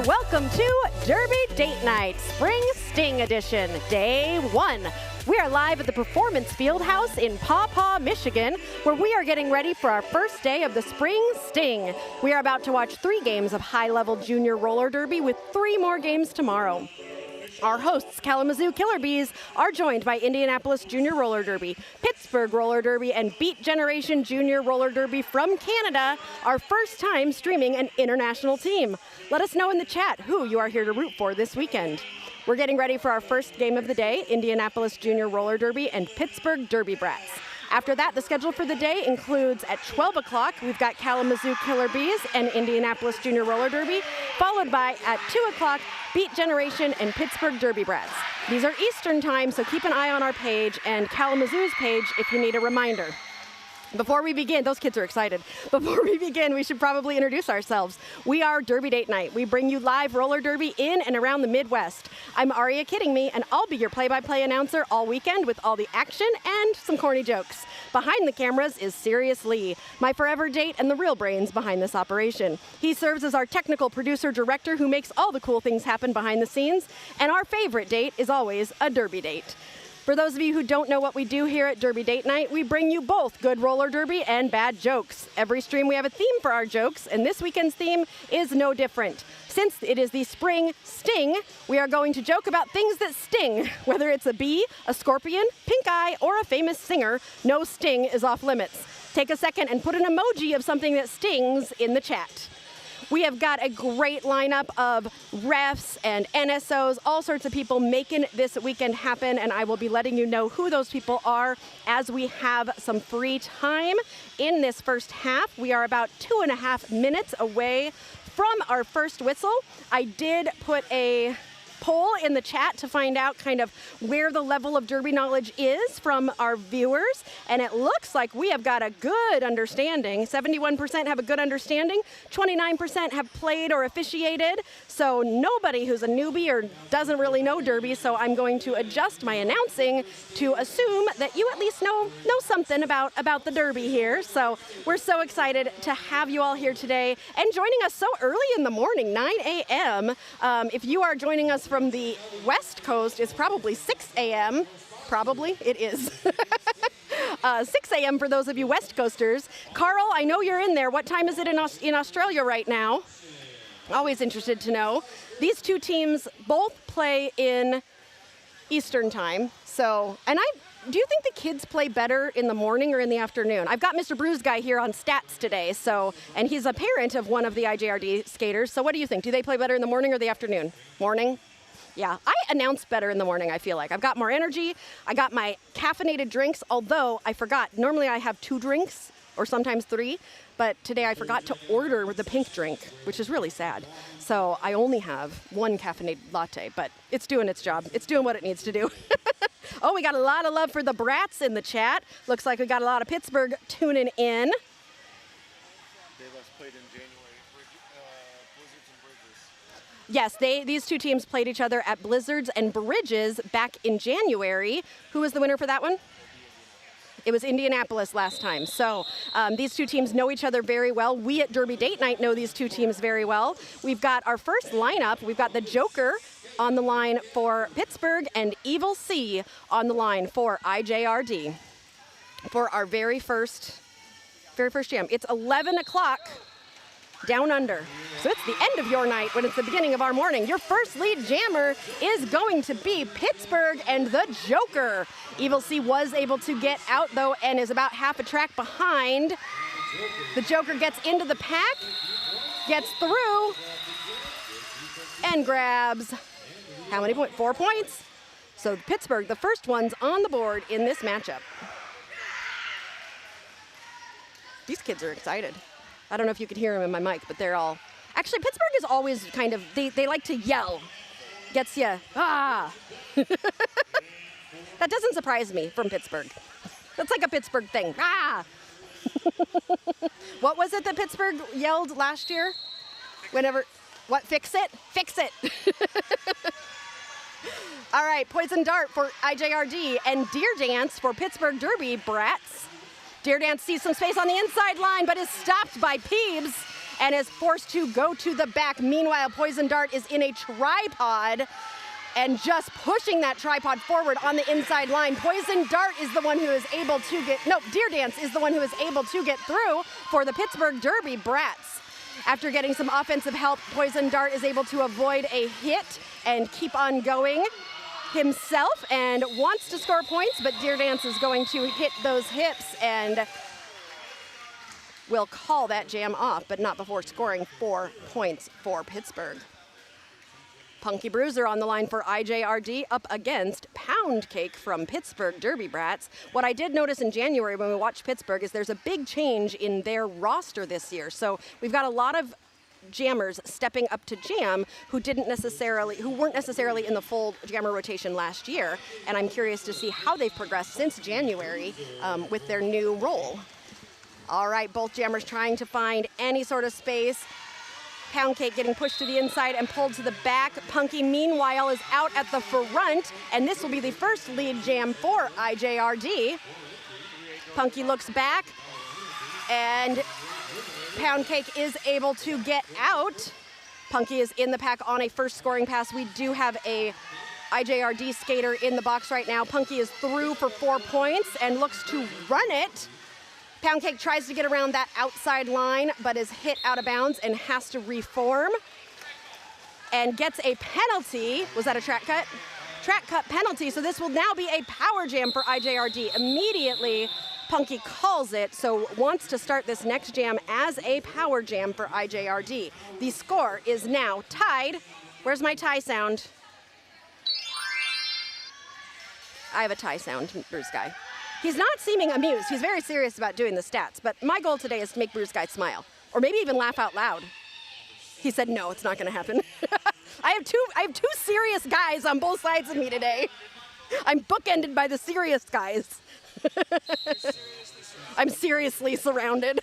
and welcome to Derby Date Night, Spring Sting Edition, Day 1. We are live at the Performance Fieldhouse in Paw Paw, Michigan, where we are getting ready for our first day of the Spring Sting. We are about to watch 3 games of high-level junior roller derby with 3 more games tomorrow. Our hosts, Kalamazoo Killer Beez, are joined by Indianapolis Junior Roller Derby, Pittsburgh Roller Derby, and Beat Generation Junior Roller Derby from Canada, our first time streaming an international team. Let us know in the chat who you are here to root for this weekend. We're getting ready for our first game of the day, Indianapolis Junior Roller Derby and Pittsburgh Derby Brats. After that, the schedule for the day includes at 12 o'clock, we've got Kalamazoo Killer Beez and Indianapolis Junior Roller Derby, followed by at 2 o'clock, Beat Generation and Pittsburgh Derby Brats. These are Eastern time, so keep an eye on our page and Kalamazoo's page if you need a reminder. Before we begin, those kids are excited. Before we begin, we should probably introduce ourselves. We are Derby Date Night. We bring you live roller derby in and around the Midwest. I'm Aria Kidding Me, and I'll be your play-by-play announcer all weekend with all the action and some corny jokes. Behind the cameras is Sirius Lee, my forever date and the real brains behind this operation. He serves as our technical producer-director who makes all the cool things happen behind the scenes, and our favorite date is always a derby date. For those of you who don't know what we do here at Derby Date Night, we bring you both good roller derby and bad jokes. Every stream we have a theme for our jokes, and this weekend's theme is no different. Since it is the Spring Sting, we are going to joke about things that sting. Whether it's a bee, a scorpion, pink eye, or a famous singer, no sting is off limits. Take a second and put an emoji of something that stings in the chat. We have got a great lineup of refs and NSOs, all sorts of people making this weekend happen, and I will be letting you know who those people are as we have some free time in this first half. We are about 2.5 minutes away from our first whistle. I did put a poll in the chat to find out kind of where the level of derby knowledge is from our viewers, and it looks like we have got a good understanding. 71% have a good understanding, 29% have played or officiated, so nobody who's a newbie or doesn't really know derby, so I'm going to adjust my announcing to assume that you at least know something about the derby here. So we're so excited to have you all here today and joining us so early in the morning, 9 a.m. If you are joining us from the West Coast, it's probably 6 a.m. Probably, it is. 6 a.m. for those of you West Coasters. Carl, I know you're in there. What time is it in Australia right now? Always interested to know. These two teams both play in Eastern time. So, do you think the kids play better in the morning or in the afternoon? I've got Mr. Bruise Guy here on stats today, and he's a parent of one of the IJRD skaters. So what do you think? Do they play better in the morning or the afternoon? Morning? Yeah, I announce better in the morning, I feel like. I've got more energy. I got my caffeinated drinks, although I forgot. Normally I have 2 drinks or sometimes 3, but today I forgot to order the pink drink, which is really sad. So I only have 1 caffeinated latte, but it's doing its job. It's doing what it needs to do. Oh, we got a lot of love for the Brats in the chat. Looks like we got a lot of Pittsburgh tuning in. They last played in January, Blizzards and Bridges. Yes, these two teams played each other at Blizzards and Bridges back in January. Who was the winner for that one? It was Indianapolis last time. So these two teams know each other very well. We at Derby Date Night know these two teams very well. We've got our first lineup. We've got the Joker on the line for Pittsburgh and Evil C on the line for IJRD for our very first jam. It's 11 o'clock down under. So it's the end of your night when it's the beginning of our morning. Your first lead jammer is going to be Pittsburgh and the Joker. Evil C was able to get out, though, and is about half a track behind. The Joker gets into the pack, gets through, and grabs, how many points? 4 points. So Pittsburgh, the first ones on the board in this matchup. These kids are excited. I don't know if you could hear them in my mic, but they're all... Actually, Pittsburgh is always kind of... They like to yell. Gets you, ah! That doesn't surprise me from Pittsburgh. That's like a Pittsburgh thing. Ah! What was it that Pittsburgh yelled last year? Whenever... What? Fix it? Fix it! All right, Poison Dart for IJRD and Deer Dance for Pittsburgh Derby Brats. Deer Dance sees some space on the inside line, but is stopped by Peebs. and is forced to go to the back. Meanwhile, Poison Dart is in a tripod and just pushing that tripod forward on the inside line. Poison Dart is the one who is able to Deer Dance is the one who is able to get through for the Pittsburgh Derby Brats. After getting some offensive help, Poison Dart is able to avoid a hit and keep on going himself and wants to score points, but Deer Dance is going to hit those hips and will call that jam off, but not before scoring 4 points for Pittsburgh. Punky Bruiser on the line for IJRD up against Pound Cake from Pittsburgh Derby Brats. What I did notice in January when we watched Pittsburgh is there's a big change in their roster this year. So we've got a lot of jammers stepping up to jam who weren't necessarily in the full jammer rotation last year. And I'm curious to see how they've progressed since January with their new role. All right, both jammers trying to find any sort of space. Pound Cake getting pushed to the inside and pulled to the back. Punky, meanwhile, is out at the front, and this will be the first lead jam for IJRD. Punky looks back, and Pound Cake is able to get out. Punky is in the pack on a first scoring pass. We do have a IJRD skater in the box right now. Punky is through for 4 points and looks to run it. Pound Cake tries to get around that outside line, but is hit out of bounds and has to reform and gets a penalty. Was that a track cut? Track cut penalty, so this will now be a power jam for IJRD. Immediately, Punky calls it, so wants to start this next jam as a power jam for IJRD. The score is now tied. Where's my tie sound? I have a tie sound, Bruce Guy. He's not seeming amused. He's very serious about doing the stats, but my goal today is to make Bruce Guy smile, or maybe even laugh out loud. He said, no, it's not gonna happen. I have two serious guys on both sides of me today. I'm bookended by the serious guys. I'm seriously surrounded.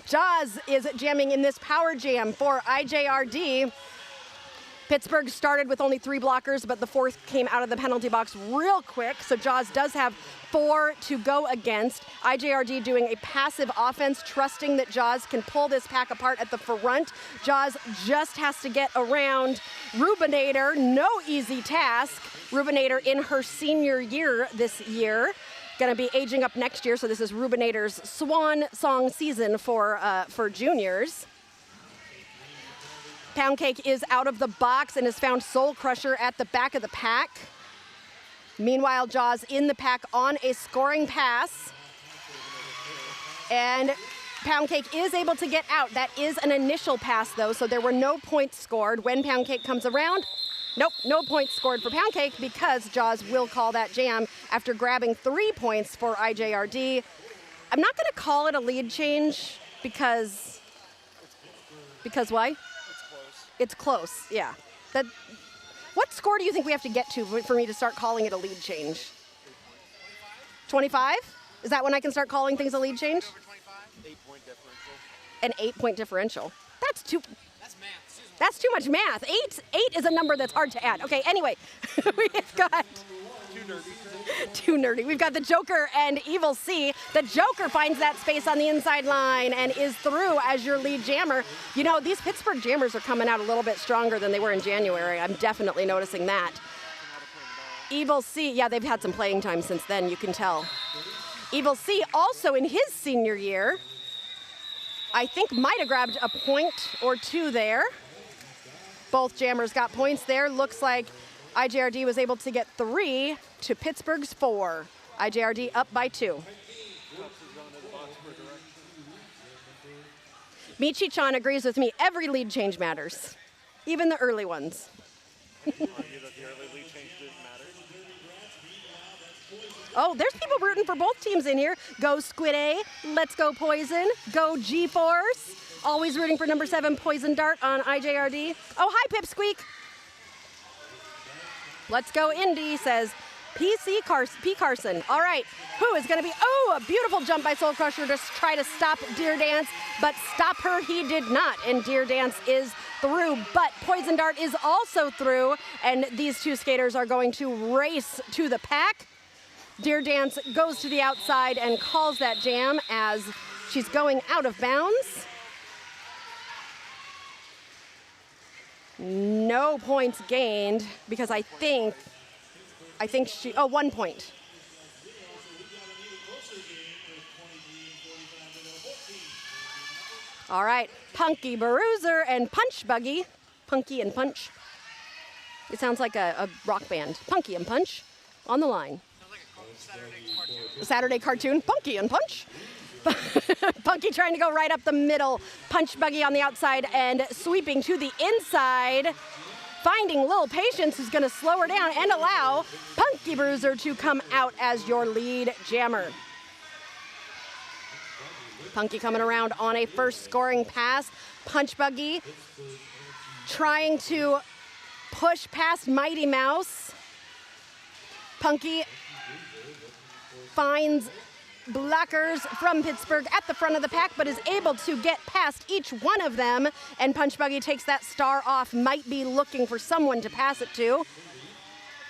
Jaws is jamming in this power jam for IJRD. Pittsburgh started with only 3 blockers, but the 4th came out of the penalty box real quick, so Jaws does have 4 to go against. IJRD doing a passive offense, trusting that Jaws can pull this pack apart at the front. Jaws just has to get around Rubinator, no easy task. Rubinator in her senior year this year. Gonna be aging up next year, so this is Rubinator's swan song season for juniors. Pound Cake is out of the box and has found Soul Crusher at the back of the pack. Meanwhile, Jaws in the pack on a scoring pass. And Pound Cake is able to get out. That is an initial pass, though, so there were no points scored. When Pound Cake comes around, nope, no points scored for Pound Cake because Jaws will call that jam after grabbing 3 points for IJRD. I'm not going to call it a lead change because why? It's close, yeah. What score do you think we have to get to for me to start calling it a lead change? 25? Is that when I can start calling things a lead change? 8-point differential. An 8-point differential. That's That's math. That's too much math. 8 is a number that's hard to add. Okay, anyway, we've got too nerdy. We've got the Joker and Evil C. The Joker finds that space on the inside line and is through as your lead jammer. You know, these Pittsburgh jammers are coming out a little bit stronger than they were in January. I'm definitely noticing that. Evil C, yeah, they've had some playing time since then, you can tell. Evil C also in his senior year, I think might have grabbed a point or 2 there. Both jammers got points there. Looks like IJRD was able to get 3 to Pittsburgh's 4. IJRD up by 2. Michi-chan agrees with me. Every lead change matters, even the early ones. Oh, there's people rooting for both teams in here. Go Squid A, let's go Poison, go G-Force. Always rooting for number 7, Poison Dart on IJRD. Oh, hi, Pipsqueak. Let's go Indy, says P. Carson. All right, who is gonna be, oh, a beautiful jump by Soul Crusher to try to stop Deer Dance, but stop her he did not, and Deer Dance is through, but Poison Dart is also through, and these 2 skaters are going to race to the pack. Deer Dance goes to the outside and calls that jam as she's going out of bounds. No points gained because I think she, 1 point. All right, Punky Bruiser and Punch Buggy. Punky and Punch. It sounds like a rock band. Punky and Punch on the line. Sounds like a Saturday cartoon, Punky and Punch. Punky trying to go right up the middle. Punch Buggy on the outside and sweeping to the inside. Finding Lil Patience, who's going to slow her down and allow Punky Bruiser to come out as your lead jammer. Punky coming around on a first scoring pass. Punch Buggy trying to push past Mighty Mouse. Punky finds blockers from Pittsburgh at the front of the pack, but is able to get past each one of them. And Punch Buggy takes that star off, might be looking for someone to pass it to.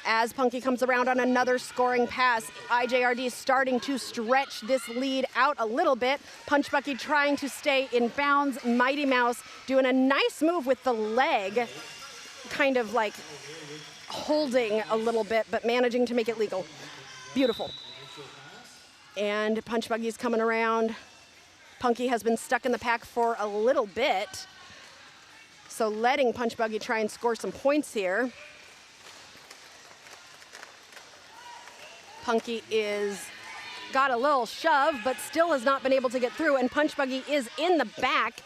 As Punky comes around on another scoring pass, IJRD starting to stretch this lead out a little bit. Punch Buggy trying to stay in bounds. Mighty Mouse doing a nice move with the leg, kind of like holding a little bit, but managing to make it legal. Beautiful. And Punch Buggy's coming around. Punky has been stuck in the pack for a little bit, so letting Punch Buggy try and score some points here. Punky got a little shove, but still has not been able to get through, and Punch Buggy is in the back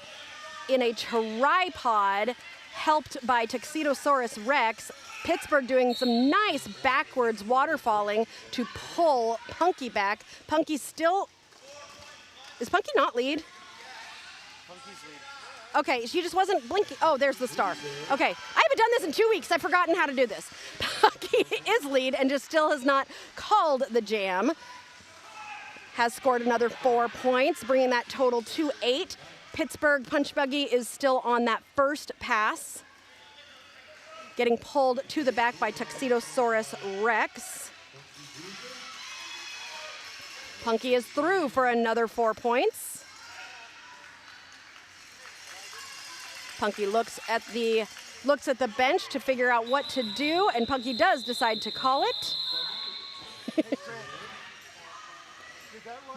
in a tripod, helped by Tuxedosaurus Rex. Pittsburgh doing some nice backwards waterfalling to pull Punky back. Punky still, is Punky not lead? Punky's lead. Okay, she just wasn't blinking. Oh, there's the star. Okay, I haven't done this in 2 weeks. I've forgotten how to do this. Punky is lead and just still has not called the jam. Has scored another 4 points, bringing that total to 8. Pittsburgh Punch Buggy is still on that first pass, getting pulled to the back by Tuxedosaurus Rex. Punky is through for another 4 points. Punky looks at the bench to figure out what to do, and Punky does decide to call it.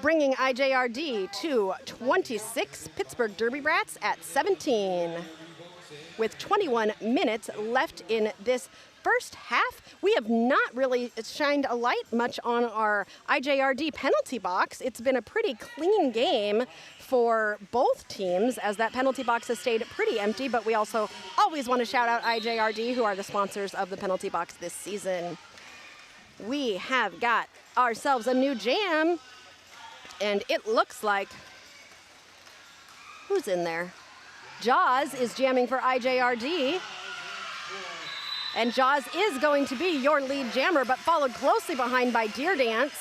Bringing IJRD to 26, Pittsburgh Derby Brats at 17. With 21 minutes left in this first half, we have not really shined a light much on our IJRD penalty box. It's been a pretty clean game for both teams, as that penalty box has stayed pretty empty, but we also always want to shout out IJRD, who are the sponsors of the penalty box this season. We have got ourselves a new jam, and it looks like, who's in there? Jaws is jamming for IJRD. And Jaws is going to be your lead jammer, but followed closely behind by Deer Dance.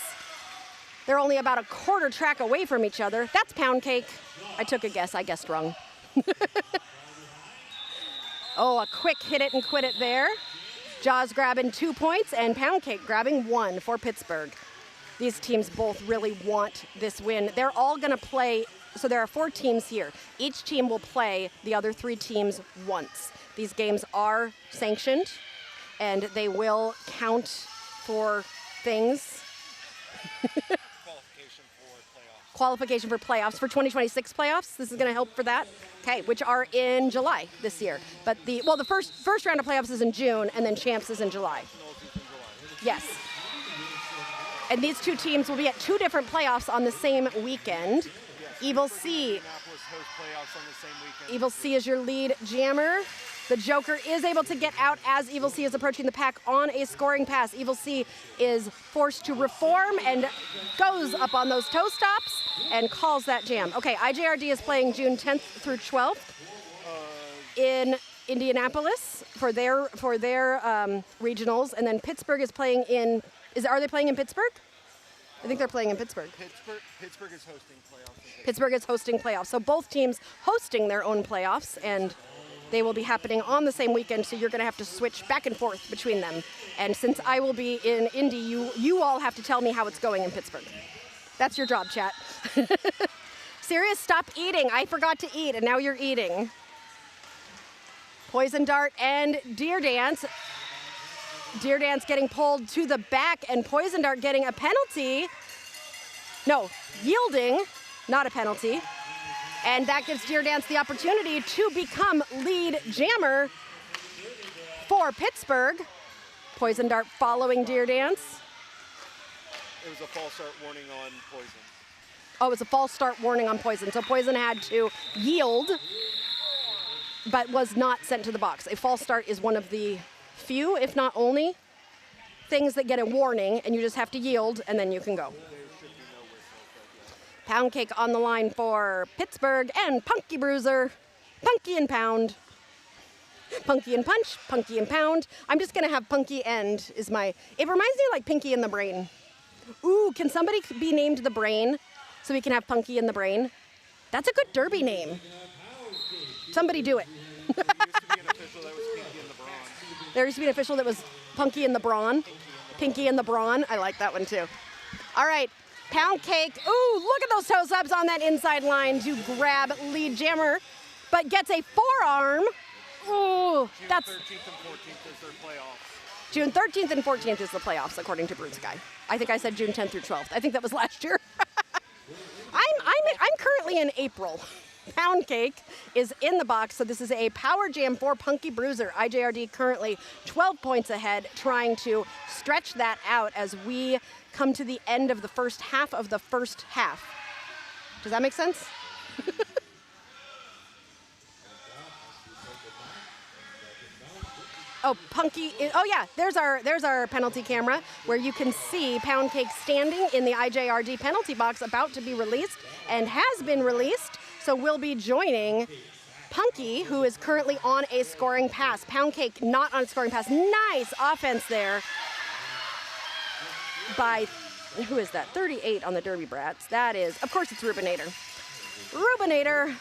They're only about a quarter track away from each other. That's Pound Cake. I took a guess. I guessed wrong. Oh, a quick hit it and quit it there. Jaws grabbing 2 points and Pound Cake grabbing 1 for Pittsburgh. These teams both really want this win. They're all going to play. So there are 4 teams here. Each team will play the other 3 teams once. These games are sanctioned, and they will count for things. Qualification for playoffs for 2026 playoffs. This is going to help for that. Okay, which are in July this year. But the first round of playoffs is in June, and then champs is in July. Yes. And these 2 teams will be at 2 different playoffs on the same weekend. Yes. Evil C. Indianapolis hosts playoffs on the same weekend. Evil C is your lead jammer. The Joker is able to get out as Evil C is approaching the pack on a scoring pass. Evil C is forced to reform and goes up on those toe stops and calls that jam. Okay, IJRD is playing June 10th through 12th in Indianapolis for their regionals, and then Pittsburgh is playing in. Are they playing in Pittsburgh? I think they're playing in Pittsburgh. Pittsburgh is hosting playoffs. Pittsburgh is hosting playoffs. So both teams hosting their own playoffs, and they will be happening on the same weekend, so you're going to have to switch back and forth between them. And since I will be in Indy, you all have to tell me how it's going in Pittsburgh. That's your job, chat. Serious, stop eating. I forgot to eat, and now you're eating. Poison Dart and Deer Dance. Deer Dance getting pulled to the back and Poison Dart getting a penalty. No, yielding, not a penalty. And that gives Deer Dance the opportunity to become lead jammer for Pittsburgh. Poison Dart following Deer Dance. It was a false start warning on Poison. Oh, it's a false start warning on Poison. So Poison had to yield, but was not sent to the box. A false start is one of the few, if not only, things that get a warning, and you just have to yield, and then you can go. Pound Cake on the line for Pittsburgh, and Punky Bruiser, Punky and Pound. Punky and Punch, Punky and Pound. I'm just gonna have Punky End is my, it reminds me of like Pinky in the Brain. Ooh, can somebody be named the Brain so we can have Punky in the Brain? That's a good derby name. Somebody do it. There used to be an official that was Punky in the Brawn. Pinky in the Brawn. I like that one too. All right, Pound Cake. Ooh, look at those toes-ups on that inside line to grab lead jammer, but gets a forearm. Ooh, that's June 13th and 14th is their playoffs. June 13th and 14th is the playoffs, according to Bruce Guy. I think I said June 10th through 12th. I think that was last year. I'm currently in April. Pound Cake is in the box, so this is a power jam for Punky Bruiser. IJRD currently 12 points ahead, trying to stretch that out as we come to the end of the first half of the first half. Does that make sense? Oh, Punky, oh yeah, there's our penalty camera where you can see Pound Cake standing in the IJRD penalty box about to be released and has been released. So we'll be joining Punky, who is currently on a scoring pass. Pound Cake not on a scoring pass. Nice offense there by, who is that? 38 on the Derby Brats. That is, of course it's Rubinator. Rubinator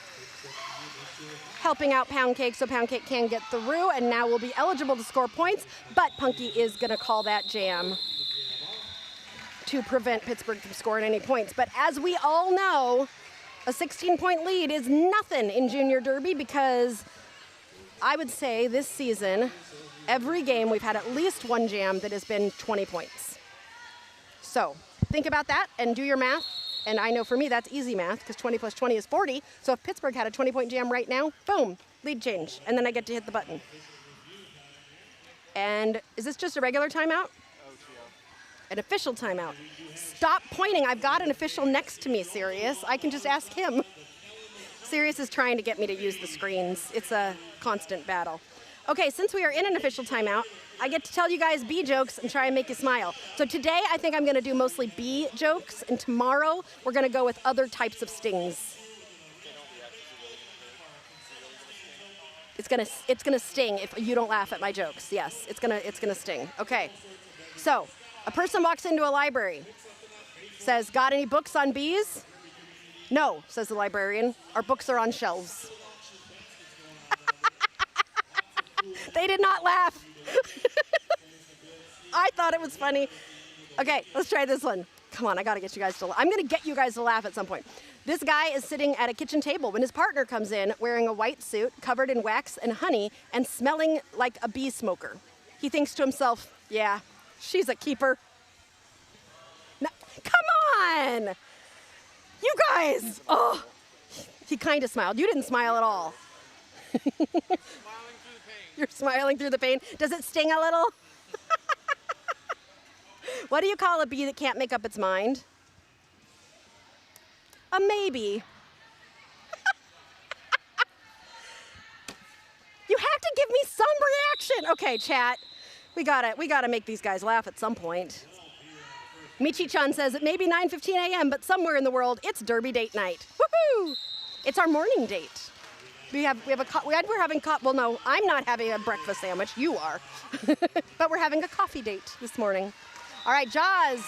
helping out Pound Cake so Pound Cake can get through and now will be eligible to score points, but Punky is gonna call that jam to prevent Pittsburgh from scoring any points. But as we all know, a 16-point lead is nothing in Junior Derby because I would say this season, every game we've had at least one jam that has been 20 points. So think about that and do your math. And I know for me that's easy math because 20 plus 20 is 40. So if Pittsburgh had a 20-point jam right now, boom, lead change. And then I get to hit the button. And is this just a regular timeout? An official timeout. Stop pointing. I've got an official next to me, Sirius. I can just ask him. Sirius is trying to get me to use the screens. It's a constant battle. Okay, since we are in an official timeout, I get to tell you guys bee jokes and try and make you smile. So today I think I'm gonna do mostly bee jokes, and tomorrow we're gonna go with other types of stings. It's gonna sting if you don't laugh at my jokes. Yes, it's gonna sting. Okay, so a person walks into a library, says, "Got any books on bees?" "No," says the librarian. "Our books are on shelves." They did not laugh. I thought it was funny. Okay, let's try this one. Come on, I gotta get you guys to laugh. I'm gonna get you guys to laugh at some point. This guy is sitting at a kitchen table when his partner comes in wearing a white suit covered in wax and honey and smelling like a bee smoker. He thinks to himself, "Yeah, she's a keeper." No, come on! You guys! Oh, he kind of smiled. You didn't smile at all. You're smiling through the pain. Does it sting a little? What do you call a bee that can't make up its mind? A maybe. You have to give me some reaction. Okay, chat. We gotta make these guys laugh at some point. Michi-chan says it may be 9:15 a.m., but somewhere in the world, it's Derby date night. Woohoo! It's our morning date. Well, no, I'm not having a breakfast sandwich. You are. But we're having a coffee date this morning. All right, Jaws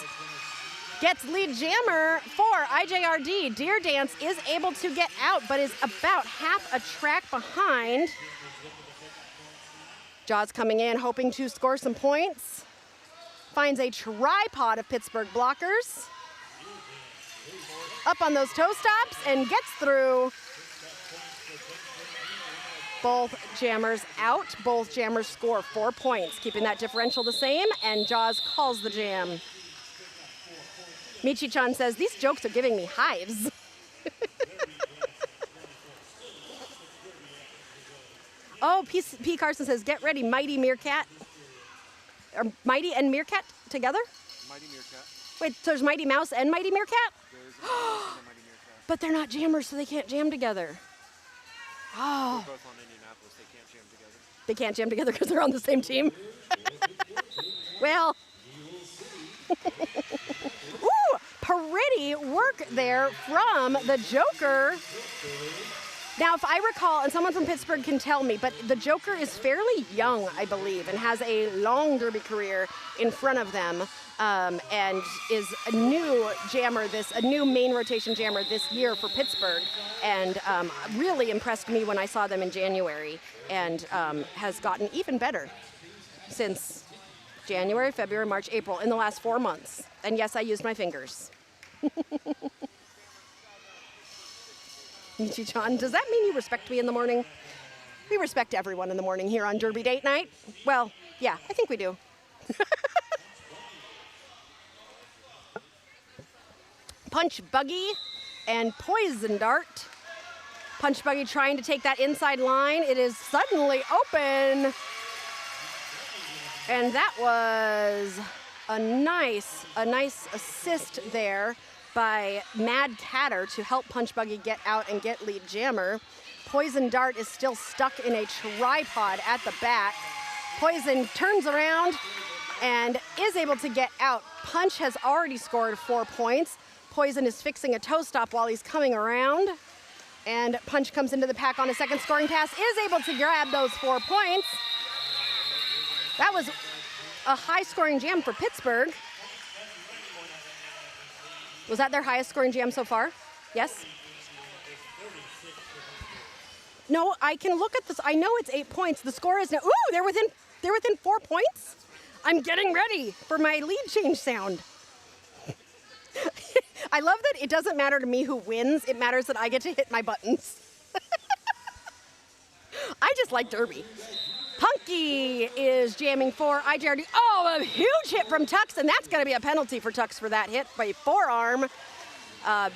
gets lead jammer for IJRD. Deer Dance is able to get out, but is about half a track behind. Jaws coming in, hoping to score some points. Finds a tripod of Pittsburgh blockers. Up on those toe stops and gets through. Both jammers out. Both jammers score 4 points, keeping that differential the same, and Jaws calls the jam. Michi-chan says, these jokes are giving me hives. Oh, P. Carson says, get ready, Mighty Meerkat. Or Mighty and Meerkat together? Mighty Meerkat. Wait, so there's Mighty Mouse and Mighty Meerkat? There's a Mighty Meerkat. But they're not jammers, so they can't jam together. Oh. They're both on Indianapolis. They can't jam together. They can't jam together because they're on the same team? Well. Ooh, pretty work there from the Joker. Now, if I recall, and someone from Pittsburgh can tell me, but the Joker is fairly young, I believe, and has a long derby career in front of them, and is a new jammer, a new main rotation jammer this year for Pittsburgh, and really impressed me when I saw them in January, and has gotten even better since January, February, March, April, in the last 4 months. And yes, I used my fingers. Michi-chan, does that mean you respect me in the morning? We respect everyone in the morning here on Derby Date Night. Well, yeah, I think we do. Punch Buggy and Poison Dart. Punch Buggy trying to take that inside line. It is suddenly open. And that was a nice assist there by Mad Catter to help Punch Buggy get out and get lead jammer. Poison Dart is still stuck in a tripod at the back. Poison turns around and is able to get out. Punch has already scored 4 points. Poison is fixing a toe stop while he's coming around. And Punch comes into the pack on a second scoring pass, is able to grab those 4 points. That was a high scoring jam for Pittsburgh. Was that their highest scoring jam so far? Yes? No, I can look at this. I know it's 8 points. The score is now, ooh, they're within 4 points? I'm getting ready for my lead change sound. I love that it doesn't matter to me who wins. It matters that I get to hit my buttons. I just like Derby. Punky is jamming for IJRD. Oh, a huge hit from Tux, and that's going to be a penalty for Tux for that hit by forearm.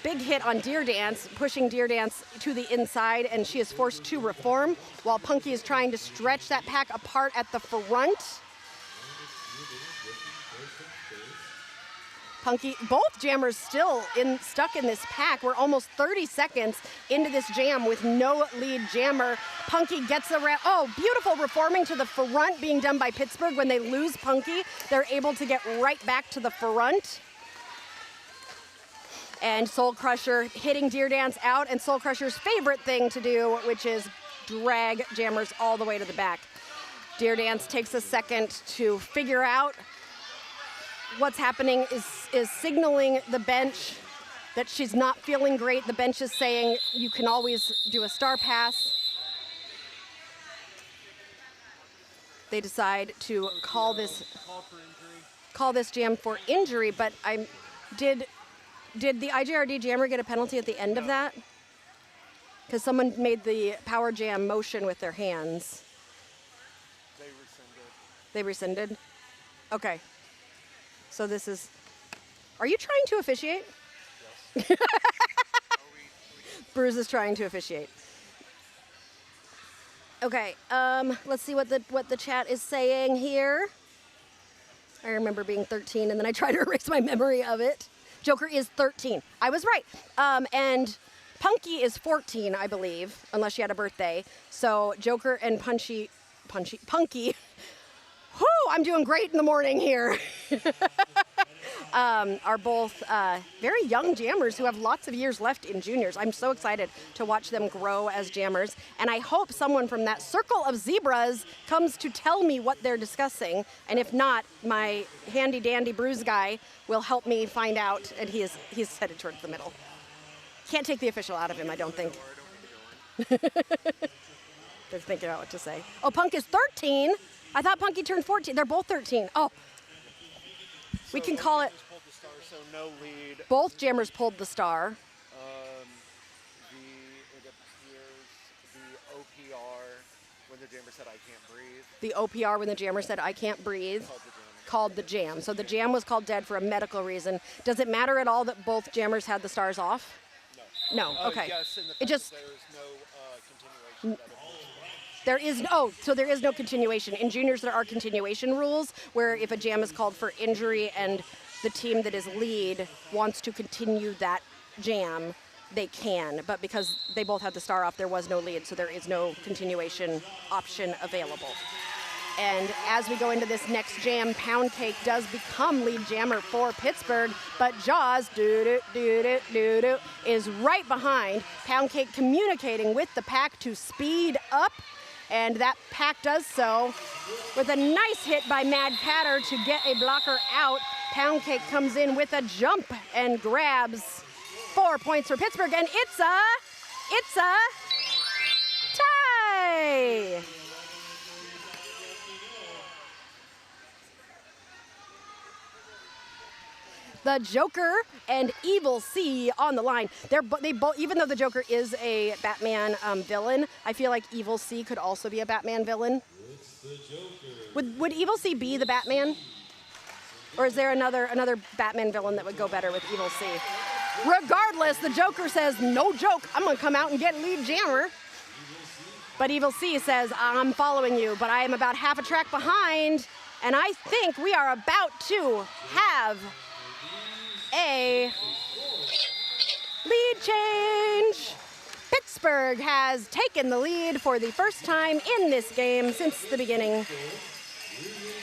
Big hit on Deer Dance, pushing Deer Dance to the inside, and she is forced to reform while Punky is trying to stretch that pack apart at the front. Punky, both jammers still stuck in this pack. We're almost 30 seconds into this jam with no lead jammer. Punky gets around. Oh, beautiful reforming to the front being done by Pittsburgh. When they lose Punky, they're able to get right back to the front. And Soul Crusher hitting Deer Dance out, and Soul Crusher's favorite thing to do, which is drag jammers all the way to the back. Deer Dance takes a second to figure out what's happening, is signaling the bench that she's not feeling great. The bench is saying you can always do a star pass. They decide to call this jam for injury, but did the IJRD jammer get a penalty at the end of that? Because someone made the power jam motion with their hands. They rescinded? Okay. So this is, are you trying to officiate? Yes. Bruce is trying to officiate. Okay, let's see what the chat is saying here. I remember being 13 and then I tried to erase my memory of it. Joker is 13. I was right. And Punky is 14, I believe, unless she had a birthday. So Joker and Punky. Whew, I'm doing great in the morning here. Are both very young jammers who have lots of years left in juniors. I'm so excited to watch them grow as jammers. And I hope someone from that circle of zebras comes to tell me what they're discussing. And if not, my handy dandy bruise guy will help me find out. And he's headed towards the middle. Can't take the official out of him, I don't think. They're thinking about what to say. Oh, Punk is 13. I thought Punky turned 14. They're both 13. Oh. We can call it. Pulled the star, so no lead. Both jammers pulled the star. It appears the OPR When the jammer said, "I can't breathe." The OPR when the jammer said, "I can't breathe." Called the jam. Called the jam. So the jam was called dead for a medical reason. Does it matter at all that both jammers had the stars off? No. No. Okay. Yes, in the It fact just that there is no continuation. there is so there is no continuation. In juniors there are continuation rules where if a jam is called for injury and the team that is lead wants to continue that jam, they can. But because they both had the star off, there was no lead, so there is no continuation option available. And as we go into this next jam, Pound Cake does become lead jammer for Pittsburgh, but Jaws is right behind. Pound Cake communicating with the pack to speed up, and that pack does so with a nice hit by Mad Patter to get a blocker out. Pound Cake comes in with a jump and grabs 4 points for Pittsburgh, and it's a tie. The Joker and Evil C on the line. They both, even though the Joker is a Batman villain, I feel like Evil C could also be a Batman villain. Would Evil C be the Batman? Or is there another Batman villain that would go better with Evil C? Regardless, the Joker says, "No joke, I'm gonna come out and get lead jammer." But Evil C says, "I'm following you, but I am about half a track behind, and I think we are about to have a lead change." Pittsburgh has taken the lead for the first time in this game since the beginning.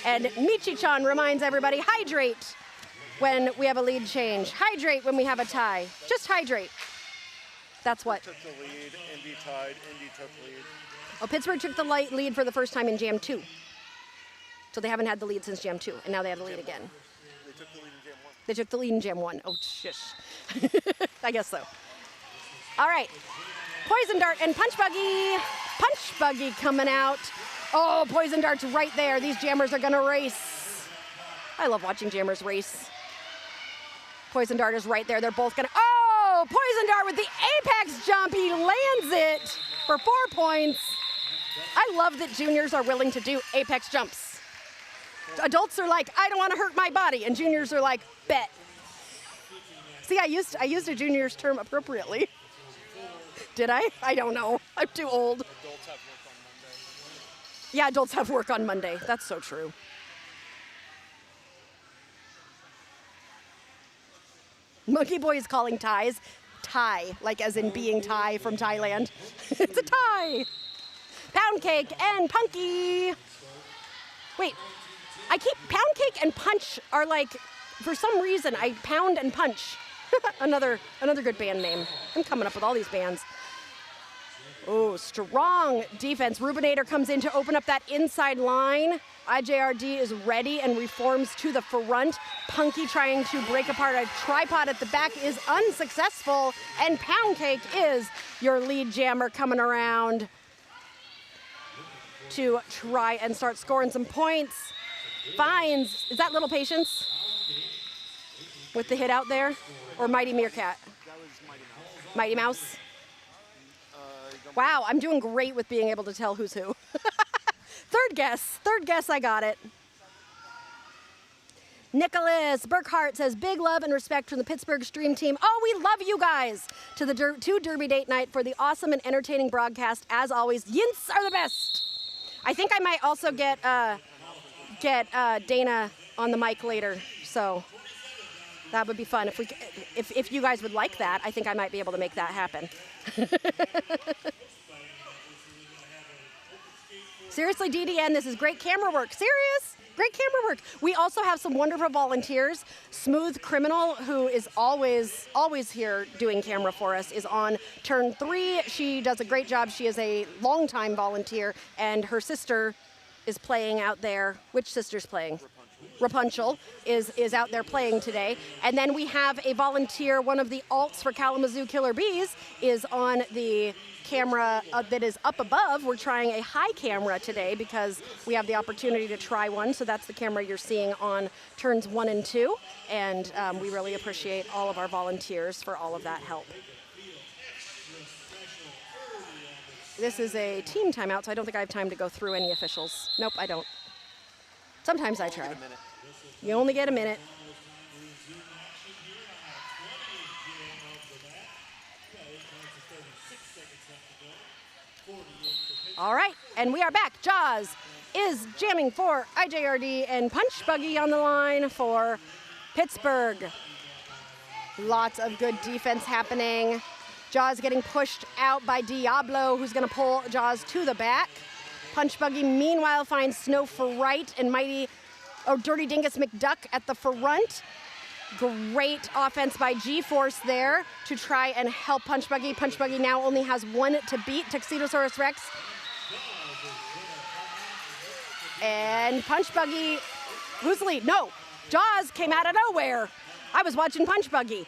And Michi-chan reminds everybody, hydrate when we have a lead change. Hydrate when we have a tie. Just hydrate. That's what. Took the lead, Indy tied, Indy took lead. Oh, Pittsburgh took the lead for the first time in Jam 2. So they haven't had the lead since Jam 2, and now they have the lead again. They took the lead in Jam 1. They took the lead in Jam 1. Oh, shush. I guess so. All right. Poison Dart and Punch Buggy. Punch Buggy coming out. Oh, Poison Dart's right there. These jammers are going to race. I love watching jammers race. Poison Dart is right there. They're both going to... Oh, Poison Dart with the apex jump. He lands it for 4 points. I love that juniors are willing to do apex jumps. Adults are like, "I don't want to hurt my body," and juniors are like, "Bet." See, I used a junior's term appropriately. Did I? I don't know. I'm too old. Adults have work on Monday. Yeah, adults have work on Monday. That's so true. Monkey Boy is calling ties Thai, like as in being Thai from Thailand. It's a tie. Pound Cake and Punky. Wait. Pound Cake and Punch are like, for some reason, Pound and Punch. another good band name. I'm coming up with all these bands. Oh, strong defense. Rubinator comes in to open up that inside line. IJRD is ready and reforms to the front. Punky trying to break apart a tripod at the back is unsuccessful. And Pound Cake is your lead jammer coming around to try and start scoring some points. Finds, is that Little Patience with the hit out there? Or Mighty Meerkat? That was Mighty Mouse. Mighty Mouse? Wow, I'm doing great with being able to tell who's who. Third guess, I got it. Nicholas Burkhart says, "Big love and respect from the Pittsburgh Stream team. Oh, we love you guys. To the Derby Date Night for the awesome and entertaining broadcast. As always, Yints are the best." I think I might also get Dana on the mic later, so that would be fun. If you guys would like that, I think I might be able to make that happen. Seriously, DDN, this is great camera work. Serious? Great camera work. We also have some wonderful volunteers. Smooth Criminal, who is always here doing camera for us, is on turn 3. She does a great job. She is a longtime volunteer, and her sister is playing out there. Which sister's playing? Rapunzel is out there playing today. And then we have a volunteer, one of the alts for Kalamazoo Killer Beez, is on the camera that is up above. We're trying a high camera today because we have the opportunity to try one. So that's the camera you're seeing on turns 1 and 2. And we really appreciate all of our volunteers for all of that help. this is a team timeout, so I don't think I have time to go through any officials. Nope, I don't. Sometimes I try. You only get a minute. All right, and we are back. Jaws is jamming for IJRD and Punch Buggy on the line for Pittsburgh. Lots of good defense happening. Jaws getting pushed out by Diablo, who's going to pull Jaws to the back. Punch Buggy, meanwhile, finds Snow for right and Dirty Dingus McDuck at the front. Great offense by G-Force there to try and help Punch Buggy. Punch Buggy now only has one to beat, Tuxedosaurus Rex. And Punch Buggy, who's the lead? No, Jaws came out of nowhere. I was watching Punch Buggy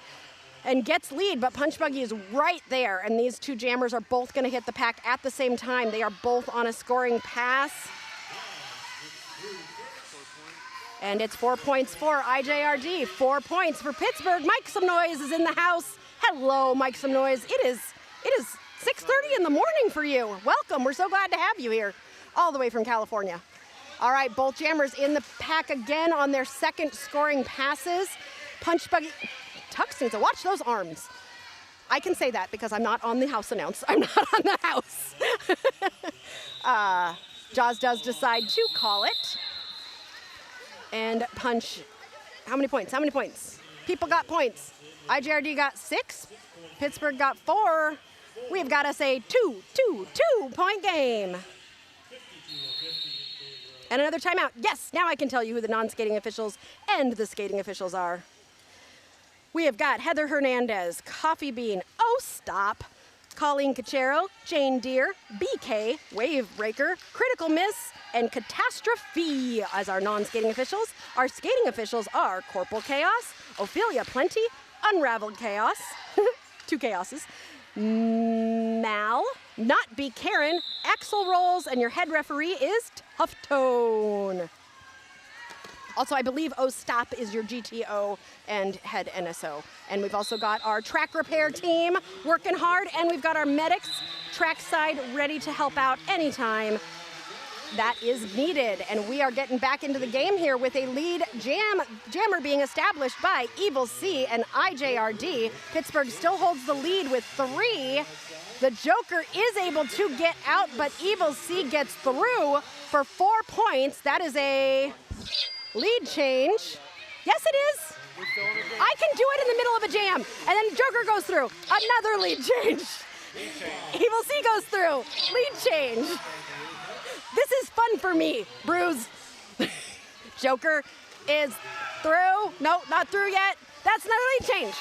and gets lead, but Punch Buggy is right there. And these two jammers are both gonna hit the pack at the same time. They are both on a scoring pass. And it's 4 points for IJRD, 4 points for Pittsburgh. Mike Some Noise is in the house. Hello, Mike Some Noise. It is 6:30 in the morning for you. Welcome, we're so glad to have you here, all the way from California. All right, both jammers in the pack again on their second scoring passes. Punch Buggy, Tux needs to watch those arms. I can say that because I'm not on the house announce. I'm not on the house. Jaws does decide to call it. And Punch, how many points? How many points? People got points. IJRD got 6. Pittsburgh got 4. We've got us a 2-2-2-point game. And another timeout. Yes, now I can tell you who the non-skating officials and the skating officials are. We have got Heather Hernandez, Coffee Bean, Oh Stop, Colleen Cachero, Jane Deere, BK, Wave Breaker, Critical Miss, and Catastrophe as our non-skating officials. Our skating officials are Corporal Chaos, Ophelia Plenty, Unraveled Chaos, 2 chaoses, Mal, Not Be Karen, Axel Rolls, and your head referee is Tough Tone. Also, I believe Oh Stop is your GTO and head NSO. And we've also got our track repair team working hard, and we've got our medics trackside ready to help out anytime that is needed. And we are getting back into the game here with a lead jammer being established by Evil C and IJRD. Pittsburgh still holds the lead with 3. The Joker is able to get out, but Evil C gets through for 4 points. That is a lead change. Yes, it is. I can do it in the middle of a jam. And then Joker goes through. Another lead change. Evil C goes through. Lead change. This is fun for me, Bruce. Joker is through. No, not through yet. That's another lead change.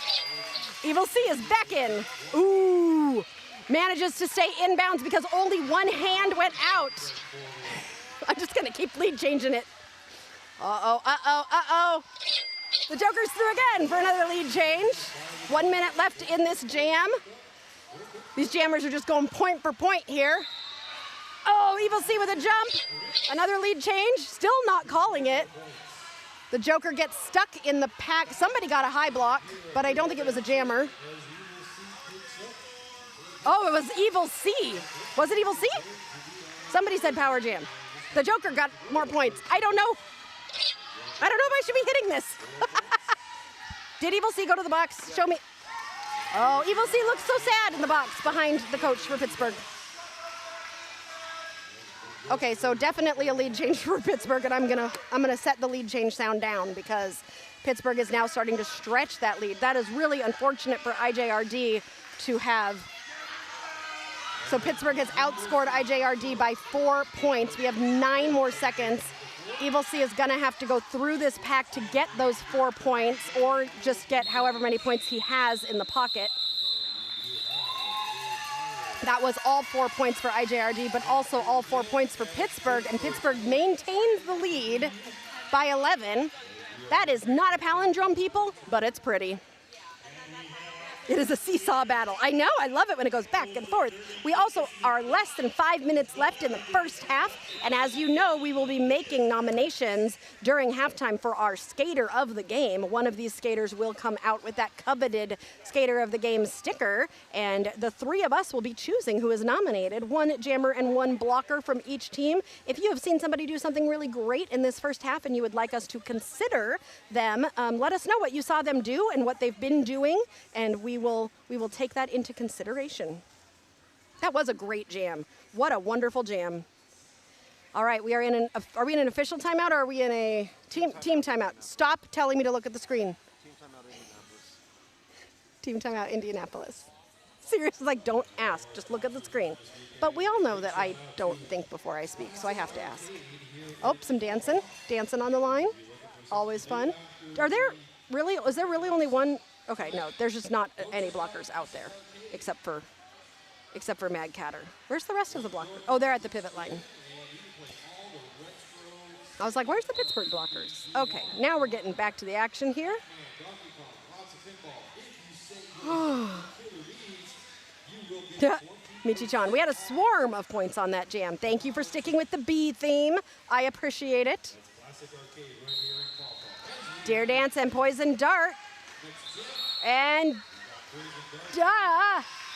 Evil C is back in. Ooh. Manages to stay inbounds because only one hand went out. I'm just going to keep lead changing it. Uh-oh, uh-oh, uh-oh. The Joker's through again for another lead change. 1 minute left in this jam. These jammers are just going point for point here. Oh, Evil C with a jump. Another lead change. Still not calling it. The Joker gets stuck in the pack. Somebody got a high block, but I don't think it was a jammer. Oh, it was Evil C. Was it Evil C? Somebody said power jam. The Joker got more points. I don't know. I don't know if I should be hitting this. Did Evil C go to the box? Show me. Oh, Evil C looks so sad in the box behind the coach for Pittsburgh. Okay, so definitely a lead change for Pittsburgh, and I'm gonna set the lead change sound down because Pittsburgh is now starting to stretch that lead. That is really unfortunate for IJRD to have. So Pittsburgh has outscored IJRD by 4 points. We have 9 more seconds. Evil C is gonna have to go through this pack to get those 4 points or just get however many points he has in the pocket. That was all 4 points for IJRD, but also all 4 points for Pittsburgh, and Pittsburgh maintains the lead by 11. That is not a palindrome, people, but it's pretty. It is a seesaw battle. I know, I love it when it goes back and forth. We also are less than 5 minutes left in the first half, and as you know, we will be making nominations during halftime for our skater of the game. One of these skaters will come out with that coveted skater of the game sticker, and the three of us will be choosing who is nominated, one jammer and one blocker from each team. If you have seen somebody do something really great in this first half and you would like us to consider them, let us know what you saw them do and what they've been doing, and we will take that into consideration. That was a great jam. What a wonderful jam. All right, are we in an official timeout or are we in a team timeout? Stop telling me to look at the screen. Team timeout Indianapolis. Team timeout Indianapolis. Seriously, like, don't ask, just look at the screen. But we all know that I don't think before I speak, so I have to ask. Oh, some dancing on the line. Always fun. Is there really only one? Okay, no, there's just not any blockers out there, except for Mad Catter. Where's the rest of the blockers? Oh, they're at the pivot line. I was like, where's the Pittsburgh blockers? Okay, now we're getting back to the action here. Michi-chan, we had a swarm of points on that jam. Thank you for sticking with the B theme. I appreciate it. Deer Dance and Poison Dart. And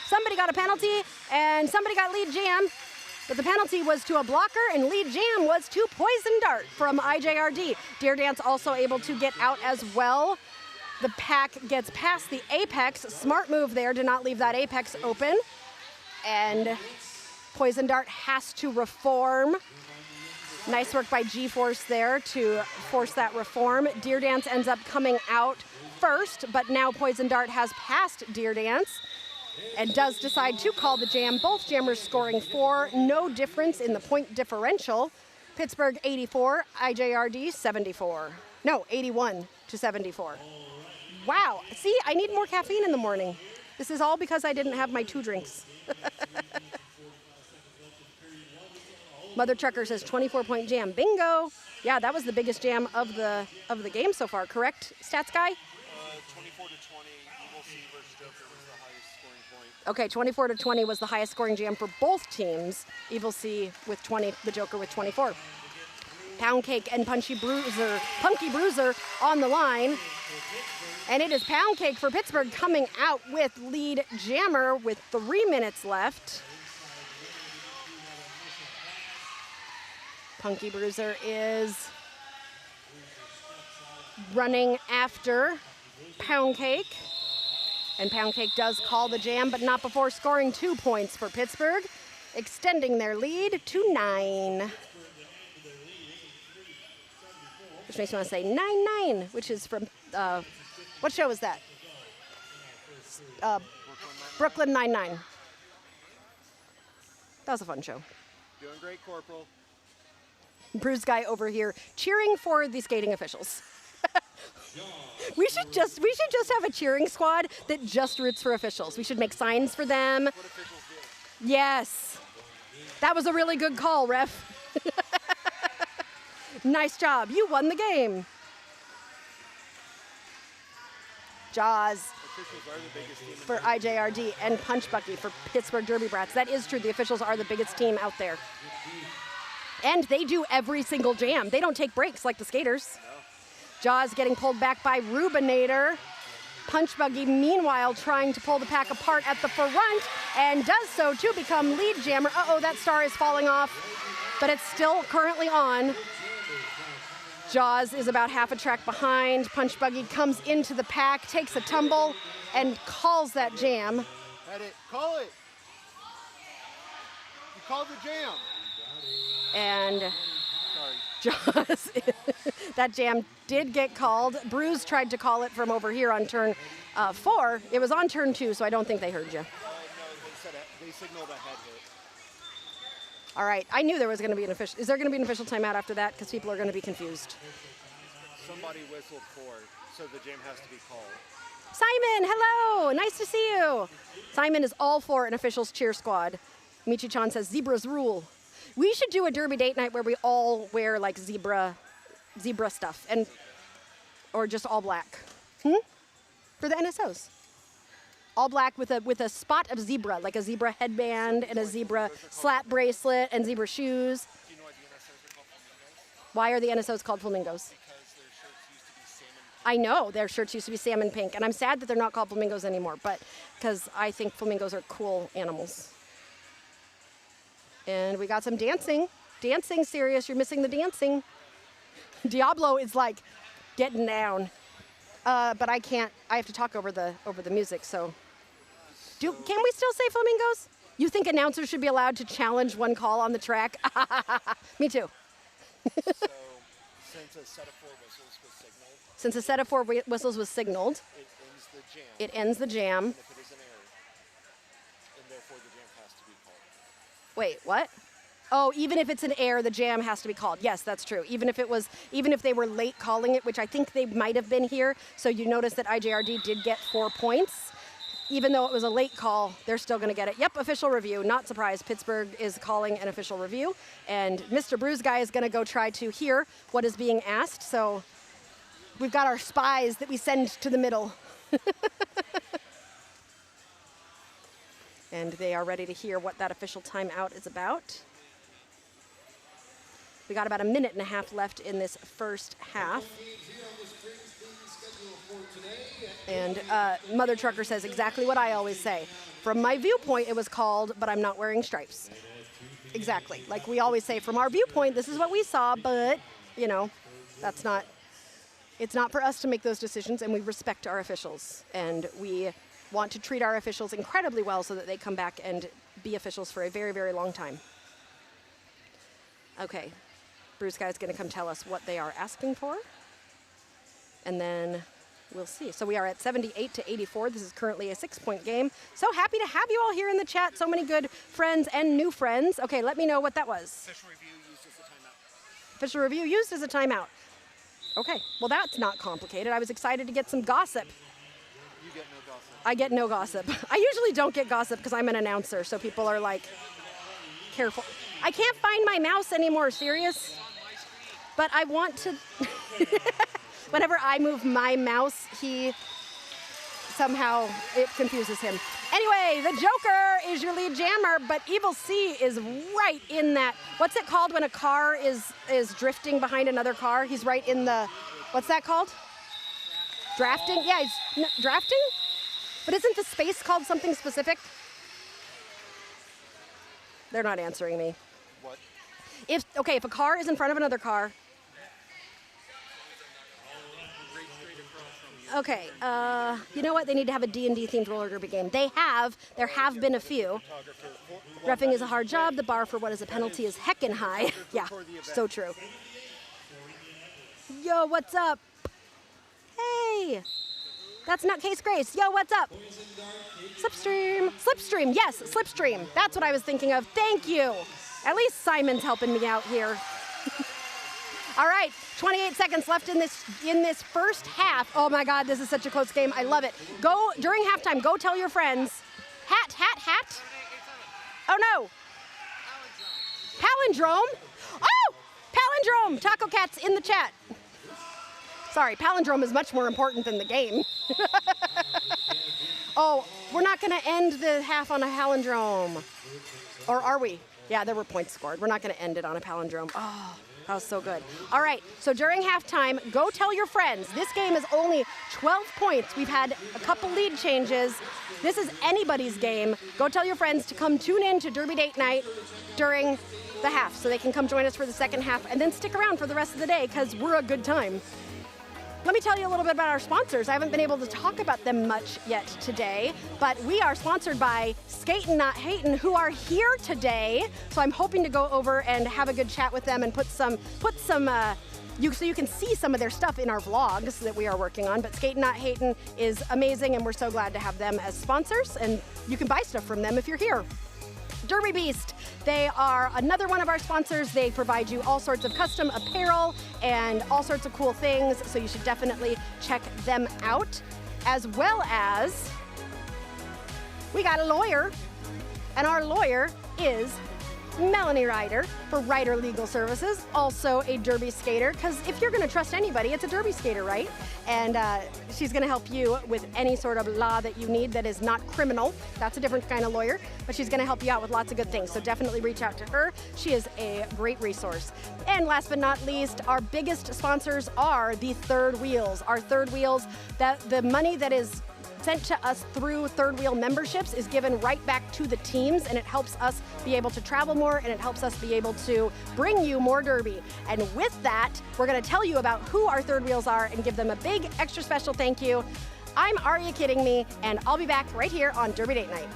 somebody got a penalty and somebody got lead jam. But the penalty was to a blocker and lead jam was to Poison Dart from IJRD. Deer Dance also able to get out as well. The pack gets past the apex. Smart move there to not leave that apex open. And Poison Dart has to reform. Nice work by G-Force there to force that reform. Deer Dance ends up coming out first, but now Poison Dart has passed Deer Dance and does decide to call the jam. Both jammers scoring 4, no difference in the point differential. Pittsburgh 84, IJRD 74. No, 81 to 74. Wow, see, I need more caffeine in the morning. This is all because I didn't have my 2 drinks. Mother Trucker says 24-point jam. Bingo. Yeah, that was the biggest jam of the game so far, correct, Stats Guy? 24 to 20, Evil C versus Joker was the highest scoring point. Okay, 24 to 20 was the highest scoring jam for both teams. Evil C with 20, the Joker with 24. Pound Cake and Punky Bruiser on the line. And it is Pound Cake for Pittsburgh coming out with lead jammer with 3 minutes left. Punky Bruiser is running after Pound Cake. And Pound Cake does call the jam, but not before scoring 2 points for Pittsburgh, extending their lead to 9. Which makes me want to say 9-9, which is from, what show is that? Brooklyn Nine-Nine. That was a fun show. Doing great, Corporal. Bruce Guy over here cheering for the skating officials. we should just have a cheering squad that just roots for officials. We should make signs for them. What officials do. Yes. That was a really good call, ref. Nice job. You won the game. Jaws for IJRD and Punch Bucky for Pittsburgh Derby Brats. That is true. The officials are the biggest team out there. And they do every single jam. They don't take breaks like the skaters. No. Jaws getting pulled back by Rubinator. Punch Buggy, meanwhile, trying to pull the pack apart at the front and does so to become lead jammer. Uh-oh, that star is falling off, but it's still currently on. Jaws is about half a track behind. Punch Buggy comes into the pack, takes a tumble, and calls that jam. Had it. Call it. You called the jam. And Jaws, that jam did get called. Bruce tried to call it from over here on turn 4. It was on turn 2, so I don't think they heard you. No, they signaled a head hit. All right, I knew there was going to be an official. Is there going to be an official timeout after that? Because people are going to be confused. Somebody whistled for, so the jam has to be called. Simon, hello, nice to see you. Simon is all for an officials cheer squad. Michi-chan says zebras rule. We should do a derby date night where we all wear like zebra stuff or just all black. For the NSOs. All black with a spot of zebra, like a zebra headband and a zebra slap bracelet and zebra shoes. Do you know why the NSOs are called flamingos? Why are the NSOs called flamingos? Because their shirts used to be salmon. I know their shirts used to be salmon pink, and I'm sad that they're not called flamingos anymore, but because I think flamingos are cool animals. And we got some dancing. Dancing, Sirius, you're missing the dancing. Diablo is like getting down. But I can't, I have to talk over the music, so. Can we still say flamingos? You think announcers should be allowed to challenge one call on the track? Me too. So, since a set of 4 whistles was signaled, Since a set of 4 whistles was signaled, it ends the jam. it ends the jam. And if it is an error, and therefore the jam has to be called. Wait, what? Oh, even if it's an error, the jam has to be called. Yes, that's true. Even if they were late calling it, which I think they might have been here. So you notice that IJRD did get 4 points. Even though it was a late call, they're still going to get it. Yep, official review. Not surprised. Pittsburgh is calling an official review. And Mr. Bruise Guy is going to go try to hear what is being asked. So we've got our spies that we send to the middle. And they are ready to hear what that official timeout is about. We got about a minute and a half left in this first half. And Mother Trucker says exactly what I always say. From my viewpoint, it was called, but I'm not wearing stripes. Exactly. Like we always say, from our viewpoint, this is what we saw, but, you know, it's not for us to make those decisions, and we respect our officials. And we want to treat our officials incredibly well so that they come back and be officials for a very, very long time. Okay. Bruce Guy's going to come tell us what they are asking for. And then we'll see. So we are at 78-84. This is currently a 6-point game. So happy to have you all here in the chat. So many good friends and new friends. Okay, let me know what that was. Official review used as a timeout. Official review used as a timeout. Okay, well that's not complicated. I was excited to get some gossip. You get no gossip. I get no gossip. I usually don't get gossip because I'm an announcer, so people are like, careful. I can't find my mouse anymore, serious? But I want to, whenever I move my mouse, somehow it confuses him. Anyway, the Joker is your lead jammer, but Evil C is right in that. What's it called when a car is drifting behind another car? He's right in the, what's that called? Drafting? Yeah, drafting? But isn't the space called something specific? They're not answering me. What? If a car is in front of another car. Okay, you know what? They need to have a D&D themed roller derby game. There have been a few. Reffing is a hard job. The bar for what is a penalty is heckin' high. Yeah, so true. Yo, what's up? Hey, that's Nutcase Grace. Yo, what's up? Slipstream, yes, Slipstream. That's what I was thinking of. Thank you. At least Simon's helping me out here. All right, 28 seconds left in this first half. Oh my God, this is such a close game. I love it. Go during halftime. Go tell your friends. Hat. Oh no. Palindrome. Oh, palindrome. Taco Cat's in the chat. Sorry, palindrome is much more important than the game. Oh, we're not going to end the half on a palindrome. Or are we? Yeah, there were points scored. We're not going to end it on a palindrome. Oh, that was so good. All right, so during halftime, go tell your friends. This game is only 12 points. We've had a couple lead changes. This is anybody's game. Go tell your friends to come tune in to Derby Date Night during the half so they can come join us for the second half and then stick around for the rest of the day because we're a good time. Let me tell you a little bit about our sponsors. I haven't been able to talk about them much yet today, but we are sponsored by Skatin Not Hatin, who are here today. So I'm hoping to go over and have a good chat with them and so you can see some of their stuff in our vlogs that we are working on. But Skatin Not Hatin is amazing, and we're so glad to have them as sponsors. And you can buy stuff from them if you're here. Derby Beast, they are another one of our sponsors. They provide you all sorts of custom apparel and all sorts of cool things, so you should definitely check them out. As well as, we got a lawyer, and our lawyer is Melanie Ryder for Ryder Legal Services, also a derby skater, because if you're going to trust anybody, it's a derby skater, right? And she's going to help you with any sort of law that you need that is not criminal. That's a different kind of lawyer, but she's going to help you out with lots of good things. So definitely reach out to her. She is a great resource. And last but not least, our biggest sponsors are the Third Wheels. Our Third Wheels, that the money that is sent to us through Third Wheel memberships is given right back to the teams, and it helps us be able to travel more, and it helps us be able to bring you more derby. And with that, we're going to tell you about who our Third Wheels are and give them a big extra special thank you. I'm Are You Kidding Me? And I'll be back right here on Derby Date Night.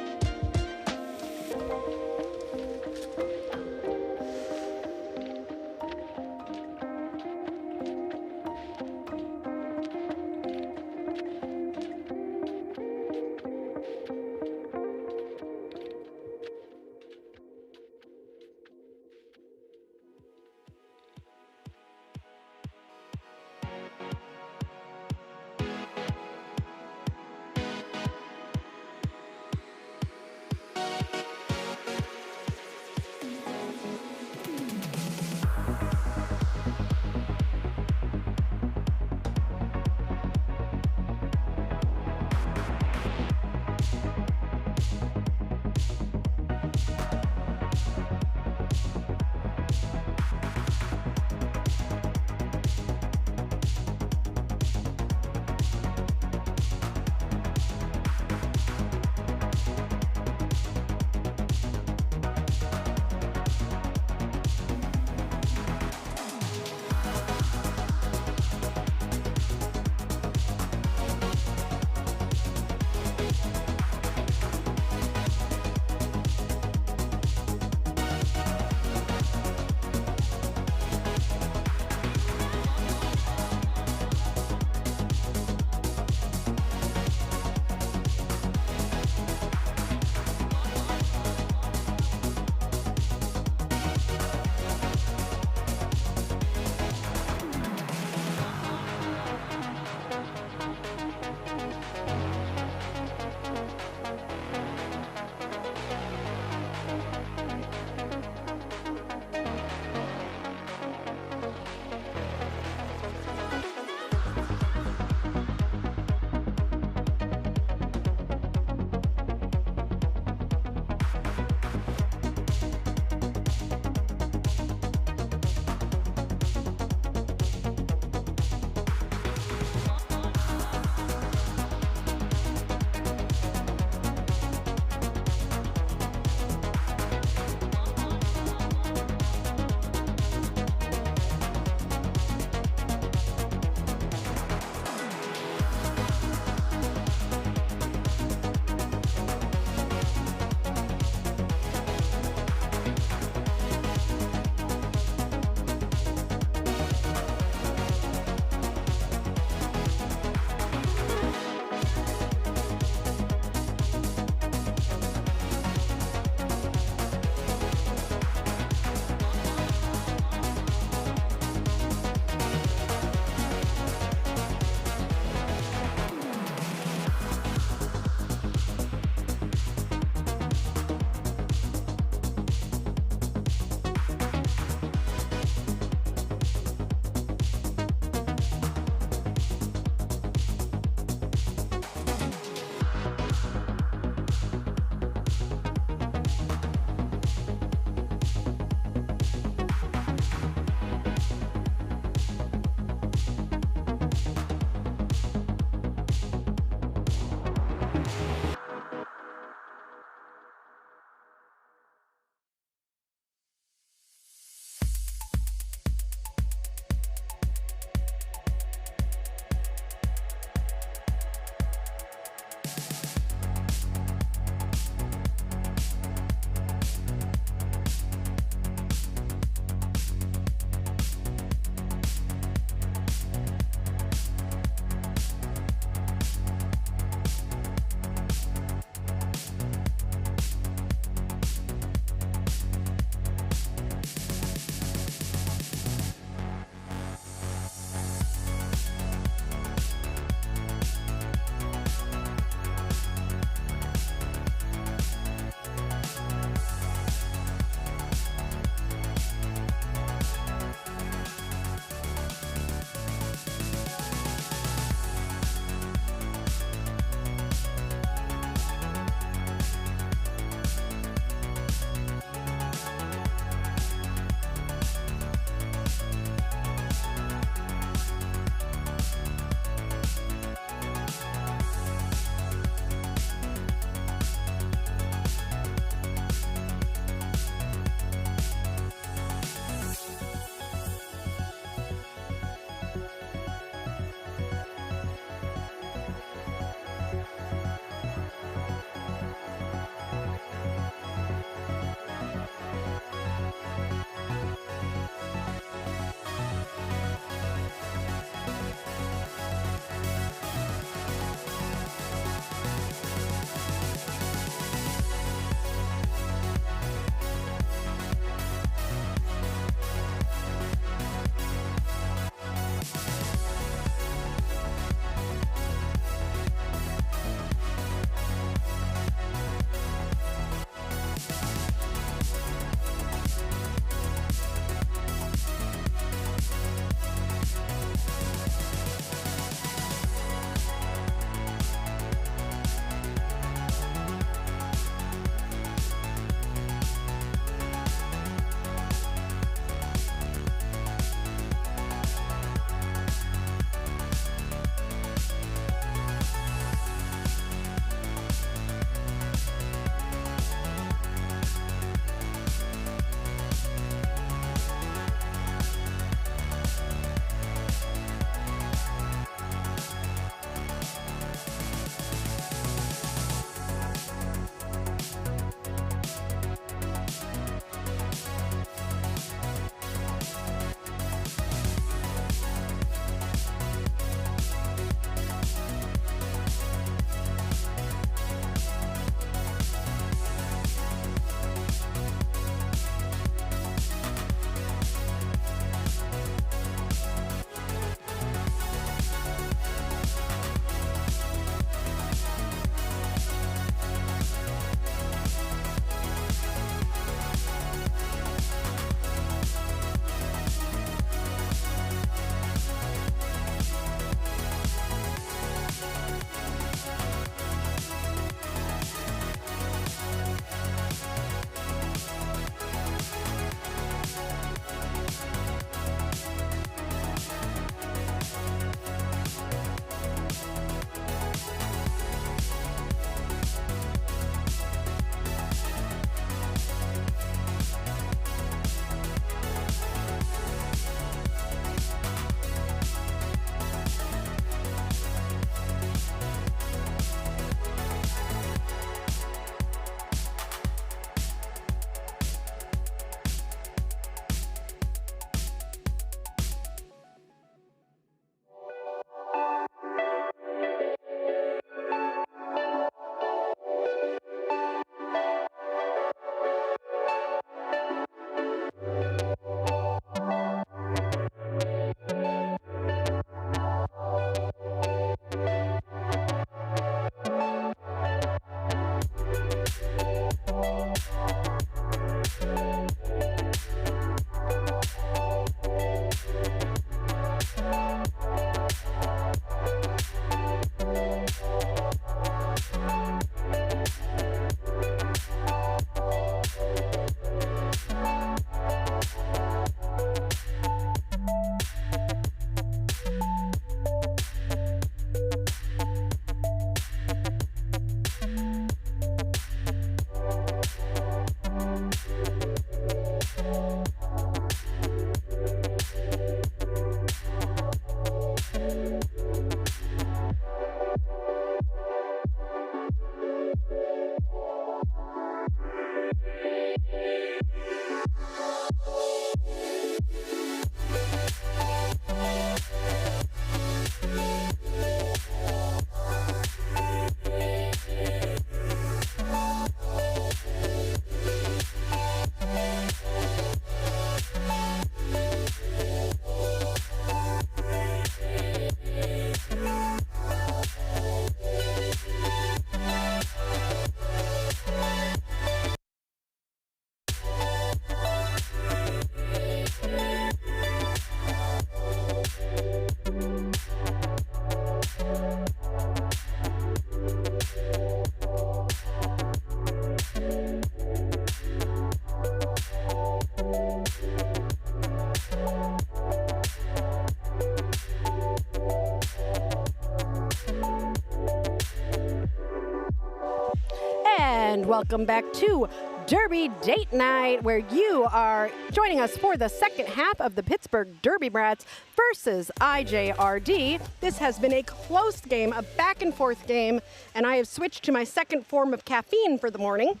And welcome back to Derby Date Night, where you are joining us for the second half of the Pittsburgh Derby Brats versus IJRD. This has been a close game, a back and forth game, and I have switched to my second form of caffeine for the morning.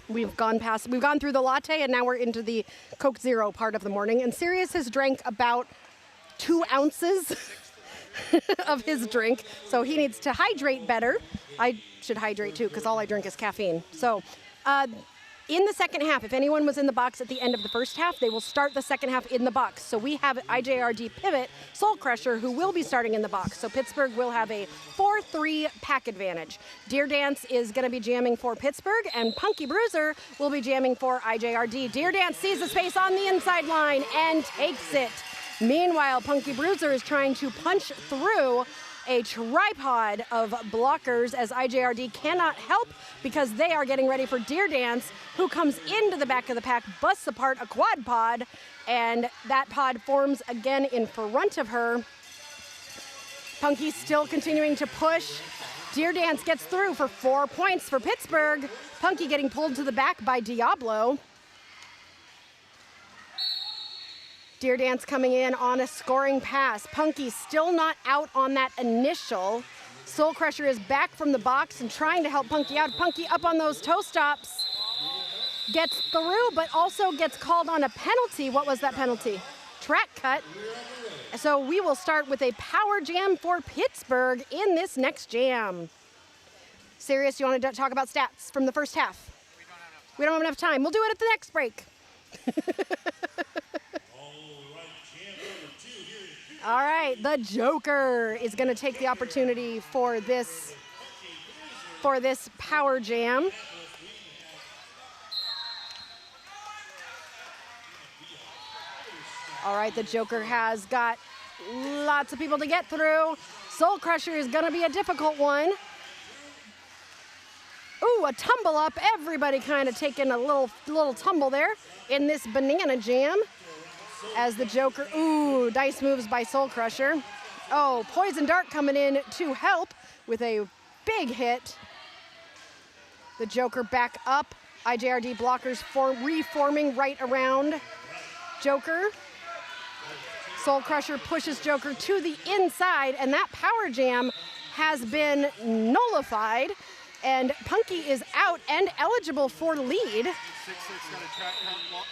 We've gone through the latte, and now we're into the Coke Zero part of the morning. And Sirius has drank about 2 ounces of his drink, so he needs to hydrate better. I should hydrate too, because all I drink is caffeine. So in the second half, if anyone was in the box at the end of the first half, they will start the second half in the box. So we have IJRD pivot Soul Crusher, who will be starting in the box. So Pittsburgh will have a 4-3 pack advantage. Deer Dance is going to be jamming for Pittsburgh, and Punky Bruiser will be jamming for IJRD. Deer Dance sees the space on the inside line and takes it. Meanwhile, Punky Bruiser is trying to punch through a tripod of blockers as IJRD cannot help because they are getting ready for Deer Dance, who comes into the back of the pack, busts apart a quad pod, and that pod forms again in front of her. Punky's still continuing to push. Deer Dance gets through for 4 points for Pittsburgh. Punky getting pulled to the back by Diablo. Deer Dance coming in on a scoring pass. Punky still not out on that initial. Soul Crusher is back from the box and trying to help Punky out. Punky up on those toe stops. Gets through, but also gets called on a penalty. What was that penalty? Track cut. So we will start with a power jam for Pittsburgh in this next jam. Sirius, you want to talk about stats from the first half? We don't have enough time. We'll do it at the next break. All right, the Joker is going to take the opportunity for this power jam. All right, the Joker has got lots of people to get through. Soul Crusher is going to be a difficult one. Ooh, a tumble up. Everybody kind of taking a little tumble there in this banana jam. As the Joker, ooh, dice moves by Soul Crusher. Oh, Poison Dart coming in to help with a big hit. The Joker back up. IJRD blockers reforming right around Joker. Soul Crusher pushes Joker to the inside, and that power jam has been nullified. And Punky is out and eligible for lead. 6-6 got a track count.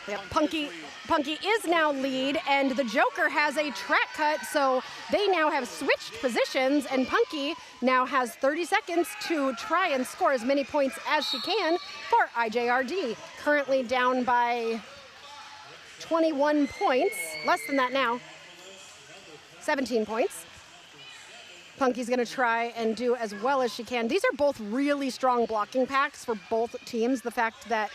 Yep, Punky is now lead, and the Joker has a track cut, so they now have switched positions, and Punky now has 30 seconds to try and score as many points as she can for IJRD. Currently down by 21 points, less than that now, 17 points. Punky's gonna try and do as well as she can. These are both really strong blocking packs for both teams. The fact that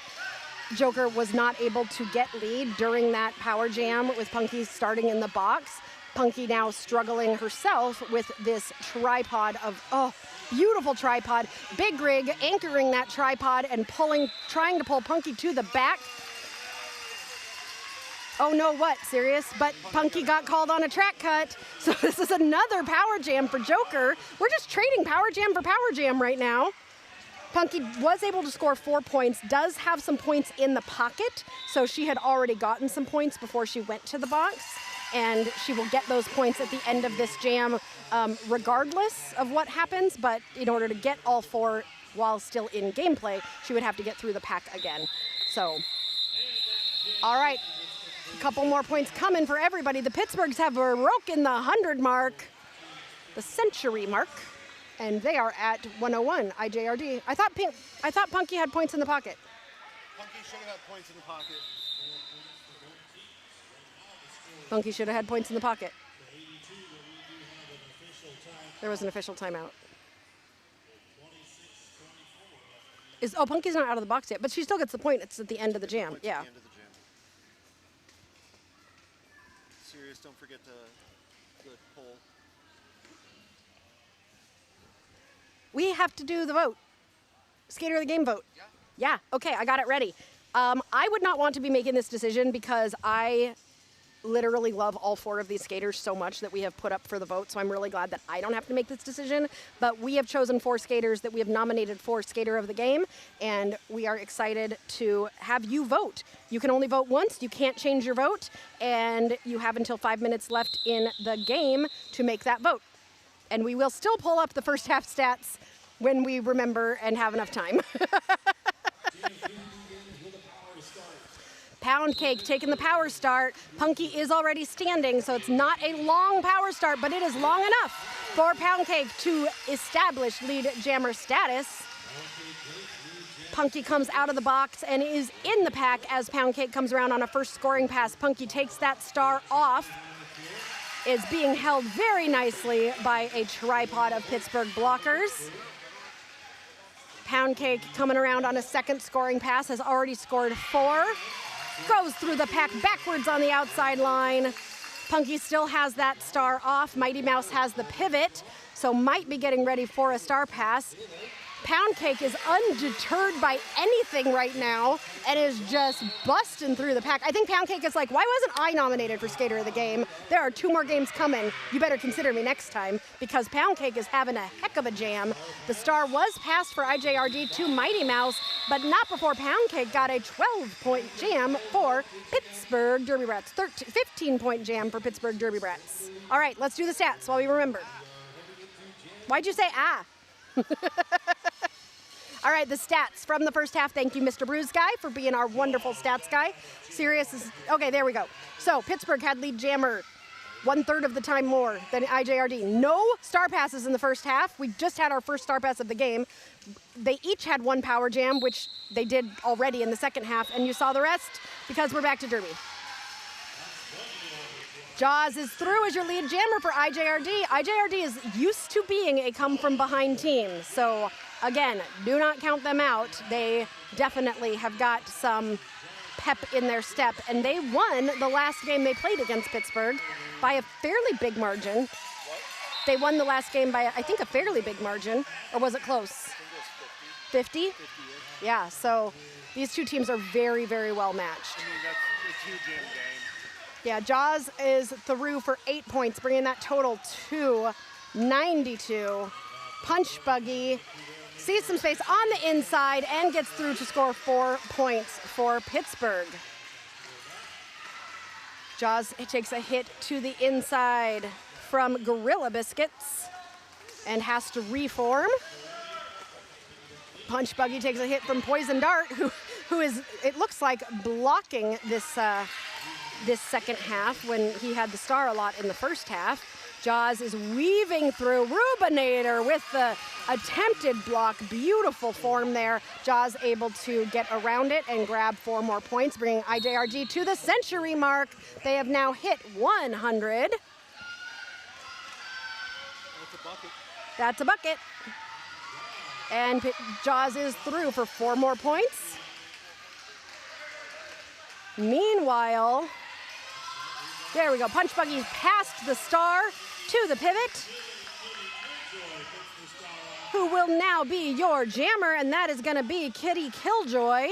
Joker was not able to get lead during that power jam with Punky starting in the box. Punky now struggling herself with this tripod of, oh, beautiful tripod. Big Rig anchoring that tripod and trying to pull Punky to the back. Oh no, what, Sirius? But Punky got called on a track cut. So this is another power jam for Joker. We're just trading power jam for power jam right now. Punky was able to score 4 points, does have some points in the pocket, so she had already gotten some points before she went to the box, and she will get those points at the end of this jam regardless of what happens, but in order to get all 4 while still in gameplay, she would have to get through the pack again. So, all right, a couple more points coming for everybody. The Pittsburghs have broken the 100 mark, the century mark. And they are at 101, IJRD. I thought Punky had points in the pocket. Punky should have had points in the pocket. Punky should have had points in the pocket. There was an official timeout. Punky's not out of the box yet, but she still gets the point. It's at the end of the jam. Yeah. At the end of the jam. Sirius, don't forget the poll. We have to do the vote. Skater of the game vote. Yeah, okay, I got it ready. I would not want to be making this decision because I literally love all 4 of these skaters so much that we have put up for the vote, so I'm really glad that I don't have to make this decision. But we have chosen 4 skaters that we have nominated for Skater of the Game, and we are excited to have you vote. You can only vote once, you can't change your vote, and you have until 5 minutes left in the game to make that vote. And we will still pull up the first half stats when we remember and have enough time. Pound Cake taking the power start. Punky is already standing, so it's not a long power start, but it is long enough for Pound Cake to establish lead jammer status. Punky comes out of the box and is in the pack as Pound Cake comes around on a first scoring pass. Punky takes that star off. Is being held very nicely by a tripod of Pittsburgh blockers. Pound Cake coming around on a second scoring pass, has already scored 4. Goes through the pack backwards on the outside line. Punky still has that star off. Mighty Mouse has the pivot, so might be getting ready for a star pass. Pound Cake is undeterred by anything right now and is just busting through the pack. I think Pound Cake is like, why wasn't I nominated for Skater of the Game? There are 2 more games coming. You better consider me next time, because Pound Cake is having a heck of a jam. The star was passed for IJRD to Mighty Mouse, but not before Pound Cake got a 12-point jam for Pittsburgh Derby Brats. 15-point jam for Pittsburgh Derby Brats. All right, let's do the stats while we remember. Why'd you say ah? All right, the stats from the first half. Thank you, Mr. Bruise Guy, for being our wonderful stats guy. Sirius is, okay, there we go. So Pittsburgh had lead jammer 1/3 of the time more than IJRD. No star passes in the first half. We just had our first star pass of the game. They each had 1 power jam, which they did already in the second half, and you saw the rest because we're back to Derby. Jaws is through as your lead jammer for IJRD. IJRD is used to being a come-from-behind team, so again, do not count them out. They definitely have got some pep in their step, and they won the last game they played against Pittsburgh by a fairly big margin. They won the last game by, I think, a fairly big margin, or was it close? I think it was 50. 50? Yeah, so these 2 teams are very, very well matched. I mean, that's a 2-jam game. Yeah, Jaws is through for 8 points, bringing that total to 92. Punch Buggy sees some space on the inside and gets through to score 4 points for Pittsburgh. Jaws takes a hit to the inside from Gorilla Biscuits and has to reform. Punch Buggy takes a hit from Poison Dart, who is, it looks like, blocking this second half when he had the star a lot in the first half. Jaws is weaving through. Rubinator with the attempted block. Beautiful form there. Jaws able to get around it and grab 4 more points, bringing IJRD to the century mark. They have now hit 100. That's a bucket. That's a bucket. And Jaws is through for 4 more points. Meanwhile, there we go. Punch Buggy past the star to the pivot, who will now be your jammer, and that is going to be Kitty Killjoy,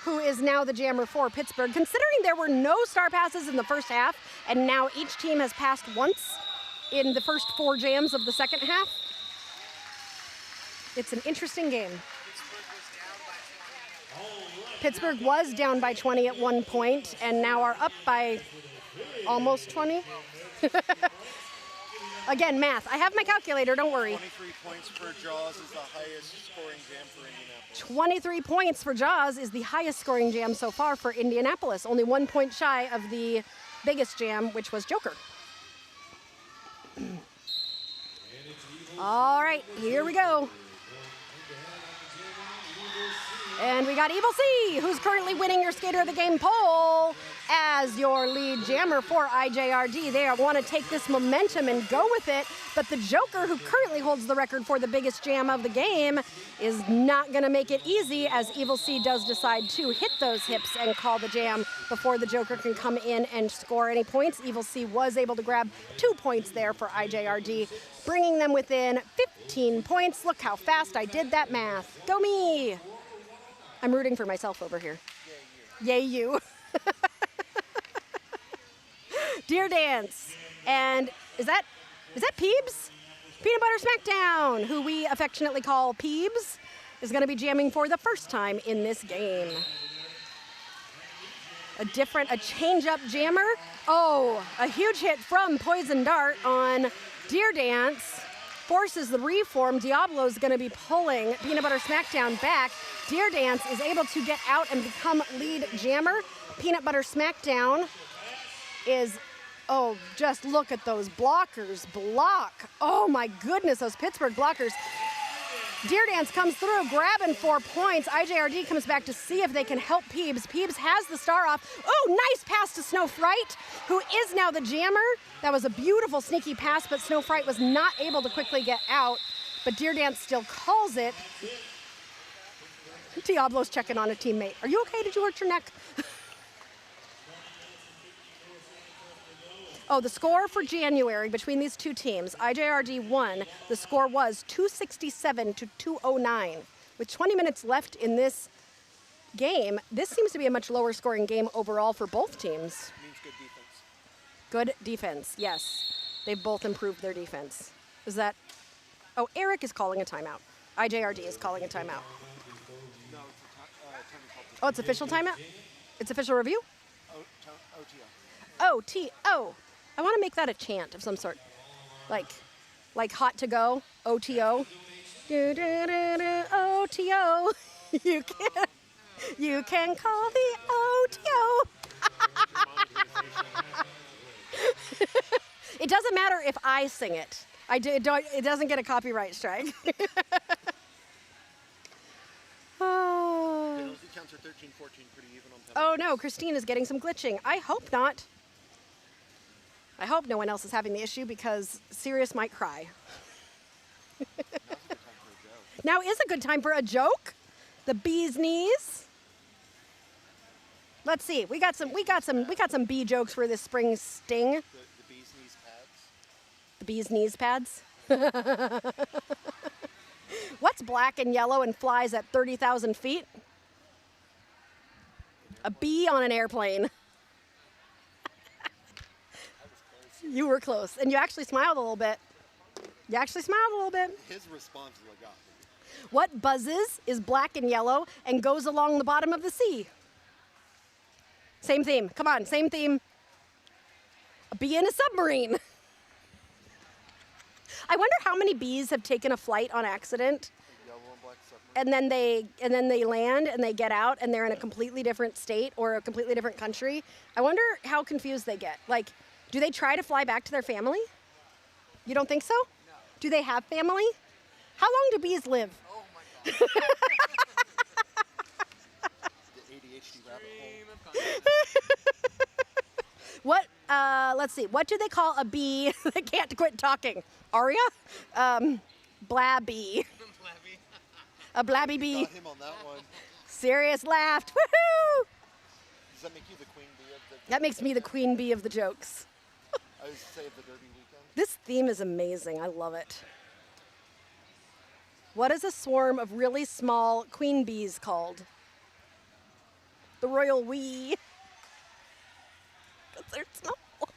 who is now the jammer for Pittsburgh. Considering there were no star passes in the first half, and now each team has passed once in the first 4 jams of the second half, it's an interesting game. Pittsburgh was down by 20 at one point, and now are up by almost 20. Again, math. I have my calculator, don't worry. 23 points for Jaws is the highest scoring jam for Indianapolis. 23 points for Jaws is the highest scoring jam so far for Indianapolis. Only 1 point shy of the biggest jam, which was Joker. All right, here we go. And we got Evil C, who's currently winning your Skater of the Game poll as your lead jammer for IJRD. They want to take this momentum and go with it, but the Joker, who currently holds the record for the biggest jam of the game, is not going to make it easy, as Evil C does decide to hit those hips and call the jam before the Joker can come in and score any points. Evil C was able to grab 2 points there for IJRD, bringing them within 15 points. Look how fast I did that math. Go me! I'm rooting for myself over here. Yay, you. Deer Dance. And is that Peebs? Peanut Butter Smackdown, who we affectionately call Peebs, is going to be jamming for the first time in this game. A change-up jammer. Oh, a huge hit from Poison Dart on Deer Dance. Forces the reform. Diablo's going to be pulling Peanut Butter Smackdown back. Deer Dance is able to get out and become lead jammer. Peanut Butter Smackdown is, oh, just look at those blockers block. Oh my goodness, those Pittsburgh blockers. Deer Dance comes through, grabbing 4 points. IJRD comes back to see if they can help Peebs. Peebs has the star off. Oh, nice pass to Snow Fright, who is now the jammer. That was a beautiful sneaky pass, but Snow Fright was not able to quickly get out. But Deer Dance still calls it. Diablo's checking on a teammate. Are you okay? Did you hurt your neck? Oh, the score for January between these two teams, IJRD won. The score was 267 to 209. With 20 minutes left in this game, this seems to be a much lower scoring game overall for both teams. Means good defense. Good defense, yes. They've both improved their defense. Is that, oh, Eric is calling a timeout. IJRD is calling a timeout. No, it's Oh, it's official timeout? It's official review? OTO. OTO. I want to make that a chant of some sort. Like hot to go, OTO. OTO. You can call the OTO. It doesn't matter if I sing it. It doesn't get a copyright strike. Oh. Penalty counts are 13-14, pretty even on penalties. Oh no, Christine is getting some glitching. I hope not. I hope no one else is having the issue because Sirius might cry. Now is a good time for a joke. The bee's knees. Let's see. We got some bee jokes for this spring sting. The bee's knees pads. The bee's knees pads. What's black and yellow and flies at 30,000 feet? A bee on an airplane. You were close, and you actually smiled a little bit. His response is what got me. What buzzes, is black and yellow, and goes along the bottom of the sea? Same theme. Come on, same theme. A bee in a submarine. I wonder how many bees have taken a flight on accident, Yellow and black submarine. and then they land and they get out and they're in a completely different state or a completely different country. I wonder how confused they get. Like, do they try to fly back to their family? You don't think so? No. Do they have family? How long do bees live? Oh my God. The ADHD rabbit hole. What, let's see, what do they call a bee that can't quit talking? Aria? Blabby. A blabby bee. Got him on that one. Sirius laughed. Woohoo! Does that make you the queen bee of the? That makes me the queen bee of the jokes. I would say of the Derby weekend. This theme is amazing. I love it. What is a swarm of really small queen bees called? The royal wee. 'Cause they're small. No.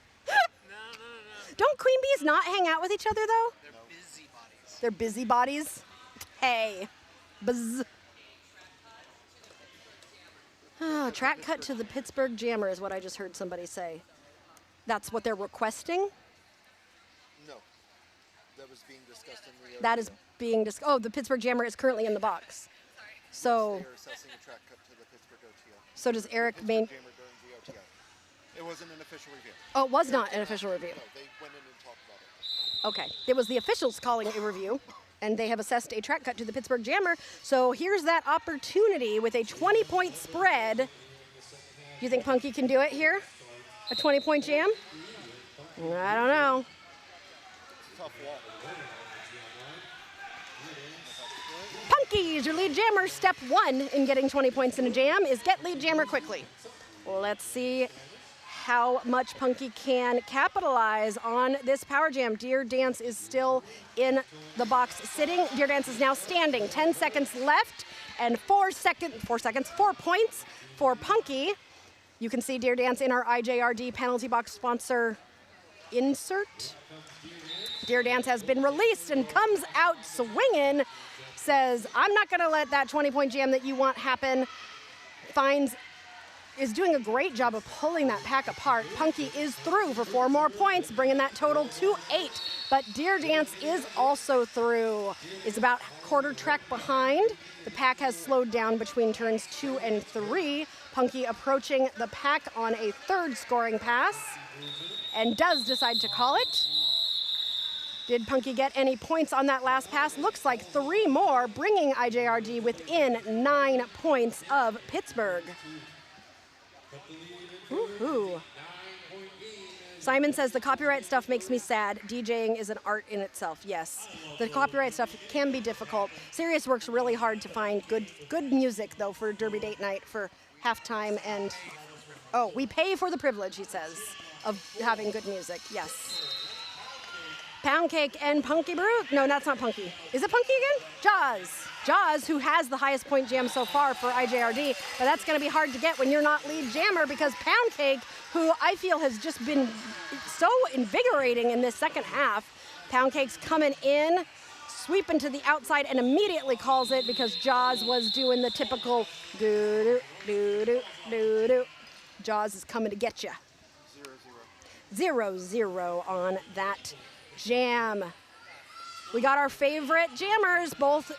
Don't queen bees not hang out with each other though? They're busybodies. They're busybodies. Hey, buzz. Oh, track cut to the Pittsburgh Jammer is what I just heard somebody say. That's what they're requesting? No. That was being discussed in the. That is being discussed. Oh, the Pittsburgh Jammer is currently in the box. So, They are assessing a track cut to the Pittsburgh OTO. so does Eric Pittsburgh main? Jammer during the OTO. It wasn't an official review. Oh, it was not an official review. No, they went in and talked about it. Okay, it was the officials calling a review, and they have assessed a track cut to the Pittsburgh Jammer. So here's that opportunity with a 20-point spread. Do you think Punky can do it here? A 20-point jam? I don't know. It's a tough wall. Punky is your lead jammer. Step one in getting 20 points in a jam is get lead jammer quickly. Let's see how much Punky can capitalize on this power jam. Deer Dance is still in the box sitting. Deer Dance is now standing. 10 seconds left and 4 points for Punky. You can see Deer Dance in our IJRD penalty box sponsor insert. Deer Dance has been released and comes out swinging. Says, I'm not going to let that 20-point jam that you want happen. Is doing a great job of pulling that pack apart. Punky is through for 4 more points, bringing that total to 8. But Deer Dance is also through. Is about quarter track behind. The pack has slowed down between turns 2 and 3. Punky approaching the pack on a 3rd scoring pass and does decide to call it. Did Punky get any points on that last pass? Looks like 3 more, bringing IJRD within 9 points of Pittsburgh. Woohoo. Simon says the copyright stuff makes me sad. DJing is an art in itself. Yes, the copyright stuff can be difficult. Sirius works really hard to find good music though for Derby Date Night for halftime, and we pay for the privilege, he says, of having good music. Yes. Pound Cake and Punky Brew. No, that's not Punky. Is it Punky again? Jaws, who has the highest point jam so far for IJRD, but that's going to be hard to get when you're not lead jammer, because Pound Cake, who I feel has just been so invigorating in this second half, Pound Cake's coming in, sweeping to the outside, and immediately calls it because Jaws was doing the typical doo doo doo doo doo. Jaws is coming to get you. 0-0 on that jam. We got our favorite jammers, both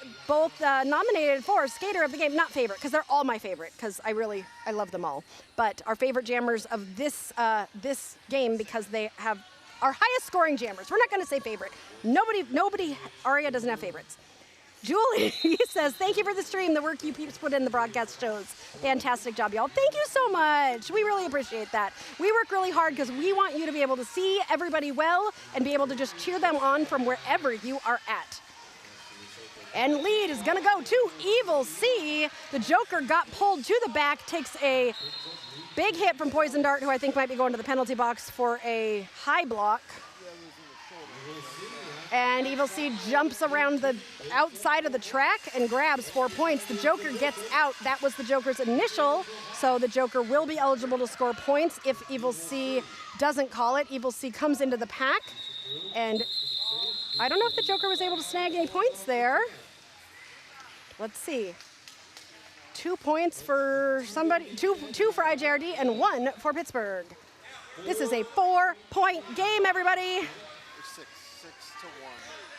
nominated for Skater of the Game. Not favorite, because they're all my favorite, because I love them all. But our favorite jammers of this game, because they have our highest scoring jammers. We're not going to say favorite. Nobody, Aria doesn't have favorites. Julie says, thank you for the stream, the work you peeps put in the broadcast shows. Fantastic job, y'all. Thank you so much. We really appreciate that. We work really hard because we want you to be able to see everybody well and be able to just cheer them on from wherever you are at. And lead is going to go to Evil C. The Joker got pulled to the back, takes a big hit from Poison Dart, who I think might be going to the penalty box for a high block. And Evil C jumps around the outside of the track and grabs 4 points. The Joker gets out. That was the Joker's initial, so the Joker will be eligible to score points if Evil C doesn't call it. Evil C comes into the pack, and I don't know if the Joker was able to snag any points there. Let's see. 2 points for somebody, two for IJRD and 1 for Pittsburgh. This is a 4-point game, everybody.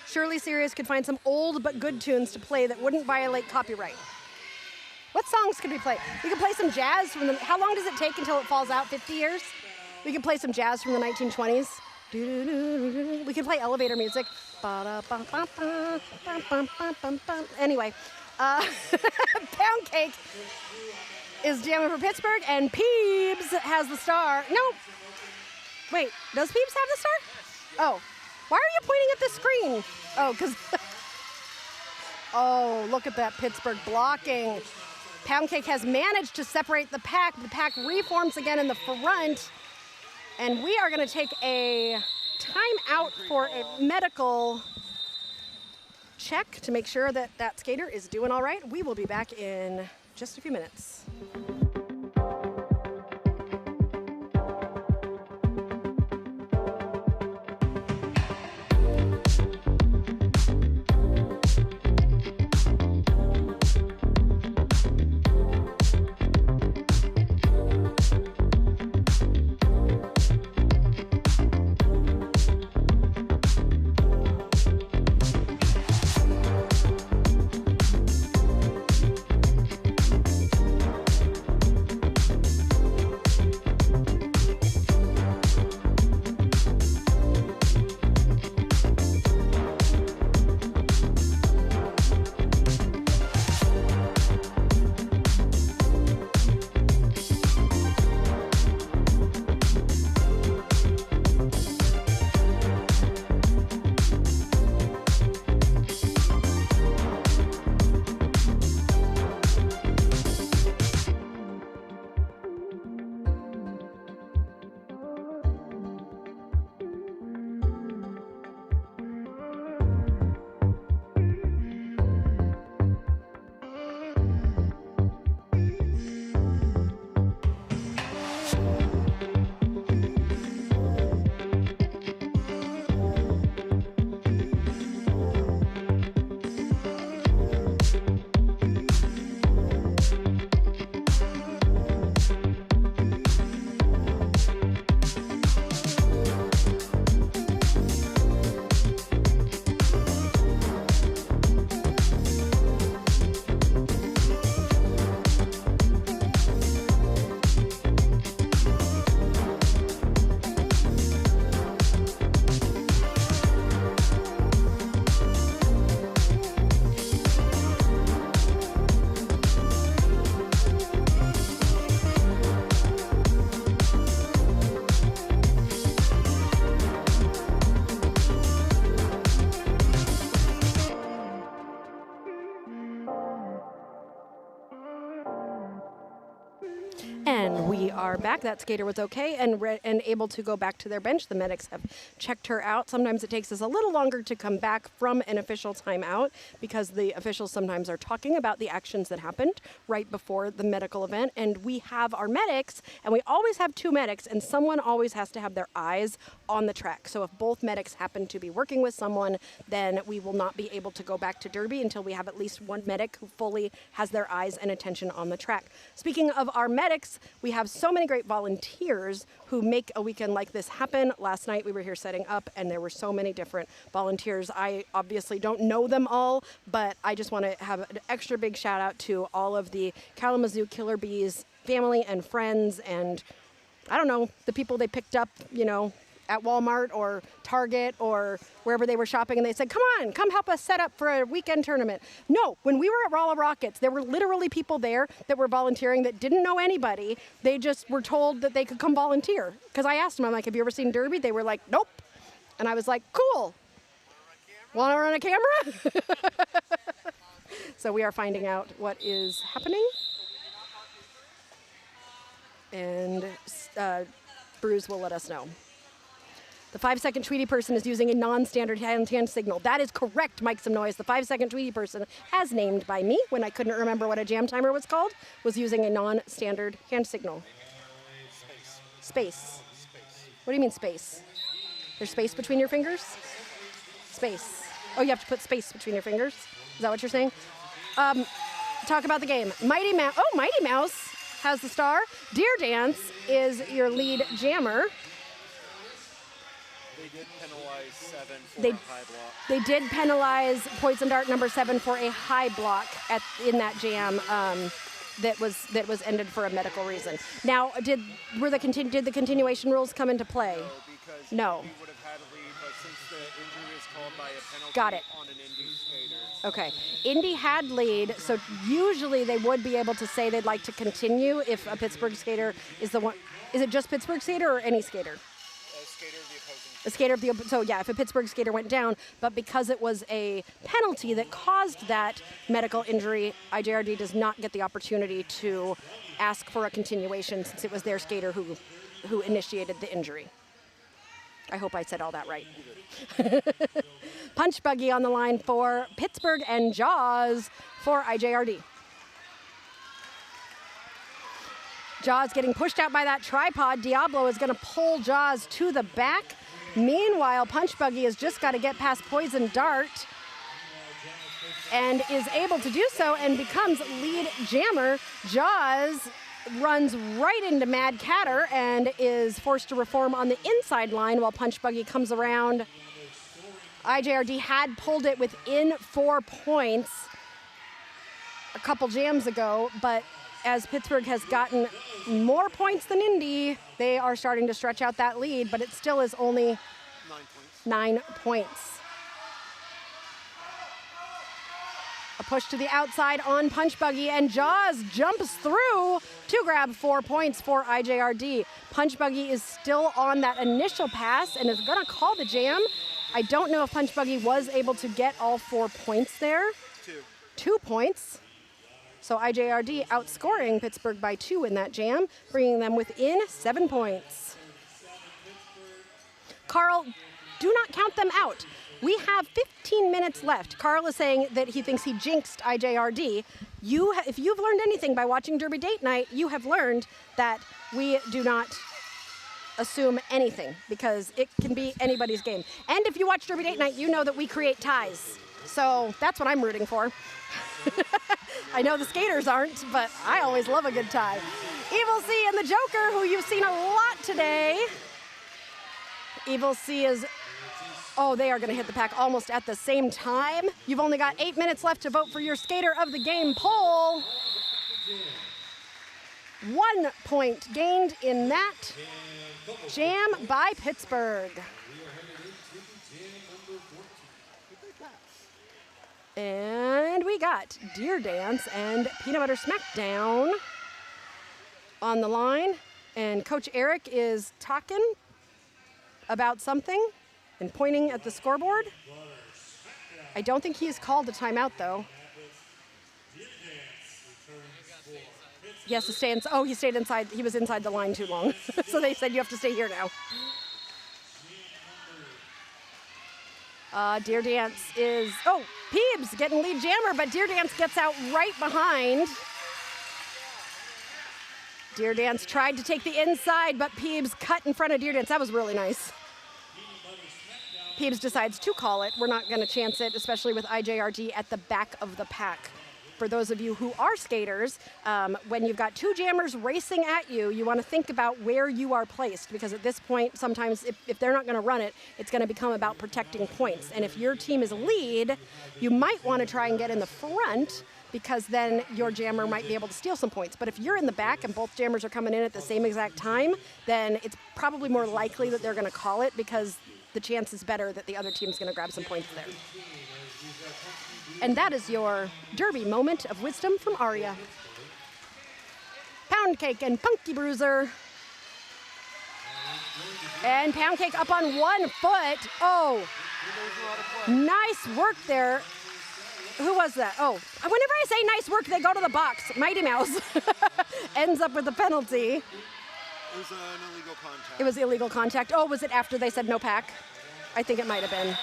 Surely Sirius could find some old but good tunes to play that wouldn't violate copyright. What songs could we play? We could play some jazz from how long does it take until it falls out? 50 years? We could play some jazz from the 1920s. We could play elevator music. Anyway, Pound Cake is jamming for Pittsburgh, and Peebs has the star. No, wait, does Peebs have the star? Oh. Why are you pointing at the screen? Oh, because... Oh, look at that Pittsburgh blocking. Pound Cake has managed to separate the pack. The pack reforms again in the front. And we are going to take a timeout for a medical check to make sure that that skater is doing all right. We will be back in just a few minutes. we are back. That skater was okay and able to go back to their bench. The medics have checked her out. Sometimes it takes us a little longer to come back from an official timeout because the officials sometimes are talking about the actions that happened right before the medical event. And we have our medics, and we always have 2 medics, and someone always has to have their eyes on the track. So if both medics happen to be working with someone, then we will not be able to go back to Derby until we have at least one medic who fully has their eyes and attention on the track. Speaking of our medics, we have so many great volunteers who make a weekend like this happen. Last night we were here setting up, and there were so many different volunteers. I obviously don't know them all, but I just want to have an extra big shout out to all of the Kalamazoo Killer Bees family and friends, and I don't know, the people they picked up, you know, at Walmart or Target or wherever they were shopping, and they said, come on, come help us set up for a weekend tournament. No, when we were at Rolla Rockets, there were literally people there that were volunteering that didn't know anybody. They just were told that they could come volunteer. Because I asked them, I'm like, have you ever seen Derby? They were like, nope. And I was like, cool. Want to run a camera? So we are finding out what is happening. And Bruce will let us know. The 5-second Tweety person is using a non-standard hand signal. That is correct, Mike Some Noise. The 5-second Tweety person, as named by me when I couldn't remember what a jam timer was called, was using a non-standard hand signal. Space. What do you mean space? There's space between your fingers? Space. Oh, you have to put space between your fingers? Is that what you're saying? Talk about the game. Mighty Mouse has the star. Deer Dance is your lead jammer. They did penalize 7 for a high block. They did penalize Poison Dart number 7 for a high block in that jam that was ended for a medical reason. Now, did the continuation rules come into play? No, because no. we would have had a lead, but since the injury is called by a penalty Got it. on an Indy skater. Okay. Indy had lead, so usually they would be able to say they'd like to continue if a Pittsburgh skater is the one. Is it just Pittsburgh skater or any skater? A skater of the so yeah, if a Pittsburgh skater went down, but because it was a penalty that caused that medical injury, IJRD does not get the opportunity to ask for a continuation since it was their skater who initiated the injury. I hope I said all that right. Punch Buggy on the line for Pittsburgh and Jaws for IJRD. Jaws getting pushed out by that tripod. Diablo is going to pull Jaws to the back. Meanwhile, Punch Buggy has just got to get past Poison Dart and is able to do so and becomes lead jammer. Jaws runs right into Mad Catter and is forced to reform on the inside line while Punch Buggy comes around. IJRD had pulled it within 4 points a couple jams ago, but as Pittsburgh has gotten more points than Indy, they are starting to stretch out that lead, but it still is only 9 points. A push to the outside on Punch Buggy, and Jaws jumps through to grab 4 points for IJRD. Punch Buggy is still on that initial pass and is going to call the jam. I don't know if Punch Buggy was able to get all 4 points there. 2 points. So IJRD outscoring Pittsburgh by 2 in that jam, bringing them within 7 points. Carl, do not count them out. We have 15 minutes left. Carl is saying that he thinks he jinxed IJRD. If you've learned anything by watching Derby Date Night, you have learned that we do not assume anything because it can be anybody's game. And if you watch Derby Date Night, you know that we create ties. So that's what I'm rooting for. I know the skaters aren't, but I always love a good tie. Evil C and the Joker, who you've seen a lot today. Evil C is, they are going to hit the pack almost at the same time. You've only got 8 minutes left to vote for your Skater of the Game poll. 1 point gained in that jam by Pittsburgh. And we got Deer Dance and Peanut Butter Smackdown on the line. And Coach Eric is talking about something and pointing at the scoreboard. I don't think he's called a timeout, though. He has to stay in. Oh, he stayed inside. He was inside the line too long. So they said you have to stay here now. Deer Dance is, oh, Peebs getting lead jammer, but Deer Dance gets out right behind. Deer Dance tried to take the inside, but Peebs cut in front of Deer Dance. That was really nice. Peebs decides to call it. We're not going to chance it, especially with IJRD at the back of the pack. For those of you who are skaters, when you've got two jammers racing at you, you want to think about where you are placed, because at this point, sometimes if they're not going to run it, it's going to become about protecting points. And if your team is lead, you might want to try and get in the front, because then your jammer might be able to steal some points. But if you're in the back and both jammers are coming in at the same exact time, then it's probably more likely that they're going to call it, because the chance is better that the other team's going to grab some points there. And that is your Derby moment of wisdom from Aria. Pound Cake and Punky Bruiser. And Pound Cake up on 1 foot. Oh, nice work there. Who was that? Oh, whenever I say nice work, they go to the box. Mighty Mouse ends up with the penalty. It was an illegal contact. It was illegal contact. Oh, was it after they said no pack? I think it might have been.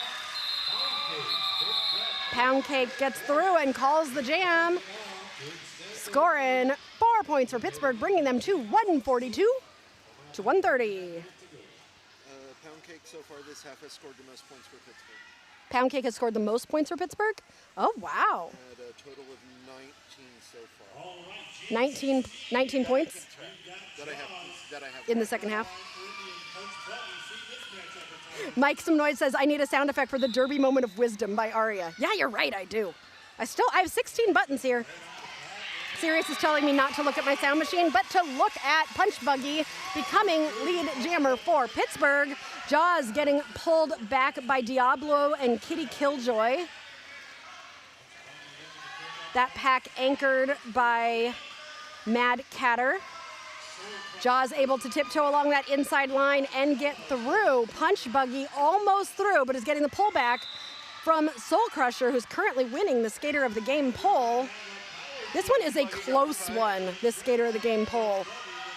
Pound Cake gets through and calls the jam. Scoring 4 points for Pittsburgh, bringing them to 142 to 130. Pound Cake so far this half has scored the most points for Pittsburgh. Pound Cake has scored the most points for Pittsburgh? Oh, wow. At a total of 19 so far. 19 points That I have. in the second half. Mike Somnoid says, I need a sound effect for the Derby moment of wisdom by Aria. Yeah, you're right, I do. I have 16 buttons here. Sirius is telling me not to look at my sound machine, but to look at Punch Buggy becoming lead jammer for Pittsburgh. Jaws getting pulled back by Diablo and Kitty Killjoy. That pack anchored by Mad Catter. Jaws able to tiptoe along that inside line and get through. Punch Buggy almost through, but is getting the pullback from Soul Crusher, who's currently winning the Skater of the Game poll. This one is a close one, this Skater of the Game poll.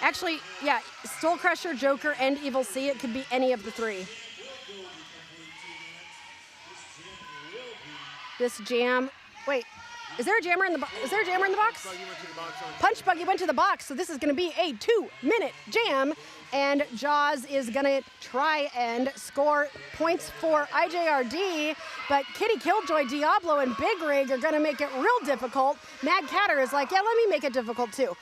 Actually, yeah, Soul Crusher, Joker, and Evil C. It could be any of the three. This jam, wait. Is there a jammer in the box? Punch Buggy went to the box, so this is going to be a 2-minute jam, and Jaws is going to try and score points for IJRD, but Kitty Killjoy, Diablo, and Big Rig are going to make it real difficult. Mad Catter is like, yeah, let me make it difficult too.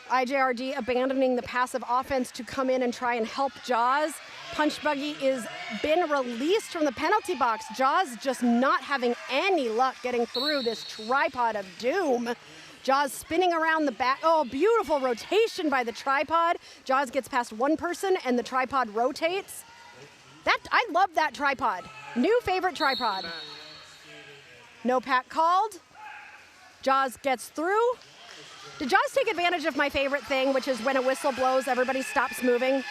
IJRD abandoning the passive offense to come in and try and help Jaws. Punch Buggy is been released from the penalty box. Jaws just not having any luck getting through this tripod of doom. Jaws spinning around the back. Oh, beautiful rotation by the tripod. Jaws gets past one person and the tripod rotates. I love that tripod. New favorite tripod. No pack called. Jaws gets through. Did Jaws take advantage of my favorite thing, which is when a whistle blows, everybody stops moving?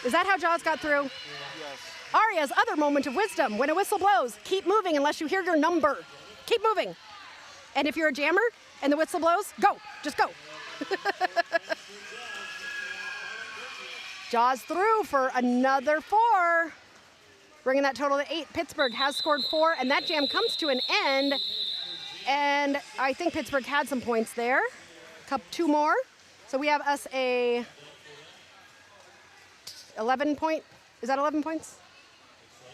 Is that how Jaws got through? Yes. Aria's other moment of wisdom, when a whistle blows, keep moving unless you hear your number. Keep moving. And if you're a jammer and the whistle blows, go, just go. Jaws through for another 4, bringing that total to 8. Pittsburgh has scored 4, and that jam comes to an end. And I think Pittsburgh had some points there. 2 more. So we have us a 11 point. Is that 11 points?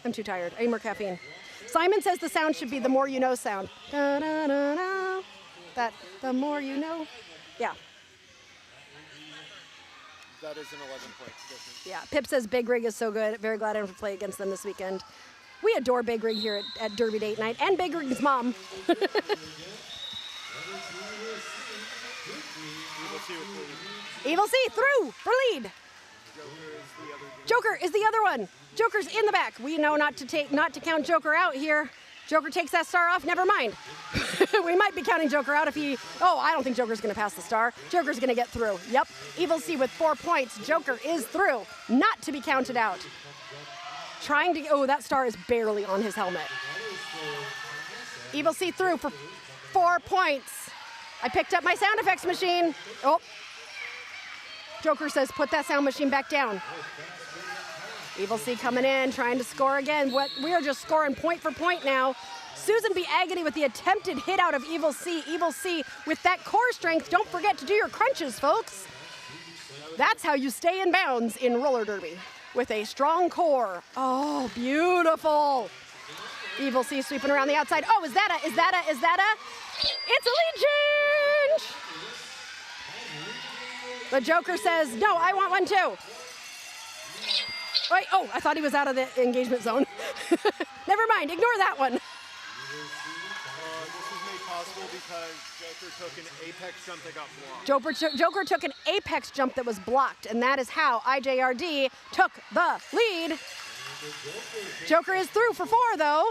I'm too tired. I need more caffeine. Simon says the sound should be the more you know sound. Da, da, da, da. That the more you know. Yeah. That is an 11-point difference. Yeah. Pip says Big Rig is so good. Very glad I don't have to play against them this weekend. We adore Big Rig here at Derby Date Night, and Big Rig's mom. Evil C through for lead. Joker is the other one. Joker's in the back. We know not to count Joker out here. Joker takes that star off. Never mind. We might be counting Joker out if he. Oh, I don't think Joker's going to pass the star. Joker's going to get through. Yep. Evil C with 4 points. Joker is through. Not to be counted out. Trying to. Oh, that star is barely on his helmet. Evil C through for 4 points. I picked up my sound effects machine. Oh. Joker says, put that sound machine back down. Evil C coming in, trying to score again. We are just scoring point for point now. Susan B. Agony with the attempted hit out of Evil C. Evil C with that core strength. Don't forget to do your crunches, folks. That's how you stay in bounds in roller derby, with a strong core. Oh, beautiful. Evil C sweeping around the outside. Oh, is that a? It's a lead change. The Joker says, no, I want one too. Wait, oh, I thought he was out of the engagement zone. Never mind, ignore that one. This was made possible because Joker took an apex jump that got blocked. Joker took an apex jump that was blocked, and that is how IJRD took the lead. Joker is through for 4, though.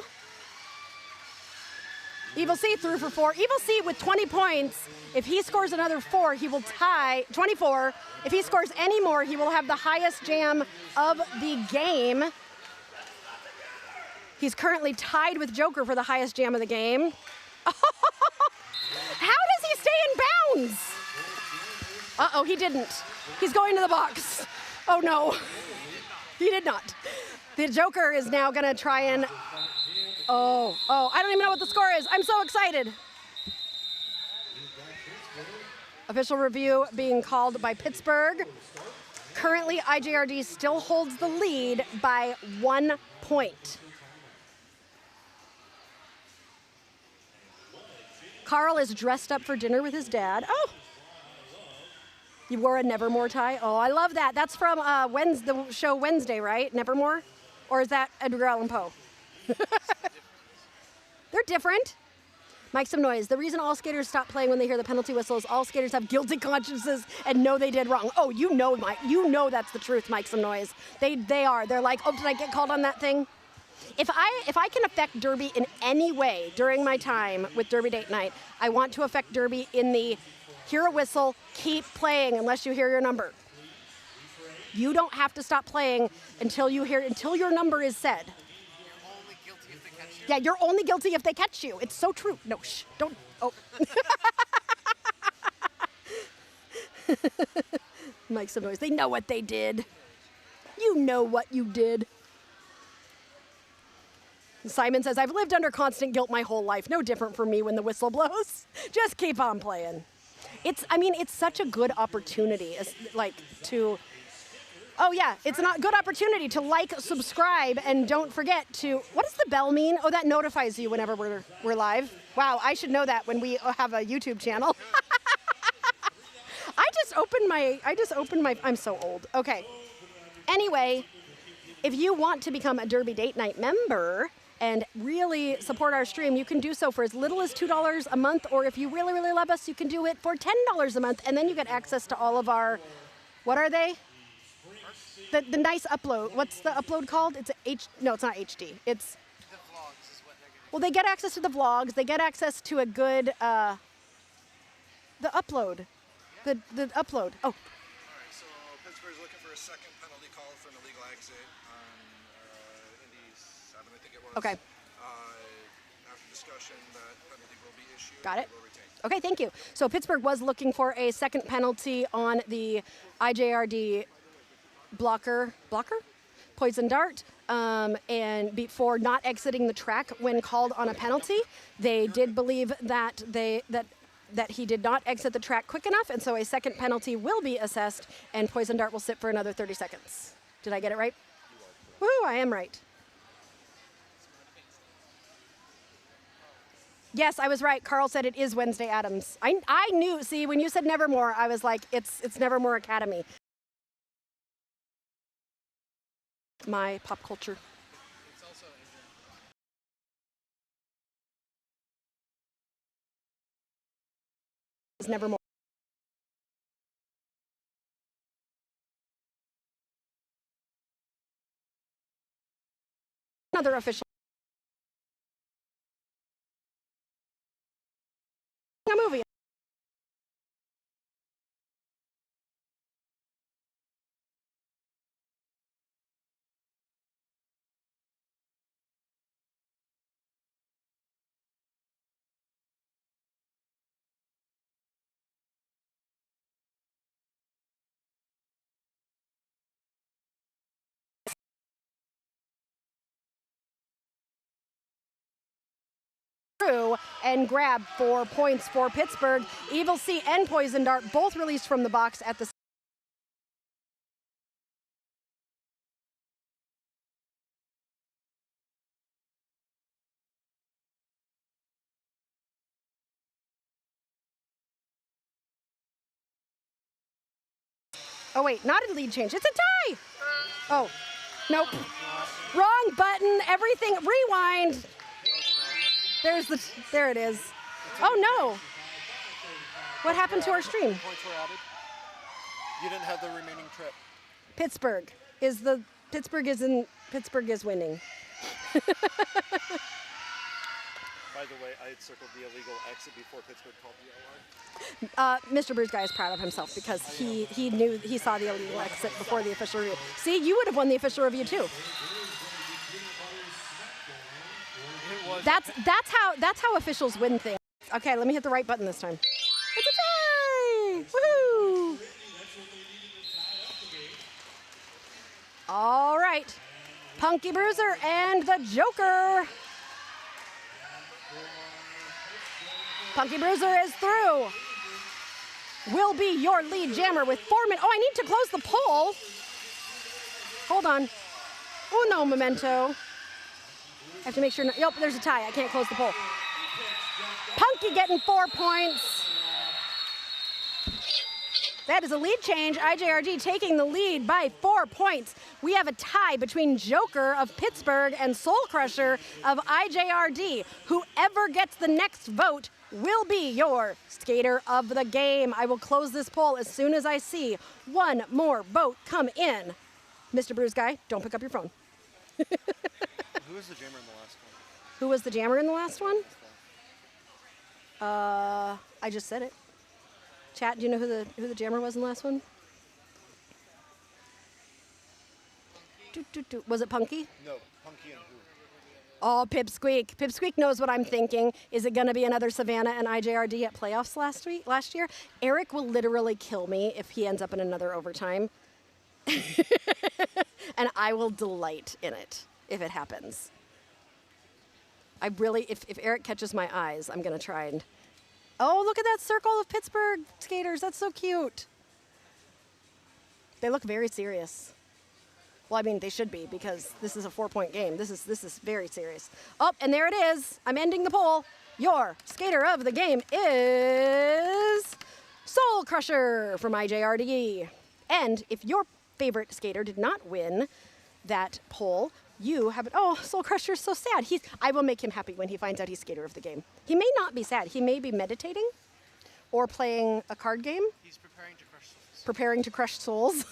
Evil C through for 4. Evil C with 20 points. If he scores another 4, he will tie 24. If he scores any more, he will have the highest jam of the game. He's currently tied with Joker for the highest jam of the game. How does he stay in bounds? Uh-oh, he didn't. He's going to the box. Oh, no. He did not. The Joker is now going to try and... Oh, I don't even know what the score is. I'm so excited. Official review being called by Pittsburgh. Currently, IJRD still holds the lead by 1 point. Carl is dressed up for dinner with his dad. Oh, you wore a Nevermore tie? Oh, I love that. That's from the show Wednesday, right? Nevermore? Or is that Edgar Allan Poe? They're different. Make some noise. The reason all skaters stop playing when they hear the penalty whistle is all skaters have guilty consciences and know they did wrong. Oh, you know, Mike. You know that's the truth. Make some noise. They are. They're like, oh, did I get called on that thing? If I can affect Derby in any way during my time with Derby Date Night, I want to affect Derby in the hear a whistle, keep playing unless you hear your number. You don't have to stop playing until your number is said. Yeah, you're only guilty if they catch you. It's so true. No, shh, don't. Oh. Make some noise. They know what they did. You know what you did. Simon says, I've lived under constant guilt my whole life. No different for me when the whistle blows. Just keep on playing. It's such a good opportunity, oh yeah, it's a good opportunity to like, subscribe, and don't forget to, what does the bell mean? Oh, that notifies you whenever we're live. Wow, I should know that when we have a YouTube channel. I just opened my, I'm so old. Okay. Anyway, if you want to become a Derby Date Night member and really support our stream, you can do so for as little as $2 a month, or if you really, really love us, you can do it for $10 a month, and then you get access to all of our, what are they? The nice upload. What's the upload called? It's no, it's not HD. It's the vlogs is what they're gonna. Well, they get access to the vlogs. They get access to a good the upload. The upload. Oh. All right, so Pittsburgh's looking for a second penalty call for an illegal exit on Indy 7, I think it was. Okay. After discussion, that penalty will be issued. Got it. Will retain. Okay, thank you. So Pittsburgh was looking for a second penalty on the IJRD blocker, poison dart, and before not exiting the track when called on a penalty. They did believe that he did not exit the track quick enough, and so a second penalty will be assessed, and poison dart will sit for another 30 seconds. Did I get it right? Woo, I am right. Yes, I was right. Carl said it is Wednesday Addams. I knew. See, when you said Nevermore, I was like, it's Nevermore Academy. My pop culture. It's also Is Nevermore. Another official. A movie. through and grab 4 points for Pittsburgh. Evil Sea and Poison Dart both released from the box at the Oh wait, not a lead change, it's a tie! Oh, nope. Wrong button, everything, rewind. There it is. Oh no! What happened to our stream? Points were added. You didn't have the remaining trip. Pittsburgh is winning. By the way, I had circled the illegal exit before Pittsburgh called the LR. Mr. Bruce Guy is proud of himself because he saw the illegal exit before the official review. See, you would have won the official review too. That's how officials win things. Okay, let me hit the right button this time. It's a tie! Woohoo! All right, Punky Bruiser and the Joker. Punky Bruiser is through. Will be your lead jammer with 4 minutes. Oh, I need to close the poll. Hold on. Uno momento. I have to make sure. Yep, there's a tie. I can't close the poll. Punky getting 4 points. That is a lead change. IJRD taking the lead by 4 points. We have a tie between Joker of Pittsburgh and Soul Crusher of IJRD. Whoever gets the next vote will be your skater of the game. I will close this poll as soon as I see one more vote come in. Mr. Bruce Guy, don't pick up your phone. Who was the jammer in the last one? Who was the jammer in the last one? I just said it. Chat, do you know who the jammer was in the last one? Was it Punky? No, Punky and who? Oh, Pipsqueak. Pipsqueak knows what I'm thinking. Is it going to be another Savannah and IJRD at playoffs last year? Eric will literally kill me if he ends up in another overtime. And I will delight in it if it happens. If Eric catches my eyes, I'm going to try and... Oh, look at that circle of Pittsburgh skaters. That's so cute. They look very serious. Well, I mean, they should be because this is a 4-point game. This is very serious. Oh, and there it is. I'm ending the poll. Your skater of the game is Soul Crusher from IJRD. And if your favorite skater did not win that poll, you have it. Oh, Soul Crusher's so sad. I will make him happy when he finds out he's skater of the game. He may not be sad. He may be meditating or playing a card game. He's preparing to crush souls. Preparing to crush souls.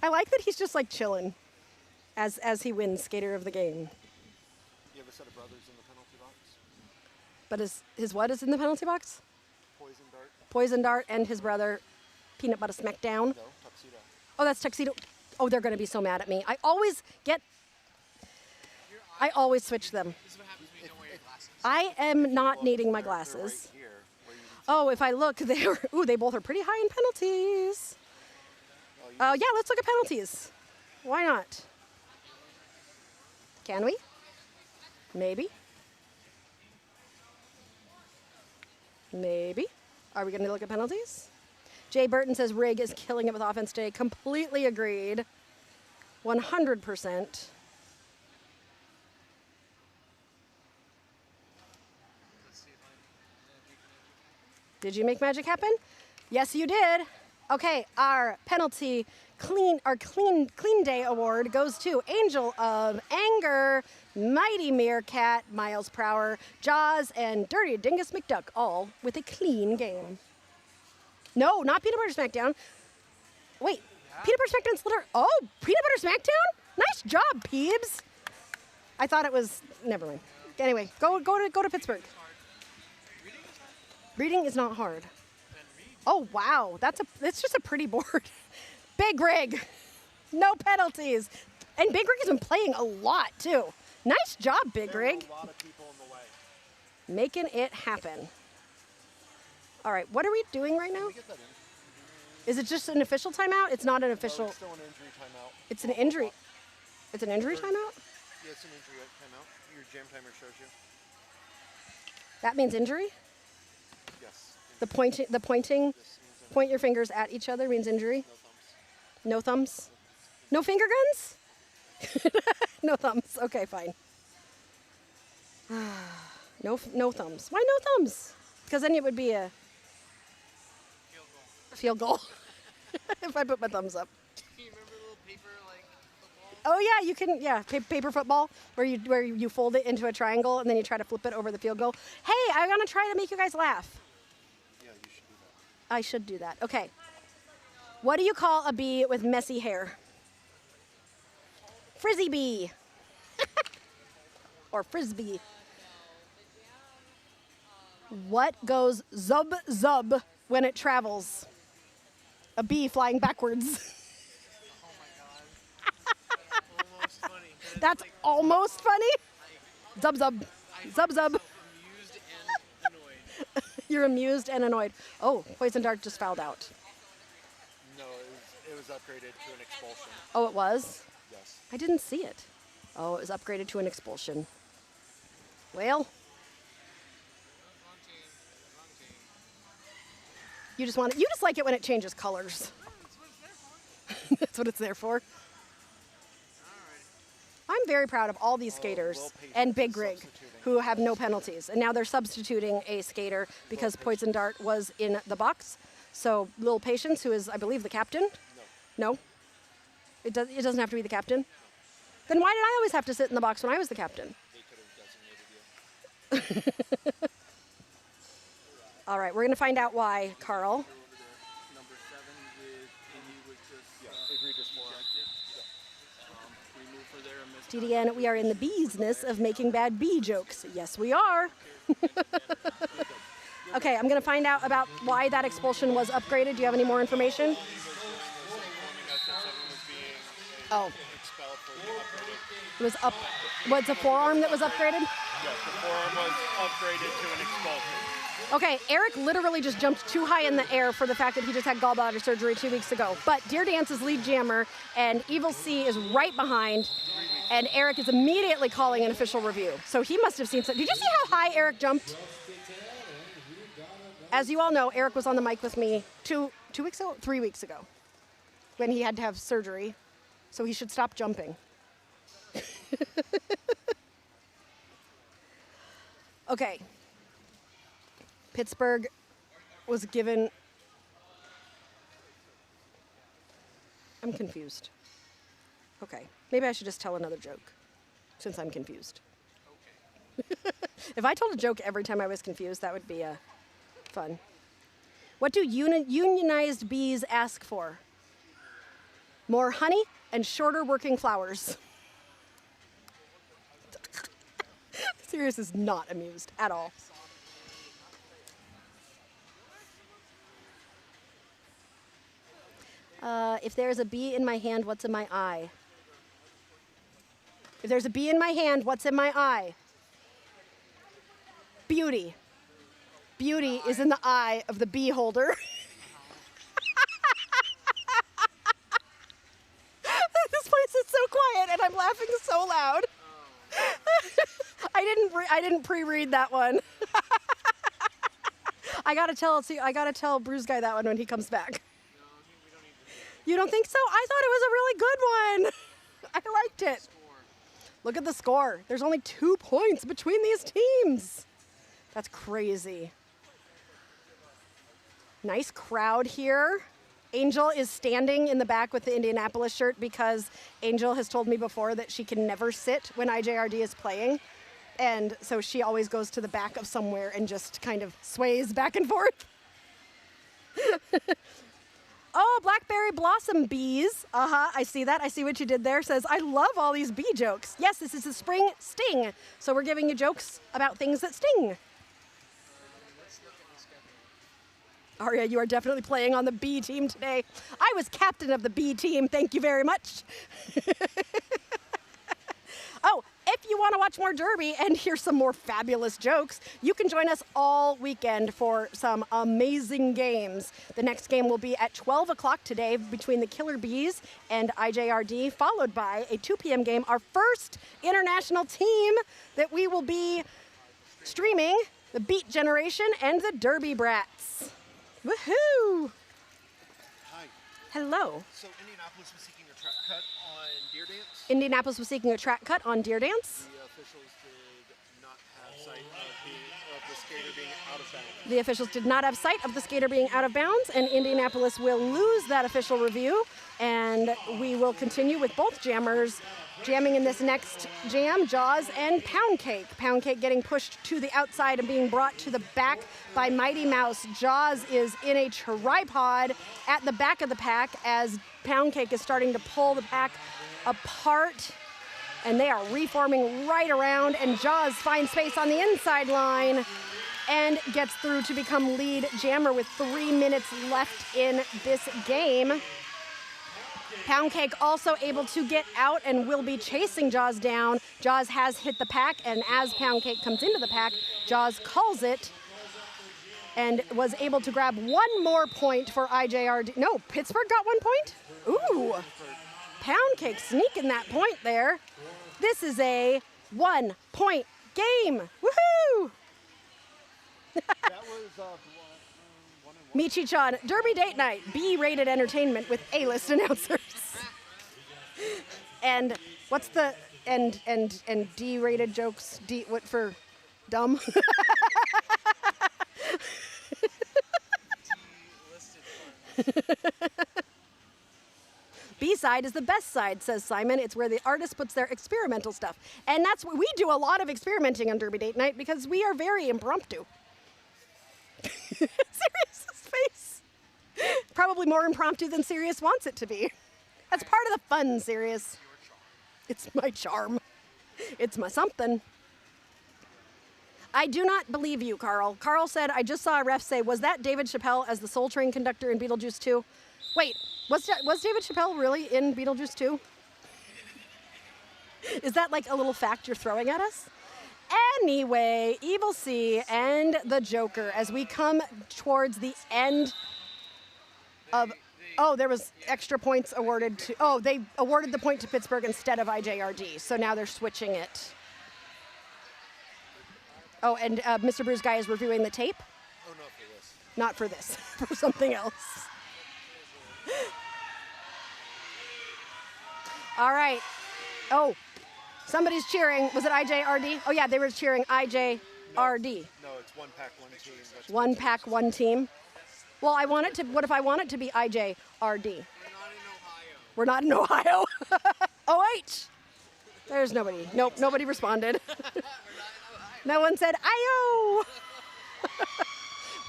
I like that he's just like chilling as he wins skater of the game. You have a set of brothers in the penalty box? But his what is in the penalty box? Poison Dart. Poison Dart and his brother Peanut Butter Smackdown. No, Tuxedo. Oh, that's Tuxedo. Oh, they're going to be so mad at me. I always switch them. This is what happens when you don't wear your glasses. I am not needing my glasses. Right here, where you Oh, if I look, they both are pretty high in penalties. Yeah, let's look at penalties. Why not? Can we? Maybe. Maybe. Are we going to look at penalties? Jay Burton says Rig is killing it with offense today. Completely agreed. 100%. Did you make magic happen? Yes, you did. Okay, our penalty clean day award goes to Angel of Anger, Mighty Meerkat, Miles Prower, Jaws, and Dirty Dingus McDuck, all with a clean game. No, not Peanut Butter Smackdown. Wait, yeah. Peanut Butter Smackdown's literally... Oh, Peanut Butter Smackdown? Nice job, Peebs. I thought it was... Never mind. Anyway, go to Pittsburgh. Reading is not hard. Oh, wow. That's just a pretty board. Big Rig. No penalties. And Big Rig has been playing a lot, too. Nice job, Big Rig. a lot of people in the way. Making it happen. All right, what are we doing right now? Can we get that in? Is it just an official timeout? It's not an official... No, it's still an injury timeout. It's an injury... It's an injury timeout? You had some injury at timeout. Your jam timer shows you. That means injury? Yes. The pointing, This means point your fingers at each other means injury? no thumbs. No thumbs? No finger guns? No thumbs. Okay, fine. No thumbs. Why no thumbs? Because then it would be a field goal if I put my thumbs up. You remember the little paper like football? Oh yeah, you can. Yeah, paper football, where you fold it into a triangle and then you try to flip it over the field goal. Hey, I'm gonna try to make you guys laugh. Yeah, you should do that. I should do that. Okay. What do you call a bee with messy hair? Frizzy bee. Or frisbee. What goes zub zub when it travels? A bee flying backwards. Oh my god. Almost funny. That's like, almost funny. Zub zub. Zub zub. amused and annoyed. You're amused and annoyed. Oh, poison dart just fouled out. No, it was upgraded to an expulsion. Oh, it was? Yes. I didn't see it. Oh, it was upgraded to an expulsion. Well, Wrong team. Wrong team. you just like it when it changes colors. That's what it's there for. That's what it's there for. I'm very proud of all these skaters Will Patience and Big is Rig substituting. who have no penalties. And now they're substituting a skater because Poison Dart was in the box. So Lil Patience, who is, I believe, the captain. No? It doesn't have to be the captain? Then why did I always have to sit in the box when I was the captain? They could have designated you. All right, we're going to find out why, Carl. Number 7 with Amy was just Egregious moron. we moved for there and missed. DDN, we are in the business of making bad bee jokes. Yes, we are. Okay, I'm going to find out about why that expulsion was upgraded. Do you have any more information? Informing us that someone was being Oh, expelled for the upgraded. it was up. What's a forearm that was upgraded? Yes, the forearm was upgraded to an expulsion. Okay, Eric literally just jumped too high in the air for the fact that he just had gallbladder surgery 2 weeks ago. But Deer Dance's lead jammer and Evil C is right behind, and Eric is immediately calling an official review. So he must have seen something. Did you see how high Eric jumped? As you all know, Eric was on the mic with me 2 weeks ago, 3 weeks ago, when he had to have surgery. So he should stop jumping. Okay. Pittsburgh was given. I'm confused. Okay, maybe I should just tell another joke since I'm confused. Okay. If I told a joke every time I was confused, that would be fun. What do unionized bees ask for? More honey and shorter working flowers. Sirius is not amused at all. If there's a bee in my hand, what's in my eye? If there's a bee in my hand, what's in my eye? Beauty. Beauty is in the eye of the bee holder. This place is so quiet and I'm laughing so loud. I didn't pre-read that one. I gotta tell Bruce Guy that one when he comes back. You don't think so? I thought it was a really good one. I liked it. Look at the score. There's only 2 points between these teams. That's crazy. Nice crowd here. Angel is standing in the back with the Indianapolis shirt because Angel has told me before that she can never sit when IJRD is playing. And so she always goes to the back of somewhere and just kind of sways back and forth. Oh, Blackberry Blossom Bees. I see that. I see what you did there. Says, I love all these bee jokes. Yes, this is a spring sting. So we're giving you jokes about things that sting. Aria, you are definitely playing on the B team today. I was captain of the B team. Thank you very much. Oh, If you want to watch more Derby and hear some more fabulous jokes, you can join us all weekend for some amazing games. The next game will be at 12 o'clock today between the Killer Beez and IJRD, followed by a 2 p.m. game, our first international team that we will be streaming, the Beat Generation and the Derby Brats. Woohoo! Hi. Hello. So Indianapolis was seeking a track cut on Deer Dance. Indianapolis was seeking a track cut on Deer Dance. The officials did not have sight of the skater being out of bounds. The officials did not have sight of the skater being out of bounds, and Indianapolis will lose that official review, and we will continue with both jammers jamming in this next jam, Jaws and Pound Cake. Pound Cake getting pushed to the outside and being brought to the back by Mighty Mouse. Jaws is in a tripod at the back of the pack as Pound Cake is starting to pull the pack apart, and they are reforming right around, and Jaws finds space on the inside line and gets through to become lead jammer with 3 minutes left in this game. Pound Cake also able to get out and will be chasing Jaws down. Jaws has hit the pack, and as Pound Cake comes into the pack, Jaws calls it and was able to grab one more point for IJRD. No, Pittsburgh got 1 point? Ooh, Pound Cake sneaking that point there. This is a 1 point game. Woohoo! That was 1-1. Michi-chan, Derby Date Night, B-rated entertainment with A-list announcers. And what's the and D-rated jokes? D what for? Dumb. B-side is the best side, says Simon. It's where the artist puts their experimental stuff. And that's what we do, a lot of experimenting on Derby Date Night because we are very impromptu. Sirius's face. Probably more impromptu than Sirius wants it to be. That's part of the fun, Sirius. It's my charm. It's my something. I do not believe you, Carl. Carl said, I just saw a ref say, was that David Chappelle as the Soul Train conductor in Beetlejuice 2? Wait, was David Chappelle really in Beetlejuice 2? Is that like a little fact you're throwing at us? Anyway, Evil C and the Joker as we come towards the end of... Oh, there was extra points awarded to... Oh, they awarded the point to Pittsburgh instead of IJRD, so now they're switching it. Oh, and Mr. Bruce Guy is reviewing the tape? Oh, not for this. Not for this, for something else. All right. Oh, somebody's cheering. Was it IJRD? Oh, yeah, they were cheering IJRD. No, it's one pack, one team. That's One pack, one team. Well, I want it to, what if I want it to be IJRD? We're not in Ohio. OH. There's nobody. Nope, nobody responded. No one said, IO.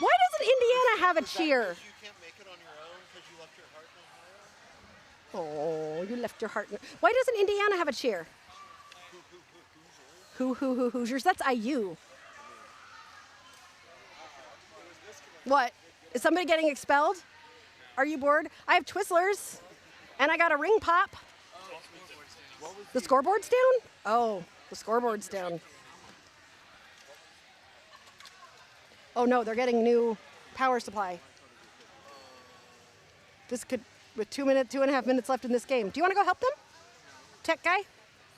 Why doesn't Indiana have a cheer? You can't make it on your own because you left your heart in Ohio? Oh, you left your heart. Why doesn't Indiana have a cheer? Hoosiers. That's IU. What? Is somebody getting expelled? Are you bored? I have Twizzlers, and I got a ring pop. The scoreboard's down? Oh, the scoreboard's down. Oh no, they're getting new power supply. This could, with 2.5 minutes left in this game. Do you want to go help them? Tech guy?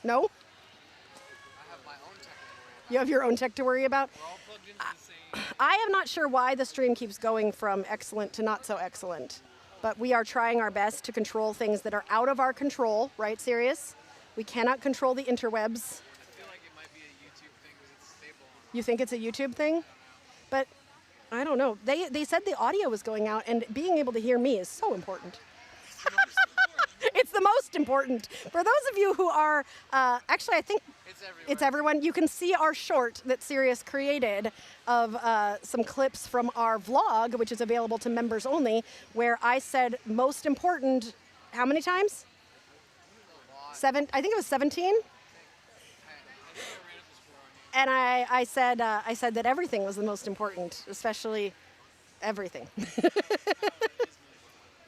No? I have my own tech to worry about. You have your own tech to worry about? We're all plugged into the same. I am not sure why the stream keeps going from excellent to not so excellent, but we are trying our best to control things that are out of our control, right, Sirius? We cannot control the interwebs. I feel like it might be a YouTube thing because it's stable on. You think it's a YouTube thing? But I don't know. They said the audio was going out, and being able to hear me is so important. It's the most important. For those of you who are, actually, I think it's everyone. You can see our short that Sirius created of some clips from our vlog, which is available to members only, where I said most important, how many times? I think it was 17. And I said that everything was the most important, especially everything.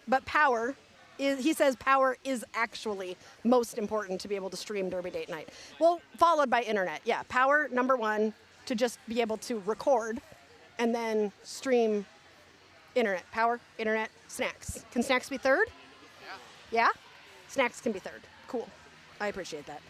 But power he says power is actually most important to be able to stream Derby Date Night. Well, followed by internet. Yeah, power, number one, to just be able to record and then stream internet. Power, internet, snacks. Can snacks be third? Yeah? Snacks can be third. Cool. I appreciate that.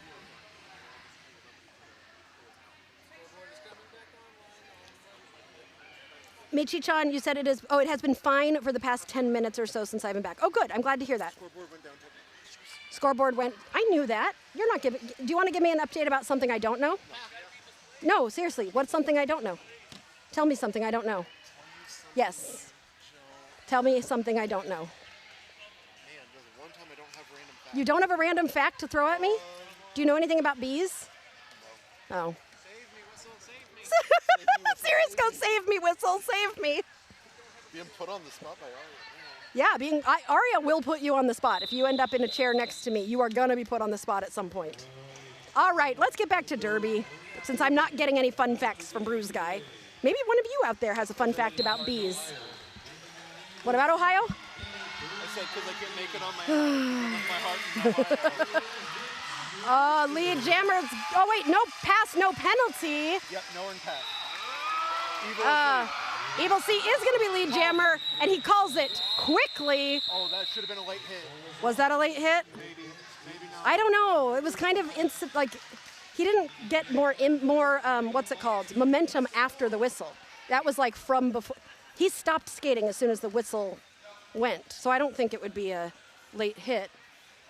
Michi-chan, you said it is, it has been fine for the past 10 minutes or so since I've been back. Oh, good. I'm glad to hear that. Scoreboard went down 10 minutes. Scoreboard went, I knew that. You're not giving, do you want to give me an update about something I don't know? No, seriously, what's something I don't know? Tell me something I don't know. Yes. Tell me something I don't know. Man, there's one time I don't have random facts. You don't have a random fact to throw at me? Do you know anything about bees? No. Oh. Save me, whistle, save me. Serious, go save me, whistle, save me. Being put on the spot by Aria. Yeah, Aria will put you on the spot. If you end up in a chair next to me, you are gonna be put on the spot at some point. All right, let's get back to Derby. Since I'm not getting any fun facts from Bruise Guy, maybe one of you out there has a fun fact about bees. What about Ohio? I said because I can't make it on my heart. Lead jammers. Oh wait, no pass, no penalty. Yep, no one passed. Evil C is going to be lead jammer, and he calls it quickly. Oh, that should have been a late hit. Was that a late hit? Maybe not. I don't know. It was kind of instant. Like he didn't get more what's it called? Momentum after the whistle. That was like from before. He stopped skating as soon as the whistle went. So I don't think it would be a late hit.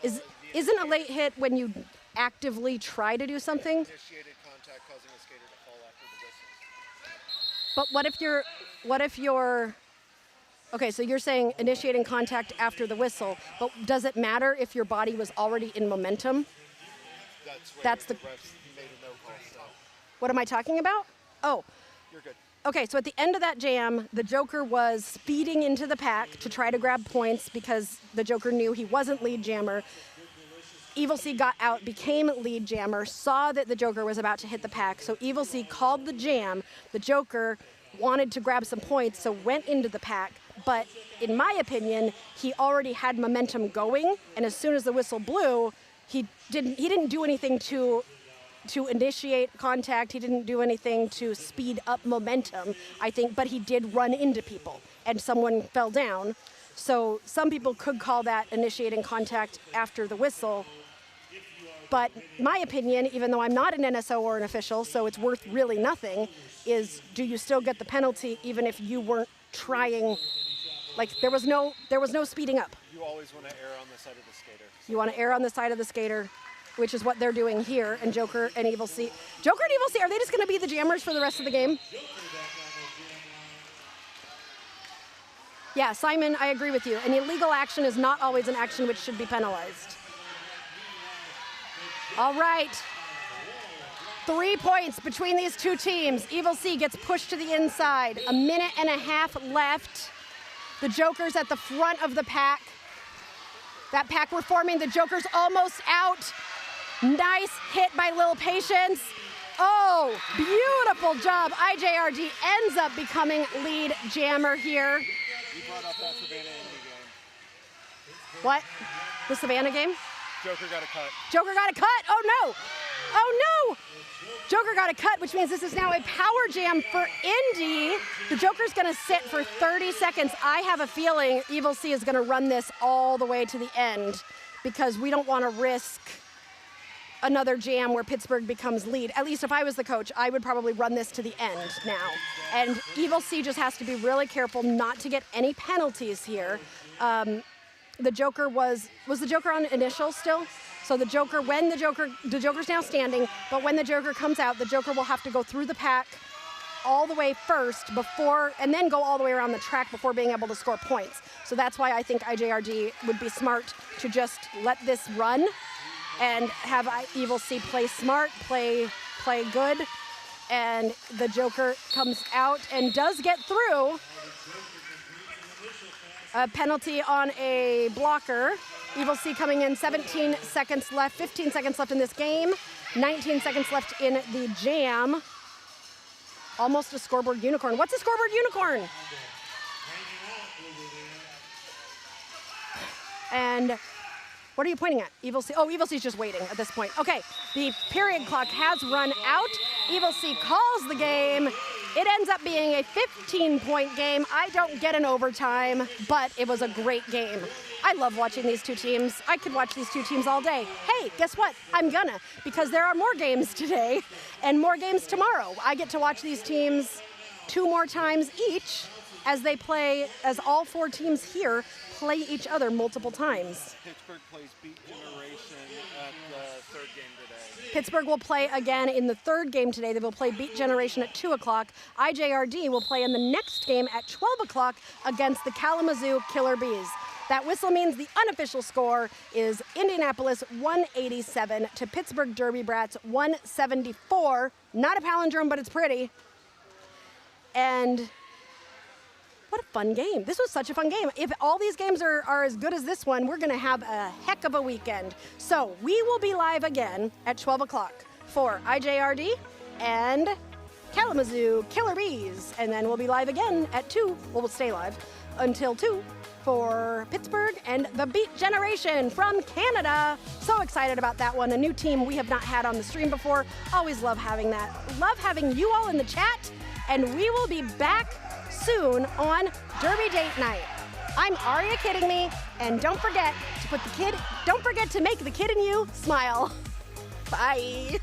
Isn't a late hit when you actively try to do something? Initiated contact causing a skater to fall after the whistle. But what if you're, okay, so you're saying initiating contact after the whistle, but does it matter if your body was already in momentum? That's the refs made a no call, so What am I talking about? Oh, you're good. okay, so at the end of that jam, the Joker was speeding into the pack to try to grab points because the Joker knew he wasn't lead jammer. Evil C got out, became lead jammer, saw that the Joker was about to hit the pack, so Evil C called the jam. The Joker wanted to grab some points, so went into the pack, but in my opinion, he already had momentum going, and as soon as the whistle blew, he didn't do anything to initiate contact. He didn't do anything to speed up momentum, I think, but he did run into people, and someone fell down. So some people could call that initiating contact after the whistle. But my opinion, even though I'm not an NSO or an official, so it's worth really nothing, is do you still get the penalty even if you weren't trying? Like there was no speeding up. You always want to err on the side of the skater. You want to err on the side of the skater, which is what they're doing here. And Joker and Evil C, are they just going to be the jammers for the rest of the game? Yeah, Simon, I agree with you. An illegal action is not always an action which should be penalized. All right. 3 points between these two teams. Evil C gets pushed to the inside. 1.5 minutes left. The Joker's at the front of the pack. That pack we're forming. The Joker's almost out. Nice hit by Lil Patience. Oh, beautiful job. IJRD ends up becoming lead jammer here. You brought up that Savannah Indy game. What? The Savannah game? Joker got a cut. Joker got a cut. Oh no. Oh no. Joker got a cut, which means this is now a power jam for Indy. The Joker's gonna sit for 30 seconds. I have a feeling Evil C is gonna run this all the way to the end because we don't wanna risk another jam where Pittsburgh becomes lead. At least if I was the coach, I would probably run this to the end now. And Evil C just has to be really careful not to get any penalties here. The Joker was the Joker on initial still? So the Joker's now standing, but when the Joker comes out, the Joker will have to go through the pack all the way first and then go all the way around the track before being able to score points. So that's why I think IJRD would be smart to just let this run and have Evil C play smart, play good, and the Joker comes out and does get through. A penalty on a blocker. Evil C coming in, 17 seconds left, 15 seconds left in this game, 19 seconds left in the jam. Almost a scoreboard unicorn. What's a scoreboard unicorn? And what are you pointing at? Evil C. Oh, Evil C's just waiting at this point. Okay, the period clock has run out. Evil C calls the game. It ends up being a 15-point game. I don't get an overtime, but it was a great game. I love watching these two teams. I could watch these two teams all day. Hey, guess what? I'm gonna, because there are more games today and more games tomorrow. I get to watch these teams 2 more times each as they play, as all 4 teams here play each other multiple times. Pittsburgh plays Beat Generation at the 3rd game today. Pittsburgh will play again in the 3rd game today. They will play Beat Generation at 2 o'clock. IJRD will play in the next game at 12 o'clock against the Kalamazoo Killer Beez. That whistle means the unofficial score is Indianapolis 187 to Pittsburgh Derby Brats 174. Not a palindrome, but it's pretty. And what a fun game. This was such a fun game. If all these games are as good as this one, we're going to have a heck of a weekend. So we will be live again at 12 o'clock for IJRD and Kalamazoo Killer Beez. And then we'll be live again at 2. Well, we'll stay live until 2 for Pittsburgh and the Beat Generation from Canada. So excited about that one. A new team we have not had on the stream before. Always love having that. Love having you all in the chat. And we will be back soon on Derby Date Night. I'm Aria Kidding Me, and don't forget to make the kid in you smile. Bye.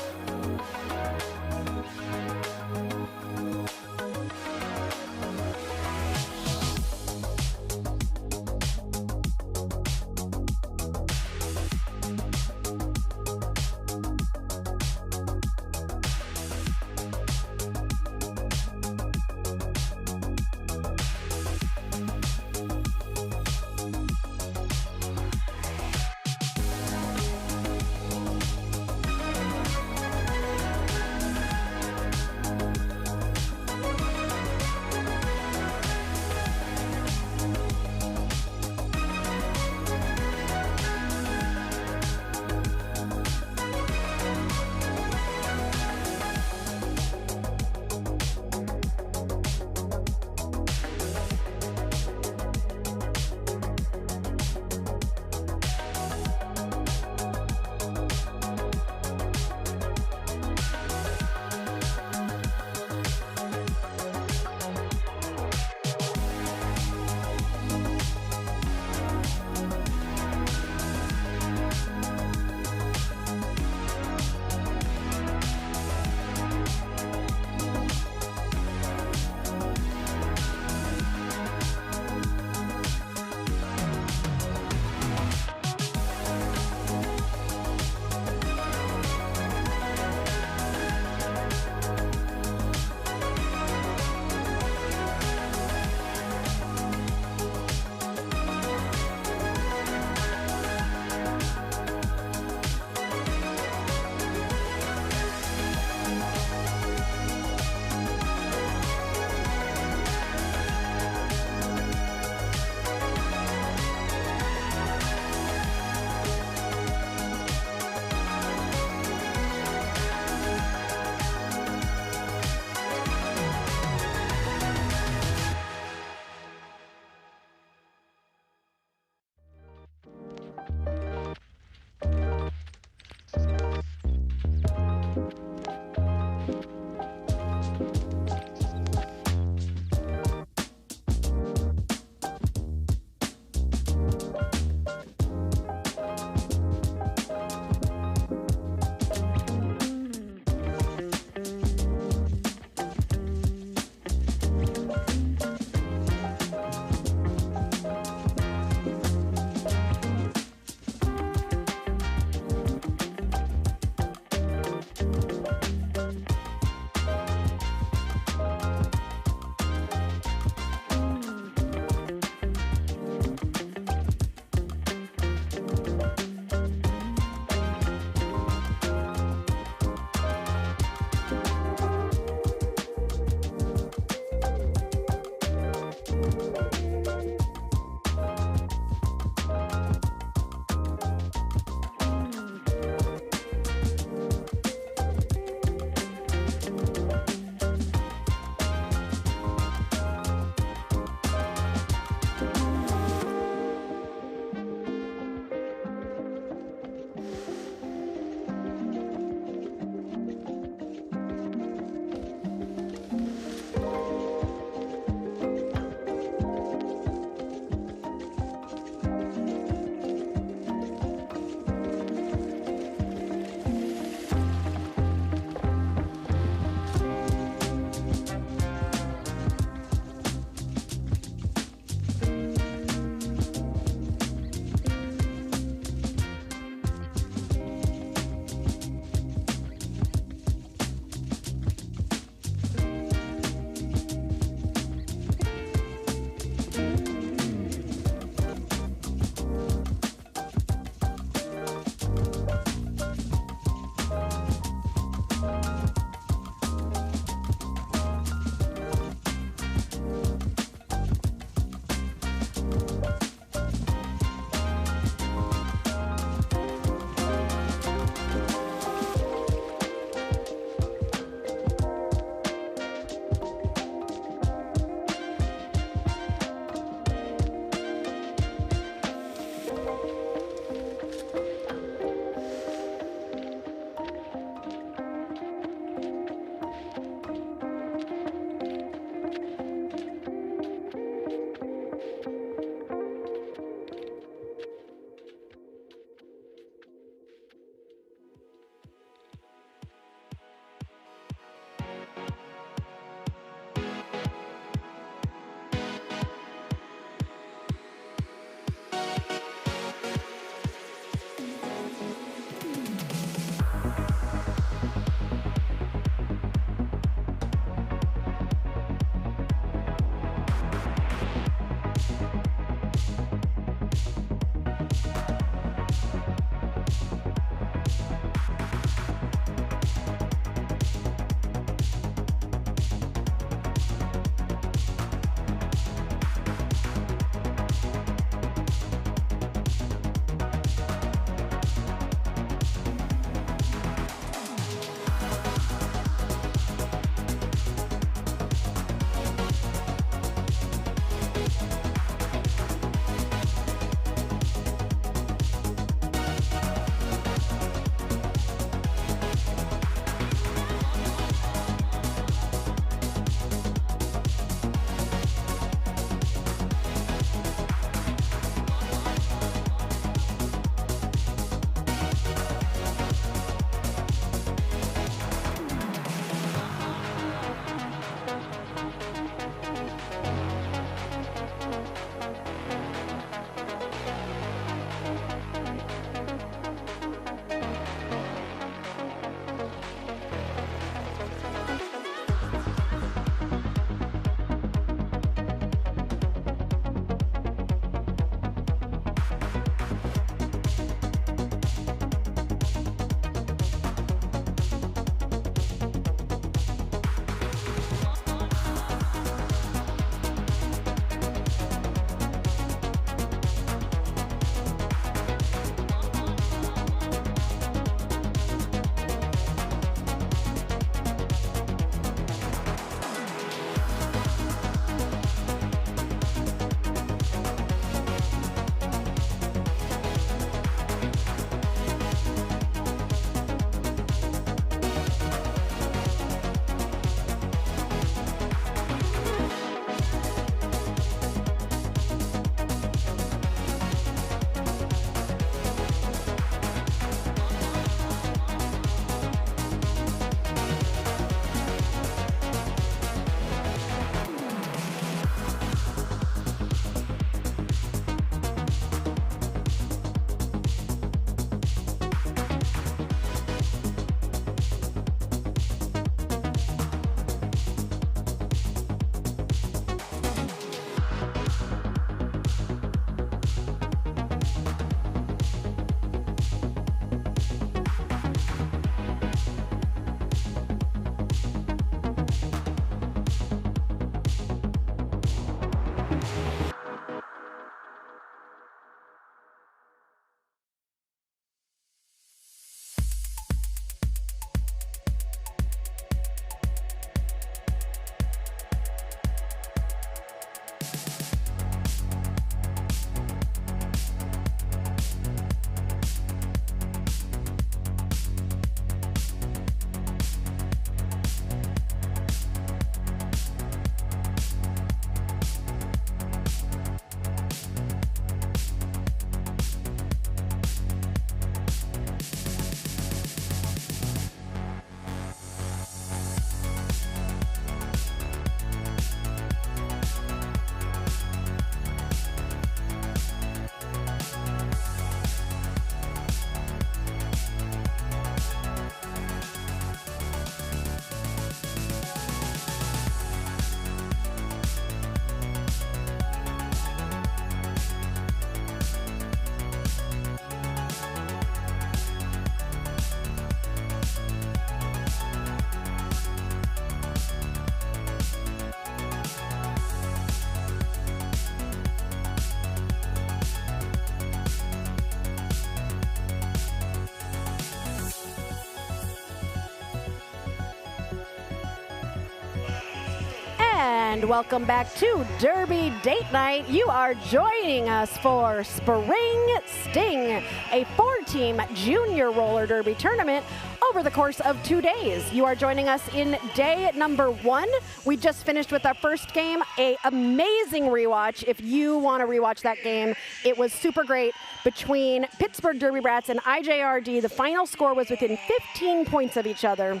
And welcome back to Derby Date Night. You are joining us for Spring Sting, a 4-team junior roller derby tournament over the course of 2 days. You are joining us in day number 1. We just finished with our first game, an amazing rewatch. If you want to rewatch that game, it was super great between Pittsburgh Derby Brats and IJRD. The final score was within 15 points of each other,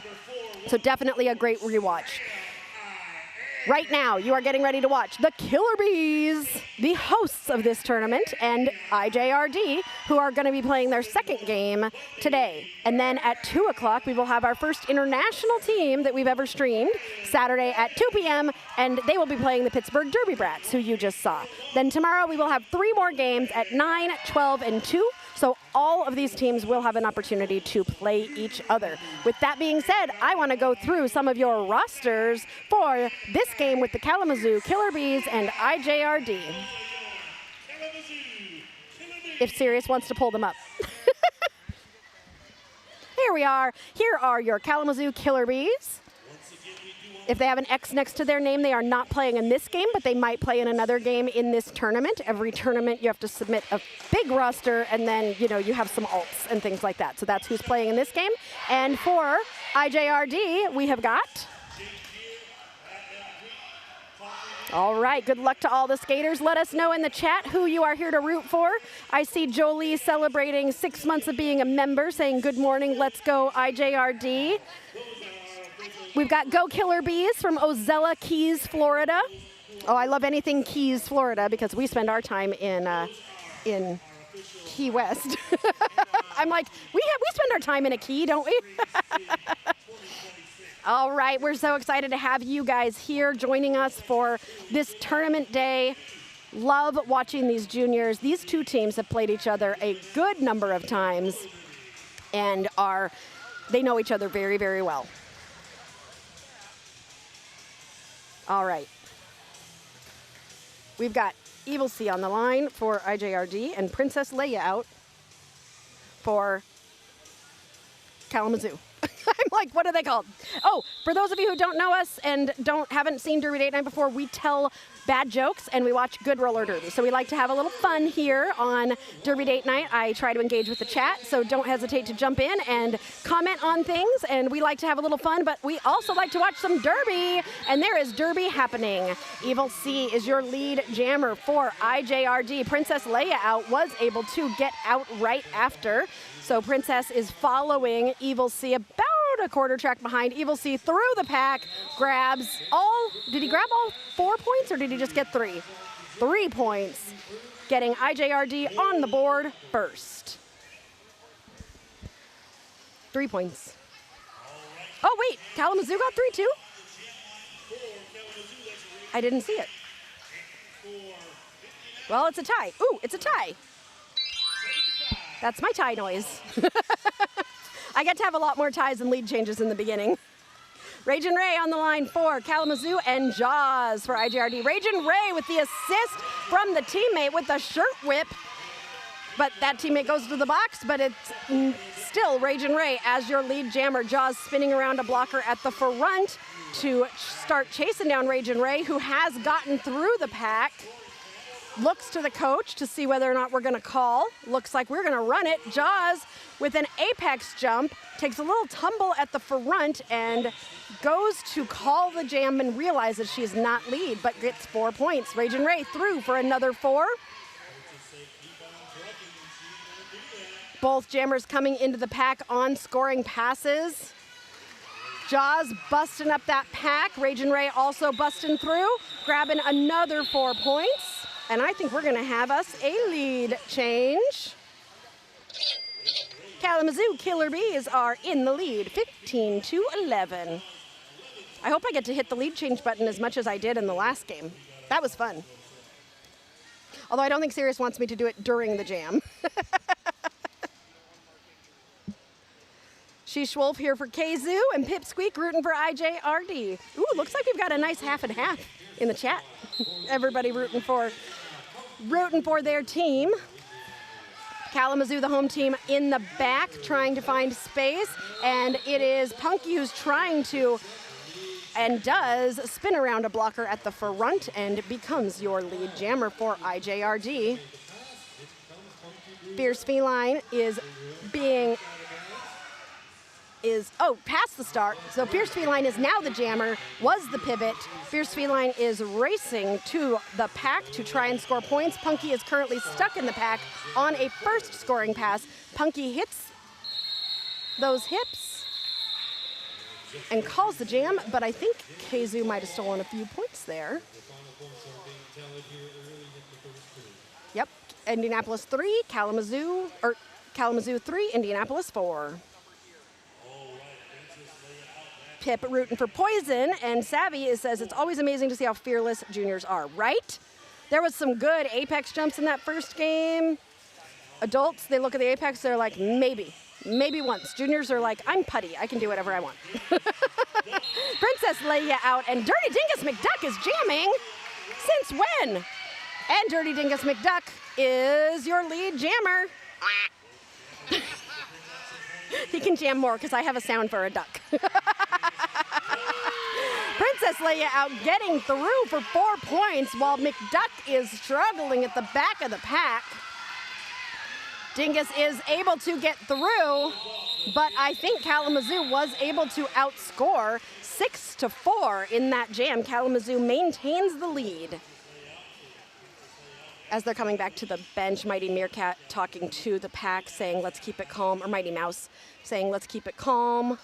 so definitely a great rewatch. Right now, you are getting ready to watch the Killer Bees, the hosts of this tournament, and IJRD, who are going to be playing their second game today. And then at 2 o'clock, we will have our first international team that we've ever streamed, Saturday at 2 p.m., and they will be playing the Pittsburgh Derby Brats, who you just saw. Then tomorrow, we will have 3 more games at 9, 12, and 2. So all of these teams will have an opportunity to play each other. With that being said, I want to go through some of your rosters for this game with the Kalamazoo, Killer Bees, and IJRD. If Sirius wants to pull them up. Here we are. Here are your Kalamazoo Killer Bees. If they have an X next to their name, they are not playing in this game, but they might play in another game in this tournament. Every tournament, you have to submit a big roster, and then, you know, you have some alts and things like that. So that's who's playing in this game. And for IJRD, we have got... All right, good luck to all the skaters. Let us know in the chat who you are here to root for. I see Jolie celebrating 6 months of being a member, saying good morning, let's go IJRD. We've got Go Killer Bees from Ozella Keys, Florida. Oh, I love anything Keys, Florida, because we spend our time in Key West. I'm like, we spend our time in a key, don't we? All right, we're so excited to have you guys here joining us for this tournament day. Love watching these juniors. These two teams have played each other a good number of times and they know each other very, very well. All right. We've got Evil C on the line for IJRD and Princess Leia out for Kalamazoo. I'm like, what are they called? Oh, for those of you who don't know us and haven't seen Derby Date Night before, we tell bad jokes and we watch good roller derby. So we like to have a little fun here on Derby Date Night. I try to engage with the chat, so don't hesitate to jump in and comment on things. And we like to have a little fun, but we also like to watch some derby. And there is derby happening. Evil C is your lead jammer for IJRD. Princess Leia out was able to get out right after. So Princess is following Evil C about a quarter track behind. Evil C through the pack, grabs all, did he grab all 4 points or did he just get 3? 3 points, getting IJRD on the board first. 3 points. Oh wait, Kalamazoo got 3 too? I didn't see it. Well, it's a tie. Ooh, it's a tie. That's my tie noise. I get to have a lot more ties and lead changes in the beginning. Rage and Ray on the line for Kalamazoo and Jaws for IJRD. Rage and Ray with the assist from the teammate with the shirt whip. But that teammate goes to the box, but it's still Rage and Ray as your lead jammer. Jaws spinning around a blocker at the front to start chasing down Rage and Ray, who has gotten through the pack. Looks to the coach to see whether or not we're gonna call. Looks like we're gonna run it. Jaws with an apex jump, takes a little tumble at the front and goes to call the jam and realizes she's not lead, but gets 4 points. Rage and Ray through for another 4. Both jammers coming into the pack on scoring passes. Jaws busting up that pack. Rage and Ray also busting through, grabbing another 4 points. And I think we're gonna have us a lead change. Kalamazoo Killer Bees are in the lead, 15-11. I hope I get to hit the lead change button as much as I did in the last game. That was fun. Although I don't think Sirius wants me to do it during the jam. Sheesh Wolf here for Kazoo and Pipsqueak rooting for IJRD. Ooh, looks like we've got a nice half and half in the chat. Everybody rooting for their team. Kalamazoo, the home team, in the back trying to find space, and it is Punky who's trying to and does spin around a blocker at the front and becomes your lead jammer for IJRD. Fierce Feline past the start. So Fierce Feline is now the jammer, was the pivot. Fierce Feline is racing to the pack to try and score points. Punky is currently stuck in the pack on a first scoring pass. Punky hits those hips and calls the jam, but I think Kazu might have stolen a few points there. Yep, Indianapolis 3, Kalamazoo 3, Indianapolis 4. Pip rooting for Poison, and Savvy says it's always amazing to see how fearless juniors are, right? There was some good apex jumps in that first game. Adults, they look at the apex, they're like, maybe once. Juniors are like, I'm putty, I can do whatever I want. Princess Leia out, and Dirty Dingus McDuck is jamming. Since when? And Dirty Dingus McDuck is your lead jammer. He can jam more because I have a sound for a duck. Princess Leia out getting through for 4 points while McDuck is struggling at the back of the pack. Dingus is able to get through, but I think Kalamazoo was able to outscore 6-4 in that jam. Kalamazoo maintains the lead. As they're coming back to the bench, Mighty Meerkat talking to the pack, saying, let's keep it calm, or Mighty Mouse saying, let's keep it calm.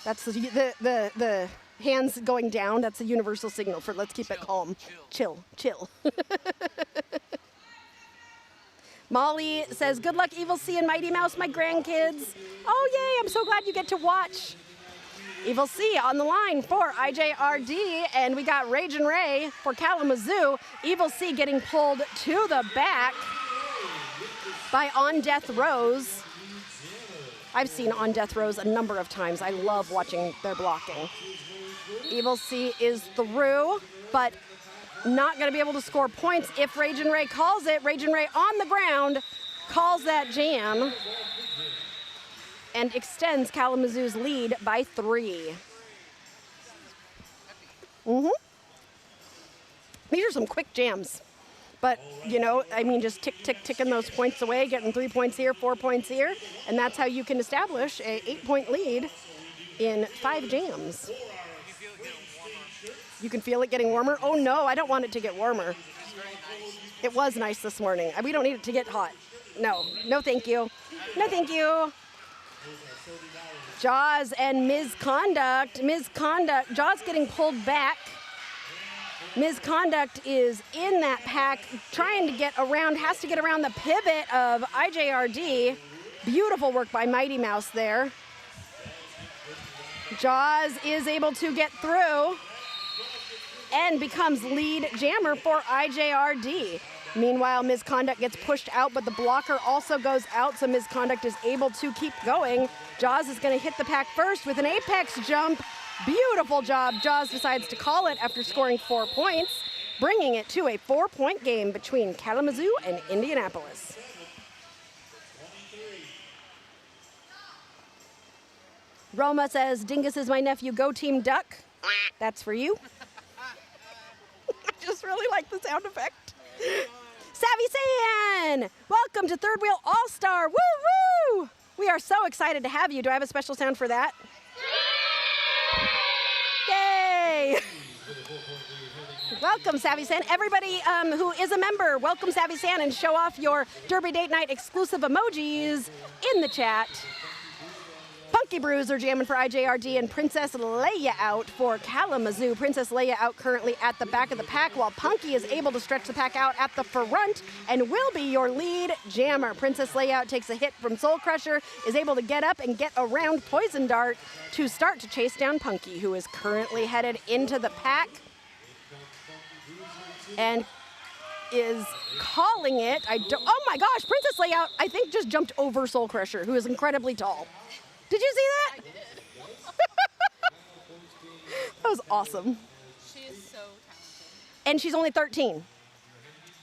That's the hands going down. That's a universal signal for let's keep it calm. Chill. Molly says, good luck, Evil C and Mighty Mouse, my grandkids. Oh, yay, I'm so glad you get to watch. Evil C on the line for IJRD, and we got Ragin' Ray for Kalamazoo. Evil C getting pulled to the back by On Death Rose. I've seen On Death Rose a number of times. I love watching their blocking. Evil C is through, but not going to be able to score points if Ragin' Ray calls it. Ragin' Ray on the ground calls that jam and extends Kalamazoo's lead by 3. These are some quick jams. But, just ticking those points away, getting 3 points here, 4 points here, and that's how you can establish a 8-point lead in 5 jams. You can feel it getting warmer? Oh no, I don't want it to get warmer. It was nice this morning. We don't need it to get hot. No thank you. No thank you. Jaws and Misconduct. Jaws getting pulled back. Misconduct is in that pack, trying to get around, has to get around the pivot of IJRD. Beautiful work by Mighty Mouse there. Jaws is able to get through and becomes lead jammer for IJRD. Meanwhile, Misconduct gets pushed out, but the blocker also goes out, so Misconduct is able to keep going. Jaws is going to hit the pack first with an apex jump. Beautiful job. Jaws decides to call it after scoring 4 points, bringing it to a 4-point game between Kalamazoo and Indianapolis. Roma says, Dingus is my nephew, go Team Duck. That's for you. I just really like the sound effect. Savvy San, welcome to Third Wheel All-Star. Woo woo! We are so excited to have you. Do I have a special sound for that? Yay! Welcome, Savvy San. Everybody who is a member, welcome Savvy San and show off your Derby Date Night exclusive emojis in the chat. Punky Brews are jamming for IJRD and Princess Leia out for Kalamazoo. Princess Leia out currently at the back of the pack while Punky is able to stretch the pack out at the front and will be your lead jammer. Princess Leia out takes a hit from Soul Crusher, is able to get up and get around Poison Dart to start to chase down Punky, who is currently headed into the pack and is calling it. Oh my gosh, Princess Leia out, I think, just jumped over Soul Crusher, who is incredibly tall. Did you see that? That was awesome. She is so talented. And she's only 13.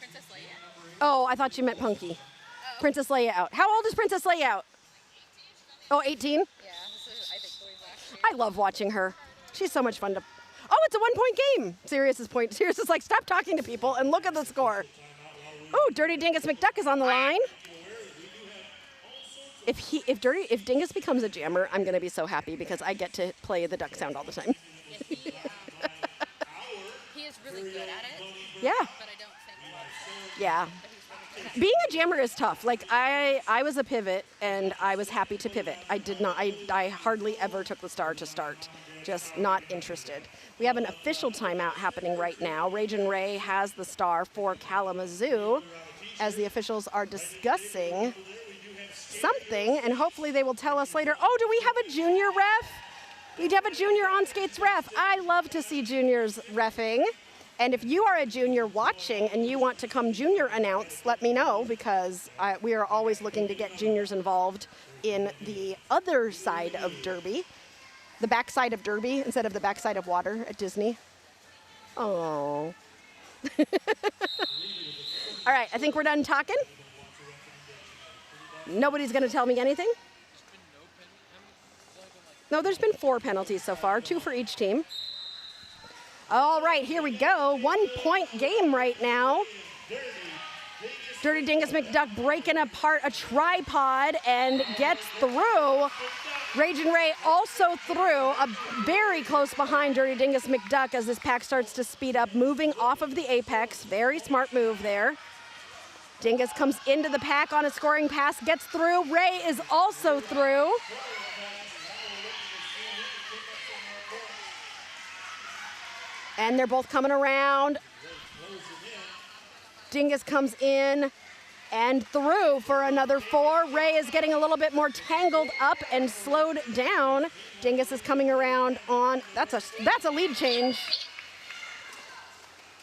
Princess Leia. Oh, I thought you meant Punky. Oh. Princess Leia out. How old is Princess Leia out? Like 18. Oh, 18? Yeah, this is, I think, the way back. I love watching her. She's so much fun to... Oh, it's a 1-point game. Sirius is like, stop talking to people and look at the score. Oh, Dirty Dingus McDuck is on the line. If Dingus becomes a jammer, I'm gonna be so happy because I get to play the duck sound all the time. Yeah, he is really good at it. Yeah. But I don't think Yeah. Being a jammer is tough. Like I was a pivot and I was happy to pivot. I hardly ever took the star to start. Just not interested. We have an official timeout happening right now. Ragin' Ray has the star for Kalamazoo as the officials are discussing something, and hopefully they will tell us later. Oh, do we have a junior ref? We have a junior on skates ref. I love to see juniors reffing. And if you are a junior watching and you want to come junior announce, let me know, because we are always looking to get juniors involved in the other side of Derby. The backside of Derby instead of the backside of water at Disney. Oh. All right, I think we're done talking. Nobody's going to tell me anything? No, there's been 4 penalties so far, 2 for each team. All right, here we go. 1-point game right now. Dirty Dingus McDuck breaking apart a tripod and gets through. Ragin' Ray also through, very close behind Dirty Dingus McDuck as this pack starts to speed up, moving off of the apex. Very smart move there. Dingus comes into the pack on a scoring pass, gets through. Ray is also through. And they're both coming around. Dingus comes in and through for another 4. Ray is getting a little bit more tangled up and slowed down. Dingus is coming around on, that's a lead change.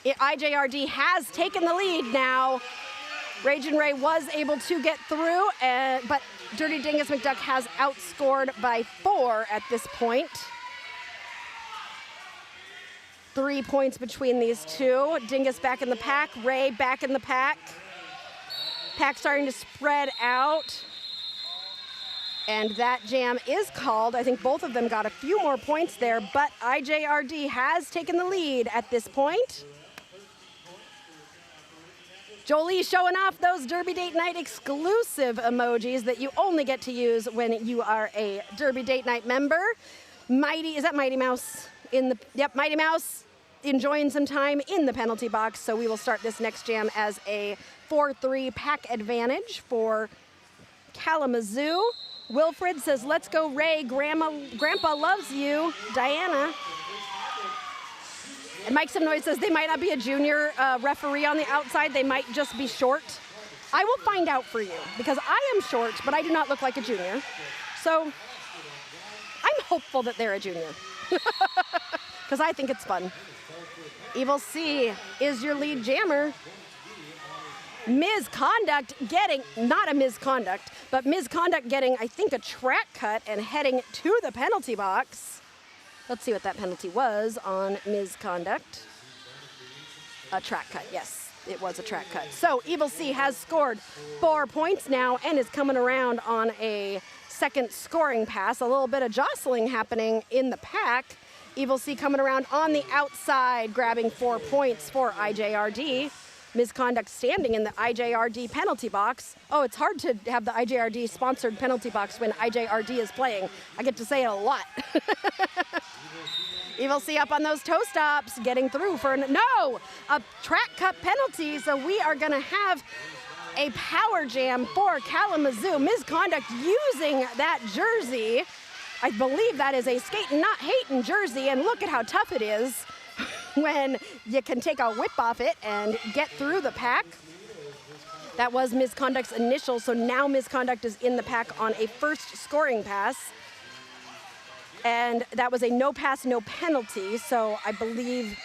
IJRD has taken the lead now. Ragin' Ray was able to get through, but Dirty Dingus McDuck has outscored by 4 at this point. 3 points between these two. Dingus back in the pack, Ray back in the pack. Pack starting to spread out. And that jam is called. I think both of them got a few more points there, but IJRD has taken the lead at this point. Jolie showing off those Derby Date Night exclusive emojis that you only get to use when you are a Derby Date Night member. Is that Mighty Mouse? Yep, Mighty Mouse enjoying some time in the penalty box. So we will start this next jam as a 4-3 pack advantage for Kalamazoo. Wilfred says, let's go Ray, Grandpa loves you, Diana. And Mike Some Noise says they might not be a junior referee on the outside, they might just be short. I will find out for you, because I am short, but I do not look like a junior. So I'm hopeful that they're a junior, because I think it's fun. Evil C is your lead jammer. Misconduct getting, not a misconduct, but misconduct getting, I think, a track cut and heading to the penalty box. Let's see what that penalty was on misconduct. A track cut, yes, it was a track cut. So Evil C has scored 4 points now and is coming around on a second scoring pass. A little bit of jostling happening in the pack. Evil C coming around on the outside, grabbing 4 points for IJRD. Misconduct standing in the IJRD penalty box. Oh, it's hard to have the IJRD sponsored penalty box when IJRD is playing. I get to say it a lot. Evil C up on those toe stops, getting through for a track cut penalty. So we are gonna have a power jam for Kalamazoo. Misconduct using that jersey. I believe that is a Skatin Not Hatin jersey, and look at how tough it is when you can take a whip off it and get through the pack. That was Misconduct's initial, so now Misconduct is in the pack on a first scoring pass. And that was a no pass, no penalty, so I believe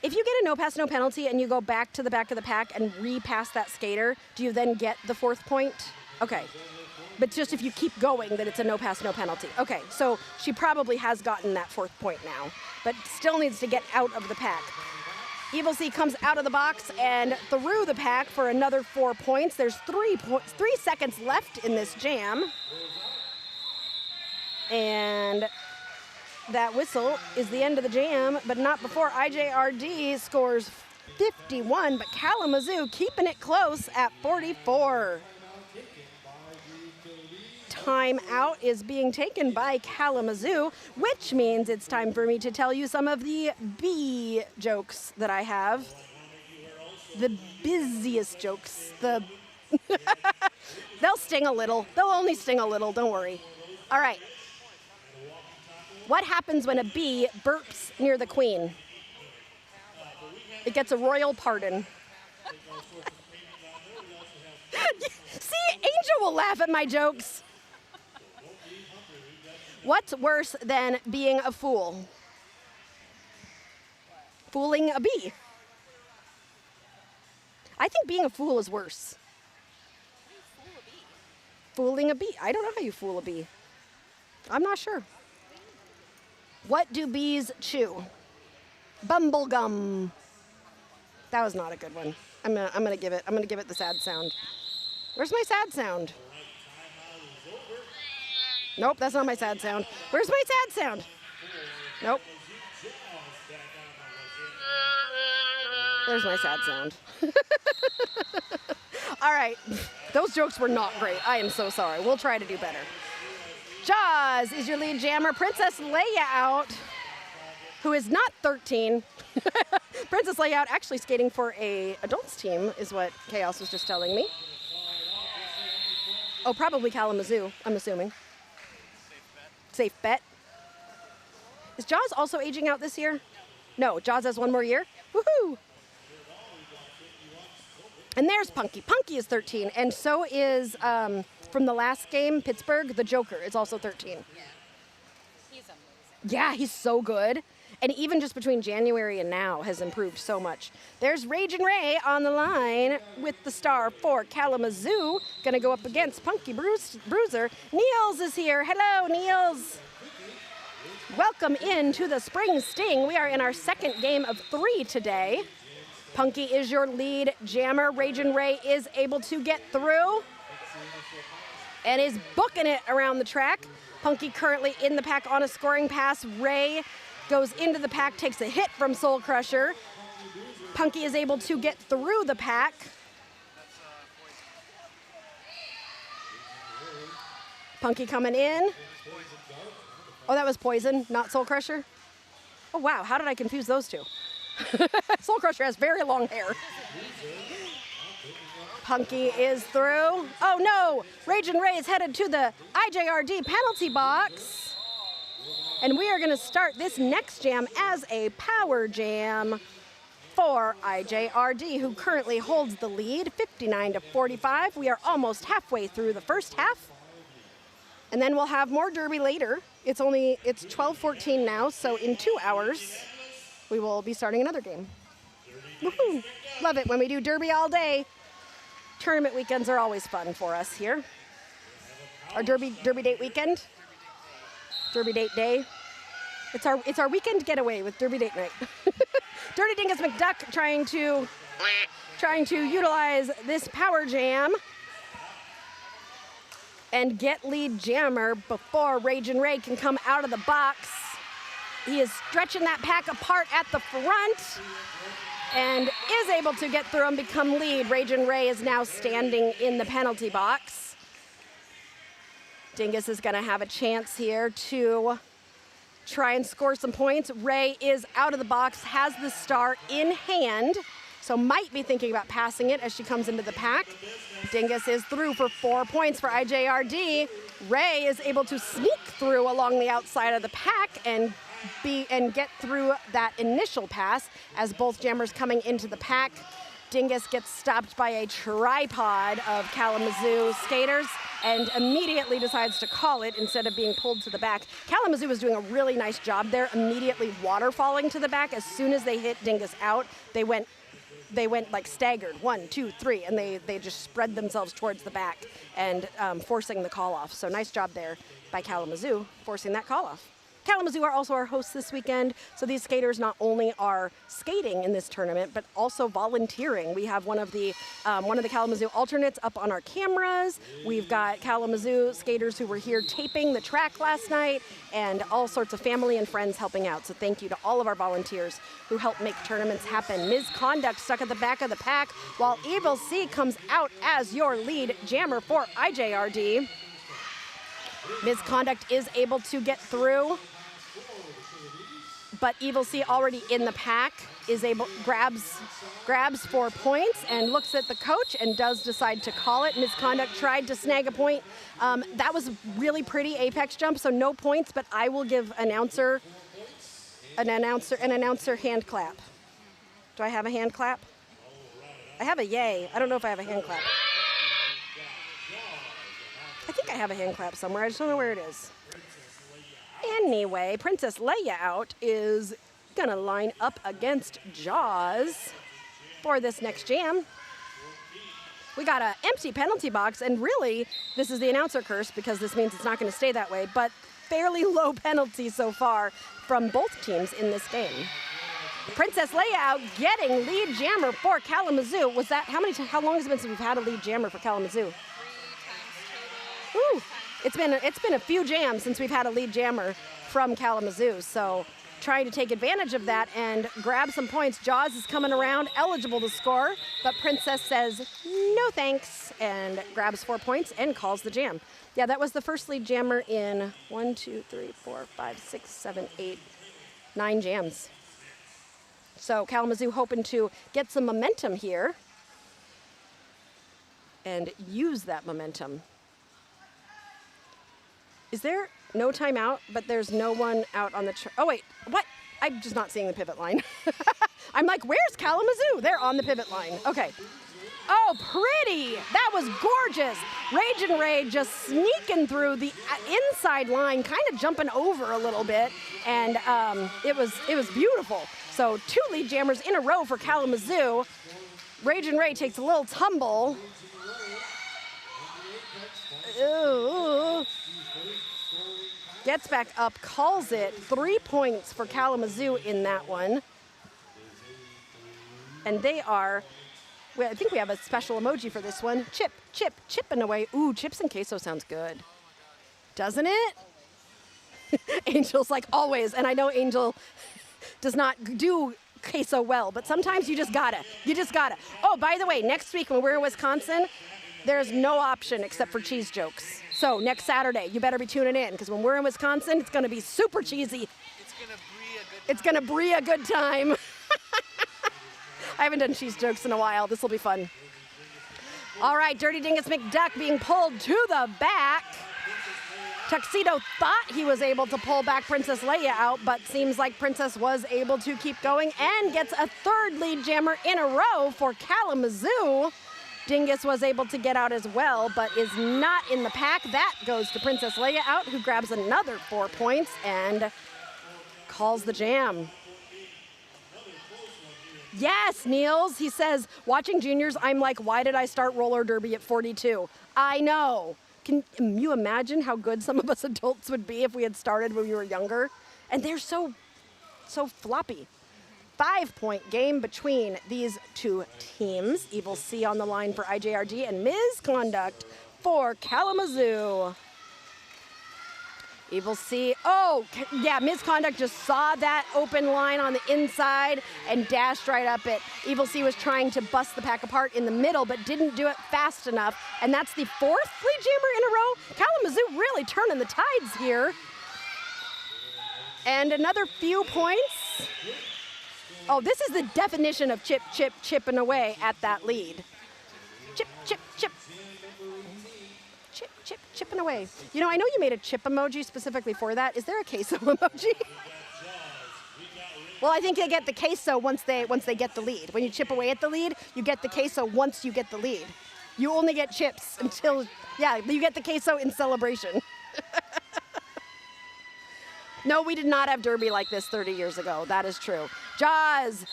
if you get a no pass, no penalty and you go back to the back of the pack and repass that skater, do you then get the 4th point? Okay. But just if you keep going, then it's a no pass, no penalty. Okay, so she probably has gotten that 4th point now, but still needs to get out of the pack. Evil C comes out of the box and through the pack for another 4 points. There's 3 seconds left in this jam. And that whistle is the end of the jam, but not before IJRD scores 51, but Kalamazoo keeping it close at 44. Timeout is being taken by Kalamazoo, which means it's time for me to tell you some of the bee jokes that I have. The busiest jokes. They'll sting a little. They'll only sting a little, don't worry. All right. What happens when a bee burps near the queen? It gets a royal pardon. See, Angel will laugh at my jokes. What's worse than being a fool? Fooling a bee. I think being a fool is worse. Fooling a bee. I don't know how you fool a bee. I'm not sure. What do bees chew? Bumble gum. That was not a good one. I'm gonna give it the sad sound. Where's my sad sound? Nope, that's not my sad sound. Where's my sad sound? Nope. There's my sad sound. All right, those jokes were not great. I am so sorry. We'll try to do better. Jaws is your lead jammer. Princess Leia, who is not 13. Princess Leia actually skating for a adults team is what Chaos was just telling me. Oh, probably Kalamazoo, I'm assuming. Safe bet. Is Jaws also aging out this year? No, Jaws has one more year. Woohoo! And there's Punky. Punky is 13, and so is, from the last game, Pittsburgh, the Joker is also 13. Yeah. He's amazing. Yeah, he's so good. And even just between January and now has improved so much. There's Ragin' Ray on the line with the star for Kalamazoo. Gonna go up against Punky Bruiser. Niels is here. Hello, Niels. Welcome into the Spring Sting. We are in our second game of 3 today. Punky is your lead jammer. Ragin' Ray is able to get through and is booking it around the track. Punky currently in the pack on a scoring pass. Ray goes into the pack, takes a hit from Soul Crusher. Punky is able to get through the pack. Punky coming in. Oh, that was Poison, not Soul Crusher? Oh, wow, how did I confuse those two? Soul Crusher has very long hair. Punky is through. Oh, no, Ragin' Ray is headed to the IJRD penalty box. And we are going to start this next jam as a power jam for IJRD, who currently holds the lead, 59-45. We are almost halfway through the first half. And then we'll have more Derby later. It's 12:14 now, so in 2 hours, we will be starting another game. Woohoo! Love it when we do Derby all day. Tournament weekends are always fun for us here. Our Derby date weekend. Derby date day. It's our weekend getaway with Derby date night. Dirty Dingus McDuck trying to utilize this power jam and get lead jammer before Ragin' Ray can come out of the box. He is stretching that pack apart at the front and is able to get through and become lead. Ragin' Ray is now standing in the penalty box. Dingus is gonna have a chance here to try and score some points. Ray is out of the box, has the star in hand, so might be thinking about passing it as she comes into the pack. Dingus is through for 4 points for IJRD. Ray is able to sneak through along the outside of the pack and get through that initial pass as both jammers coming into the pack. Dingus gets stopped by a tripod of Kalamazoo skaters and immediately decides to call it instead of being pulled to the back. Kalamazoo was doing a really nice job there, immediately waterfalling to the back. As soon as they hit Dingus out, they went like staggered, 1, 2, 3, and they just spread themselves towards the back and forcing the call off. So nice job there by Kalamazoo, forcing that call off. Kalamazoo are also our hosts this weekend, so these skaters not only are skating in this tournament, but also volunteering. We have one of the Kalamazoo alternates up on our cameras. We've got Kalamazoo skaters who were here taping the track last night, and all sorts of family and friends helping out. So thank you to all of our volunteers who help make tournaments happen. Misconduct stuck at the back of the pack, while Evil C comes out as your lead jammer for IJRD. Misconduct is able to get through, but Evil C already in the pack is able, grabs 4 points and looks at the coach and does decide to call it. Misconduct tried to snag a point. That was a really pretty apex jump, so no points, but I will give an announcer hand clap. Do I have a hand clap? I have a yay. I don't know if I have a hand clap. I think I have a hand clap somewhere. I just don't know where it is. Anyway, Princess Leia out is gonna line up against Jaws for this next jam. We got an empty penalty box, and really, this is the announcer curse because this means it's not gonna stay that way, but fairly low penalty so far from both teams in this game. Princess Leia out getting lead jammer for Kalamazoo. Was that, how long has it been since we've had a lead jammer for Kalamazoo? 3 times total. Ooh, it's been a few jams since we've had a lead jammer from Kalamazoo, so trying to take advantage of that and grab some points. Jaws is coming around, eligible to score, but Princess says no thanks and grabs 4 points and calls the jam. Yeah, that was the first lead jammer in 1, 2, 3, 4, 5, 6, 7, 8, 9 jams. So Kalamazoo hoping to get some momentum here and use that momentum. Is there no timeout, but there's no one out on the oh wait, what? I'm just not seeing the pivot line. I'm like, where's Kalamazoo? They're on the pivot line. Okay. Oh, pretty. That was gorgeous. Rage and Ray just sneaking through the inside line, kind of jumping over a little bit, and it was beautiful. So 2 lead jammers in a row for Kalamazoo. Rage and Ray takes a little tumble. Ooh. Gets back up, calls it. 3 points for Kalamazoo in that one. And they are, I think we have a special emoji for this one. Chip, chip, chipping away. Ooh, chips and queso sounds good. Doesn't it? Angel's like always, and I know Angel does not do queso well, but sometimes you just gotta. Oh, by the way, next week when we're in Wisconsin, there's no option except for cheese jokes. So next Saturday, you better be tuning in, because when we're in Wisconsin, it's gonna be super cheesy. It's gonna brie a good time. I haven't done cheese jokes in a while. This will be fun. All right, Dirty Dingus McDuck being pulled to the back. Tuxedo thought he was able to pull back Princess Leia out, but seems like Princess was able to keep going and gets a 3rd lead jammer in a row for Kalamazoo. Dingus was able to get out as well, but is not in the pack. That goes to Princess Leia out, who grabs another 4 points and calls the jam. Yes, Niels, he says, watching juniors, I'm like, why did I start roller derby at 42? I know. Can you imagine how good some of us adults would be if we had started when we were younger? And they're so floppy. 5-point game between these 2 teams. Evil C on the line for IJRD and Misconduct for Kalamazoo. Evil C, oh, yeah, Misconduct just saw that open line on the inside and dashed right up it. Evil C was trying to bust the pack apart in the middle, but didn't do it fast enough. And that's the 4th lead jammer in a row. Kalamazoo really turning the tides here. And another few points. Oh, this is the definition of chip, chip, chipping away at that lead. Chip, chip, chip. Chip, chip, chipping away. You know, I know you made a chip emoji specifically for that. Is there a queso emoji? Well, I think they get the queso once they get the lead. When you chip away at the lead, you get the queso once you get the lead. You only get chips until, yeah, you get the queso in celebration. No, we did not have derby like this 30 years ago. That is true. Jaws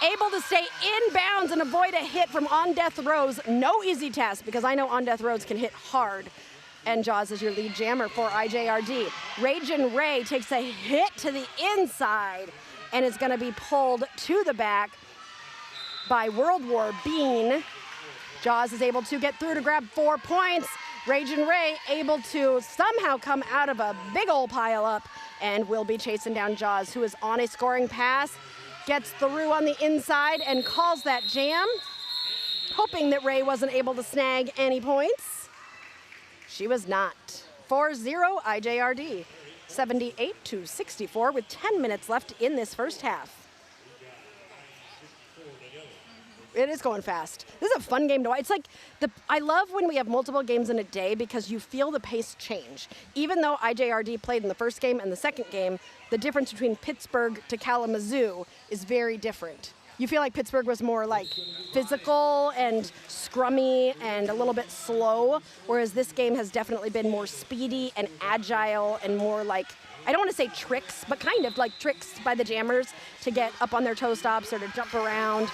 able to stay in bounds and avoid a hit from On Death Rows. No easy task, because I know On Death Rows can hit hard. and Jaws is your lead jammer for IJRD. Ragin' Ray takes a hit to the inside and is going to be pulled to the back by World War Bean. Jaws is able to get through to grab 4 points. Ragin' Ray able to somehow come out of a big old pile up and will be chasing down Jaws, who is on a scoring pass, gets through on the inside and calls that jam, hoping that Ray wasn't able to snag any points. She was not. 4-0 IJRD, 78-64 with 10 minutes left in this first half. It is going fast. This is a fun game to watch. It's like, I love when we have multiple games in a day because you feel the pace change. Even though IJRD played in the first game and the second game, the difference between Pittsburgh to Kalamazoo is very different. You feel like Pittsburgh was more like physical and scrummy and a little bit slow, whereas this game has definitely been more speedy and agile and more like, I don't want to say tricks, but kind of like tricks by the jammers to get up on their toe stops or to jump around.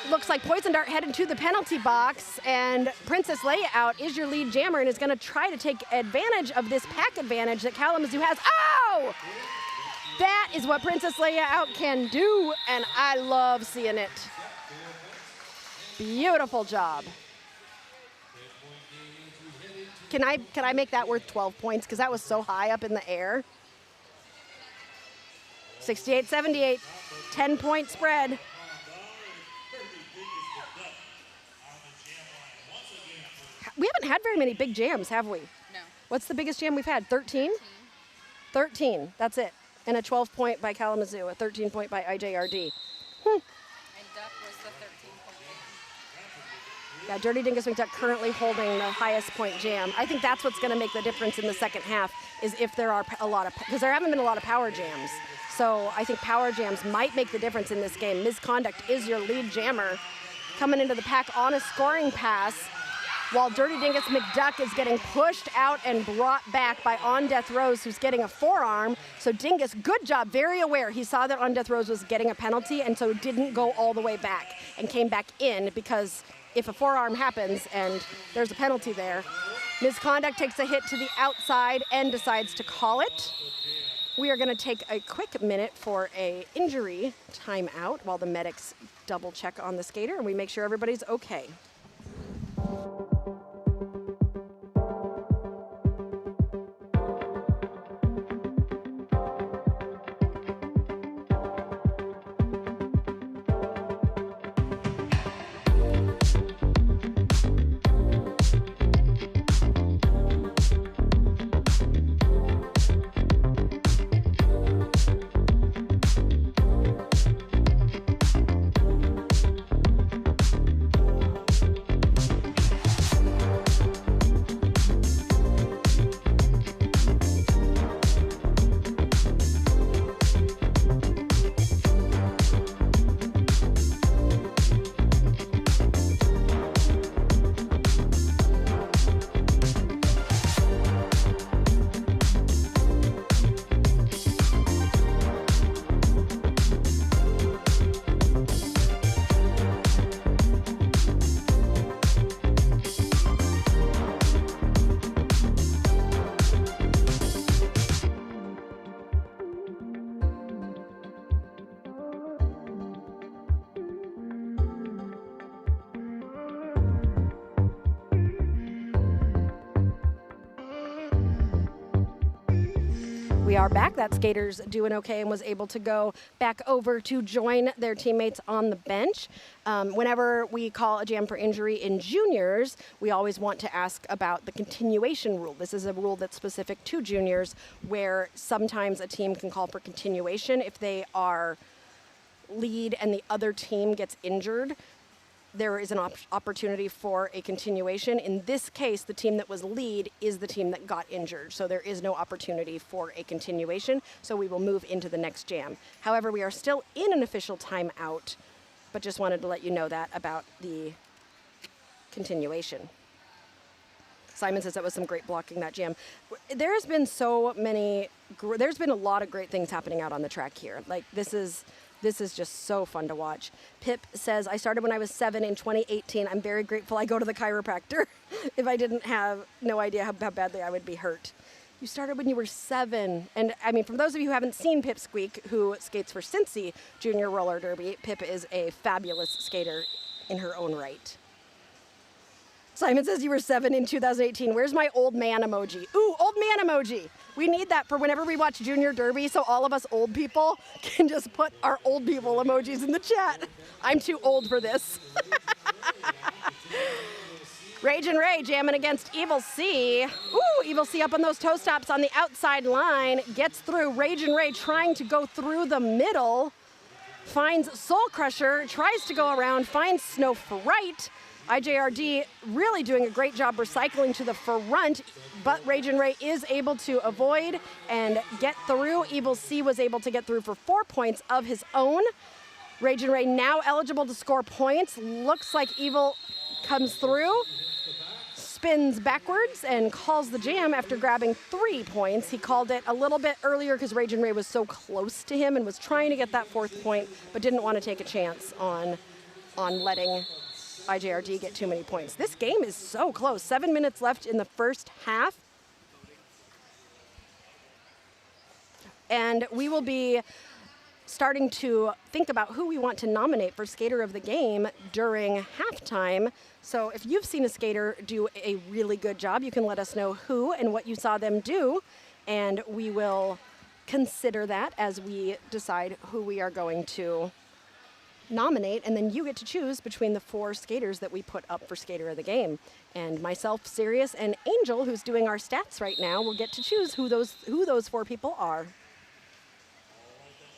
Looks like Poison Dart headed to the penalty box, and Princess Leia out is your lead jammer and is going to try to take advantage of this pack advantage that Kalamazoo has. Oh! That is what Princess Leia out can do, and I love seeing it. Beautiful job. Can I make that worth 12 points? Because that was so high up in the air. 68-78, 10-point spread. We haven't had very many big jams, have we? No. What's the biggest jam we've had? 13? 13, that's it. And a 12-point by Kalamazoo, a 13-point by IJRD. And Duck was the 13-point jam. Yeah, Dirty Dingus McDuck currently holding the highest point jam. I think that's what's going to make the difference in the second half is if there are a lot of, because there haven't been a lot of power jams. So I think power jams might make the difference in this game. Misconduct is your lead jammer coming into the pack on a scoring pass, while Dirty Dingus McDuck is getting pushed out and brought back by On Death Rose, who's getting a forearm. So Dingus, good job, very aware. He saw that On Death Rose was getting a penalty and so didn't go all the way back and came back in, because if a forearm happens and there's a penalty there, Misconduct takes a hit to the outside and decides to call it. We are going to take a quick minute for a injury timeout while the medics double check on the skater and we make sure everybody's okay. We are back. That skater's doing okay and was able to go back over to join their teammates on the bench. Whenever we call a jam for injury in juniors, we always want to ask about the continuation rule. This is a rule that's specific to juniors, where sometimes a team can call for continuation if they are lead and the other team gets injured. There is an opportunity for a continuation. In this case, the team that was lead is the team that got injured, so there is no opportunity for a continuation, so we will move into the next jam. However, we are still in an official timeout, but just wanted to let you know that about the continuation. Simon says that was some great blocking, that jam. There's been so many, there's been a lot of great things happening out on the track here. Like, this is This is just so fun to watch. Pip says, I started when I was 7 in 2018. I'm very grateful I go to the chiropractor. If I didn't have no idea how badly I would be hurt. You started when you were 7. And I mean, for those of you who haven't seen Pip Squeak, who skates for Cincy Junior Roller Derby, Pip is a fabulous skater in her own right. Simon says you were 7 in 2018. Where's my old man emoji? Ooh, old man emoji. We need that for whenever we watch Junior Derby, so all of us old people can just put our old people emojis in the chat. I'm too old for this. Rage and Ray jamming against Evil C. Ooh, Evil C up on those toe stops on the outside line. Gets through. Rage and Ray trying to go through the middle. Finds Soul Crusher. Tries to go around. Finds Snow Fright. IJRD really doing a great job recycling to the front, but Rage and Ray is able to avoid and get through. Evil C was able to get through for 4 points of his own. Rage and Ray now eligible to score points. Looks like Evil comes through, spins backwards, and calls the jam after grabbing 3 points. He called it a little bit earlier because Rage and Ray was so close to him and was trying to get that 4th point, but didn't want to take a chance on letting IJRD get too many points. This game is so close. 7 minutes left in the first half. And we will be starting to think about who we want to nominate for Skater of the Game during halftime. So if you've seen a skater do a really good job, you can let us know who and what you saw them do, and we will consider that as we decide who we are going to nominate, and then you get to choose between the 4 skaters that we put up for Skater of the Game. And myself, Sirius, and Angel, who's doing our stats right now, will get to choose who those 4 people are.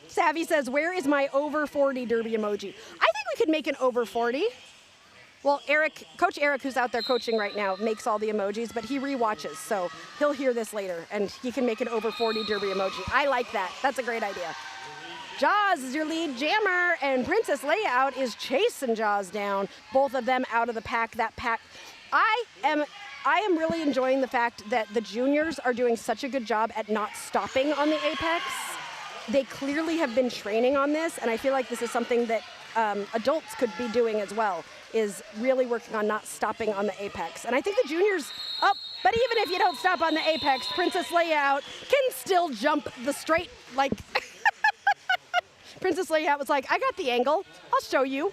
Savvy says, where is my over 40 derby emoji? I think we could make an over 40. Well, Coach Eric, who's out there coaching right now, makes all the emojis, but he rewatches, so he'll hear this later, and he can make an over 40 derby emoji. I like that. That's a great idea. Jaws is your lead jammer, and Princess Layout is chasing Jaws down. Both of them out of the pack. That pack. I am really enjoying the fact that the juniors are doing such a good job at not stopping on the apex. They clearly have been training on this, and I feel like this is something that adults could be doing as well, is really working on not stopping on the apex. And I think the juniors, but even if you don't stop on the apex, Princess Layout can still jump the straight, like, Princess Layout was like, I got the angle. I'll show you.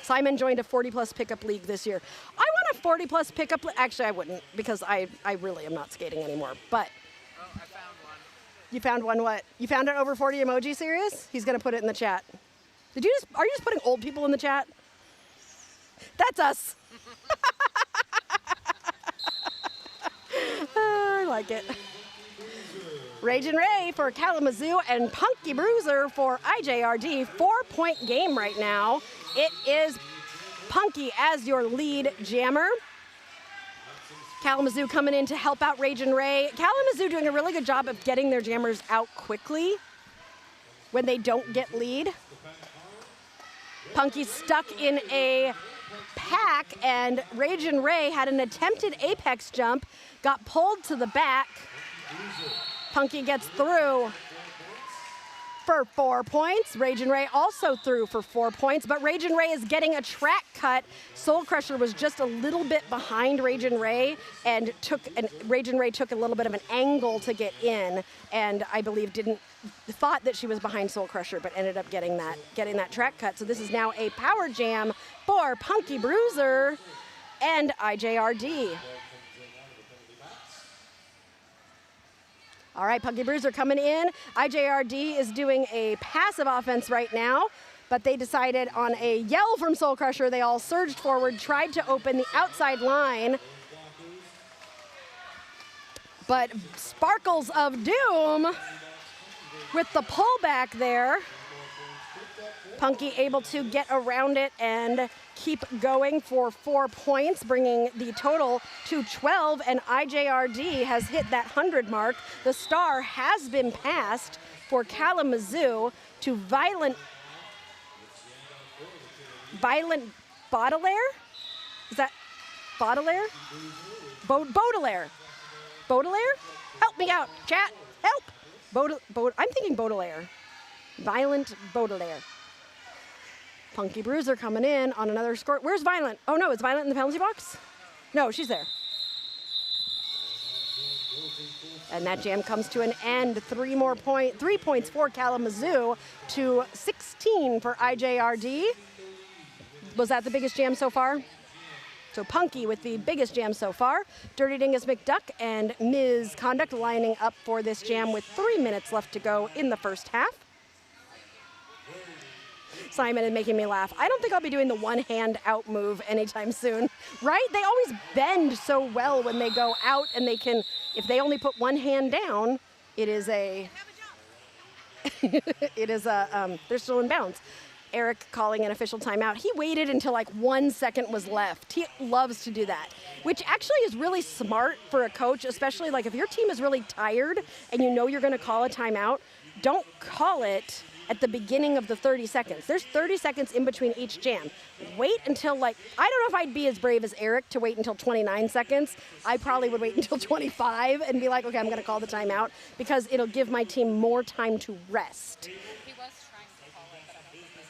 Simon joined a 40-plus pickup league this year. I want a 40-plus pickup league. Actually, I wouldn't, because I really am not skating anymore. But Oh, I found one. you found one what? You found an over 40 emoji, Serious? He's going to put it in the chat. Are you just putting old people in the chat? That's us. I like it. Rage and Ray for Kalamazoo and Punky Bruiser for IJRD. 4-point game right now. It is Punky as your lead jammer. Kalamazoo coming in to help out Rage and Ray. Kalamazoo doing a really good job of getting their jammers out quickly when they don't get lead. Punky stuck in a pack, and Rage and Ray had an attempted apex jump, got pulled to the back. Punky gets through for 4 points. Rage and Ray also through for 4 points, but Rage and Ray is getting a track cut. Soul Crusher was just a little bit behind Rage and Ray, and Rage and Ray took a little bit of an angle to get in, and I believe thought that she was behind Soul Crusher, but ended up getting that track cut. So this is now a power jam for Punky Bruiser and IJRD. All right, Punky Bruiser coming in. IJRD is doing a passive offense right now, but they decided on a yell from Soul Crusher. They all surged forward, tried to open the outside line. But Sparkles of Doom with the pullback there. Punky able to get around it and keep going for 4 points, bringing the total to 12, and IJRD has hit that 100 mark. The star has been passed for Kalamazoo to Violent Baudelaire? Is that Baudelaire? Baudelaire. Baudelaire? Help me out, chat. Help. I'm thinking Baudelaire. Violent Baudelaire. Punky Bruiser coming in on another score. Where's Violent? Oh no, is Violent in the penalty box? No, she's there. And that jam comes to an end. 3 points for Kalamazoo to 16 for IJRD. Was that the biggest jam so far? So Punky with the biggest jam so far. Dirty Dingus McDuck and Ms. Conduct lining up for this jam with 3 minutes left to go in the first half. Simon is making me laugh. I don't think I'll be doing the one hand out move anytime soon, right? They always bend so well when they go out, and they can, if they only put one hand down, it is a, they're still in bounds. Eric calling an official timeout. He waited until like 1 second was left. He loves to do that, which actually is really smart for a coach, especially like if your team is really tired and you know you're gonna call a timeout, don't call it at the beginning of the 30 seconds. There's 30 seconds in between each jam. Wait until like, I don't know if I'd be as brave as Eric to wait until 29 seconds. I probably would wait until 25 and be like, okay, I'm gonna call the timeout because it'll give my team more time to rest.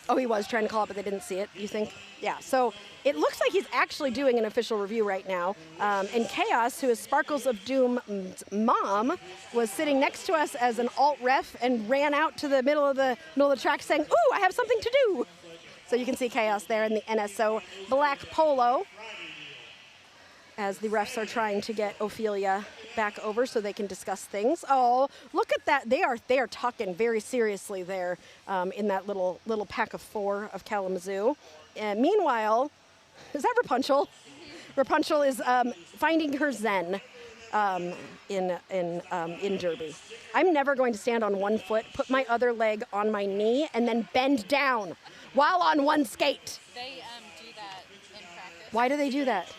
Oh, he was trying to call it, but they didn't see it, you think? Yeah, so it looks like he's actually doing an official review right now. And Chaos, who is Sparkles of Doom's mom, was sitting next to us as an alt ref and ran out to the middle of the track saying, ooh, I have something to do. So you can see Chaos there in the NSO black polo as the refs are trying to get Ophelia back over so they can discuss things. Oh, look at that. They are talking very seriously there in that little pack of 4 of Kalamazoo. And meanwhile, is that Rapunzel? Rapunzel is finding her zen in Derby. I'm never going to stand on one foot, put my other leg on my knee, and then bend down while on one skate. They do that in practice. Why do they do that?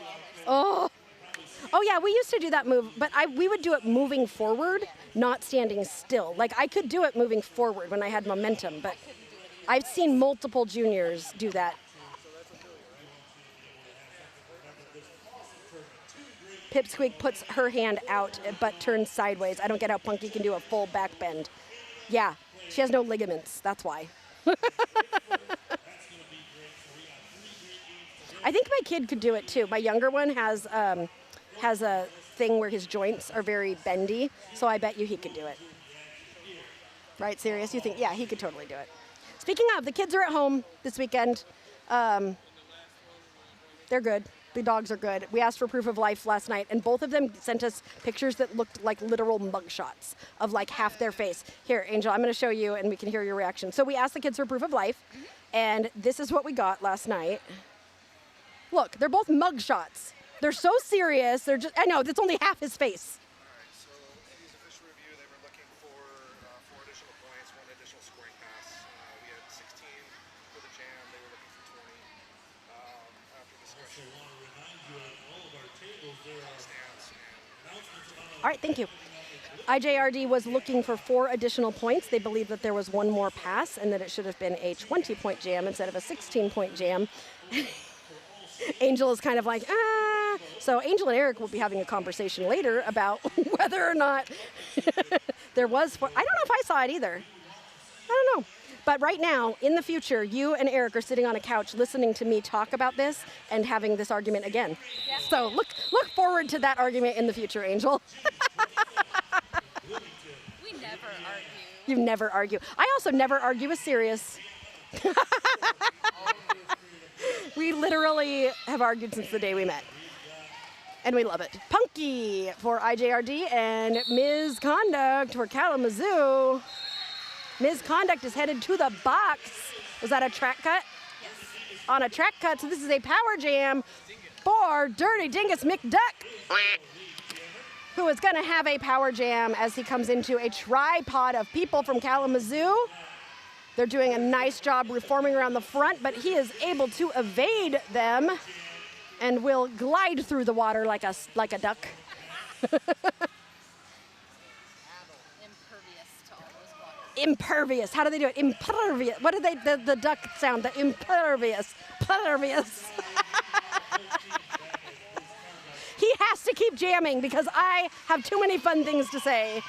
Oh yeah, we used to do that move, but we would do it moving forward, not standing still. Like I could do it moving forward when I had momentum, but I've seen multiple juniors do that. Pipsqueak puts her hand out, but turns sideways. I don't get how Punky can do a full back bend. Yeah, she has no ligaments, that's why. I think my kid could do it too. My younger one has a thing where his joints are very bendy, so I bet you he could do it. Right, serious? You think, yeah, he could totally do it. Speaking of, the kids are at home this weekend. They're good. The dogs are good. We asked for proof of life last night, and both of them sent us pictures that looked like literal mugshots of like half their face. Here, Angel, I'm going to show you, and we can hear your reaction. So we asked the kids for proof of life, and this is what we got last night. Look, they're both mugshots. They're so serious. They're just, I know, that's only half his face. All right, so in his official review, they were looking for 4 additional points, 1 additional scoring pass. We had 16 for the jam. They were looking for 20. After discussion, stands and All right, thank you. IJRD was looking for 4 additional points. They believe that there was 1 more pass and that it should have been a 20-point jam instead of a 16-point jam. Angel is kind of like, ah. So Angel and Eric will be having a conversation later about whether or not there was, I don't know if I saw it either. I don't know. But right now, in the future, you and Eric are sitting on a couch listening to me talk about this and having this argument again. Yeah. So look forward to that argument in the future, Angel. We never argue. You never argue. I also never argue with Sirius. We literally have argued since the day we met. And we love it. Punky for IJRD and Ms. Conduct for Kalamazoo. Ms. Conduct is headed to the box. Was that a track cut? Yes. On a track cut, so this is a power jam for Dirty Dingus McDuck, who is going to have a power jam as he comes into a tripod of people from Kalamazoo. They're doing a nice job reforming around the front, but he is able to evade them and will glide through the water like a duck. Impervious to all those waters. Impervious. How do they do it? Impervious. What did the duck sound? The impervious. Pervious. He has to keep jamming because I have too many fun things to say.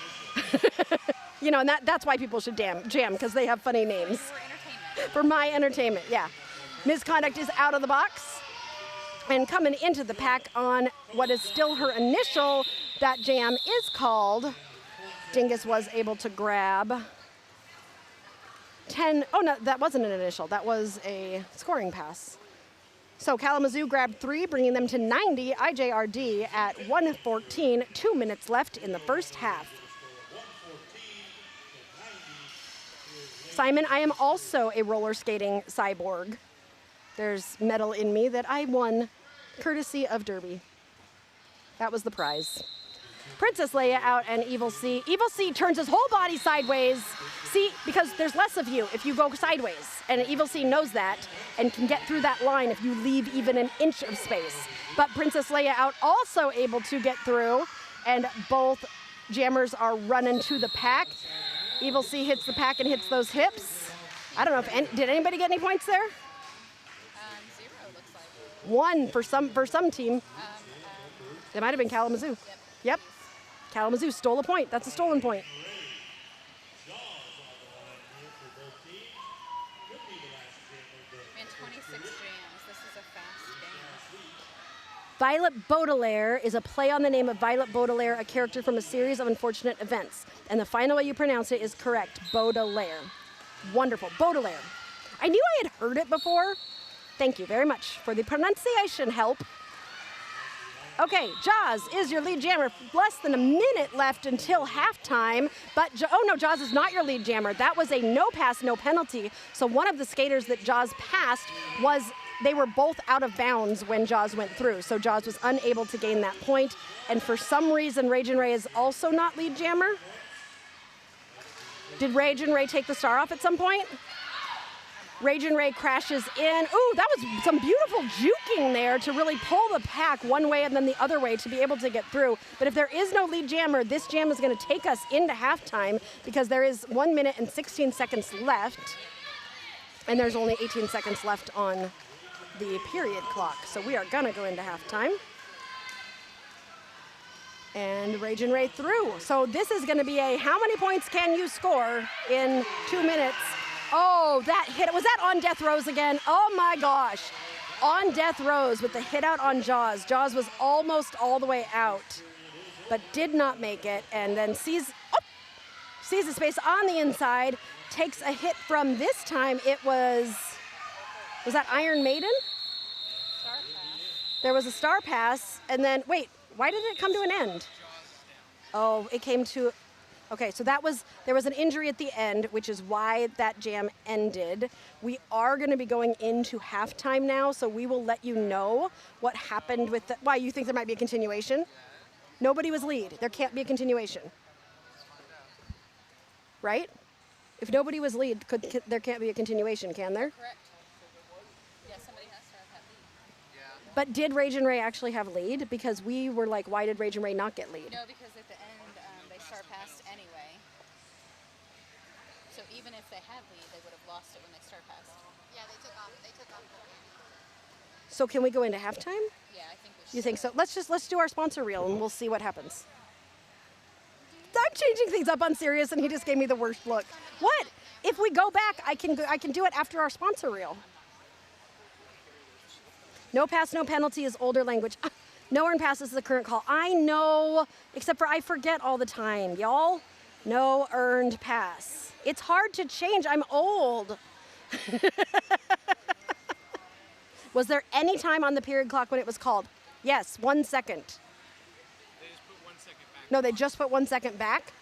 You know, and that's why people should jam, because they have funny names. For entertainment. For my entertainment, yeah. Misconduct is out of the box. And coming into the pack on what is still her initial, that jam is called. Dingus was able to grab 10, oh no, that wasn't an initial, that was a scoring pass. So Kalamazoo grabbed 3, bringing them to 90, IJRD at 1:14, 2 minutes left in the first half. Simon, I am also a roller skating cyborg. There's metal in me that I won courtesy of Derby. That was the prize. Princess Leia out and Evil C. Evil C turns his whole body sideways. See, because there's less of you if you go sideways. And Evil C knows that and can get through that line if you leave even an inch of space. But Princess Leia out also able to get through, and both jammers are running to the pack. Evil C hits the pack and hits those hips. I don't know if did anybody get any points there? 0 looks like. 1 for some team. It might have been Kalamazoo. Yep. Kalamazoo stole a point. That's a stolen point. Man, 26 jams. This is a fast game. Violet Baudelaire is a play on the name of Violet Baudelaire, a character from a series of unfortunate events. And the final way you pronounce it is correct, Baudelaire. Wonderful, Baudelaire. I knew I had heard it before. Thank you very much for the pronunciation help. Okay, Jaws is your lead jammer. Less than a minute left until halftime, but oh no, Jaws is not your lead jammer. That was a no pass, no penalty. So one of the skaters that Jaws passed they were both out of bounds when Jaws went through. So Jaws was unable to gain that point. And for some reason, Ragin' Ray is also not lead jammer. Did Ragin' Ray take the star off at some point? Ragin' Ray crashes in. Ooh, that was some beautiful juking there to really pull the pack one way and then the other way to be able to get through. But if there is no lead jammer, this jam is going to take us into halftime because there is 1 minute and 16 seconds left. And there's only 18 seconds left on the period clock. So we are going to go into halftime. And Ragin' Ray through. So this is going to be a how many points can you score in 2 minutes? Oh, that hit. Was that on Death Rose again? Oh my gosh. On Death Rose with the hit out on Jaws. Jaws was almost all the way out, but did not make it. And then sees the space on the inside, takes a hit from this time. It was that Iron Maiden? Star pass. There was a star pass, and then, wait, why did it come to an end? Oh, it came to, okay, so there was an injury at the end, which is why that jam ended. We are going to be going into halftime now, so we will let you know what happened with why you think there might be a continuation. Nobody was lead. There can't be a continuation. Right? If nobody was lead, there can't be a continuation, can there? Correct. Yeah, somebody has to have that lead. Yeah. But did Ragin' Ray actually have lead? Because we were like, why did Ragin' Ray not get lead? No, because at the end, they star passed anyway. So even if they had lead, they would have lost it when they star passed. Yeah, they took off the game. So can we go into halftime? Yeah, I think we should. You think so? Let's do our sponsor reel and we'll see what happens. I'm changing things up on Sirius and he just gave me the worst look. What? If we go back, I can do it after our sponsor reel. No pass, no penalty is older language. No earned pass is the current call. I know, except for I forget all the time, y'all. No earned pass. It's hard to change. I'm old. Was there any time on the period clock when it was called? Yes, 1 second. They just put 1 second back. No, they just put 1 second back?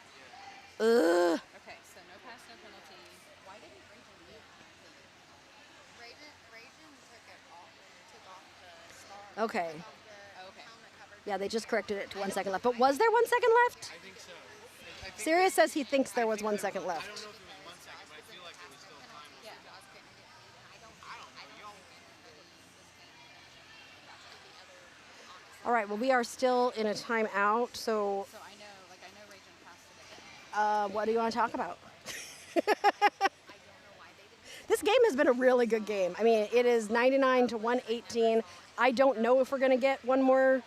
Ugh. Okay, so no pass, no penalty. Why didn't Ragin lead? Ragin took off the star. Okay. Okay. Helmet covered. Yeah, they just corrected it to 1 second left. But was there 1 second left? I think so. I think Sirius says he thinks there was 1 second I don't left. know if it was 1 second, but I feel like it was still time. Yeah. All right, well, we are still in a timeout, so So I know Ragin passed it again. what do you want to talk about? This game has been a really good game. I mean, it is 99 to 118. I don't know if we're going to get one more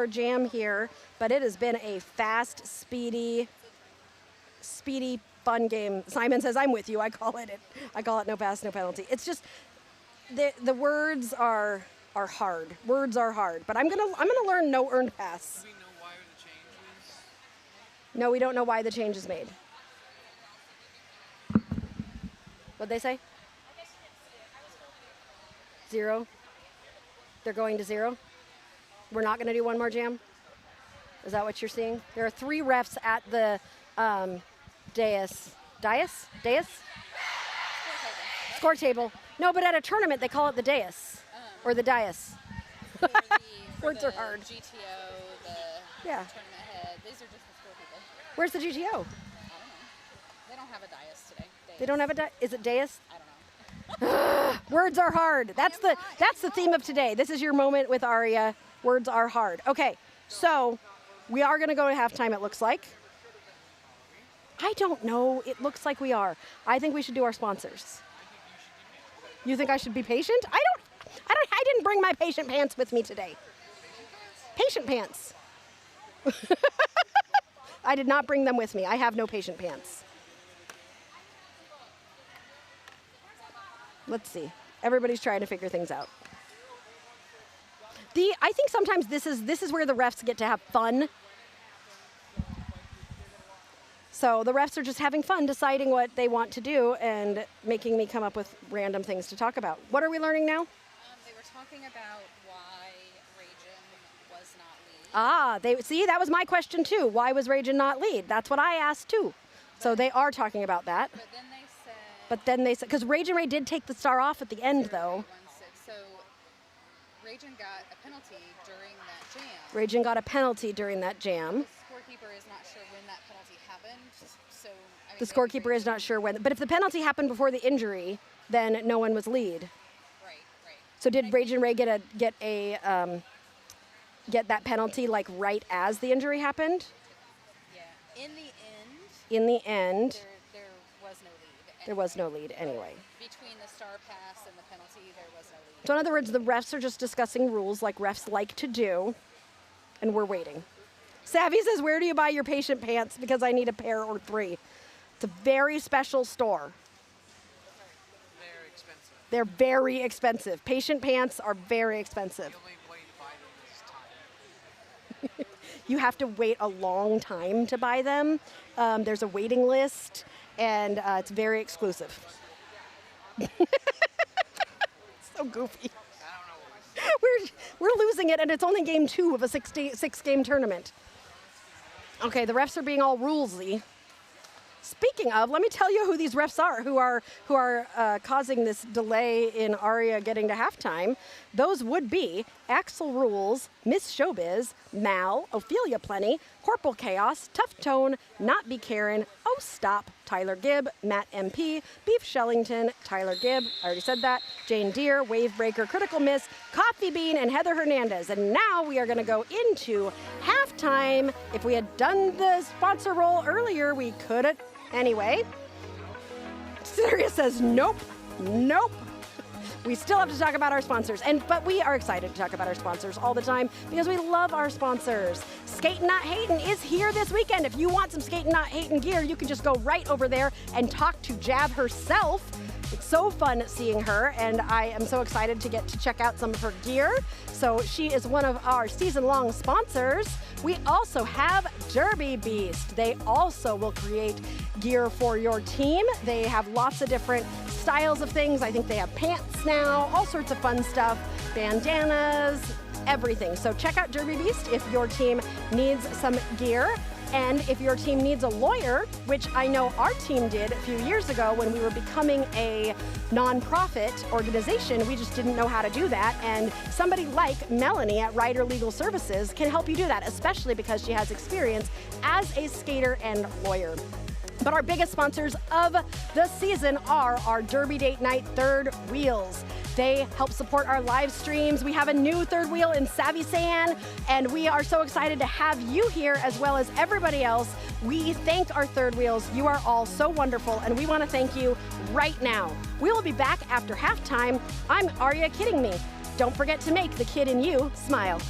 jam here, but it has been a fast, speedy fun game. Simon says, I'm with you. I call it no pass, no penalty. It's just the words are hard. Words are hard. But I'm gonna learn no earned pass. Do we know why the change is? No, we don't know why the change is made. What'd they say? 0. They're going to 0. We're not gonna do one more jam. Is that what you're seeing? There are 3 refs at the dais. Score table. No, but at a tournament they call it the dais or the dais. Words are hard. GTO, the Yeah. tournament head. These are just the score people. Where's the GTO? I don't know. They don't have a dais today. They don't have a is it dais? I don't know. Words are hard. That's the theme of today. This is your moment with Aria. Words are hard. Okay, so we are going to go to halftime, it looks like. I don't know. It looks like we are. I think we should do our sponsors. You think I should be patient? I didn't bring my patient pants with me today. Patient pants. I did not bring them with me. I have no patient pants. Let's see. Everybody's trying to figure things out. I think sometimes this is where the refs get to have fun. So the refs are just having fun deciding what they want to do and making me come up with random things to talk about. What are we learning now? They were talking about why Ragin was not lead. See, that was my question too. Why was Ragin not lead? That's what I asked too. So they are talking about that. But then they said, because Ragin Ray did take the star off at the end though. So Ragin got a penalty during that jam. Ragin got a penalty during that jam. The scorekeeper is not sure when that penalty happened. So I mean, The scorekeeper is not sure when. But if the penalty happened before the injury, then no one was lead. Right. So did Ragin Ray get that penalty like right as the injury happened? Yeah. In the end, there was no lead. there was no lead anyway. Between the star pass and the penalty, there was no lead. So in other words, the refs are just discussing rules like refs like to do, and we're waiting. Savvy says, where do you buy your patient pants? Because I need a pair or 3. It's a very special store. They're expensive. They're very expensive. Patient pants are very expensive. The only way to buy them is time. You have to wait a long time to buy them. There's a waiting list, and it's very exclusive. So goofy. We're losing it, and it's only game 2 of a 6-game tournament. Okay, the refs are being all rulesy. Speaking of, let me tell you who these refs are who are causing this delay in Aria getting to halftime. Those would be Axel Rules, Miss Showbiz, Mal, Ophelia Plenty, Corporal Chaos, Tough Tone, Not Be Karen, Oh Stop, Tyler Gibb, Matt MP, Beef Shellington, Tyler Gibb, I already said that, Jane Deere, Wave Breaker, Critical Miss, Coffee Bean, and Heather Hernandez. And now we are going to go into halftime. If we had done the sponsor roll earlier, we could have. Anyway, Sirius says nope. We still have to talk about our sponsors, but we are excited to talk about our sponsors all the time because we love our sponsors. Skatin Not Hatin is here this weekend. If you want some Skatin Not Hatin gear, you can just go right over there and talk to Jab herself. It's so fun seeing her, and I am so excited to get to check out some of her gear. So she is one of our season-long sponsors. We also have Derby Beast. They also will create gear for your team. They have lots of different styles of things. I think they have pants now, all sorts of fun stuff, bandanas, everything. So check out Derby Beast if your team needs some gear. And if your team needs a lawyer, which I know our team did a few years ago when we were becoming a nonprofit organization, we just didn't know how to do that. And somebody like Melanie at Ryder Legal Services can help you do that, especially because she has experience as a skater and lawyer. But our biggest sponsors of the season are our Derby Date Night Third Wheels. They help support our live streams. We have a new third wheel in Savvy San, and we are so excited to have you here as well as everybody else. We thank our third wheels. You are all so wonderful, and we want to thank you right now. We will be back after halftime. I'm Aria Kidding Me. Don't forget to make the kid in you smile.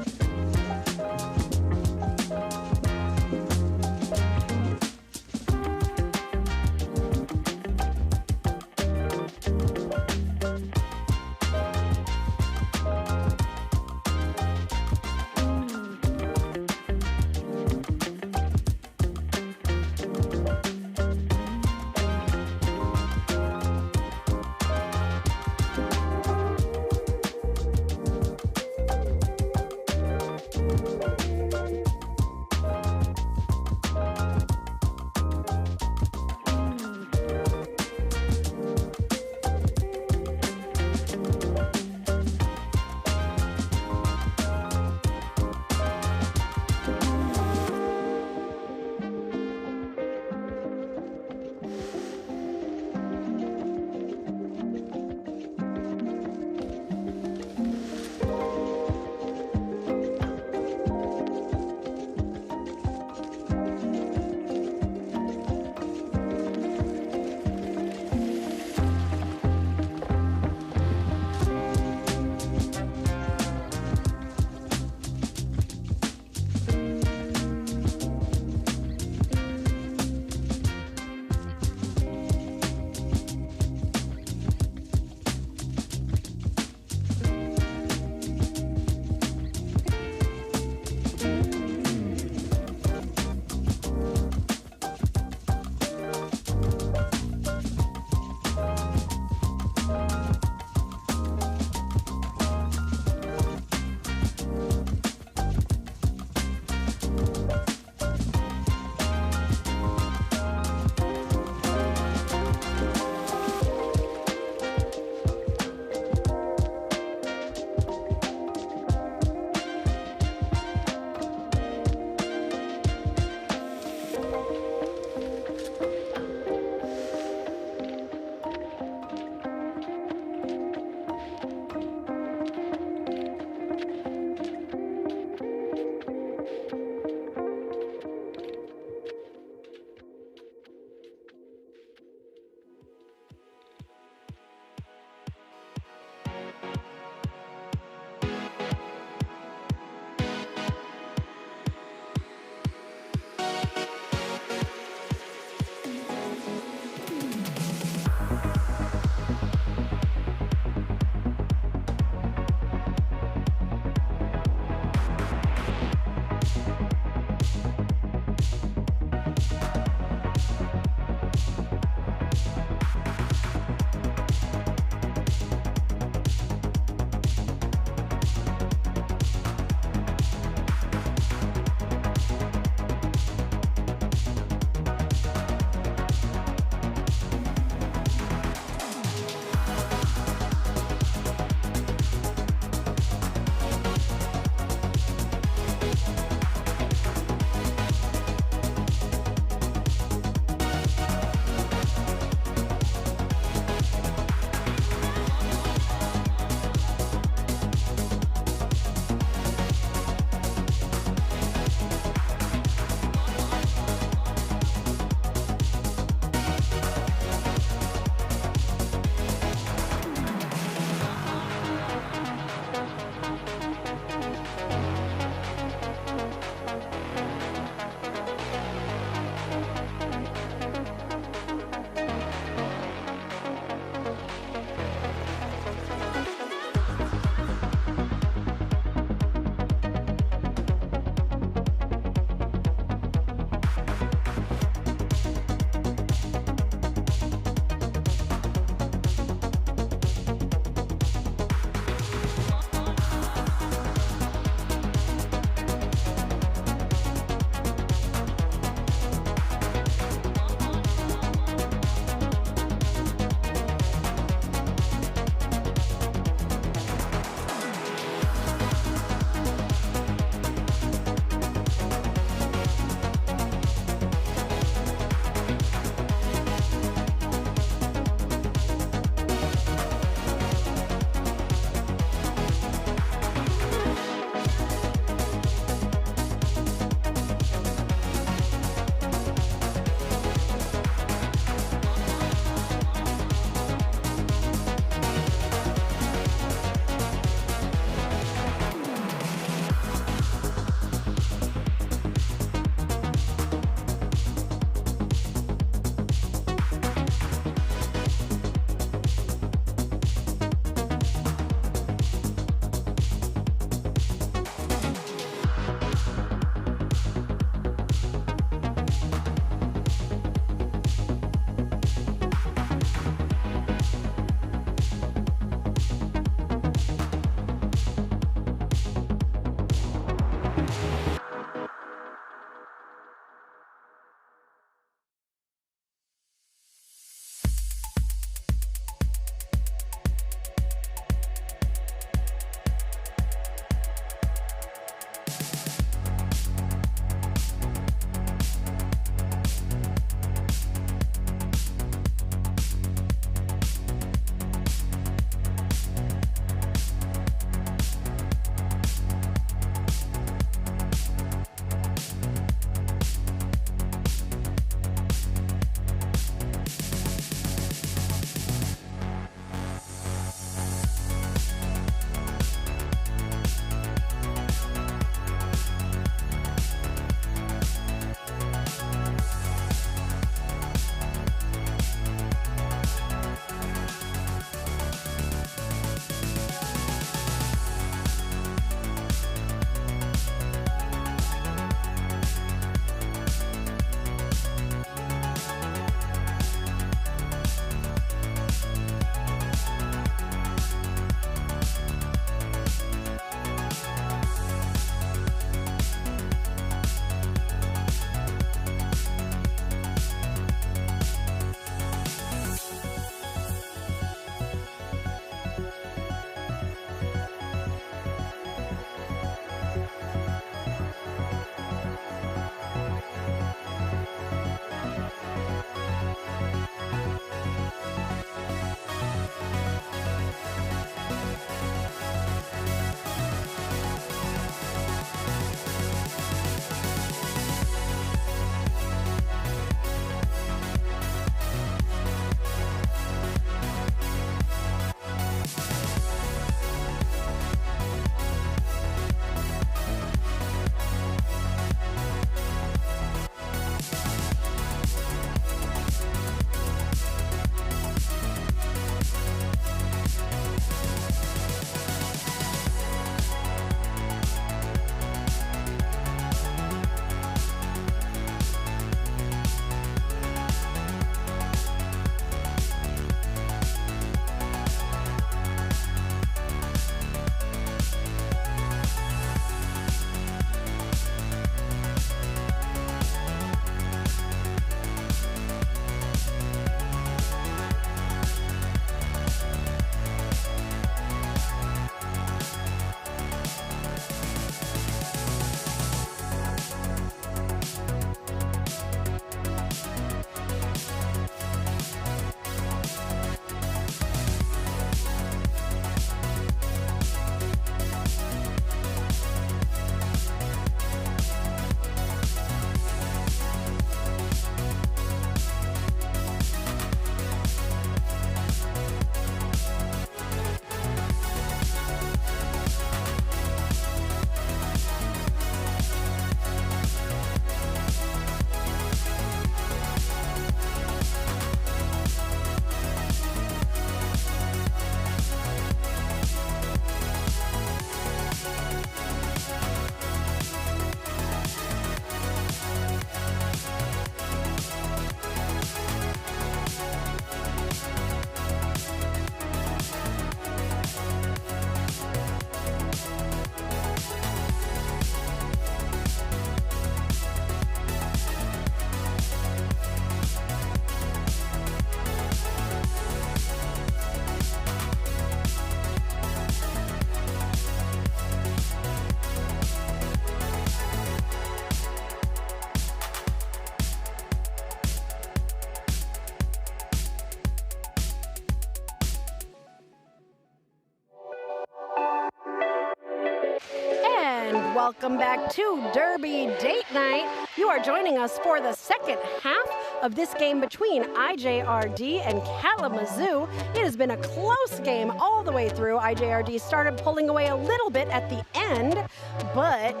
welcome back to Derby Date Night. You are joining us for the second half of this game between IJRD and Kalamazoo. It has been a close game all the way through. IJRD started pulling away a little bit at the end, but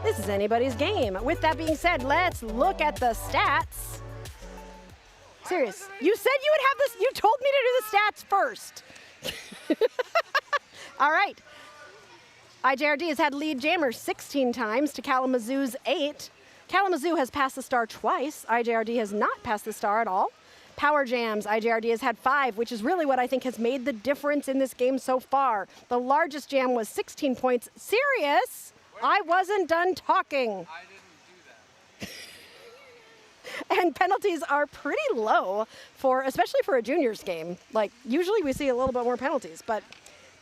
this is anybody's game. With that being said, let's look at the stats. Serious, you said you would have this, you told me to do the stats first. All right. IJRD has had lead jammers 16 times to Kalamazoo's 8. Kalamazoo has passed the star twice. IJRD has not passed the star at all. Power jams, IJRD has had 5, which is really what I think has made the difference in this game so far. The largest jam was 16 points. Serious? I wasn't done talking. I didn't do that. And penalties are pretty low especially for a juniors game. Like, usually we see a little bit more penalties, but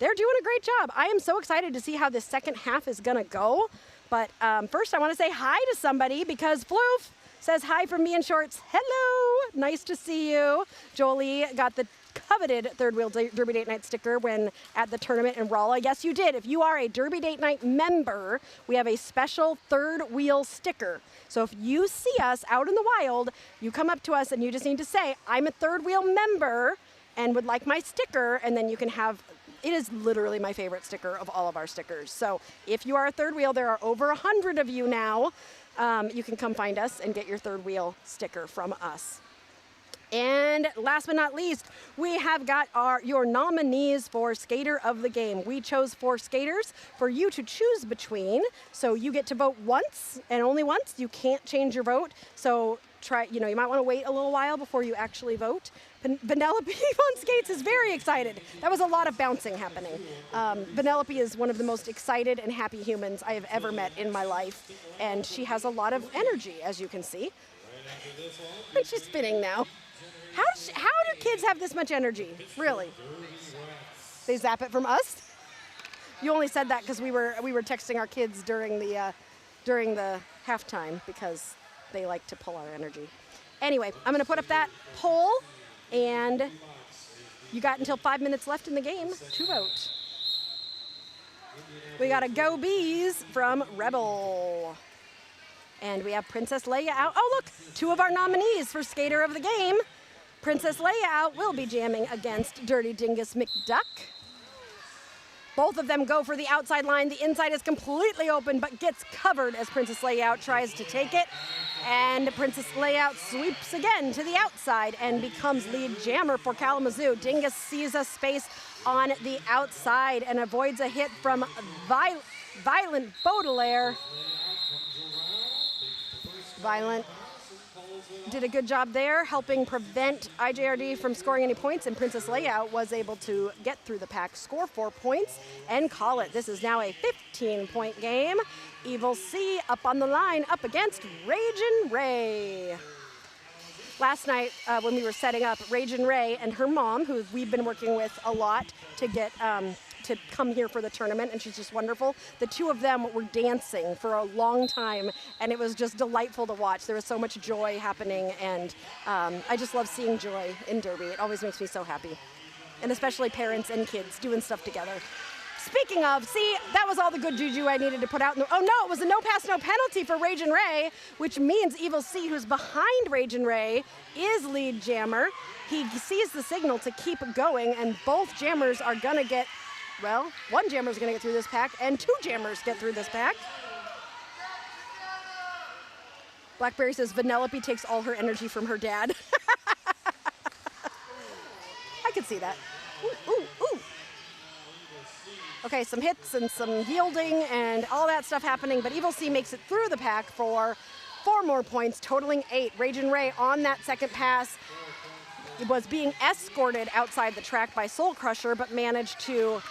they're doing a great job. I am so excited to see how this second half is gonna go. But first I wanna say hi to somebody because Floof says hi from me in shorts. Hello, nice to see you. Jolie got the coveted Third Wheel Derby Date Night sticker when at the tournament in Rolla. Yes, you did. If you are a Derby Date Night member, we have a special Third Wheel sticker. So if you see us out in the wild, you come up to us and you just need to say, I'm a Third Wheel member and would like my sticker, and then you can have, it is literally my favorite sticker of all of our stickers. So if you are a Third Wheel, there are over 100 of you now. You can come find us and get your Third Wheel sticker from us. And last but not least, we have got your nominees for Skater of the Game. We chose 4 skaters for you to choose between. So you get to vote once and only once. You can't change your vote. So you might want to wait a little while before you actually vote. Vanellope on skates is very excited. That was a lot of bouncing happening. Vanellope is one of the most excited and happy humans I have ever met in my life. And she has a lot of energy, as you can see. And she's spinning now. How do kids have this much energy? Really? They zap it from us? You only said that because we were texting our kids during the halftime because they like to pull our energy. Anyway, I'm going to put up that poll, and you got until 5 minutes left in the game to vote. We got a Go Beez from Rebel. And we have Princess Leia out. Oh, look, 2 of our nominees for Skater of the Game. Princess Leia out will be jamming against Dirty Dingus McDuck. Both of them go for the outside line. The inside is completely open, but gets covered as Princess Leia out tries to take it. And Princess Leia out sweeps again to the outside and becomes lead jammer for Kalamazoo. Dingus sees a space on the outside and avoids a hit from Violent Baudelaire. Violent did a good job there, helping prevent IJRD from scoring any points, and Princess Leia was able to get through the pack, score 4 points, and call it. This is now a 15-point game. Evil C up on the line, up against Ragin' Ray. Last night, when we were setting up, Ragin' Ray and her mom, who we've been working with a lot to get to come here for the tournament, and she's just wonderful. The 2 of them were dancing for a long time, and it was just delightful to watch. There was so much joy happening, and I just love seeing joy in Derby. It always makes me so happy, and especially parents and kids doing stuff together. Speaking of, see, that was all the good juju I needed to put out. Oh no, it was a no pass, no penalty for Ragin' Ray, which means Evil C, who's behind Ragin' Ray, is lead jammer. He sees the signal to keep going, and both jammers are gonna get, well, 1 jammer's gonna get through this pack, and 2 jammers get through this pack. Blackberry says Vanellope takes all her energy from her dad. I can see that. Ooh, ooh, ooh. Okay, some hits and some yielding and all that stuff happening, but Evil C makes it through the pack for 4 more points, totaling 8. Ragin' Ray on that second pass was being escorted outside the track by Soul Crusher, but managed to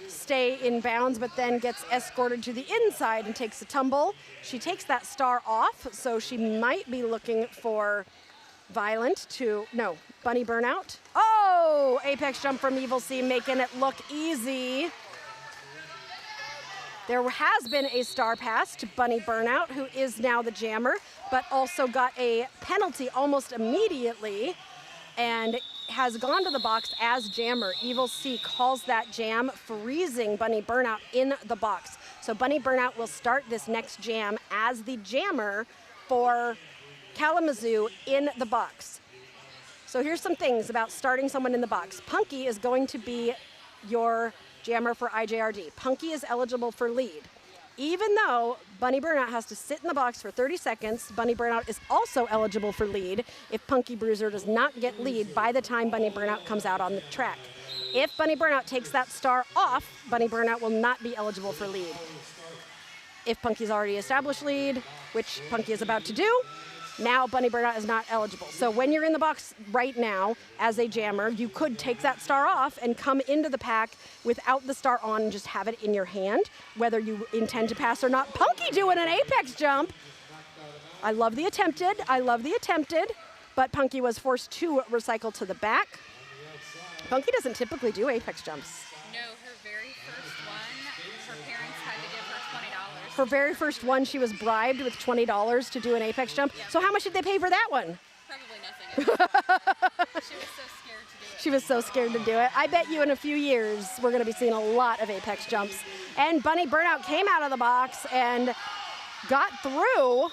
stay in bounds, but then gets escorted to the inside and takes a tumble. She takes that star off, so she might be looking for Violent to, no, Bunny Burnout. Oh, apex jump from Evil C, making it look easy. There has been a star pass to Bunny Burnout, who is now the jammer, but also got a penalty almost immediately. And has gone to the box as jammer. Evil C calls that jam, freezing Bunny Burnout in the box. So Bunny Burnout will start this next jam as the jammer for Kalamazoo in the box. So here's some things about starting someone in the box. Punky is going to be your jammer for IJRD. Punky is eligible for lead. Even though Bunny Burnout has to sit in the box for 30 seconds, Bunny Burnout is also eligible for lead if Punky Bruiser does not get lead by the time Bunny Burnout comes out on the track. If Bunny Burnout takes that star off, Bunny Burnout will not be eligible for lead. If Punky's already established lead, which Punky is about to do, now Bunny Burnout is not eligible. So when you're in the box right now as a jammer, you could take that star off and come into the pack without the star on and just have it in your hand, whether you intend to pass or not. Punky doing an apex jump. I love the attempted, but Punky was forced to recycle to the back. Punky doesn't typically do apex jumps. No, her very first one, her parents had to give her $20. Her very first one, she was bribed with $20 to do an apex jump. So how much did they pay for that one? Probably nothing. She was so scared to do it. She was so scared to do it. I bet you in a few years, we're going to be seeing a lot of apex jumps. And Bunny Burnout came out of the box and got through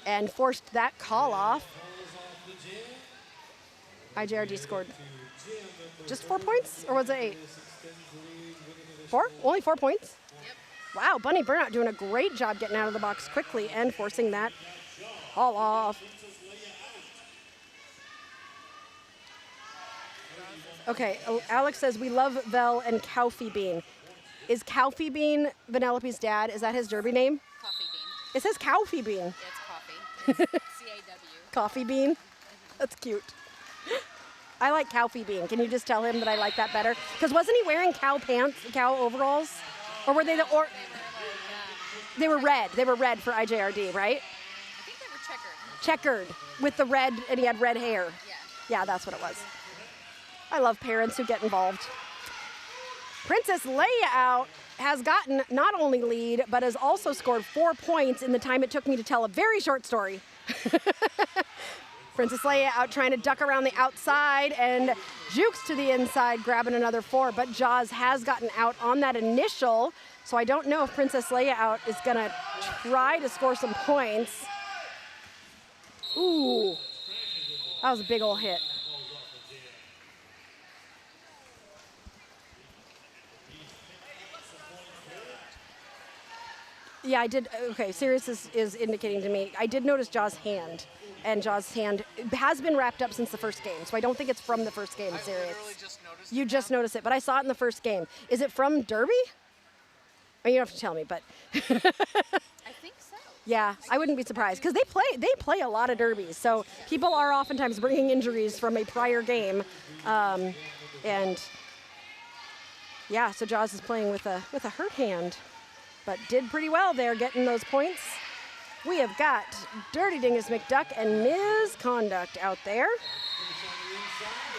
and forced that call off. IJRD scored just 4 points, or was it 8? 4? Only 4 points? Yep. Wow, Bunny Burnout doing a great job getting out of the box quickly and forcing that call off. Okay, Alex says, we love Vel and Coffee Bean. Is Coffee Bean Vanellope's dad? Is that his derby name? Coffee bean. It says Coffee Bean. Yeah, it's coffee. It's C-A-W. Coffee Bean? That's cute. I like Coffee Bean. Can you just tell him that I like that better? Because wasn't he wearing cow pants, cow overalls? Or were they the, or they were red. They were red for IJRD, right? I think they were checkered. Checkered with the red, and he had red hair. Yeah. Yeah, that's what it was. I love parents who get involved. Princess Leia has gotten not only lead, but has also scored 4 points in the time it took me to tell a very short story. Princess Leia out trying to duck around the outside and jukes to the inside, grabbing another 4. But Jaws has gotten out on that initial, so I don't know if Princess Leia out is going to try to score some points. Ooh, that was a big old hit. Yeah, I did. Okay, Sirius is indicating to me. I did notice Jaws' hand. And Jaws' hand has been wrapped up since the first game, so I don't think it's from the first game, Sirius. I literally just noticed You just noticed it, but I saw it in the first game. Is it from Derby? I mean, you don't have to tell me, but I think so. yeah, I wouldn't be surprised because they play a lot of derbies, so people are oftentimes bringing injuries from a prior game, and yeah, so Jaws is playing with a hurt hand, but did pretty well there, getting those points. We have got Dirty Dingus McDuck and Ms. Conduct out there.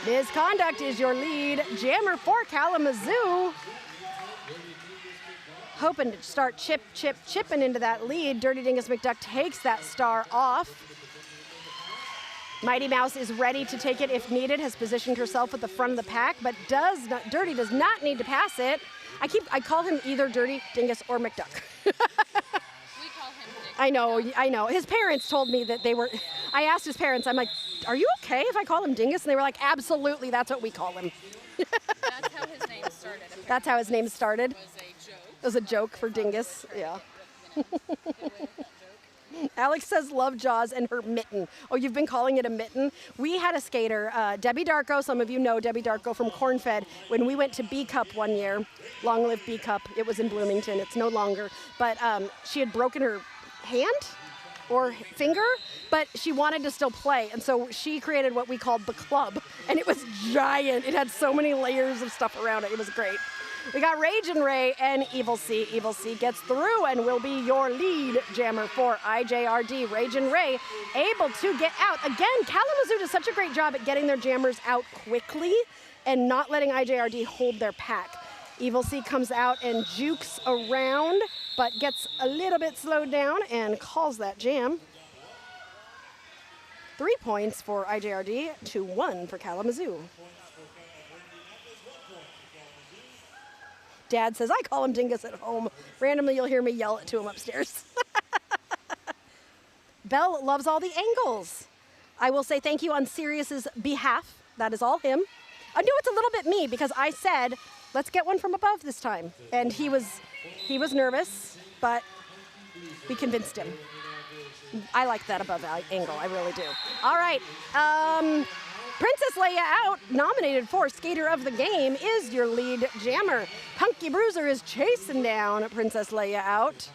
Ms. Conduct is your lead jammer for Kalamazoo. Hoping to start chipping into that lead. Dirty Dingus McDuck takes that star off. Mighty Mouse is ready to take it if needed, has positioned herself at the front of the pack, but Dirty does not need to pass it. I call him either Dirty Dingus or McDuck. I know. His parents told me that I asked his parents, I'm like, are you okay if I call him Dingus? And they were like, absolutely, that's what we call him. That's how his name started. That's how his name started. It was a joke. It was a joke for Dingus, yeah. Alex says love Jaws and her mitten. Oh, you've been calling it a mitten? We had a skater, Debbie Darko. Some of you know Debbie Darko from Cornfed. When we went to B Cup one year, long live B Cup. It was in Bloomington. It's no longer. But she had broken her hand or finger, but she wanted to still play. And so she created what we called the club. And it was giant. It had so many layers of stuff around it. It was great. We got Rage and Ray and Evil C. Evil C gets through and will be your lead jammer for IJRD. Rage and Ray able to get out. Again, Kalamazoo does such a great job at getting their jammers out quickly and not letting IJRD hold their pack. Evil C comes out and jukes around, but gets a little bit slowed down and calls that jam. 3 points for IJRD to 1 for Kalamazoo. Dad says, I call him Dingus at home. Randomly, you'll hear me yell it to him upstairs. Bell loves all the angles. I will say thank you on Sirius's behalf. That is all him. I know it's a little bit me because I said, let's get one from above this time. And he was nervous, but we convinced him. I like that above angle, I really do. All right, Princess Leia out, nominated for Skater of the Game, is your lead jammer. Punky Bruiser is chasing down Princess Leia out.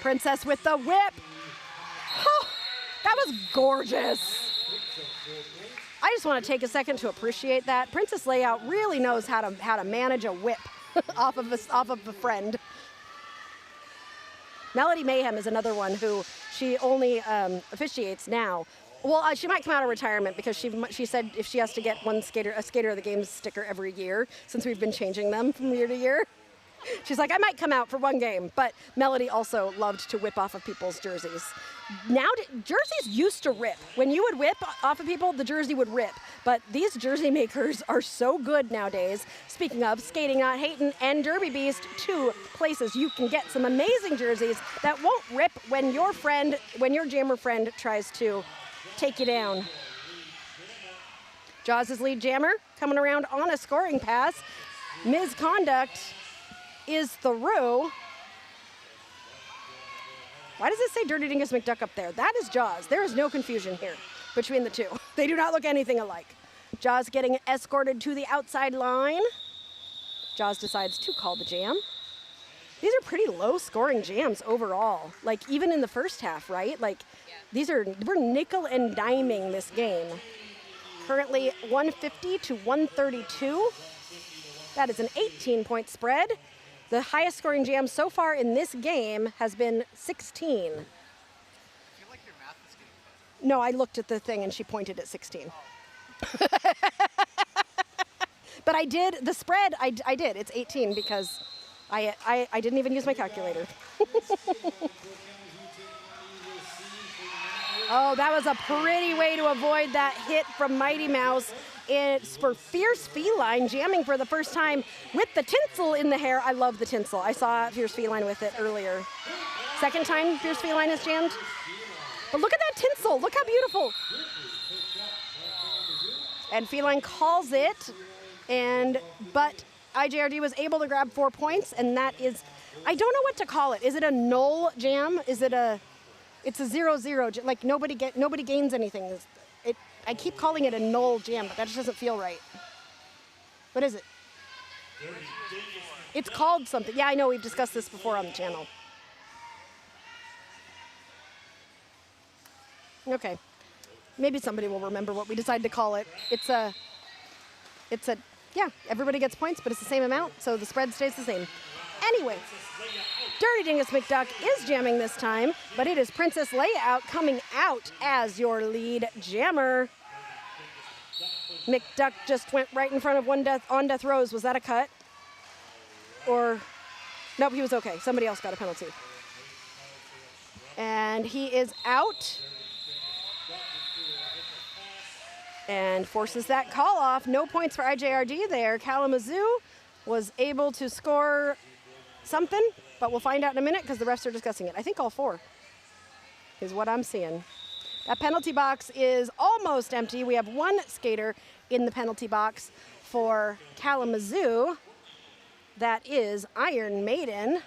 Princess with the whip. Oh, that was gorgeous. I just want to take a second to appreciate that. Princess Leia really knows how to manage a whip off of a friend. Melody Mayhem is another one who she only officiates now. Well, she might come out of retirement because she said if she has to get a Skater of the Game sticker every year since we've been changing them from year to year. She's like, I might come out for one game, but Melody also loved to whip off of people's jerseys. Now, jerseys used to rip. When you would whip off of people, the jersey would rip. But these jersey makers are so good nowadays. Speaking of, Skatin Not Hatin and Derby Beast, 2 places you can get some amazing jerseys that won't rip when your jammer friend tries to take you down. Jaws' lead jammer coming around on a scoring pass. Misconduct is through. Why does it say Dirty Dingus McDuck up there? That is Jaws. There is no confusion here between the two. They do not look anything alike. Jaws getting escorted to the outside line. Jaws decides to call the jam. These are pretty low scoring jams overall. Like even in the first half, right? Like we're nickel and diming this game. Currently 150 to 132. That is an 18-point spread. The highest scoring jam so far in this game has been 16. I feel like your math is getting better. No, I looked at the thing and she pointed at 16. But I did, the spread, I did. It's 18 because I didn't even use my calculator. Oh, that was a pretty way to avoid that hit from Mighty Mouse. It's for Fierce Feline jamming for the first time with the tinsel in the hair. I love the tinsel. I saw Fierce Feline with it earlier. Second time Fierce Feline has jammed. But look at that tinsel. Look how beautiful. And Feline calls it. But IJRD was able to grab 4 points, and that is, I don't know what to call it. Is it a null jam? Is it it's a 0-0, like nobody gains anything. I keep calling it a null jam, but that just doesn't feel right. What is it? It's called something. Yeah, I know, we've discussed this before on the channel. Okay, maybe somebody will remember what we decided to call it. Yeah, everybody gets points, but it's the same amount, so the spread stays the same. Anyway, Dirty Dingus McDuck is jamming this time, but it is Princess Leia out, coming out as your lead jammer. McDuck just went right in front of on Death Rose. Was that a cut? Or, nope, he was okay. Somebody else got a penalty. And he is out. And forces that call off. No points for IJRD there. Kalamazoo was able to score something, but we'll find out in a minute because the refs are discussing it. I think all 4 is what I'm seeing. That penalty box is almost empty. We have 1 skater in the penalty box for Kalamazoo. That is Iron Maiden.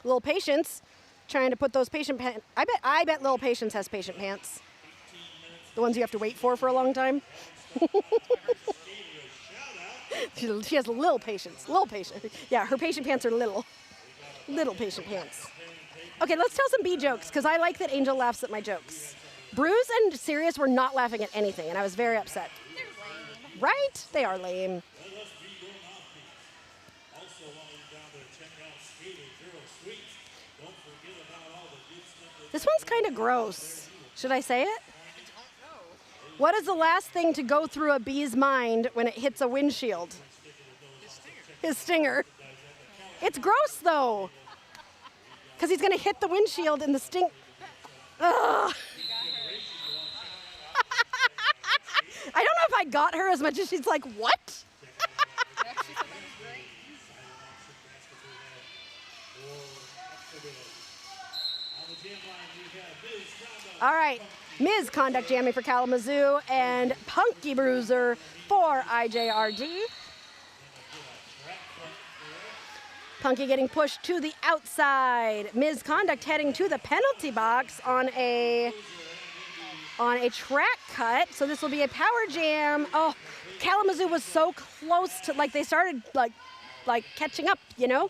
Lil Patience trying to put those patient pants. I bet Lil Patience has patient pants. The ones you have to wait for a long time. She has little patience. Little patient. Yeah, her patient pants are little. Little patient pants. Okay, let's tell some B jokes, because I like that Angel laughs at my jokes. Bruce and Sirius were not laughing at anything, and I was very upset. They're lame. Right? They are lame. This one's kind of gross. Should I say it? What is the last thing to go through a bee's mind when it hits a windshield? His stinger. It's gross, though. Because he's going to hit the windshield and the Ugh. I don't know if I got her as much as she's like, what? All right, misconduct jamming for Kalamazoo and Punky Bruiser for IJRD. Punky getting pushed to the outside. Misconduct heading to the penalty box on a track cut. So this will be a power jam. Oh, Kalamazoo was so close to, like, they started like catching up, you know?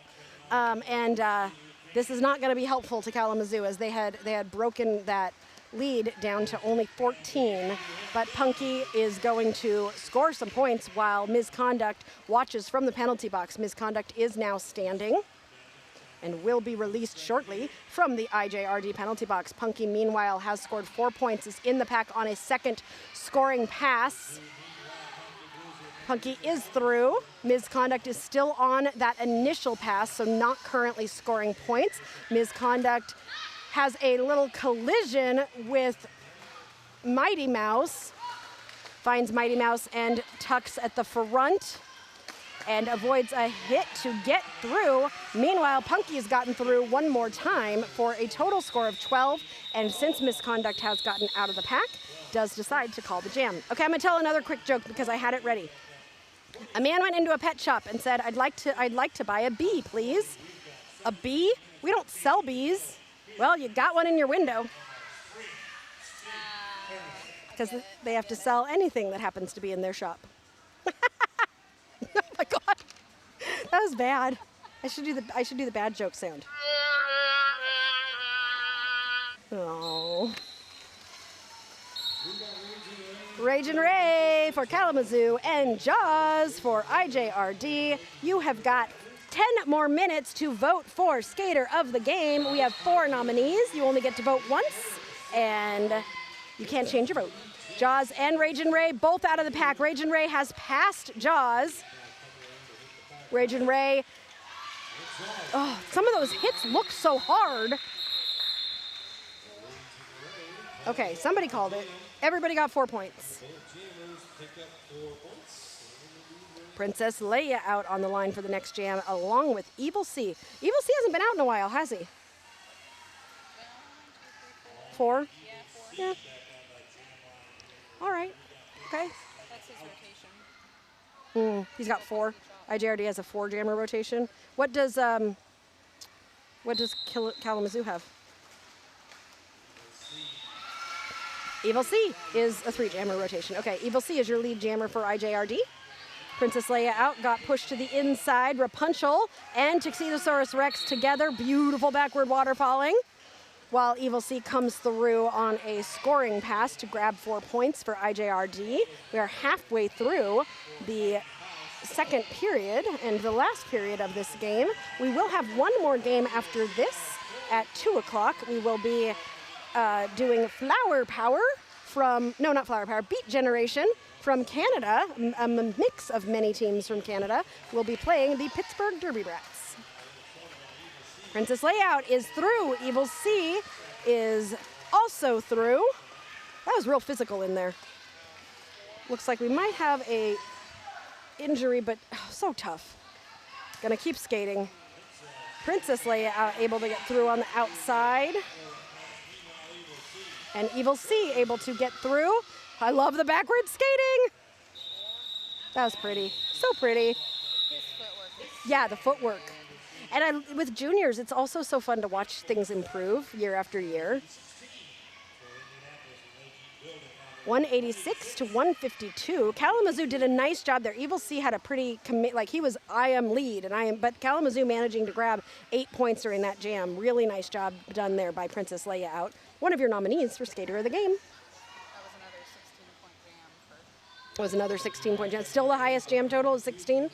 This is not going to be helpful to Kalamazoo as they had broken that lead down to only 14, but Punky is going to score some points while Misconduct watches from the penalty box. Misconduct is now standing and will be released shortly from the IJRD penalty box. Punky, meanwhile, has scored 4 points, is in the pack on a second scoring pass. Punky is through. Misconduct is still on that initial pass, so not currently scoring points. Misconduct has a little collision with Mighty Mouse, finds Mighty Mouse and tucks at the front and avoids a hit to get through. Meanwhile, Punky has gotten through one more time for a total score of 12, and since Misconduct has gotten out of the pack, does decide to call the jam. Okay, I'm gonna tell another quick joke because I had it ready. A man went into a pet shop and said, I'd like to buy a bee, please. A bee? We don't sell bees. Well, you got one in your window. Because they have to sell anything that happens to be in their shop. Oh my God, that was bad. I should do the bad joke sound. Oh. Ragin' Ray for Kalamazoo and Jaws for IJRD. You have got 10 more minutes to vote for Skater of the Game. We have 4 nominees. You only get to vote once, and you can't change your vote. Jaws and Ragin' Ray both out of the pack. Ragin' Ray has passed Jaws. Ragin' Ray, oh, some of those hits look so hard. Okay, somebody called it. Everybody got 4 points. Princess Leia out on the line for the next jam, along with Evil C. Evil C hasn't been out in a while, has he? 4? Yeah. All right. Okay. That's his rotation. He's got 4. IJRD has a 4 jammer rotation. What does Kalamazoo have? Evil C is a 3 jammer rotation. Okay, Evil C is your lead jammer for IJRD. Princess Leia out, got pushed to the inside. Rapunzel and Tuxedosaurus Rex together. Beautiful backward waterfalling. While Evil C comes through on a scoring pass to grab 4 points for IJRD. We are halfway through the second period and the last period of this game. We will have one more game after this at 2 o'clock. We will be doing Flower Power from, no, not Flower Power, Beat Generation from Canada, a mix of many teams from Canada, will be playing the Pittsburgh Derby Brats. Princess Layout is through. Evil C is also through. That was real physical in there. Looks like we might have a injury, but so tough. Gonna keep skating. Princess Leia able to get through on the outside. And Evil C able to get through. I love the backward skating. That was pretty, so pretty. His footwork. Yeah, the footwork. And with juniors, it's also so fun to watch things improve year after year. 186 to 152. Kalamazoo did a nice job there. Evil C had a pretty he was I am lead, but Kalamazoo managing to grab 8 points during that jam. Really nice job done there by Princess Leia out. One of your nominees for Skater of the Game. That was another 16-point jam. Was another 16-point jam. Still the highest jam total is 16? Yep.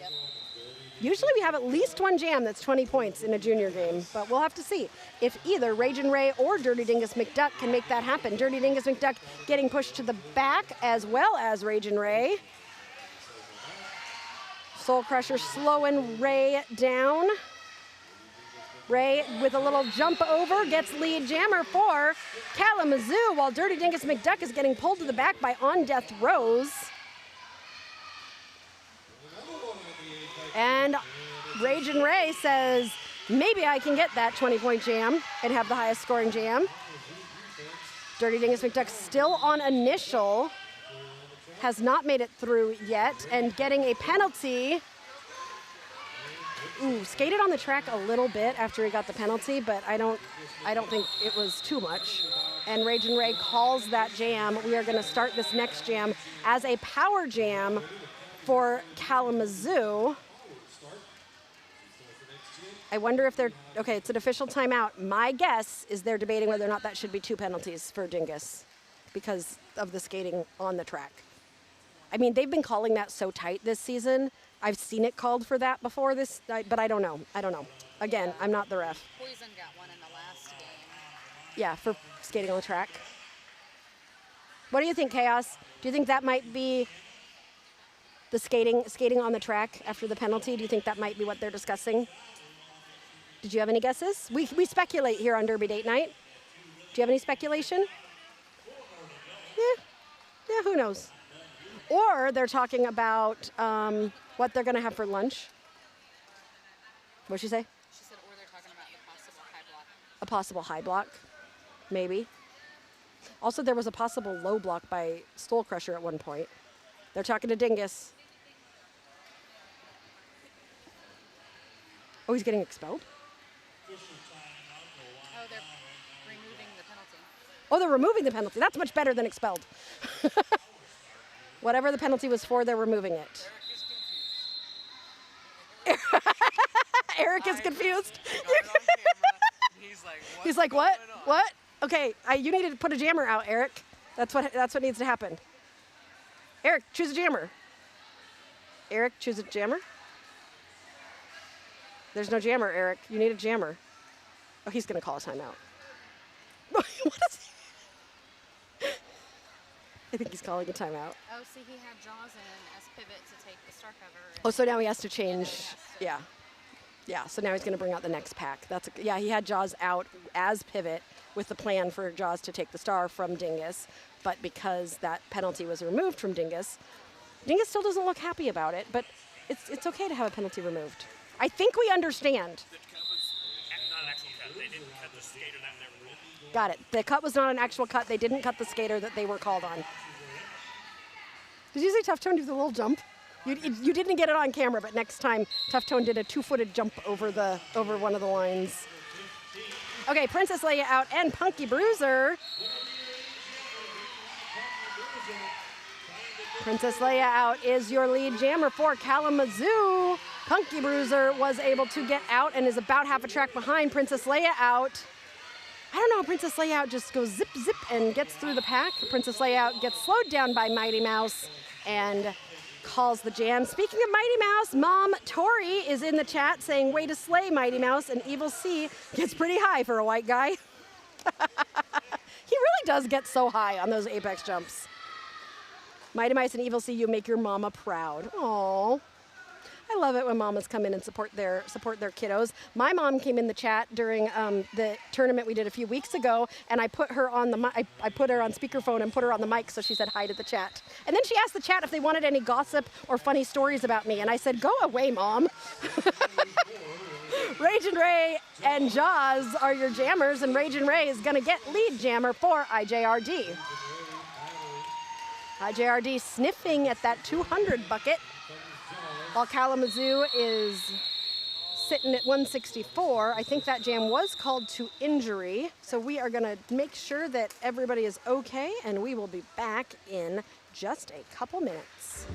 Usually we have at least one jam that's 20 points in a junior game, but we'll have to see if either Ragin' Ray or Dirty Dingus McDuck can make that happen. Dirty Dingus McDuck getting pushed to the back as well as Ragin' Ray. Soul Crusher slowing Ray down. Ray with a little jump over gets lead jammer for Kalamazoo, while Dirty Dingus McDuck is getting pulled to the back by On Death Rose. And Ragin' Ray says, maybe I can get that 20-point jam and have the highest scoring jam. Dirty Dingus McDuck still on initial, has not made it through yet, and getting a penalty. Ooh, skated on the track a little bit after he got the penalty, but I don't think it was too much. And Ragin' Ray calls that jam. We are going to start this next jam as a power jam for Kalamazoo. I wonder if they're, okay, it's an official timeout. My guess is they're debating whether or not that should be 2 penalties for Dingus because of the skating on the track. I mean, they've been calling that so tight this season. I've seen it called for that before but I don't know. Again, I'm not the ref. Poison got one in the last game. Yeah, for skating on the track. What do you think, Chaos? Do you think that might be the skating on the track after the penalty? Do you think that might be what they're discussing? Did you have any guesses? We speculate here on Derby Date Night. Do you have any speculation? Yeah, who knows? Or they're talking about what they're going to have for lunch. What'd she say? She said, or they're talking about the possible high block. A possible high block, maybe. Also, there was a possible low block by Stole Crusher at one point. They're talking to Dingus. Oh, he's getting expelled? Oh, they're removing the penalty. Oh, they're removing the penalty. That's much better than expelled. Whatever the penalty was for, they're removing it. Eric is confused. He's like, what? What? Okay, you need to put a jammer out, Eric. That's what needs to happen. Eric, choose a jammer. Eric, choose a jammer. There's no jammer, Eric. You need a jammer. Oh, he's going to call a timeout. What is he? I think he's calling a timeout. Oh, see, he had Jaws in as pivot to take the star cover. Oh, so now he has to change. Yeah. Yeah, so now he's going to bring out the next pack. Yeah, he had Jaws out as pivot with the plan for Jaws to take the star from Dingus. But because that penalty was removed from Dingus, Dingus still doesn't look happy about it. But it's okay to have a penalty removed. I think we understand. The cut was not an actual cut. They didn't cut the skater that they were ruled. Got it. The cut was not an actual cut. They didn't cut the skater that they were called on. Did you say Tough Tone did a little jump? You didn't get it on camera, but next time Tough Tone did a 2-footed jump over one of the lines. Okay, Princess Leia out and Punky Bruiser. Princess Leia out is your lead jammer for Kalamazoo. Punky Bruiser was able to get out and is about half a track behind Princess Leia out. I don't know, Princess Leia out just goes zip, zip and gets through the pack. Princess Leia out gets slowed down by Mighty Mouse and calls the jam. Speaking of Mighty Mouse, Mom Tori is in the chat saying, way to slay, Mighty Mouse, and Evil C gets pretty high for a white guy. He really does get so high on those apex jumps. Mighty Mouse and Evil C, you make your mama proud. Aww. I love it when mamas come in and support their kiddos. My mom came in the chat during the tournament we did a few weeks ago, and I put her on I put her on speakerphone and put her on the mic, so she said hi to the chat. And then she asked the chat if they wanted any gossip or funny stories about me, and I said, go away, Mom. Ragin' Ray and Jaws are your jammers, and Ragin' Ray is going to get lead jammer for IJRD. IJRD sniffing at that 200 bucket, while Kalamazoo is sitting at 164. I think that jam was called to injury, so we are going to make sure that everybody is okay, and we will be back in just a couple minutes.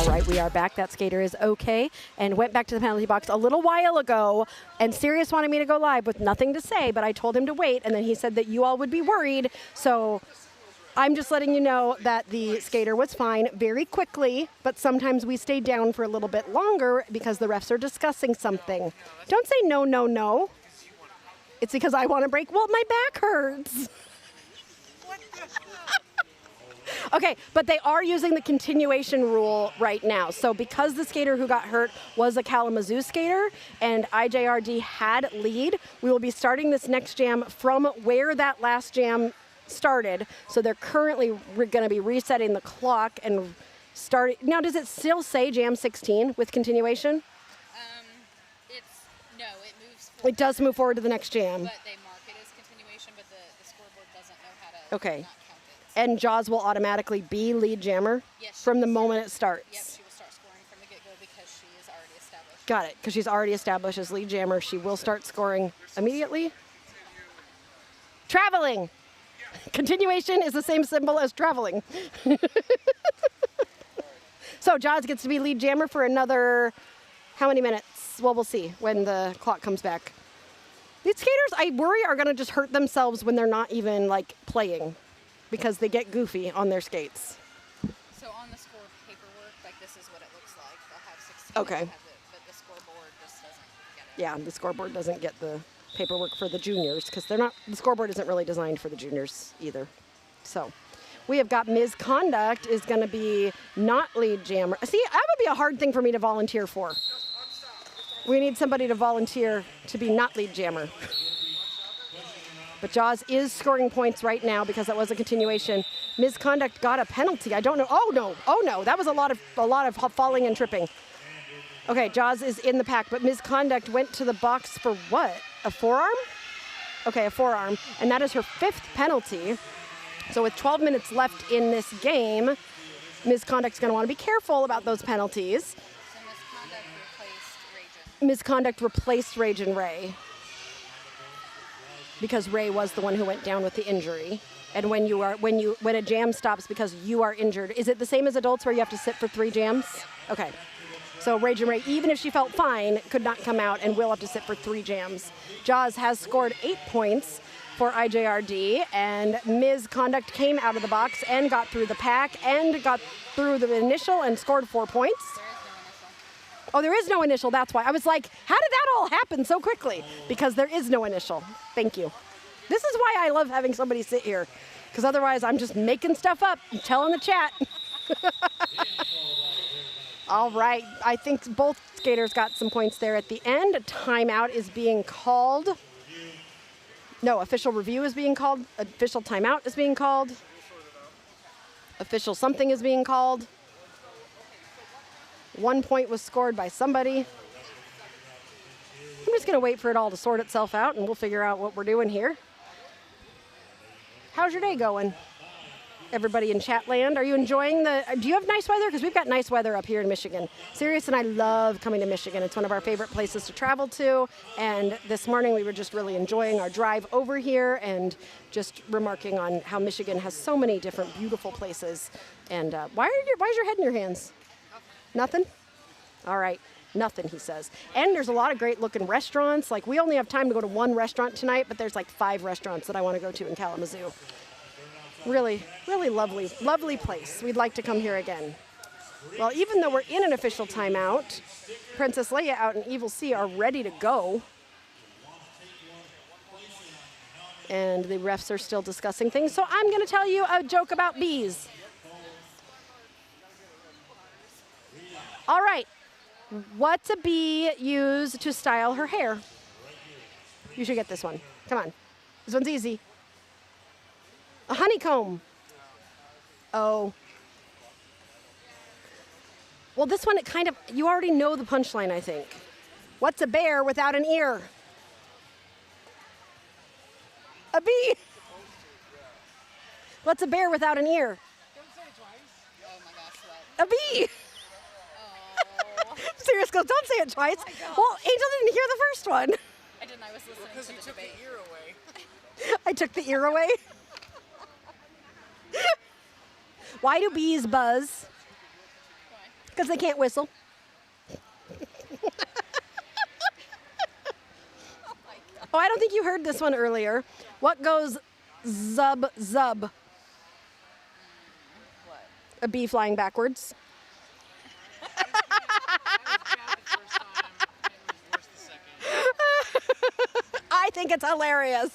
All right, we are back. That skater is okay and went back to the penalty box a little while ago. And Sirius wanted me to go live with nothing to say, but I told him to wait. And then he said that you all would be worried. So I'm just letting you know that the skater was fine very quickly, but sometimes we stay down for a little bit longer because the refs are discussing something. Don't say no, no, no. It's because I want to break. Well, my back hurts. Okay, but they are using the continuation rule right now. So because the skater who got hurt was a Kalamazoo skater and IJRD had lead, we will be starting this next jam from where that last jam started. So they're currently going to be resetting the clock and starting. Now, does it still say jam 16 with continuation? No, it moves forward. It does move forward to the next jam. But they mark it as continuation, but the scoreboard doesn't know how to Okay. not count it. And Jaws will automatically be lead jammer Yes, from the moment it starts. Yep, she will start scoring from the get-go because she is already established. Got it, because she's already established as lead jammer. She will start scoring immediately. Traveling. Continuation is the same symbol as traveling. So Jaws gets to be lead jammer for another, how many minutes? Well, we'll see when the clock comes back. These skaters, I worry, are going to just hurt themselves when they're not even, like, playing because they get goofy on their skates. So on the score paperwork, like this is what it looks like. They'll have 16. Okay. But the scoreboard just doesn't get it. Yeah, the scoreboard doesn't get the paperwork for the juniors because they're not. The scoreboard isn't really designed for the juniors either. So, we have got misconduct is going to be not lead jammer. See, that would be a hard thing for me to volunteer for. We need somebody to volunteer to be not lead jammer. But Jaws is scoring points right now because that was a continuation. Misconduct got a penalty. I don't know. Oh no! Oh no! That was a lot of falling and tripping. Okay, Jaws is in the pack, but misconduct went to the box for what? A forearm? Okay, a forearm, and that is her 5th penalty. So with 12 minutes left in this game, misconduct's going to want to be careful about those penalties. So misconduct replaced Ragin. Misconduct replaced Ragin Ray because Ray was the one who went down with the injury. And when a jam stops because you are injured, is it the same as adults where you have to sit for 3 jams? Okay. So Ragin Ray, even if she felt fine, could not come out and will have to sit for 3 jams. Jaws has scored 8 points for IJRD, and misconduct came out of the box and got through the pack and got through the initial and scored 4 points. Oh, there is no initial, that's why. I was like, how did that all happen so quickly? Because there is no initial. Thank you. This is why I love having somebody sit here, because otherwise I'm just making stuff up and telling the chat. All right, I think both skaters got some points there at the end. A timeout is being called. No, official review is being called. Official timeout is being called. Official something is being called. 1 point was scored by somebody. I'm just going to wait for it all to sort itself out, and we'll figure out what we're doing here. How's your day going? Everybody in chat land, are you enjoying do you have nice weather? Because we've got nice weather up here in Michigan. Sirius and I love coming to Michigan. It's one of our favorite places to travel to. And this morning we were just really enjoying our drive over here and just remarking on how Michigan has so many different beautiful places. And why is your head in your hands? Nothing? All right. Nothing, he says. And there's a lot of great looking restaurants. Like, we only have time to go to one restaurant tonight, but there's like 5 restaurants that I want to go to in Kalamazoo. Really, really lovely, lovely place. We'd like to come here again. Well, even though we're in an official timeout, Princess Leia out and Evil C are ready to go. And the refs are still discussing things. So I'm going to tell you a joke about Beez. All right. What's a bee use to style her hair? You should get this one. Come on. This one's easy. A honeycomb. Oh. Well, this one, you already know the punchline, I think. What's a bear without an ear? A bee. What's a bear without an ear? Don't say it twice. Oh my gosh, what? A bee. Oh. Sirius goes, don't say it twice. Well, Angel didn't hear the first one. I didn't. I was listening Because to you the took debate. the ear away. I took the ear away. Why do bees buzz? Because they can't whistle. Oh, I don't think you heard this one earlier. What goes zub zub? What? A bee flying backwards. Bad the first time, and it was worse the second. I think it's hilarious.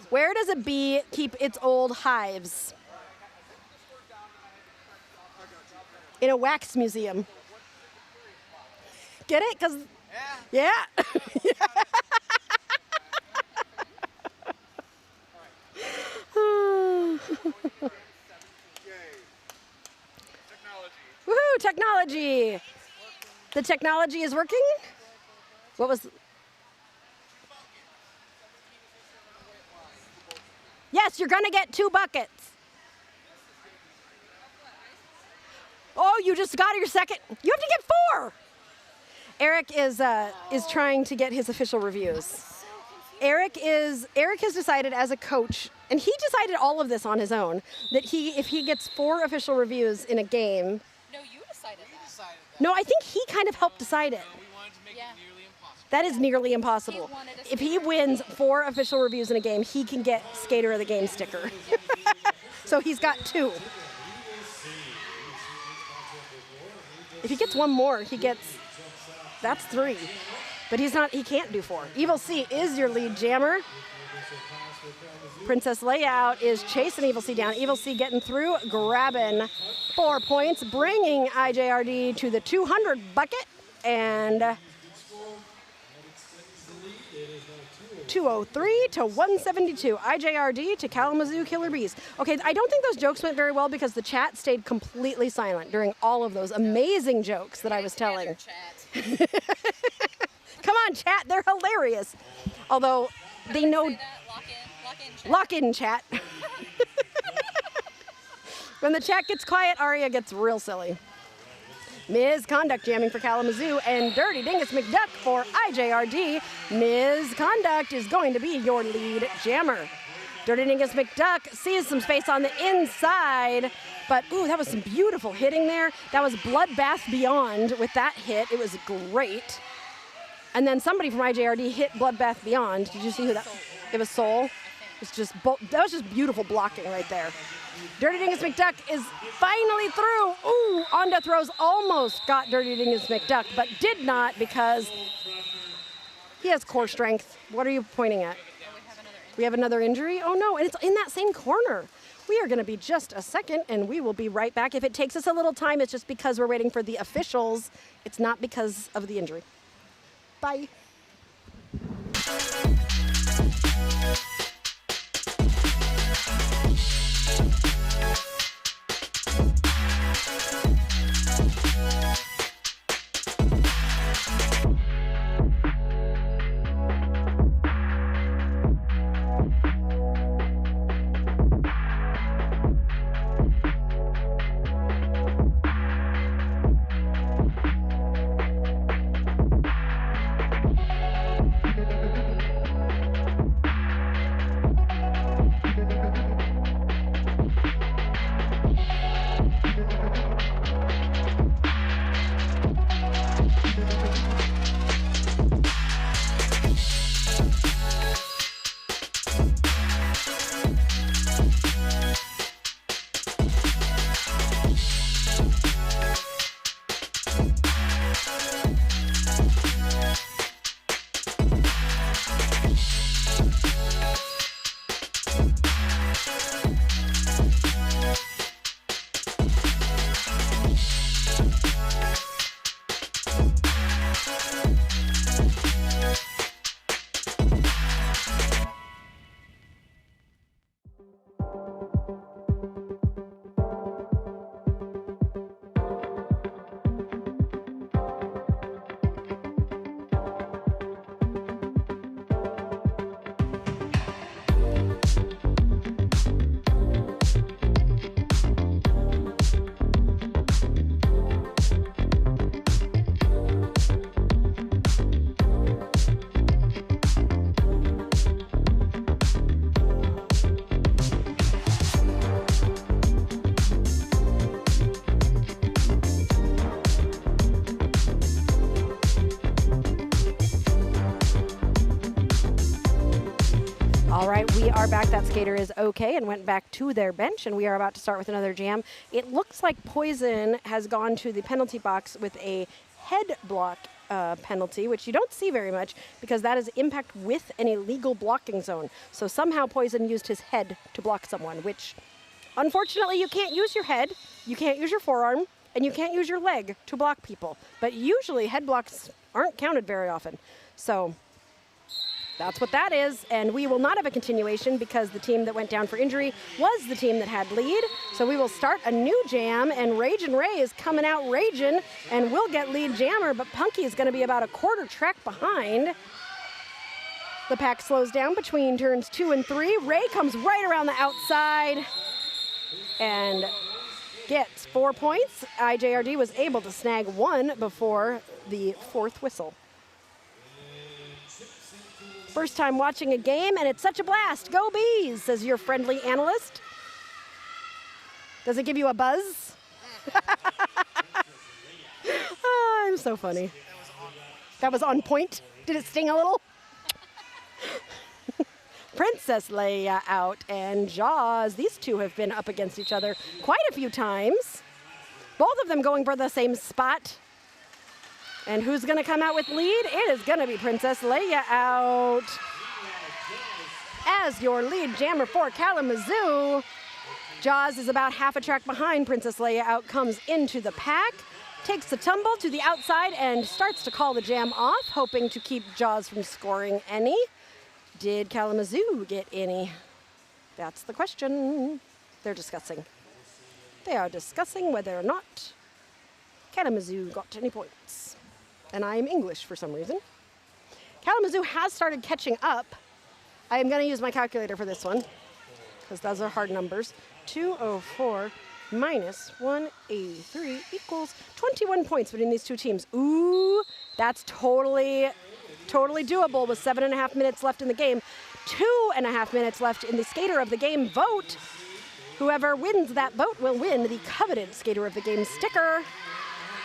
Where does a bee keep its old hives? In a wax museum. Get it? Because, yeah. Woohoo, technology. The technology is working? What was... Yes, you're gonna get 2 buckets. Oh, you just got your second. You have to get 4. Eric is trying to get his official reviews. Eric has decided as a coach, and he decided all of this on his own, that if he gets 4 official reviews in a game. No, you decided that. No, I think he kind of helped decide it. We wanted to make it nearly impossible. That is nearly impossible. If he wins 4 official reviews in a game, he can get Skater of the Game sticker. So he's got 2. If he gets 1 more, that's 3. But he can't do 4. Evil C is your lead jammer. Princess Layout is chasing Evil C down. Evil C getting through, grabbing 4 points, bringing IJRD to the 200 bucket, and 203 to 172. IJRD to Kalamazoo Killer Bees. Okay, I don't think those jokes went very well because the chat stayed completely silent during all of those amazing jokes that I was telling. Come on, chat, they're hilarious. Although they know... Lock in, chat. When the chat gets quiet, Aria gets real silly. Ms. Conduct jamming for Kalamazoo and Dirty Dingus McDuck for IJRD. Ms. Conduct is going to be your lead jammer. Dirty Dingus McDuck sees some space on the inside, but ooh, that was some beautiful hitting there. That was Bloodbath Beyond with that hit. It was great. And then somebody from IJRD hit Bloodbath Beyond. Did you see who that? It was Soul. It's just that was just beautiful blocking right there. Dirty Dingus McDuck is finally through. Ooh, on death throws almost got Dirty Dingus McDuck, but did not because he has core strength. What are you pointing at? We have another injury? Oh no, and it's in that same corner. We are gonna be just a second and we will be right back. If it takes us a little time, it's just because we're waiting for the officials. It's not because of the injury. Bye. We are back. That skater is okay and went back to their bench, and we are about to start with another jam. It looks like Poison has gone to the penalty box with a head block penalty, which you don't see very much because that is impact with an illegal blocking zone. So somehow Poison used his head to block someone, which unfortunately you can't use your head, you can't use your forearm, and you can't use your leg to block people. But usually head blocks aren't counted very often. So that's what that is, and we will not have a continuation because the team that went down for injury was the team that had lead. So we will start a new jam, and Ragin' Ray is coming out raging, and we'll get lead jammer, but Punky is going to be about a quarter track behind. The pack slows down between turns 2 and 3. Ray comes right around the outside and gets 4 points. IJRD was able to snag 1 before the 4th whistle. First time watching a game, and it's such a blast. Go Beez, says your friendly analyst. Does it give you a buzz? Oh, I'm so funny. That was on point. Did it sting a little? Princess Leia out, and Jaws. These two have been up against each other quite a few times. Both of them going for the same spot. And who's going to come out with lead? It is going to be Princess Leia out. As your lead jammer for Kalamazoo, Jaws is about half a track behind. Princess Leia out comes into the pack, takes the tumble to the outside, and starts to call the jam off, hoping to keep Jaws from scoring any. Did Kalamazoo get any? That's the question they're discussing. They are discussing whether or not Kalamazoo got any points. And I'm English for some reason. Kalamazoo has started catching up. I am going to use my calculator for this one because those are hard numbers. 204 minus 183 equals 21 points between these two teams. Ooh, that's totally doable with 7.5 minutes left in the game. 2.5 minutes left in the Skater of the Game vote. Whoever wins that vote will win the coveted Skater of the Game sticker.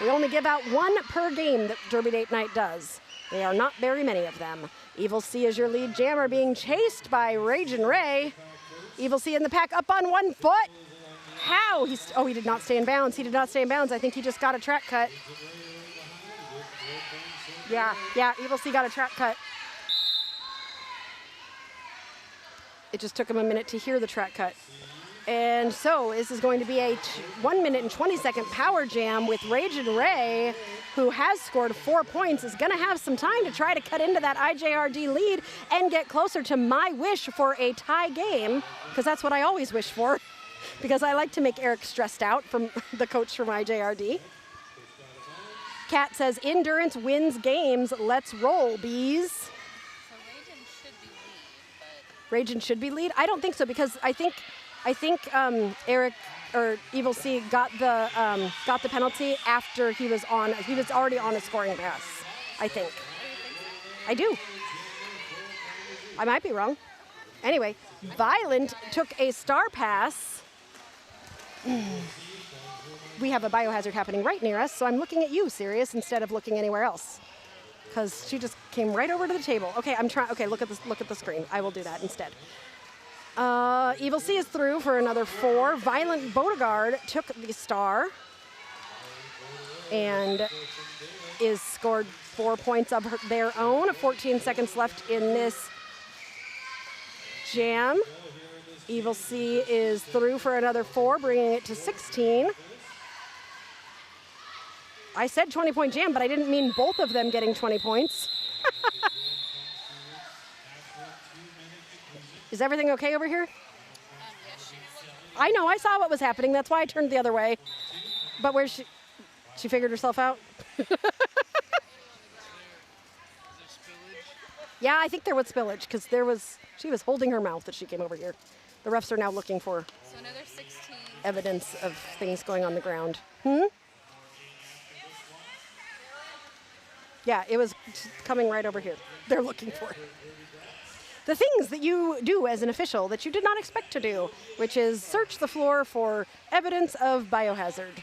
We only give out 1 per game that Derby Date Night does. There are not very many of them. Evil C is your lead jammer being chased by Ragin' Ray. Evil C in the pack up on 1 foot. How? He did not stay in bounds. He did not stay in bounds. I think he just got a track cut. Yeah, Evil C got a track cut. It just took him a minute to hear the track cut. And so this is going to be a 1 minute and 20-second power jam with Ragin' Ray, who has scored 4 points, is going to have some time to try to cut into that IJRD lead and get closer to my wish for a tie game, because that's what I always wish for, because I like to make Eric stressed out, from the coach from IJRD. Kat says, endurance wins games. Let's roll, Beez. So Ragin should be lead, but... Ragin should be lead? I don't think so, because I think Eric or Evil C got the penalty after he was already on a scoring pass, I think. I do. I might be wrong. Anyway, Violent took a star pass. We have a biohazard happening right near us, so I'm looking at you, Sirius, instead of looking anywhere else. Because she just came right over to the table. Okay, okay, look at the screen. I will do that instead. Evil C is through for another 4. Violent Beauregard took the star and is scored 4 points of their own. 14 seconds left in this jam. Evil C is through for another 4, bringing it to 16. I said 20-point jam, but I didn't mean both of them getting 20 points. Is everything okay over here? I know, I saw what was happening. That's why I turned the other way. But where's she? She figured herself out? Yeah, I think there was spillage because she was holding her mouth as she came over here. The refs are now looking for another 16 evidence of things going on the ground. Yeah, it was coming right over here. They're looking for it. The things that you do as an official that you did not expect to do, which is search the floor for evidence of biohazard.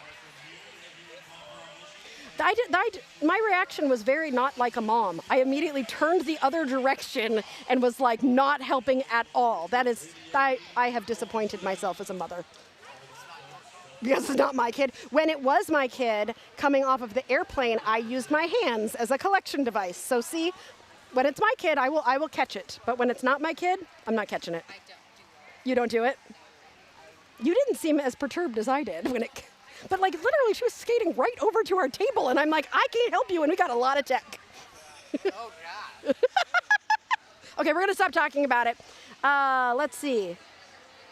My reaction was very not like a mom. I immediately turned the other direction and was like not helping at all. That is, I have disappointed myself as a mother. Because it's not my kid. When it was my kid coming off of the airplane, I used my hands as a collection device. So see, when it's my kid, I will catch it. But when it's not my kid, I'm not catching it. I don't do it. You don't do it? You didn't seem as perturbed as I did when it. But like literally, she was skating right over to our table, and I'm like, I can't help you, and we got a lot of tech. Oh, God. Okay, we're gonna stop talking about it. Let's see.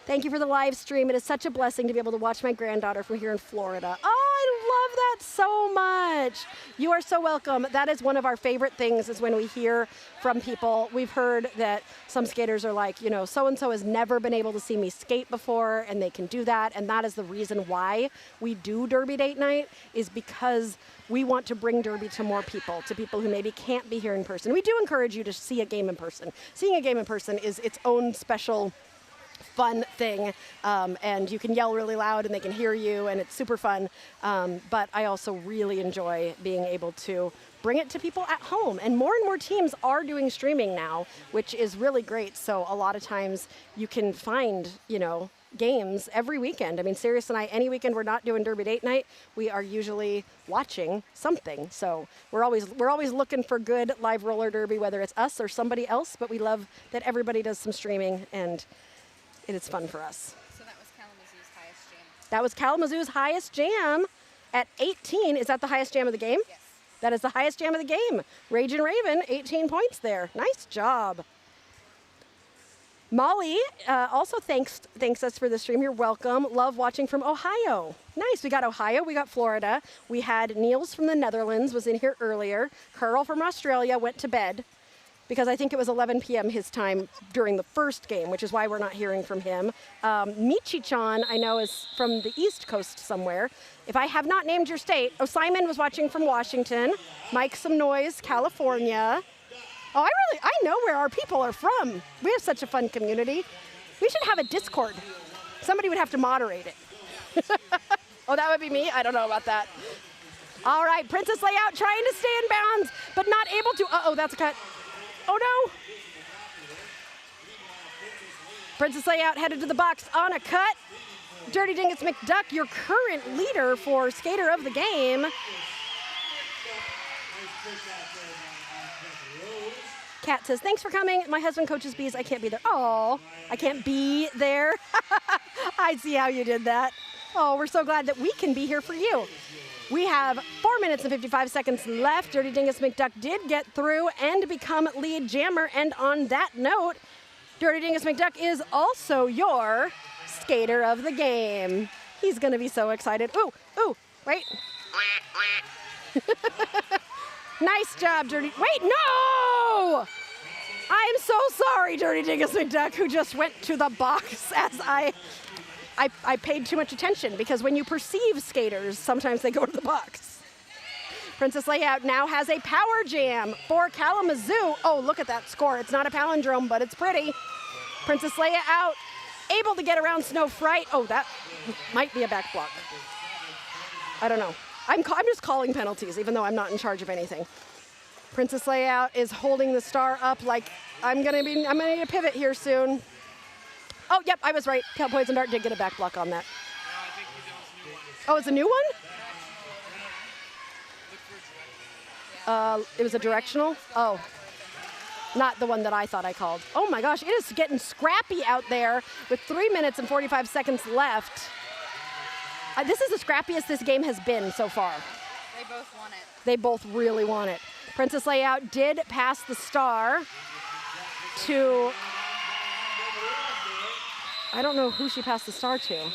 Thank you for the live stream. It is such a blessing to be able to watch my granddaughter from here in Florida. Oh, I love that so much. You are so welcome. That is one of our favorite things is when we hear from people. We've heard that some skaters are like, you know, so-and-so has never been able to see me skate before, and they can do that. And that is the reason why we do Derby Date Night, is because we want to bring Derby to more people, to people who maybe can't be here in person. We do encourage you to see a game in person. Seeing a game in person is its own special fun thing, and you can yell really loud and they can hear you, and it's super fun. But I also really enjoy being able to bring it to people at home. And more teams are doing streaming now, which is really great. So a lot of times you can find, you know, games every weekend. I mean, Sirius and I, any weekend we're not doing Derby Date Night, we are usually watching something. So we're always looking for good live roller derby, whether it's us or somebody else. But we love that everybody does some streaming, and it is fun for us. So that was Kalamazoo's highest jam. That was Kalamazoo's highest jam at 18. Is that the highest jam of the game? Yes. That is the highest jam of the game. Ragin' Raven, 18 points there. Nice job. Molly also thanks us for the stream. You're welcome. Love watching from Ohio. Nice. We got Ohio. We got Florida. We had Niels from the Netherlands was in here earlier. Carl from Australia went to bed, because I think it was 11 p.m. his time during the first game, which is why we're not hearing from him. Michi-chan, I know, is from the East Coast somewhere. If I have not named your state, Simon was watching from Washington. Mike Some Noise, California. Oh, I know where our people are from. We have such a fun community. We should have a Discord. Somebody would have to moderate it. Oh, that would be me? I don't know about that. All right, Princess Layout trying to stay in bounds, but not able to. Uh-oh, that's a cut. Oh no! Princess Layout headed to the box on a cut. Dirty Dingus McDuck, your current leader for skater of the game. Kat says, thanks for coming. My husband coaches Beez. I can't be there. Oh, I can't be there. I see how you did that. Oh, we're so glad that we can be here for you. We have 4 minutes and 55 seconds left. Dirty Dingus McDuck did get through and become lead jammer. And on that note, Dirty Dingus McDuck is also your skater of the game. He's going to be so excited. Ooh, wait. Nice job, Dirty. Wait, no! I am so sorry, Dirty Dingus McDuck, who just went to the box as I paid too much attention, because when you perceive skaters, sometimes they go to the box. Princess Layout now has a power jam for Kalamazoo. Oh, look at that score. It's not a palindrome, but it's pretty. Princess Layout able to get around Snow Fright. Oh, that might be a back block. I don't know. I'm just calling penalties, even though I'm not in charge of anything. Princess Layout is holding the star up like I'm gonna need a pivot here soon. Oh, yep, I was right. Poison Dart did get a back block on that. No, I think that was a new one. Oh, it's a new one? Look for a directional. It was a directional? Oh, not the one that I thought I called. Oh my gosh, it is getting scrappy out there with 3 minutes and 45 seconds left. This is the scrappiest this game has been so far. They both want it. They both really want it. Princess Layout did pass the star to, I don't know who she passed the star to.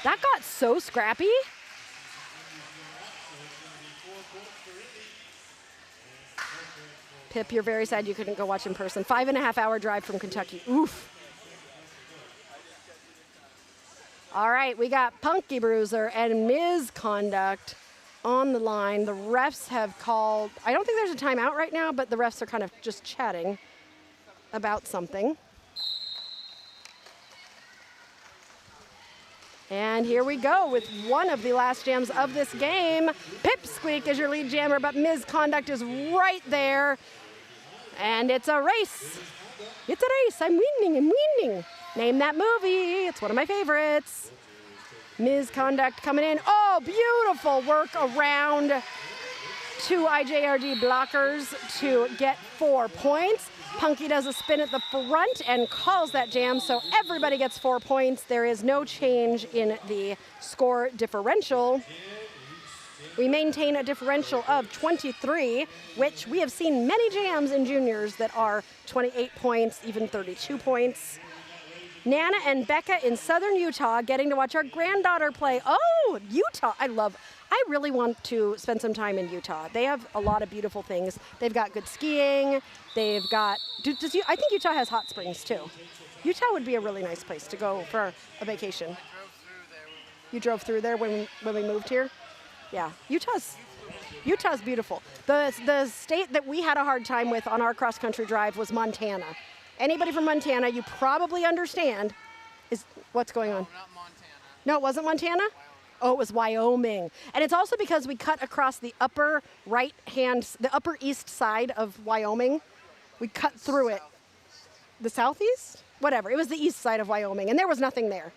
That got so scrappy. Pip, you're very sad you couldn't go watch in person. 5.5 hour drive from Kentucky. Oof. All right, we got Punky Bruiser and Misconduct on the line. The refs have called, I don't think there's a timeout right now, but the refs are kind of just chatting about something. And here we go with one of the last jams of this game. Pipsqueak is your lead jammer, but Misconduct is right there. And it's a race. It's a race. I'm winning. Name that movie. It's one of my favorites. Misconduct coming in. Oh, beautiful work around 2 IJRD blockers to get 4 points. Punky does a spin at the front and calls that jam, so everybody gets 4 points. There is no change in the score differential. We maintain a differential of 23, which we have seen many jams in juniors that are 28 points, even 32 points. Nana and Becca in southern Utah getting to watch our granddaughter play. Oh, Utah, I really want to spend some time in Utah. They have a lot of beautiful things. They've got good skiing. They've got, I think Utah has hot springs too. Utah would be a really nice place to go for a vacation. You drove through there when we moved here? Yeah, Utah's beautiful. The state that we had a hard time with on our cross-country drive was Montana. Anybody from Montana, you probably understand is what's going on. No, not Montana. No, it wasn't Montana? Oh, it was Wyoming. And it's also because we cut across the upper the upper east side of Wyoming. We cut through it. The southeast? Whatever. It was the east side of Wyoming, and there was nothing there,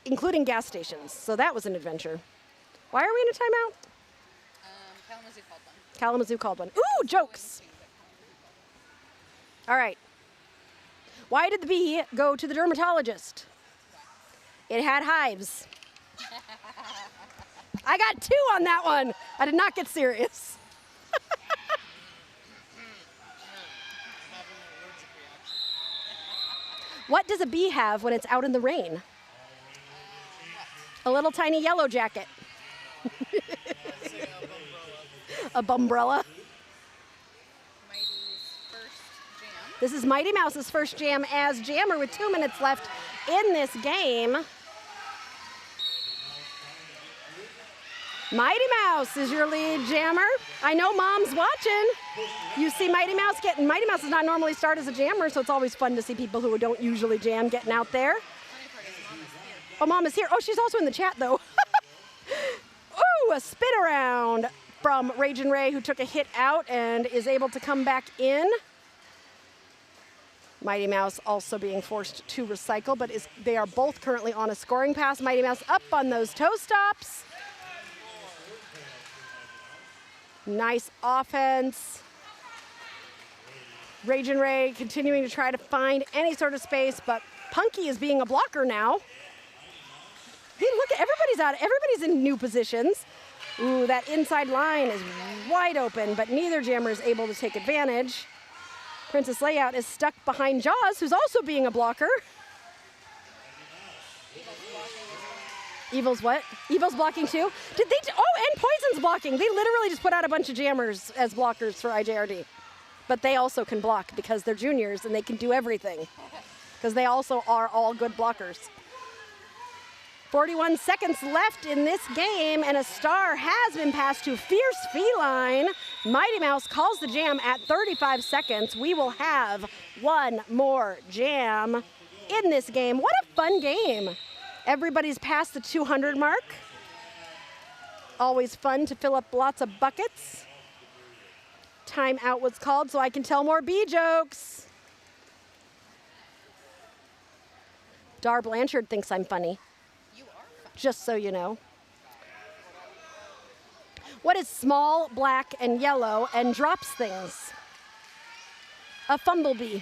including gas stations. So that was an adventure. Why are we in a timeout? Kalamazoo called one. Kalamazoo called one. Ooh, jokes. All right. Why did the bee go to the dermatologist? It had hives. I got 2 on that one. I did not get serious. What does a bee have when it's out in the rain? A little tiny yellow jacket. A bumbrella. This is Mighty Mouse's first jam as jammer with 2 minutes left in this game. Mighty Mouse is your lead jammer. I know Mom's watching. You see Mighty Mouse does not normally start as a jammer, so it's always fun to see people who don't usually jam getting out there. Oh, Mom is here. Oh, she's also in the chat, though. Ooh, a spin around from Ragin' Ray, who took a hit out and is able to come back in. Mighty Mouse also being forced to recycle, but they are both currently on a scoring pass. Mighty Mouse up on those toe stops. Nice offense. Ragin' Ray continuing to try to find any sort of space, but Punky is being a blocker now. Hey, look, everybody's in new positions. Ooh, that inside line is wide open, but neither jammer is able to take advantage. Princess Layout is stuck behind Jaws, who's also being a blocker. Evil's what? Evil's blocking too? Did they? Oh, and Poison's blocking. They literally just put out a bunch of jammers as blockers for IJRD. But they also can block because they're juniors and they can do everything. Because they also are all good blockers. 41 seconds left in this game, and a star has been passed to Fierce Feline. Mighty Mouse calls the jam at 35 seconds. We will have one more jam in this game. What a fun game. Everybody's past the 200 mark. Always fun to fill up lots of buckets. Timeout was called so I can tell more bee jokes. Dar Blanchard thinks I'm funny. Just so you know. What is small, black, and yellow and drops things? A fumblebee.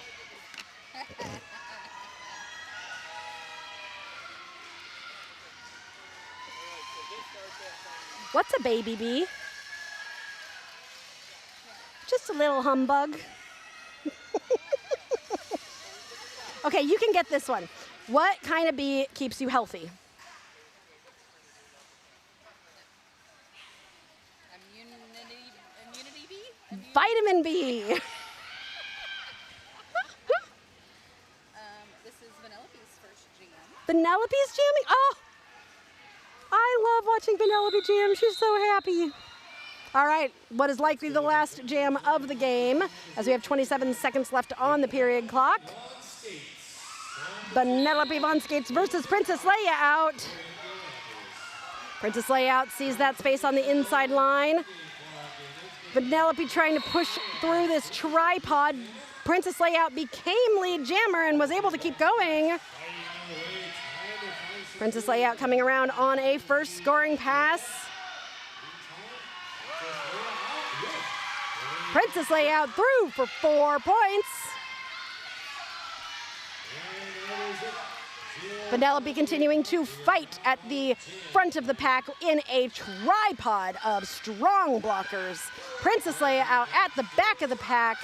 What's a baby bee? Just a little humbug. Okay, you can get this one. What kind of bee keeps you healthy? Immunity bee? Vitamin B. This is Vanellope's first jam. Vanellope's jamming? Oh, I love watching Vanellope jam. She's so happy. All right, what is likely the last jam of the game, as we have 27 seconds left on the period clock. Vanellope Von Skates versus Princess Leia out. Princess Layout sees that space on the inside line. Vanellope trying to push through this tripod. Princess Layout became lead jammer and was able to keep going. Princess Layout coming around on a first scoring pass. Princess Layout through for 4 points. Vanellope continuing to fight at the front of the pack in a tripod of strong blockers. Princess Layout at the back of the pack,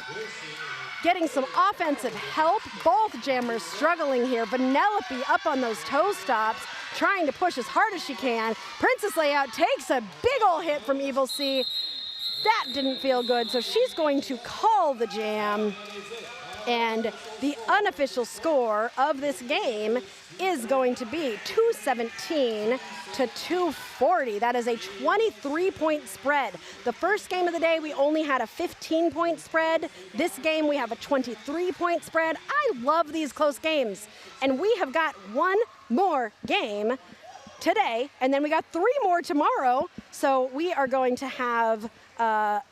getting some offensive help. Both jammers struggling here. Vanellope up on those toe stops, trying to push as hard as she can. Princess Layout takes a big ol' hit from Evil C. That didn't feel good, so she's going to call the jam. And the unofficial score of this game is going to be 217 to 240. That is a 23-point spread. The first game of the day, we only had a 15-point spread. This game, we have a 23-point spread. I love these close games. And we have got one more game today, and then we got 3 more tomorrow. So we are going to have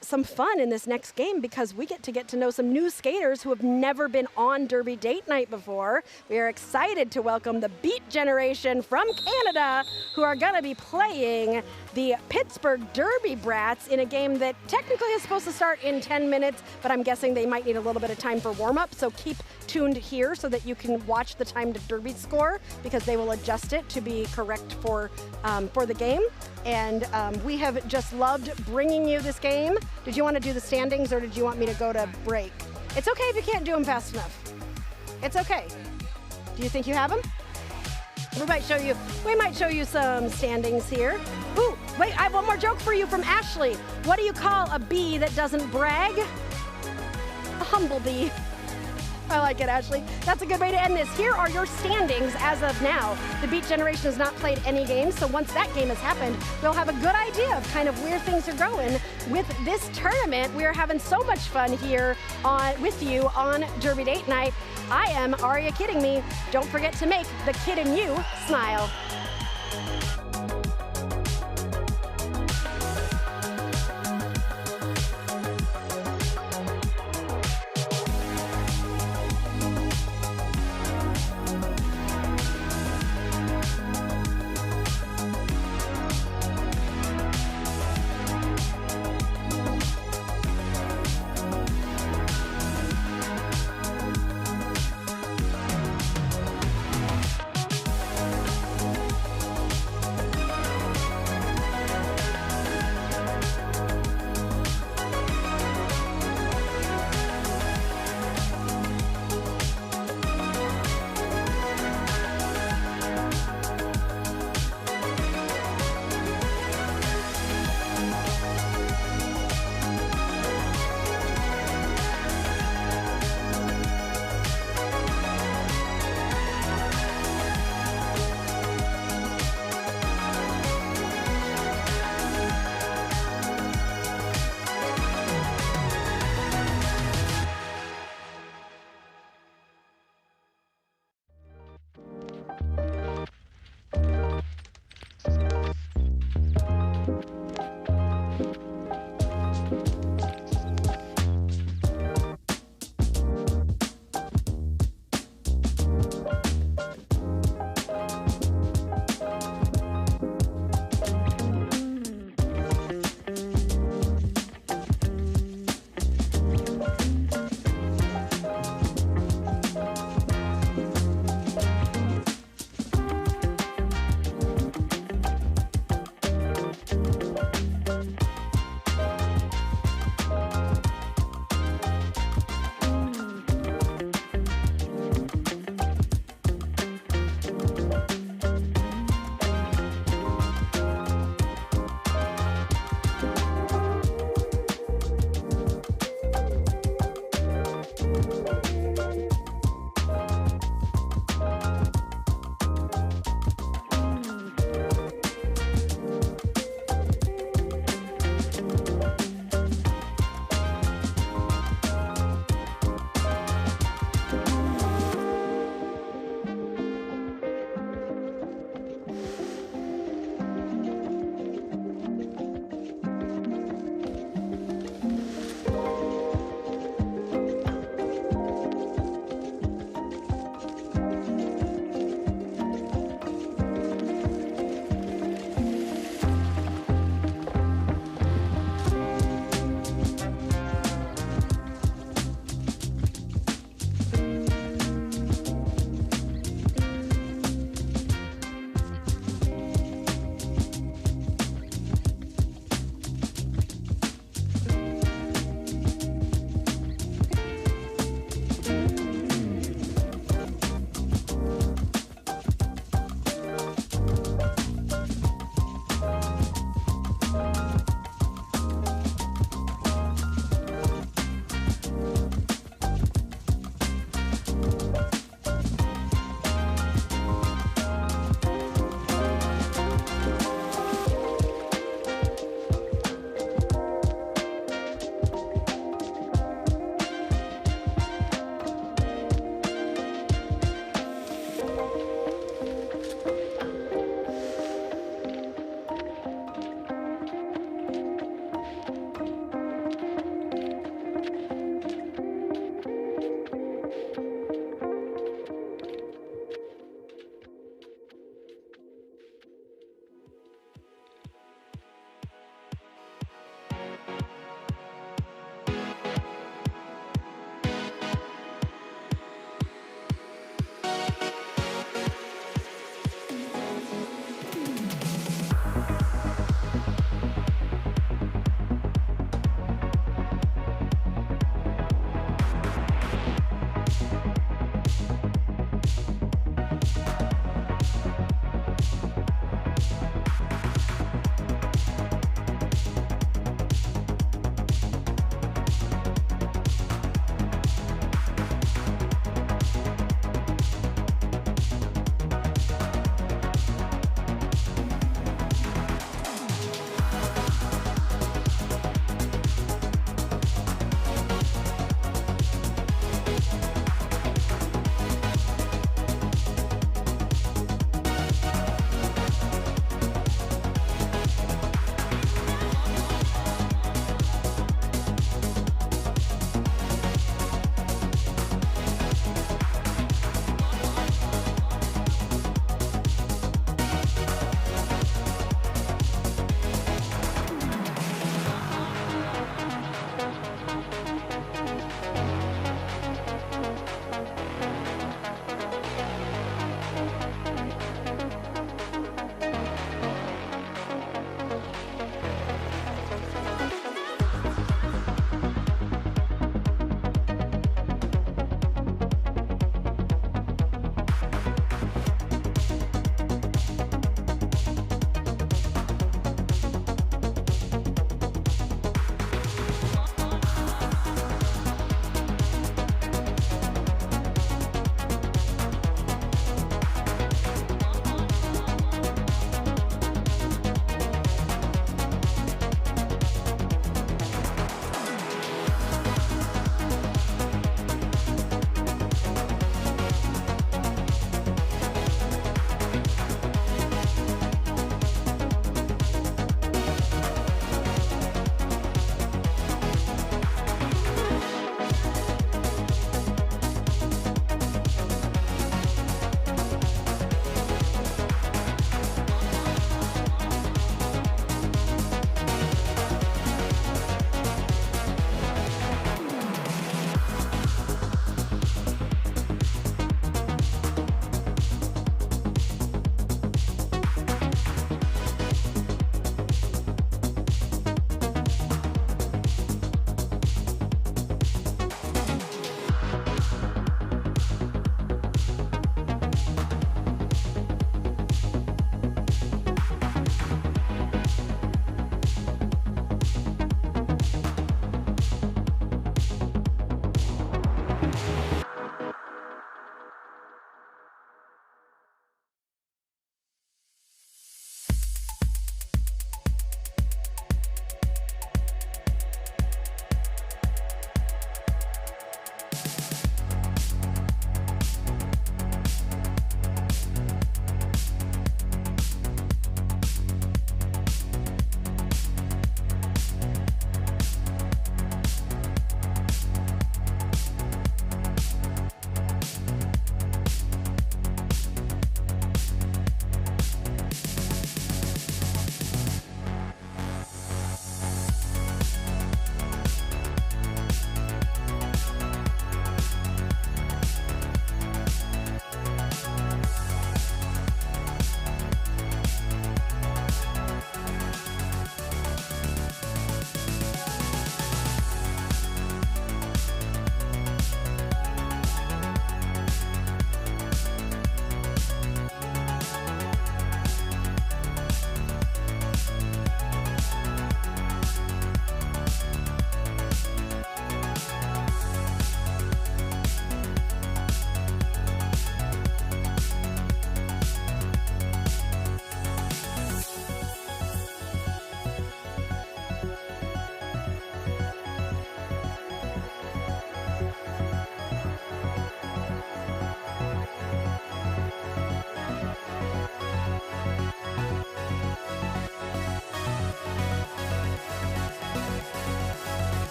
some fun in this next game because we get to know some new skaters who have never been on Derby Date Night before. We are excited to welcome the Beat Generation from Canada, who are going to be playing the Pittsburgh Derby Brats in a game that technically is supposed to start in 10 minutes, but I'm guessing they might need a little bit of time for warm-up, so keep tuned here so that you can watch the timed Derby score because they will adjust it to be correct for the game. And we have just loved bringing you this game. Did you want to do the standings or did you want me to go to break? It's okay if you can't do them fast enough. It's okay. Do you think you have them? We might show you some standings here. Ooh, wait, I have one more joke for you from Ashley. What do you call a bee that doesn't brag? A humblebee. I like it, Ashley. That's a good way to end this. Here are your standings as of now. The Beat Generation has not played any games, so once that game has happened, we'll have a good idea of kind of where things are going with this tournament. We are having so much fun here with you on Derby Date Night. I am Aria Kidding Me. Don't forget to make the kid in you smile.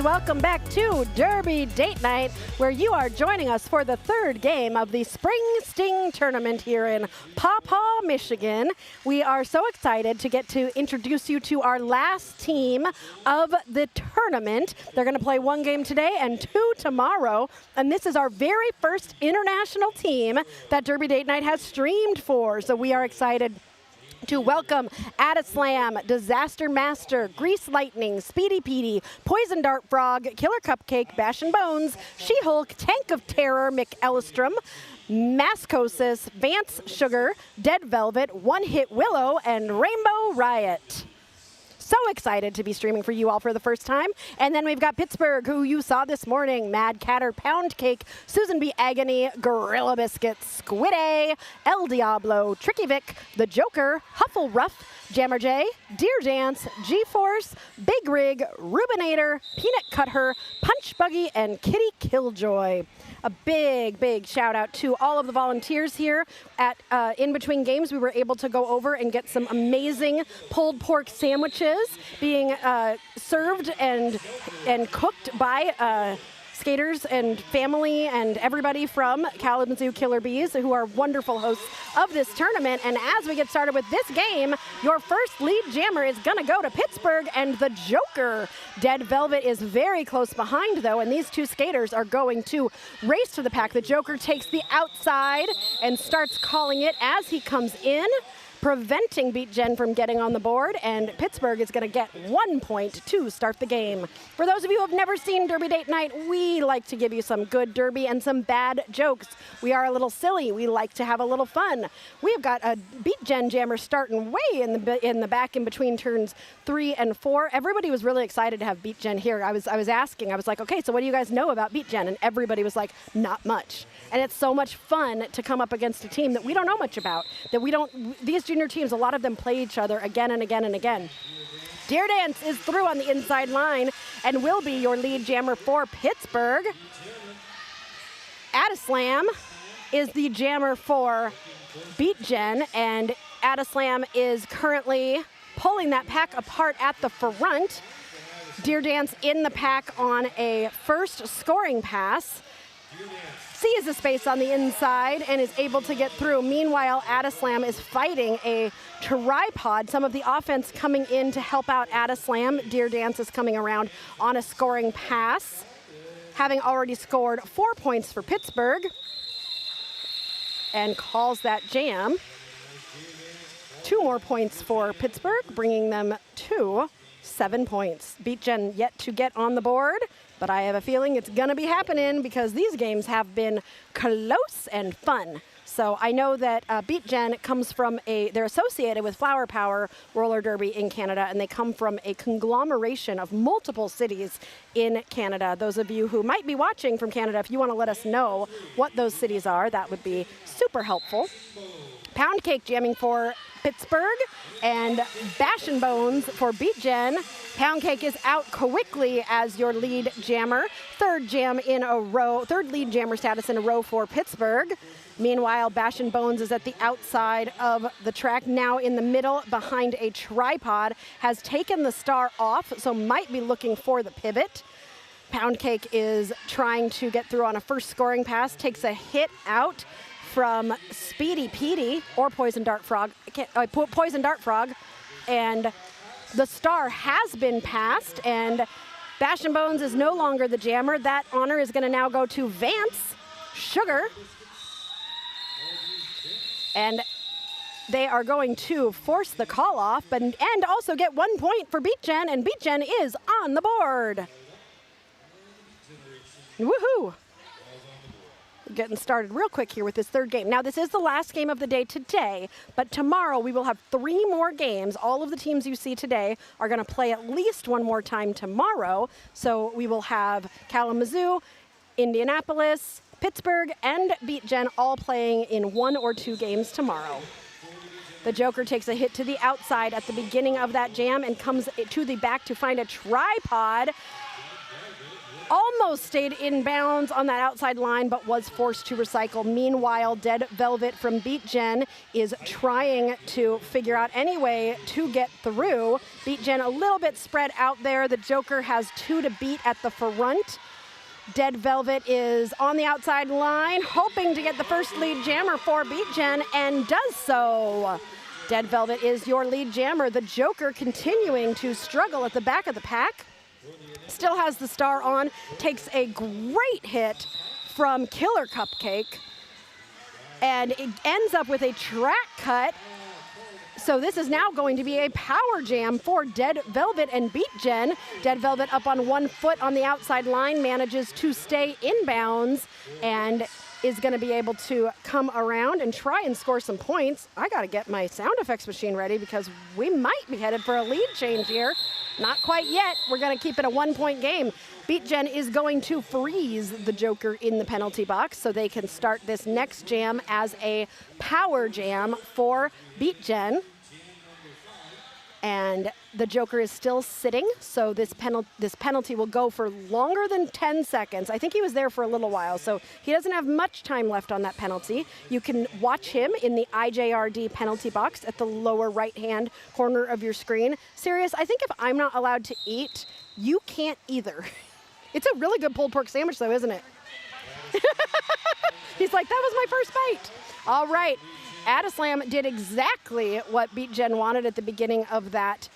and welcome back to Derby Date Night, where you are joining us for the third game of the Spring Sting Tournament here in Paw Paw, Michigan. We are so excited to get to introduce you to our last team of the tournament. They're going to play one game today and two tomorrow, and this is our very first international team that Derby Date Night has streamed for, so we are excited to welcome Slam, Disaster Master, Grease Lightning, Speedy Petey, Poison Dart Frog, Killer Cupcake, Bash and Bones, She-Hulk, Tank of Terror, McEllistrom, Mascosis, Vance Sugar, Dead Velvet, One Hit Willow, and Rainbow Riot. So excited to be streaming for you all for the first time. And then we've got Pittsburgh, who you saw this morning, Mad Catter, Pound Cake, Susan B. Agony, Gorilla Biscuits, Squid A, El Diablo, Tricky Vic, The Joker, Huffle Ruff, Jammer J, Deer Dance, G-Force, Big Rig, Rubinator, Peanut Cutter, Punch Buggy, and Kitty Killjoy. A big, big shout out to all of the volunteers here at In Between Games. We were able to go over and get some amazing pulled pork sandwiches being served and cooked by skaters and family and everybody from Kalamazoo Killer Beez, who are wonderful hosts of this tournament. And as we get started with this game, your first lead jammer is going to go to Pittsburgh and the Joker. Dead Velvet is very close behind, though, and these two skaters are going to race to the pack. The Joker takes the outside and starts calling it as he comes in, preventing Beat Gen from getting on the board, and Pittsburgh is going to get 1 point to start the game. For those of you who have never seen Derby Date Night, we like to give you some good derby and some bad jokes. We are a little silly. We like to have a little fun. We've got a Beat Gen jammer starting way in the back in between turns 3 and 4. Everybody was really excited to have Beat Gen here. I was asking, I was like, okay, so what do you guys know about Beat Gen? And everybody was like, not much. And it's so much fun to come up against a team that we don't know much about, that we don't, these junior teams, a lot of them play each other again and again and again. Deer Dance is through on the inside line and will be your lead jammer for Pittsburgh. Slam is the jammer for Beat Gen, and Slam is currently pulling that pack apart at the front. Deer Dance in the pack on a first scoring pass. Sees a space on the inside and is able to get through. Meanwhile, Slam is fighting a tripod. Some of the offense coming in to help out Slam. Deer Dance is coming around on a scoring pass, having already scored 4 points for Pittsburgh, and calls that jam. 2 more points for Pittsburgh, bringing them to 7 points. Beat Gen yet to get on the board, but I have a feeling it's going to be happening because these games have been close and fun. So I know that Beat Gen comes from they're associated with Flower Power Roller Derby in Canada, and they come from a conglomeration of multiple cities in Canada. Those of you who might be watching from Canada, if you want to let us know what those cities are, that would be super helpful. Pound Cake jamming for Pittsburgh and Bash and Bones for Beat Gen. Pound Cake is out quickly as your lead jammer. Third lead jammer status in a row for Pittsburgh. Meanwhile, Bash and Bones is at the outside of the track, now in the middle behind a tripod, has taken the star off, so might be looking for the pivot. Pound Cake is trying to get through on a first scoring pass, takes a hit out from Speedy Petey or Poison Dart Frog, and the star has been passed, and Bash and Bones is no longer the jammer. That honor is going to now go to Vance Sugar, and they are going to force the call off, and also get 1 point for Beat Gen, and Beat Gen is on the board. Woohoo! Getting started real quick here with this third game. Now, this is the last game of the day today, but tomorrow we will have 3 more games. All of the teams you see today are going to play at least one more time tomorrow. So we will have Kalamazoo, Indianapolis, Pittsburgh, and Beat Gen all playing in 1 or 2 games tomorrow. The Joker takes a hit to the outside at the beginning of that jam and comes to the back to find a tripod. almost stayed in bounds on that outside line, but was forced to recycle. Meanwhile, Dead Velvet from Beat Gen is trying to figure out any way to get through. Beat Gen a little bit spread out there. The Joker has 2 to beat at the front. Dead Velvet is on the outside line, hoping to get the first lead jammer for Beat Gen, and does so. Dead Velvet is your lead jammer. The Joker continuing to struggle at the back of the pack. Still has the star on, takes a great hit from Killer Cupcake, and it ends up with a track cut. So this is now going to be a power jam for Dead Velvet and Beat Gen. Dead Velvet up on 1 foot on the outside line, manages to stay inbounds, and is going to be able to come around and try and score some points. I got to get my sound effects machine ready because we might be headed for a lead change here. Not quite yet. We're going to keep it a 1-point game. Beat Gen is going to freeze the Joker in the penalty box so they can start this next jam as a power jam for Beat Gen. And the Joker is still sitting, so this penalty will go for longer than 10 seconds. I think he was there for a little while, so he doesn't have much time left on that penalty. You can watch him in the IJRD penalty box at the lower right-hand corner of your screen. Sirius, I think if I'm not allowed to eat, you can't either. It's a really good pulled pork sandwich, though, isn't it? He's like, that was my first bite. All right. Adislam did exactly what Beat Gen wanted at the beginning of that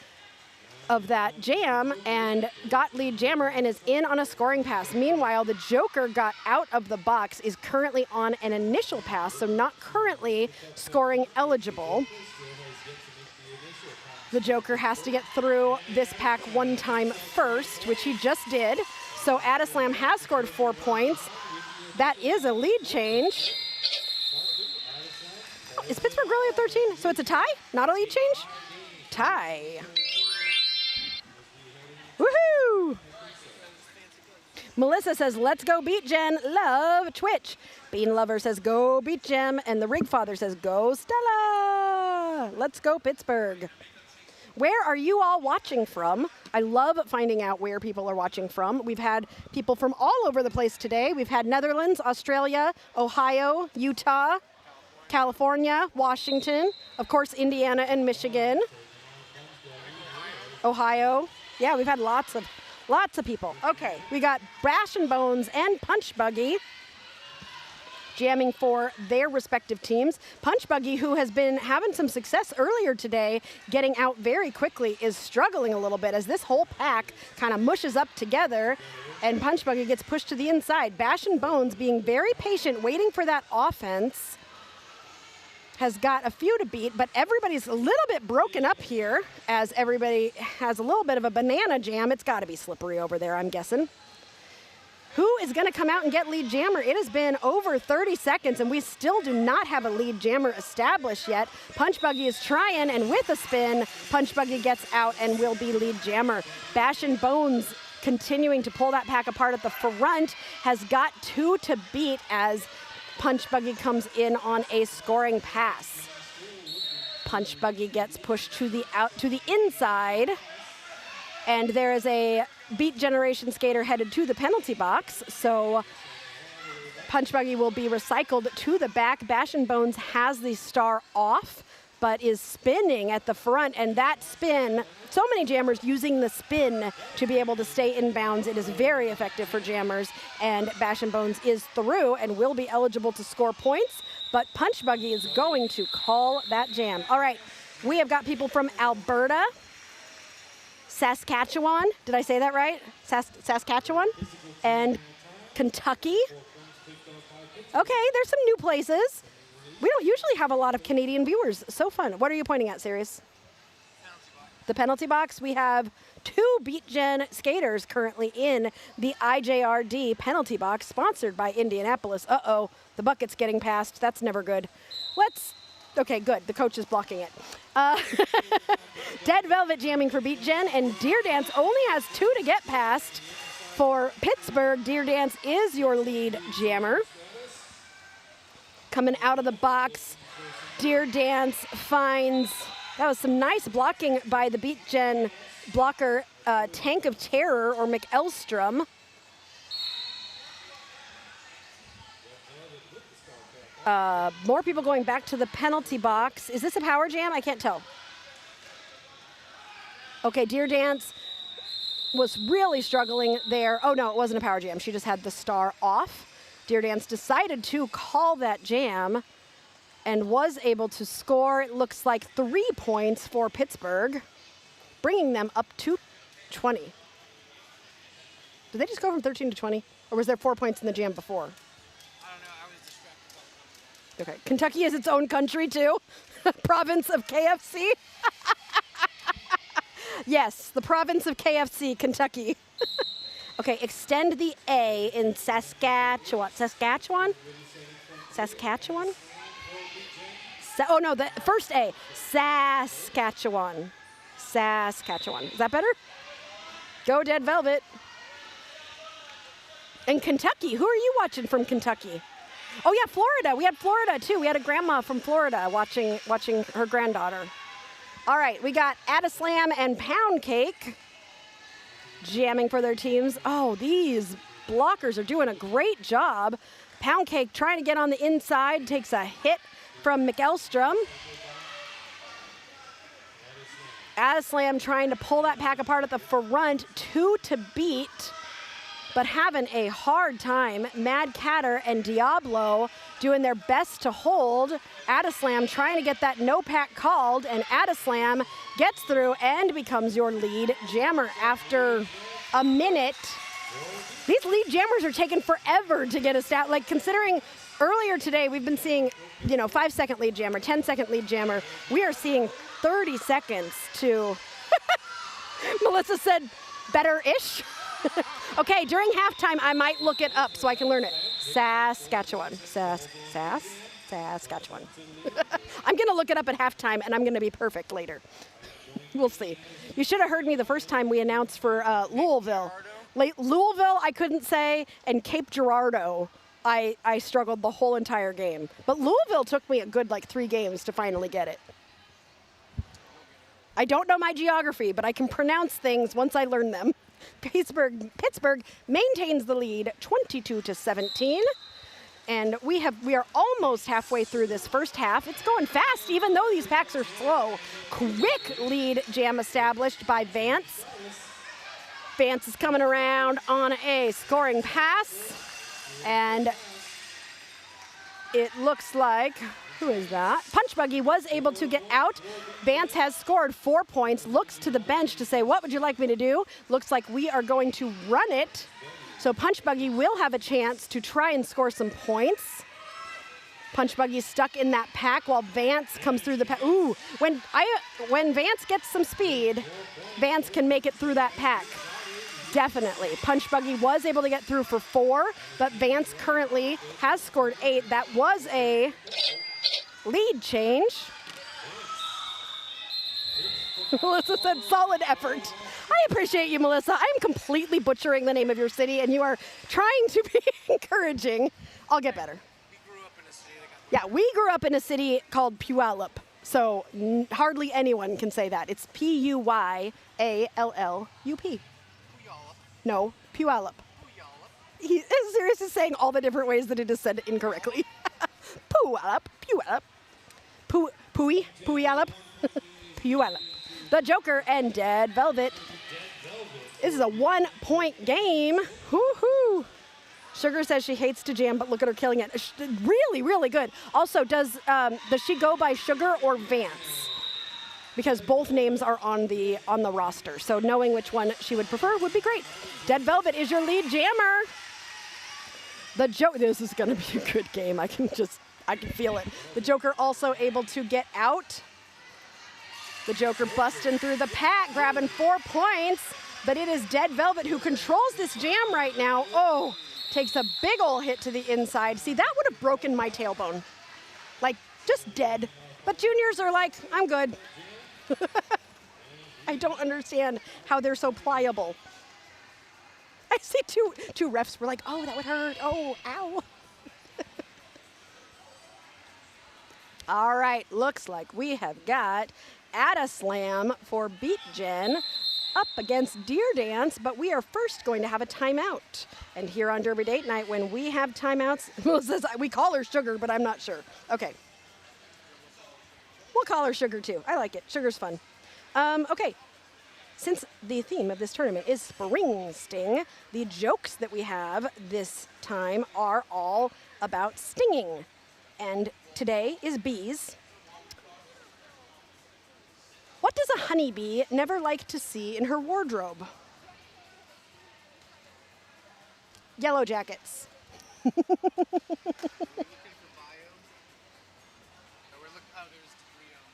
jam and got lead jammer and is in on a scoring pass. Meanwhile, the Joker got out of the box, is currently on an initial pass, so not currently scoring eligible. The Joker has to get through this pack 1 time first, which he just did. So Adislam has scored 4 points. That is a lead change. Is Pittsburgh really at 13? So it's a tie? Not a lead change? Tie. Woohoo! Melissa says, let's go Beat Gen, love Twitch. Bean Lover says, go Beat Gen. And the Rig Father says, go Stella. Let's go Pittsburgh. Where are you all watching from? I love finding out where people are watching from. We've had people from all over the place today. We've had Netherlands, Australia, Ohio, Utah, California, Washington, of course, Indiana and Michigan, Ohio. Yeah, we've had lots of people. Okay, we got Brash and Bones and Punch Buggy jamming for their respective teams. Punch Buggy, who has been having some success earlier today, getting out very quickly, is struggling a little bit as this whole pack kind of mushes up together and Punch Buggy gets pushed to the inside. Bash and Bones being very patient, waiting for that offense. Has got a few to beat, but everybody's a little bit broken up here as everybody has a little bit of a banana jam. It's got to be slippery over there, I'm guessing. Who is going to come out and get lead jammer? It has been over 30 seconds, and we still do not have a lead jammer established yet. Punch Buggy is trying, and with a spin, Punch Buggy gets out and will be lead jammer. Bash and Bones continuing to pull that pack apart at the front, has got 2 to beat as Punch Buggy comes in on a scoring pass. Punch Buggy gets pushed to the inside, and there is a Beat Generation skater headed to the penalty box. So Punch Buggy will be recycled to the back. Bash and Bones has the star off, but is spinning at the front, and that spin, so many jammers using the spin to be able to stay in bounds. It is very effective for jammers, and Bash and Bones is through and will be eligible to score points, but Punch Buggy is going to call that jam. All right, we have got people from Alberta, Saskatchewan, did I say that right? Saskatchewan, and Kentucky. Okay, there's some new places. We don't usually have a lot of Canadian viewers. So fun. What are you pointing at, Sirius? The penalty box. We have 2 Beat Gen skaters currently in the IJRD penalty box, sponsored by Indianapolis. Uh-oh, the bucket's getting passed. That's never good. Okay, good. The coach is blocking it. Dead Velvet jamming for Beat Gen, and Deer Dance only has 2 to get past. For Pittsburgh, Deer Dance is your lead jammer. Coming out of the box, Deer Dance finds, that was some nice blocking by the Beat Gen blocker, Tank of Terror, or McElstrom. More people going back to the penalty box. Is this a power jam? I can't tell. Okay, Deer Dance was really struggling there. Oh, no, it wasn't a power jam. She just had the star off. Deer Dance decided to call that jam and was able to score, it looks like 3 points for Pittsburgh, bringing them up to 20. Did they just go from 13 to 20? Or was there 4 points in the jam before? I don't know. I was distracted. Okay. Kentucky is its own country, too. Province of KFC. Yes, the province of KFC, Kentucky. Okay, extend the A in Saskatchewan. Saskatchewan? Saskatchewan? Oh, no, the first A. Saskatchewan. Saskatchewan. Is that better? Go Dead Velvet. And Kentucky. Who are you watching from Kentucky? Oh, yeah, Florida. We had Florida, too. We had a grandma from Florida watching her granddaughter. All right, we got Addislam and Pound Cake jamming for their teams. Oh, these blockers are doing a great job. Pound Cake trying to get on the inside, takes a hit from McElstrom. Addislam trying to pull that pack apart at the front, 2 to beat, but having a hard time. Mad Catter and Diablo doing their best to hold. Addislam trying to get that no pack called, and Addislam gets through and becomes your lead jammer after a minute. These lead jammers are taking forever to get a stat. Like, considering earlier today we've been seeing, 5-second lead jammer, 10-second lead jammer. We are seeing 30 seconds to, Melissa said, better-ish. Okay, during halftime, I might look it up so I can learn it. Saskatchewan. Saskatchewan. I'm going to look it up at halftime, and I'm going to be perfect later. We'll see. You should have heard me the first time we announced for Louisville. Louisville, I couldn't say, and Cape Girardeau, I struggled the whole entire game. But Louisville took me a good, 3 games to finally get it. I don't know my geography, but I can pronounce things once I learn them. Pittsburgh maintains the lead 22-17. And we are almost halfway through this first half. It's going fast, even though these packs are slow. Quick lead jam established by Vance. Vance is coming around on a scoring pass. And it looks like, who is that? Punch Buggy was able to get out. Vance has scored 4 points, looks to the bench to say, what would you like me to do? Looks like we are going to run it. So Punch Buggy will have a chance to try and score some points. Punch Buggy's stuck in that pack while Vance comes through the pack. Ooh, when Vance gets some speed, Vance can make it through that pack. Definitely. Punch Buggy was able to get through for 4, but Vance currently has scored 8. That was a lead change. Melissa said, solid effort. I appreciate you, Melissa. I'm completely butchering the name of your city, and you are trying to be encouraging. I'll get better. We grew up in a city Yeah, we grew up in a city called Puyallup, so hardly anyone can say that. It's Puyallup. No, Puyallup. He is seriously saying all the different ways that it is said incorrectly. Puyallup. Puyallup. Puyallup. The Joker and Dead Velvet. This is a 1-point game. Woo-hoo. Sugar says she hates to jam, but look at her killing it. Really, really good. Also, does she go by Sugar or Vance? Because both names are on the roster. So knowing which one she would prefer would be great. Dead Velvet is your lead jammer. This is going to be a good game. I can feel it. The Joker also able to get out. The Joker busting through the pack, grabbing 4 points, but it is Dead Velvet who controls this jam right now. Oh, takes a big ol' hit to the inside. See, that would have broken my tailbone. Just dead. But juniors are like, I'm good. I don't understand how they're so pliable. I see two refs were like, oh, that would hurt. Oh, ow. All right, looks like we have got Addislam for Beat Gen. up against Deer Dance, but we are first going to have a timeout. And here on Derby Date Night, when we have timeouts, we call her Sugar, but I'm not sure. Okay. We'll call her Sugar too. I like it. Sugar's fun. Okay. Since the theme of this tournament is Spring Sting, the jokes that we have this time are all about stinging. And today is bees. What does a honeybee never like to see in her wardrobe? Yellow jackets.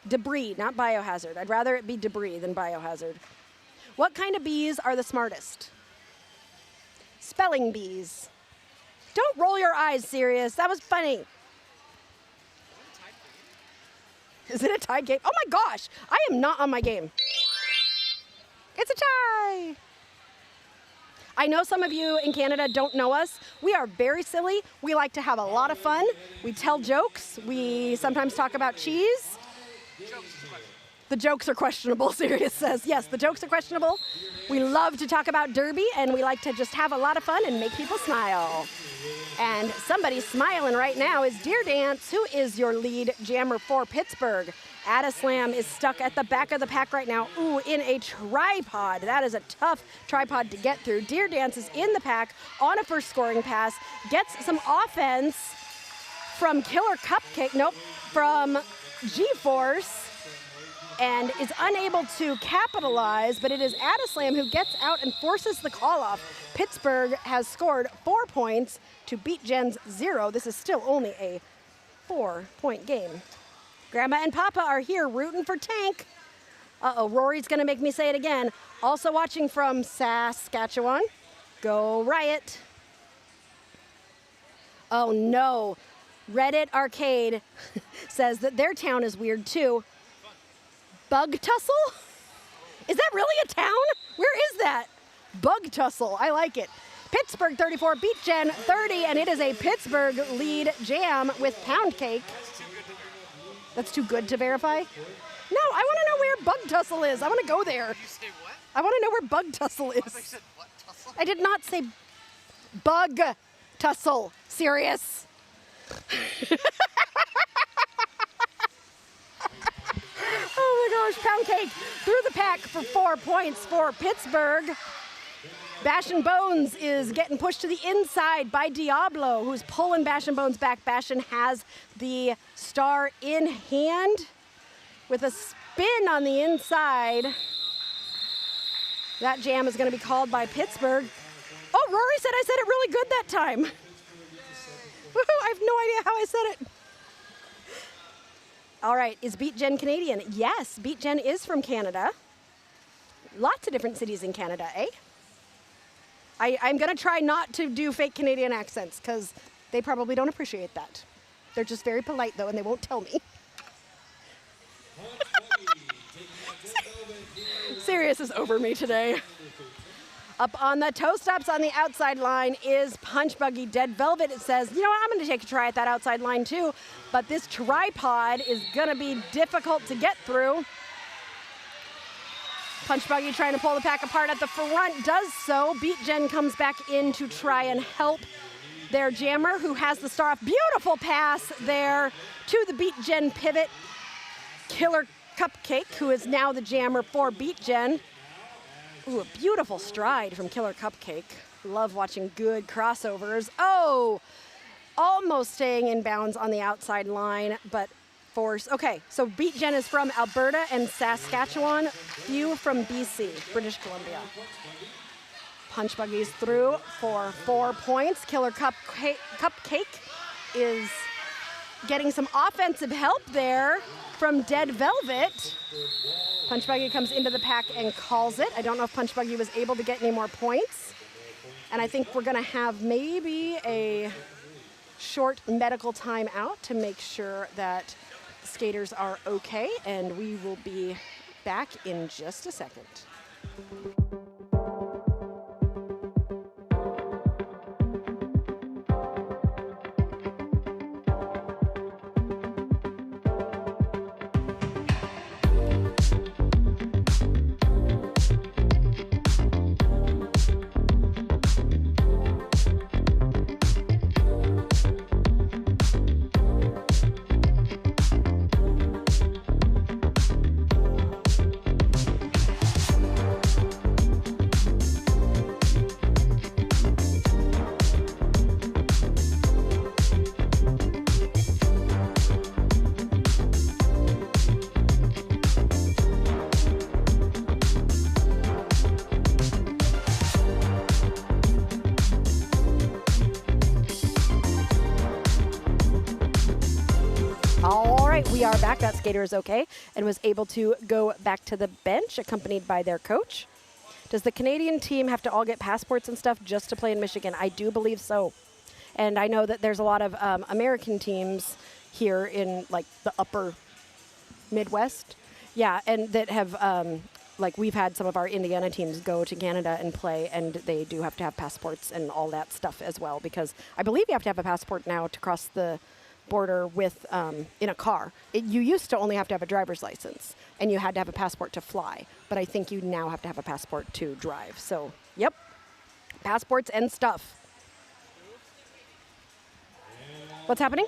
Debris, not biohazard. I'd rather it be debris than biohazard. What kind of bees are the smartest? Spelling bees. Don't roll your eyes, Sirius. That was funny. Is it a tied game? Oh my gosh, I am not on my game. It's a tie. I know some of you in Canada don't know us. We are very silly. We like to have a lot of fun. We tell jokes. We sometimes talk about cheese. The jokes are questionable, Sirius says. Yes, the jokes are questionable. We love to talk about Derby, and we like to just have a lot of fun and make people smile. And somebody smiling right now is Deer Dance, who is your lead jammer for Pittsburgh. Adaslam is stuck at the back of the pack right now. Ooh, in a tripod. That is a tough tripod to get through. Deer Dance is in the pack on a first scoring pass. Gets some offense from Killer Cupcake. Nope, from G-Force. And is unable to capitalize, but it is Adaslam who gets out and forces the call off. Pittsburgh has scored 4 points to beat Jen's 0. This is still only a 4-point game. Grandma and Papa are here rooting for Tank. Uh-oh, Rory's gonna make me say it again. Also watching from Saskatchewan. Go Riot. Oh no, Reddit Arcade says that their town is weird too. Bug Tussle? Is that really a town? Where is that? Bug Tussle, I like it. Pittsburgh 34 beat Gen 30, and it is a Pittsburgh lead jam with Pound Cake. That's too good to verify? No, I want to know where Bug Tussle is. I want to go there. You say what? I want to know where Bug Tussle is. I thought you said what, tussle? I did not say Bug Tussle. Serious. Oh my gosh, Pound Cake through the pack for 4 points for Pittsburgh. Bashin' Bones is getting pushed to the inside by Diablo, who's pulling Bashin' Bones back. Bashin' has the star in hand with a spin on the inside. That jam is going to be called by Pittsburgh. Oh, Rory said I said it really good that time. Woohoo, I have no idea how I said it. All right, is Beat Gen Canadian? Yes, Beat Gen is from Canada. Lots of different cities in Canada, eh? I'm gonna try not to do fake Canadian accents because they probably don't appreciate that. They're just very polite though, and they won't tell me. Sirius is over me today. Up on the toe stops on the outside line is Punch Buggy Dead Velvet. It says, you know what, I'm going to take a try at that outside line too, but this tripod is going to be difficult to get through. Punch Buggy trying to pull the pack apart at the front, does so. Beat Gen comes back in to try and help their jammer, who has the star off. Beautiful pass there to the Beat Gen pivot. Killer Cupcake, who is now the jammer for Beat Gen. Ooh, a beautiful stride from Killer Cupcake. Love watching good crossovers. Oh, almost staying in bounds on the outside line, but force. Okay, so Beat Gen is from Alberta and Saskatchewan. Few from BC, British Columbia. Punch Buggy's through for 4 points. Killer Cupcake is getting some offensive help there from Dead Velvet. Punch Buggy comes into the pack and calls it. I don't know if Punch Buggy was able to get any more points. And I think we're gonna have maybe a short medical timeout to make sure that skaters are okay, and we will be back in just a second. our backup skater is okay and was able to go back to the bench accompanied by their coach. Does the Canadian team have to all get passports and stuff just to play in Michigan? I do believe so. And I know that there's a lot of American teams here in like the upper Midwest. Yeah, and that have, like we've had some of our Indiana teams go to Canada and play, and they do have to have passports and all that stuff as well, because I believe you have to have a passport now to cross the border with in a car. You used to only have to have a driver's license, and you had to have a passport to fly, but I think you now have to have a passport to drive. So, yep, passports and stuff. What's happening?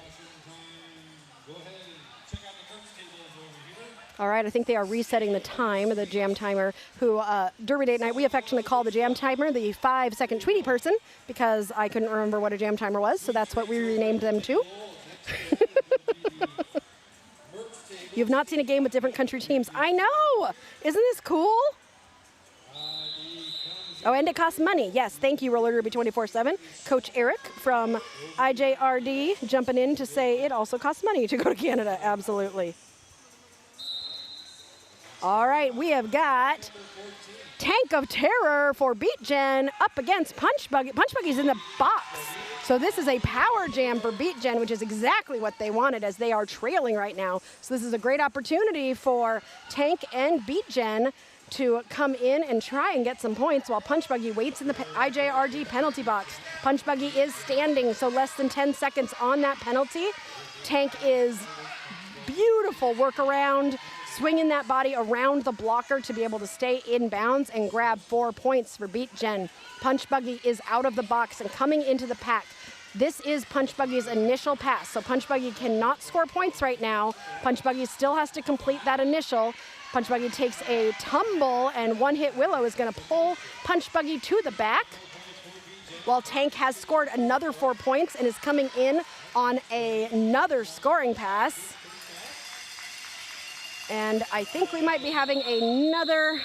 All right, I think they are resetting the time, the jam timer, who Derby Date Night, we affectionately call the jam timer the 5-second Tweety person, because I couldn't remember what a jam timer was, so that's what we renamed them to. You've not seen a game with different country teams. I know! Isn't this cool? Oh, and it costs money. Yes, thank you, Roller Derby 24/7. Coach Eric from IJRD jumping in to say it also costs money to go to Canada. Absolutely. All right, we have got Tank of Terror for Beat Gen up against Punch Buggy. Punch Buggy's in the box. So this is a power jam for Beat Gen, which is exactly what they wanted, as they are trailing right now. So this is a great opportunity for Tank and Beat Gen to come in and try and get some points while Punch Buggy waits in the IJRD penalty box. Punch Buggy is standing, so less than 10 seconds on that penalty. Tank is beautiful workaround, swinging that body around the blocker to be able to stay in bounds and grab 4 points for Beat Gen. Punch Buggy is out of the box and coming into the pack. This is Punch Buggy's initial pass, so Punch Buggy cannot score points right now. Punch Buggy still has to complete that initial. Punch Buggy takes a tumble, and One Hit Willow is going to pull Punch Buggy to the back, while Tank has scored another 4 points and is coming in on another scoring pass. And I think we might be having another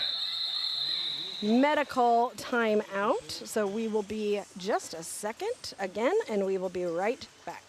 medical timeout. So we will be just a second again, and we will be right back.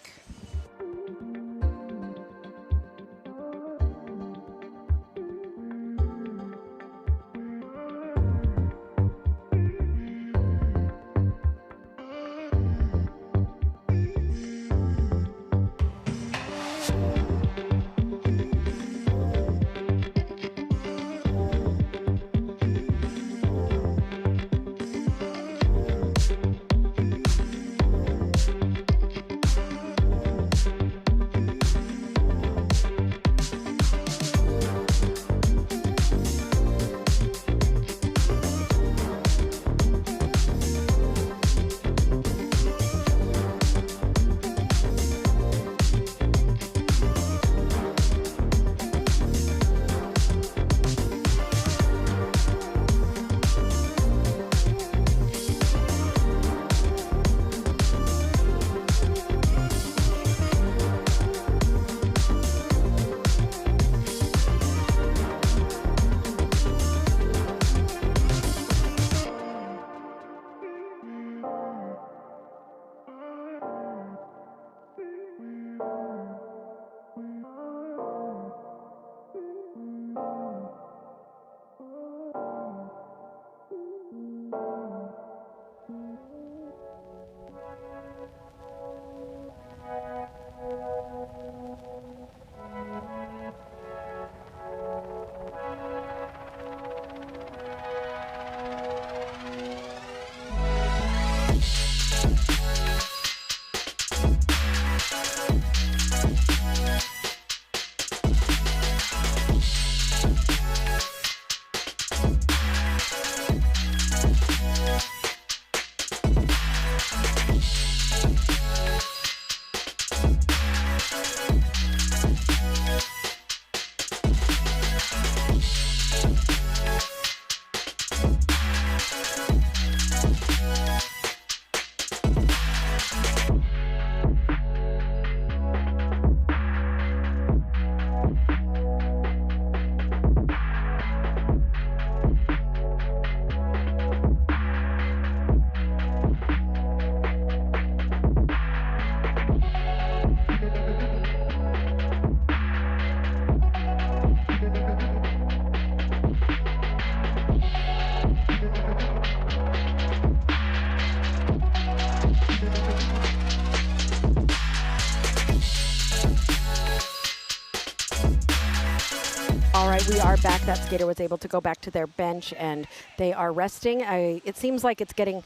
right, we are back. That skater was able to go back to their bench, and they are resting. It seems like it's getting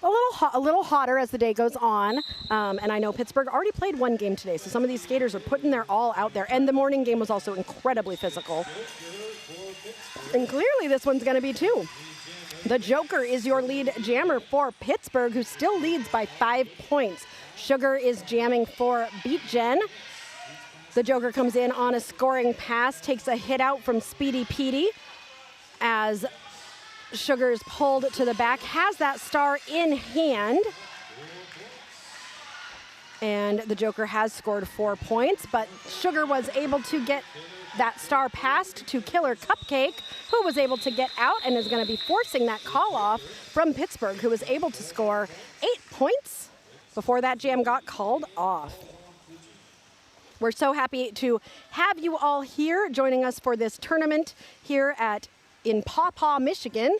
a little hotter as the day goes on, and I know Pittsburgh already played one game today, so some of these skaters are putting their all out there, and the morning game was also incredibly physical. And clearly this one's going to be too. The Joker is your lead jammer for Pittsburgh, who still leads by 5 points. Sugar is jamming for Beat Jen. The Joker comes in on a scoring pass, takes a hit out from Speedy Petey as Sugar is pulled to the back, has that star in hand. And the Joker has scored 4 points, but Sugar was able to get that star passed to Killer Cupcake, who was able to get out and is going to be forcing that call off from Pittsburgh, who was able to score 8 points before that jam got called off. We're so happy to have you all here joining us for this tournament here in Paw Paw, Michigan.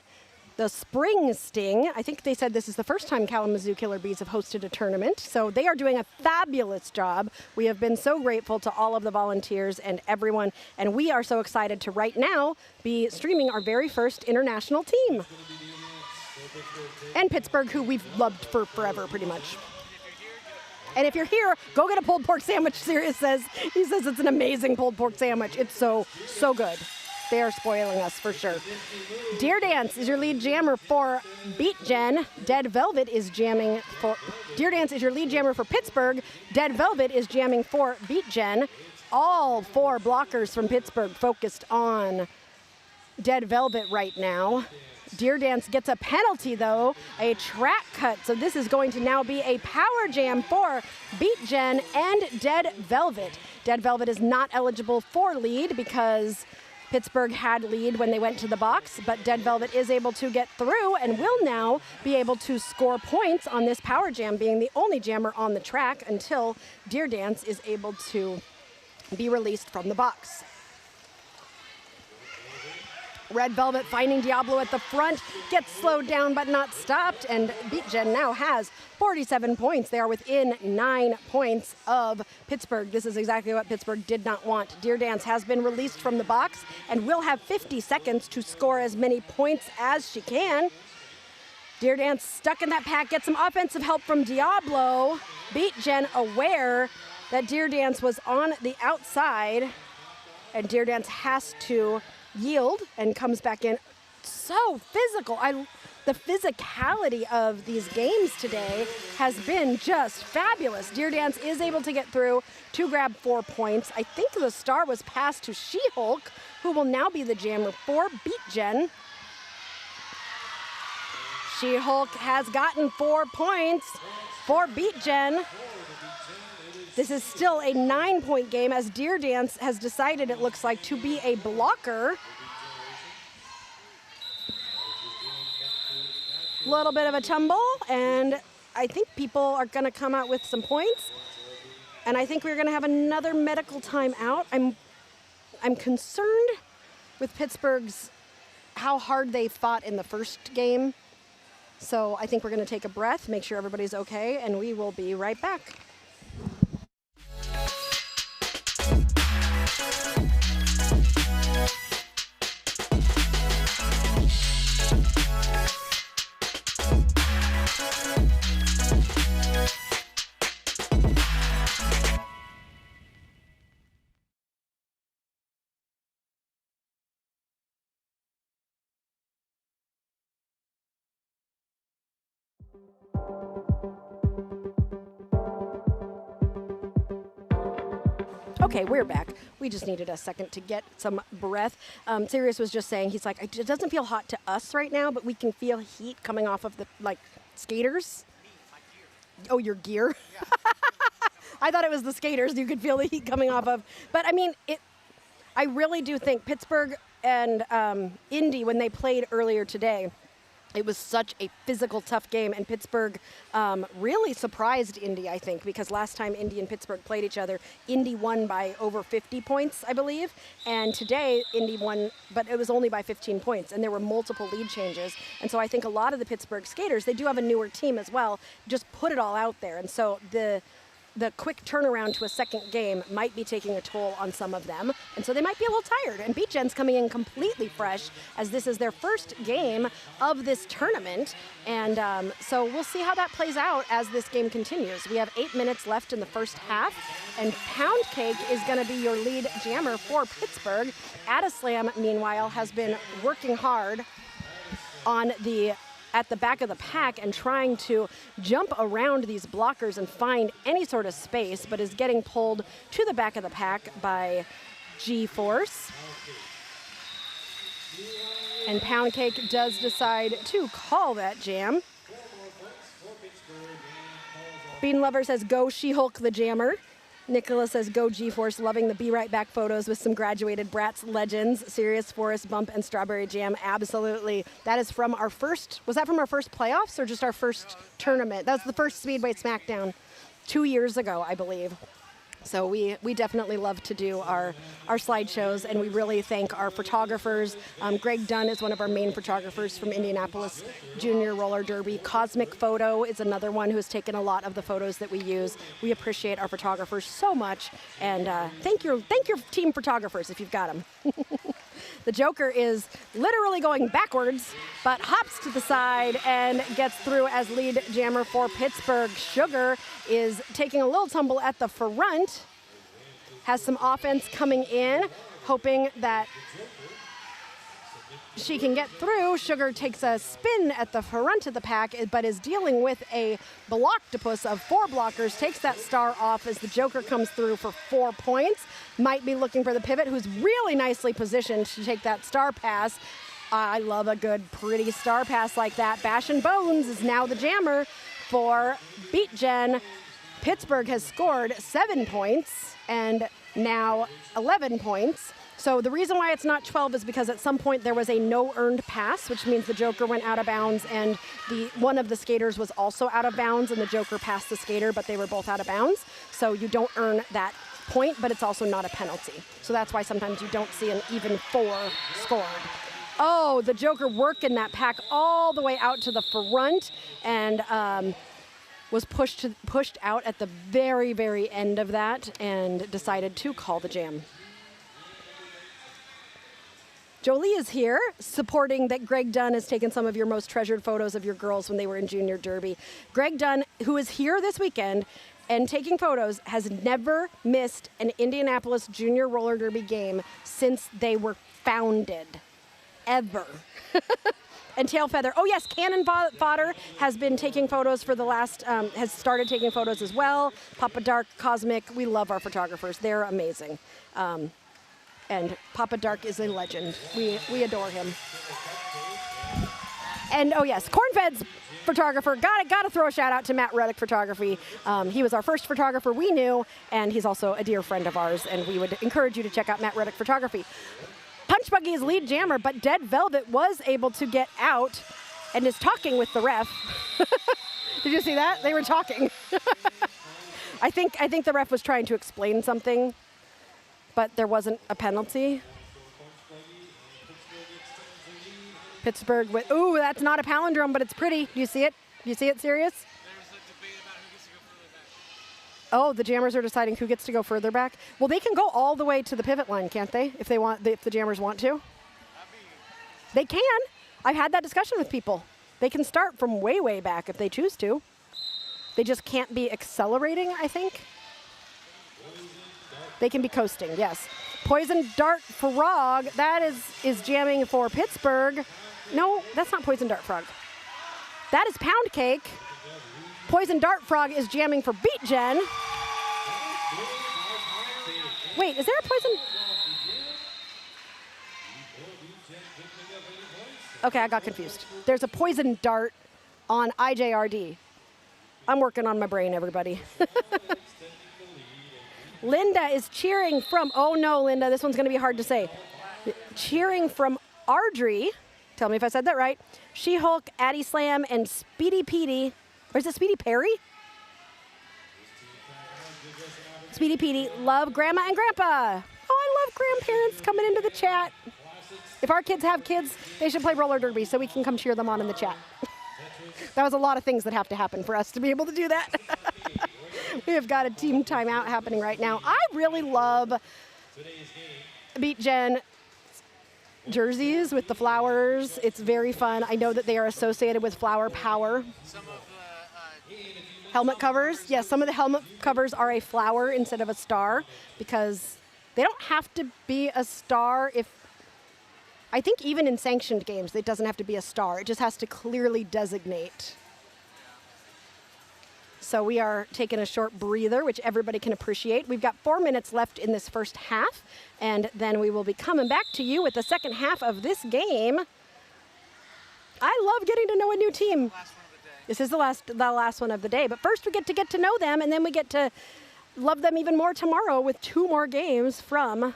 The Spring Sting. I think they said this is the first time Kalamazoo Killer Bees have hosted a tournament, so they are doing a fabulous job. We have been so grateful to all of the volunteers and everyone, and we are so excited to right now be streaming our very first international team. And Pittsburgh, who we've loved for forever, pretty much. And if you're here, go get a pulled pork sandwich. Sirius says, he says it's an amazing pulled pork sandwich. It's so good. They are spoiling us for sure. Deer Dance is your lead jammer for Beat Jen. Dead Velvet is jamming for... Deer Dance is your lead jammer for Pittsburgh. Dead Velvet is jamming for Beat Jen. All 4 blockers from Pittsburgh focused on Dead Velvet right now. Deer Dance gets a penalty, though, a track cut. So this is going to now be a power jam for Beat Jen and Dead Velvet. Dead Velvet is not eligible for lead because Pittsburgh had lead when they went to the box, but Dead Velvet is able to get through and will now be able to score points on this power jam, being the only jammer on the track until Deer Dance is able to be released from the box. Red Velvet finding Diablo at the front, gets slowed down but not stopped, and Beat Jen now has 47 points. They are within 9 points of Pittsburgh. This is exactly what Pittsburgh did not want. Deer Dance has been released from the box and will have 50 seconds to score as many points as she can. Deer Dance stuck in that pack, gets some offensive help from Diablo. Beat Jen aware that Deer Dance was on the outside, and Deer Dance has to yield and comes back in. So physical. The physicality of these games today has been just fabulous. Deer Dance is able to get through to grab 4 points. I think the star was passed to She-Hulk, who will now be the jammer for Beat Jen. She-Hulk has gotten 4 points for Beat Jen. This is still a 9-point game as Deer Dance has decided, it looks like, to be a blocker. Little bit of a tumble, and I think people are going to come out with some points. And I think we're going to have another medical timeout. I'm concerned with Pittsburgh's how hard they fought in the first game. So I think we're going to take a breath, make sure everybody's okay, and we will be right back. Okay, we're back. We just needed a second to get some breath. Sirius was just saying, he's like, it doesn't feel hot to us right now, but we can feel heat coming off of the, skaters. Oh, your gear? Yeah. I thought it was the skaters you could feel the heat coming off of. But, I mean, I really do think Pittsburgh and Indy, when they played earlier today, it was such a physical, tough game, and Pittsburgh really surprised Indy, I think, because last time Indy and Pittsburgh played each other, Indy won by over 50 points, I believe, and today Indy won, but it was only by 15 points, and there were multiple lead changes, and so I think a lot of the Pittsburgh skaters, they do have a newer team as well, just put it all out there, and so the quick turnaround to a second game might be taking a toll on some of them, and so they might be a little tired. And Beat Gen's coming in completely fresh, as this is their first game of this tournament, and so we'll see how that plays out as this game continues. We have 8 minutes left in the first half, and Pound Cake is going to be your lead jammer for Pittsburgh. Addislam, meanwhile, has been working hard at the back of the pack and trying to jump around these blockers and find any sort of space, but is getting pulled to the back of the pack by G-Force. And Pound Cake does decide to call that jam. Bean Lover says, go She-Hulk the Jammer. Nicola says, go G-Force, loving the Be Right Back photos with some graduated Brats legends, Serious Forest Bump and Strawberry Jam. Absolutely. That is from our first, was that from our first playoffs or just our first tournament? That was the first Speedway Smackdown 2 years ago, I believe. So we definitely love to do our slideshows, and we really thank our photographers. Greg Dunn is one of our main photographers from Indianapolis Junior Roller Derby. Cosmic Photo is another one who has taken a lot of the photos that we use. We appreciate our photographers so much, and thank your team photographers if you've got them. The Joker is literally going backwards, but hops to the side and gets through as lead jammer for Pittsburgh. Sugar is taking a little tumble at the front, has some offense coming in, hoping that she can get through. Sugar takes a spin at the front of the pack, but is dealing with a block-to-puss of 4 blockers, takes that star off as the Joker comes through for 4 points. Might be looking for the pivot, who's really nicely positioned to take that star pass. I love a good, pretty star pass like that. Bash and Bones is now the jammer for Beat Gen. Pittsburgh has scored 7 points and now 11 points. So the reason why it's not 12 is because at some point there was a no earned pass, which means the Joker went out of bounds, and one of the skaters was also out of bounds, and the Joker passed the skater, but they were both out of bounds. So you don't earn that point, but it's also not a penalty. So that's why sometimes you don't see an even 4 scored. Oh, the Joker working that pack all the way out to the front, and was pushed out at the very, very end of that and decided to call the jam. Jolie is here, supporting that Greg Dunn has taken some of your most treasured photos of your girls when they were in Junior Derby. Greg Dunn, who is here this weekend and taking photos, has never missed an Indianapolis Junior Roller Derby game since they were founded, ever. And Tail Feather, oh yes, Cannon Fodder has been taking photos for the last, has started taking photos as well. Papa Dark, Cosmic, we love our photographers, they're amazing. And Papa Dark is a legend. We adore him. And oh yes, Cornfed's photographer, gotta throw a shout out to Matt Reddick Photography. He was our first photographer we knew, and he's also a dear friend of ours, and we would encourage you to check out Matt Reddick Photography. Punch Buggy is lead jammer, but Dead Velvet was able to get out and is talking with the ref. Did you see that? They were talking. I think the ref was trying to explain something, but there wasn't a penalty. Pittsburgh with, ooh, that's not a palindrome, but it's pretty. Do you see it? Do you see it, Sirius? There's a debate about who gets to go further back. Oh, the jammers are deciding who gets to go further back. Well, they can go all the way to the pivot line, can't they? If they want, if the jammers want to. They can. I've had that discussion with people. They can start from way, way back if they choose to. They just can't be accelerating, I think. They can be coasting, yes. Poison Dart Frog, that is jamming for Pittsburgh. No, that's not Poison Dart Frog. That is Pound Cake. Poison Dart Frog is jamming for Beat Gen. Wait, is there a Poison? Okay, I got confused. There's a Poison Dart on IJRD. I'm working on my brain, everybody. Linda is cheering from, oh no, Linda, this one's gonna be hard to say. Cheering from Ardrey, tell me if I said that right, She-Hulk, Addie Slam, and Speedy Petey, or is it Speedy Perry? Speedy Petey, love Grandma and Grandpa. Oh, I love grandparents coming into the chat. If our kids have kids, they should play roller derby so we can come cheer them on in the chat. That was a lot of things that have to happen for us to be able to do that. We have got a team timeout happening right now. I really love Beat Gen jerseys with the flowers. It's very fun. I know that they are associated with flower power. Some of the Helmet covers. Yes, some of the helmet covers are a flower instead of a star because they don't have to be a star if, I think even in sanctioned games, it doesn't have to be a star. It just has to clearly designate. So we are taking a short breather, which everybody can appreciate. We've got 4 minutes left in this first half, and then we will be coming back to you with the second half of this game. I love getting to know a new team. This is the last one of the day, but first we get to know them, and then we get to love them even more tomorrow with 2 more games from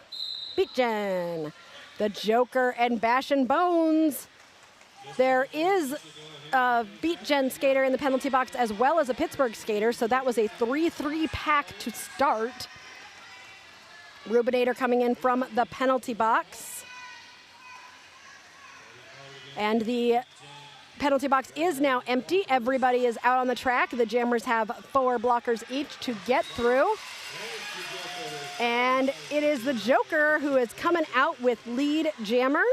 Beat Gen. The Joker and Bash and Bones. There is a Beat Gen skater in the penalty box as well as a Pittsburgh skater, so that was a 3-3 pack to start. Rubinator coming in from the penalty box. And the penalty box is now empty. Everybody is out on the track. The Jammers have 4 blockers each to get through. And it is the Joker who is coming out with lead jammer.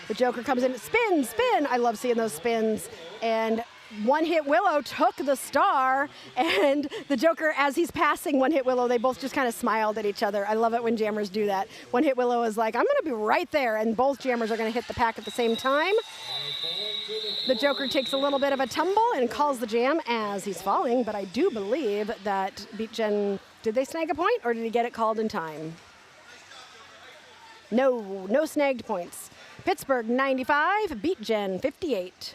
The Joker comes in, spin, spin. I love seeing those spins. And One Hit Willow took the star, and the Joker, as he's passing One Hit Willow, they both just kind of smiled at each other. I love it when jammers do that. One Hit Willow is like, I'm going to be right there, and both jammers are going to hit the pack at the same time. The Joker takes a little bit of a tumble and calls the jam as he's falling, but I do believe that Beat Gen, did they snag a point, or did he get it called in time? No snagged points. Pittsburgh 95, Beat Gen 58.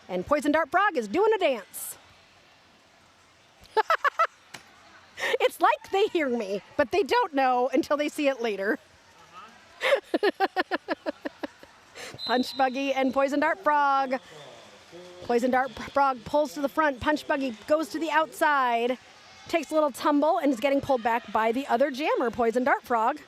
And Poison Dart Frog is doing a dance. It's like they hear me, but they don't know until they see it later. Punch Buggy and Poison Dart Frog. Poison Dart Frog pulls to the front. Punch Buggy goes to the outside, takes a little tumble, and is getting pulled back by the other jammer, Poison Dart Frog.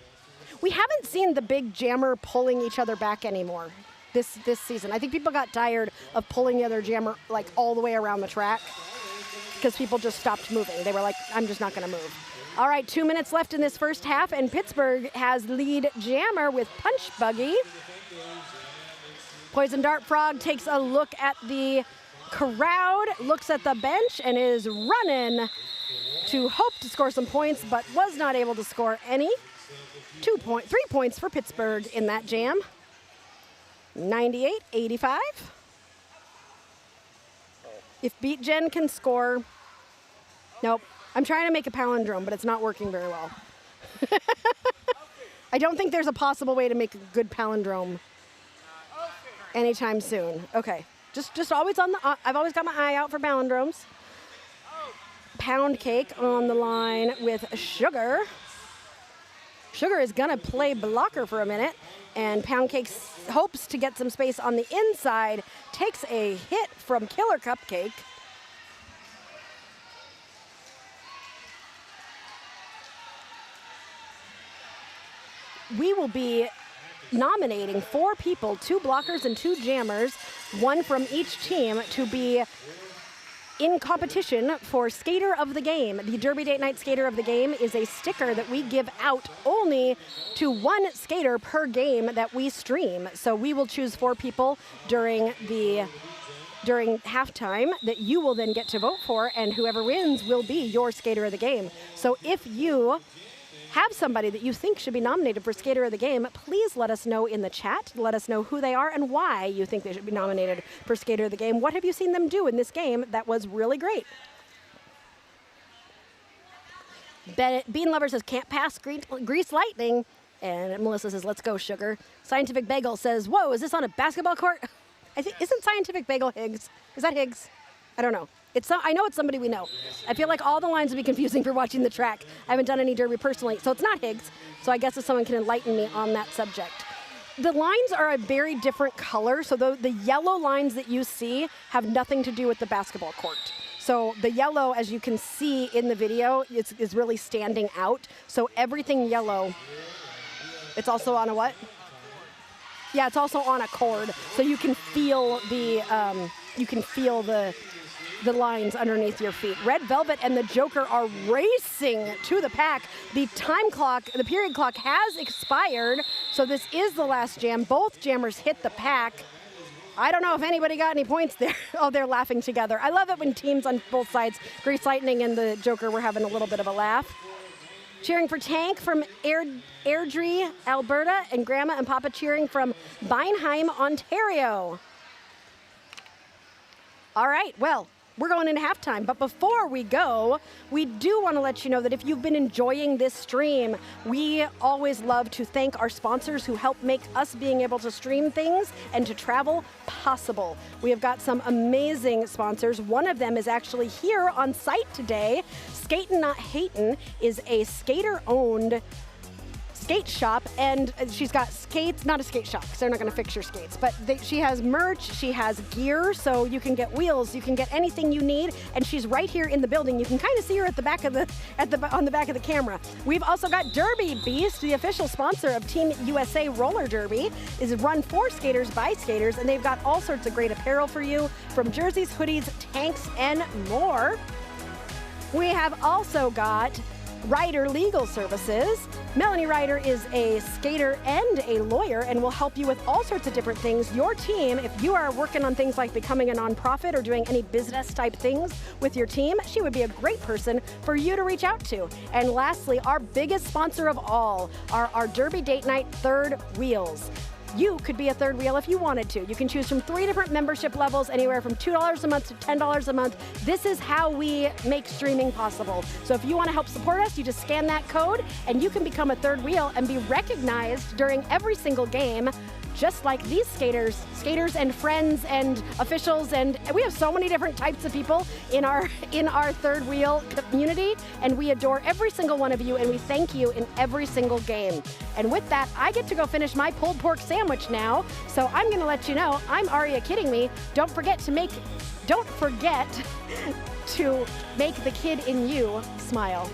We haven't seen the big jammer pulling each other back anymore this season. I think people got tired of pulling the other jammer like all the way around the track because people just stopped moving. They were like, I'm just not going to move. All right, 2 minutes left in this first half, and Pittsburgh has lead jammer with Punch Buggy. Poison Dart Frog takes a look at the crowd, looks at the bench, and is running to hope to score some points, but was not able to score any. 3 points for Pittsburgh in that jam. 98-85. If Beat Gen can score, nope. I'm trying to make a palindrome, but it's not working very well. I don't think there's a possible way to make a good palindrome anytime soon. Okay, just always on the. I've always got my eye out for palindromes. Pound Cake on the line with Sugar. Sugar is gonna play blocker for a minute, and Pound Cake hopes to get some space on the inside, takes a hit from Killer Cupcake. We will be nominating 4 people, 2 blockers and 2 jammers, 1 from each team, to be in competition for Skater of the Game. The Derby Date Night Skater of the Game is a sticker that we give out only to 1 skater per game that we stream. So we will choose 4 people during halftime that you will then get to vote for, and whoever wins will be your Skater of the Game. So if you have somebody that you think should be nominated for Skater of the Game, please let us know in the chat. Let us know who they are and why you think they should be nominated for Skater of the Game. What have you seen them do in this game that was really great? Bean Lover says, can't pass Grease Lightning. And Melissa says, let's go, Sugar. Scientific Bagel says, whoa, is this on a basketball court? I think, isn't Scientific Bagel Higgs? Is that Higgs? I don't know. I know it's somebody we know. I feel like all the lines would be confusing for watching the track. I haven't done any derby personally, so it's not Higgs. So I guess if someone can enlighten me on that subject. The lines are a very different color, so the yellow lines that you see have nothing to do with the basketball court. So the yellow, as you can see in the video, is really standing out. So everything yellow, it's also on a what? Yeah, it's also on a cord, so you can feel the you can feel the lines underneath your feet. Red Velvet and the Joker are racing to the pack. The time clock, the period clock has expired, so this is the last jam. Both jammers hit the pack. I don't know if anybody got any points there. Oh, they're laughing together. I love it when teams on both sides, Grease Lightning and the Joker, were having a little bit of a laugh. Cheering for Tank from Airdrie, Alberta, and Grandma and Papa cheering from Beinheim, Ontario. All right, well, we're going into halftime, but before we go, we do want to let you know that if you've been enjoying this stream, we always love to thank our sponsors who help make us being able to stream things and to travel possible. We have got some amazing sponsors. One of them is actually here on site today. Skatin Not Hatin is a skater-owned skate shop, and she's got skates, not a skate shop because they're not going to fix your skates, but she has merch, she has gear, so you can get wheels, you can get anything you need, and she's right here in the building. You can kind of see her at the back of on the back of the camera. We've also got Derby. Beez, the official sponsor of Team USA Roller Derby, is run for skaters by skaters, and they've got all sorts of great apparel for you, from jerseys, hoodies, tanks, and more. We have also got Ryder Legal Services. Melanie Ryder is a skater and a lawyer and will help you with all sorts of different things. Your team, if you are working on things like becoming a nonprofit or doing any business type things with your team, she would be a great person for you to reach out to. And lastly, our biggest sponsor of all are our Derby Date Night Third Wheels. You could be a third wheel if you wanted to. You can choose from 3 different membership levels, anywhere from $2 a month to $10 a month. This is how we make streaming possible. So if you want to help support us, you just scan that code and you can become a third wheel and be recognized during every single game, just like these skaters and friends and officials, and we have so many different types of people in our third wheel community, and we adore every single one of you, and we thank you in every single game. And with that, I get to go finish my pulled pork sandwich now, so I'm gonna let you know, I'm Aria Kidding Me. Don't forget to make the kid in you smile.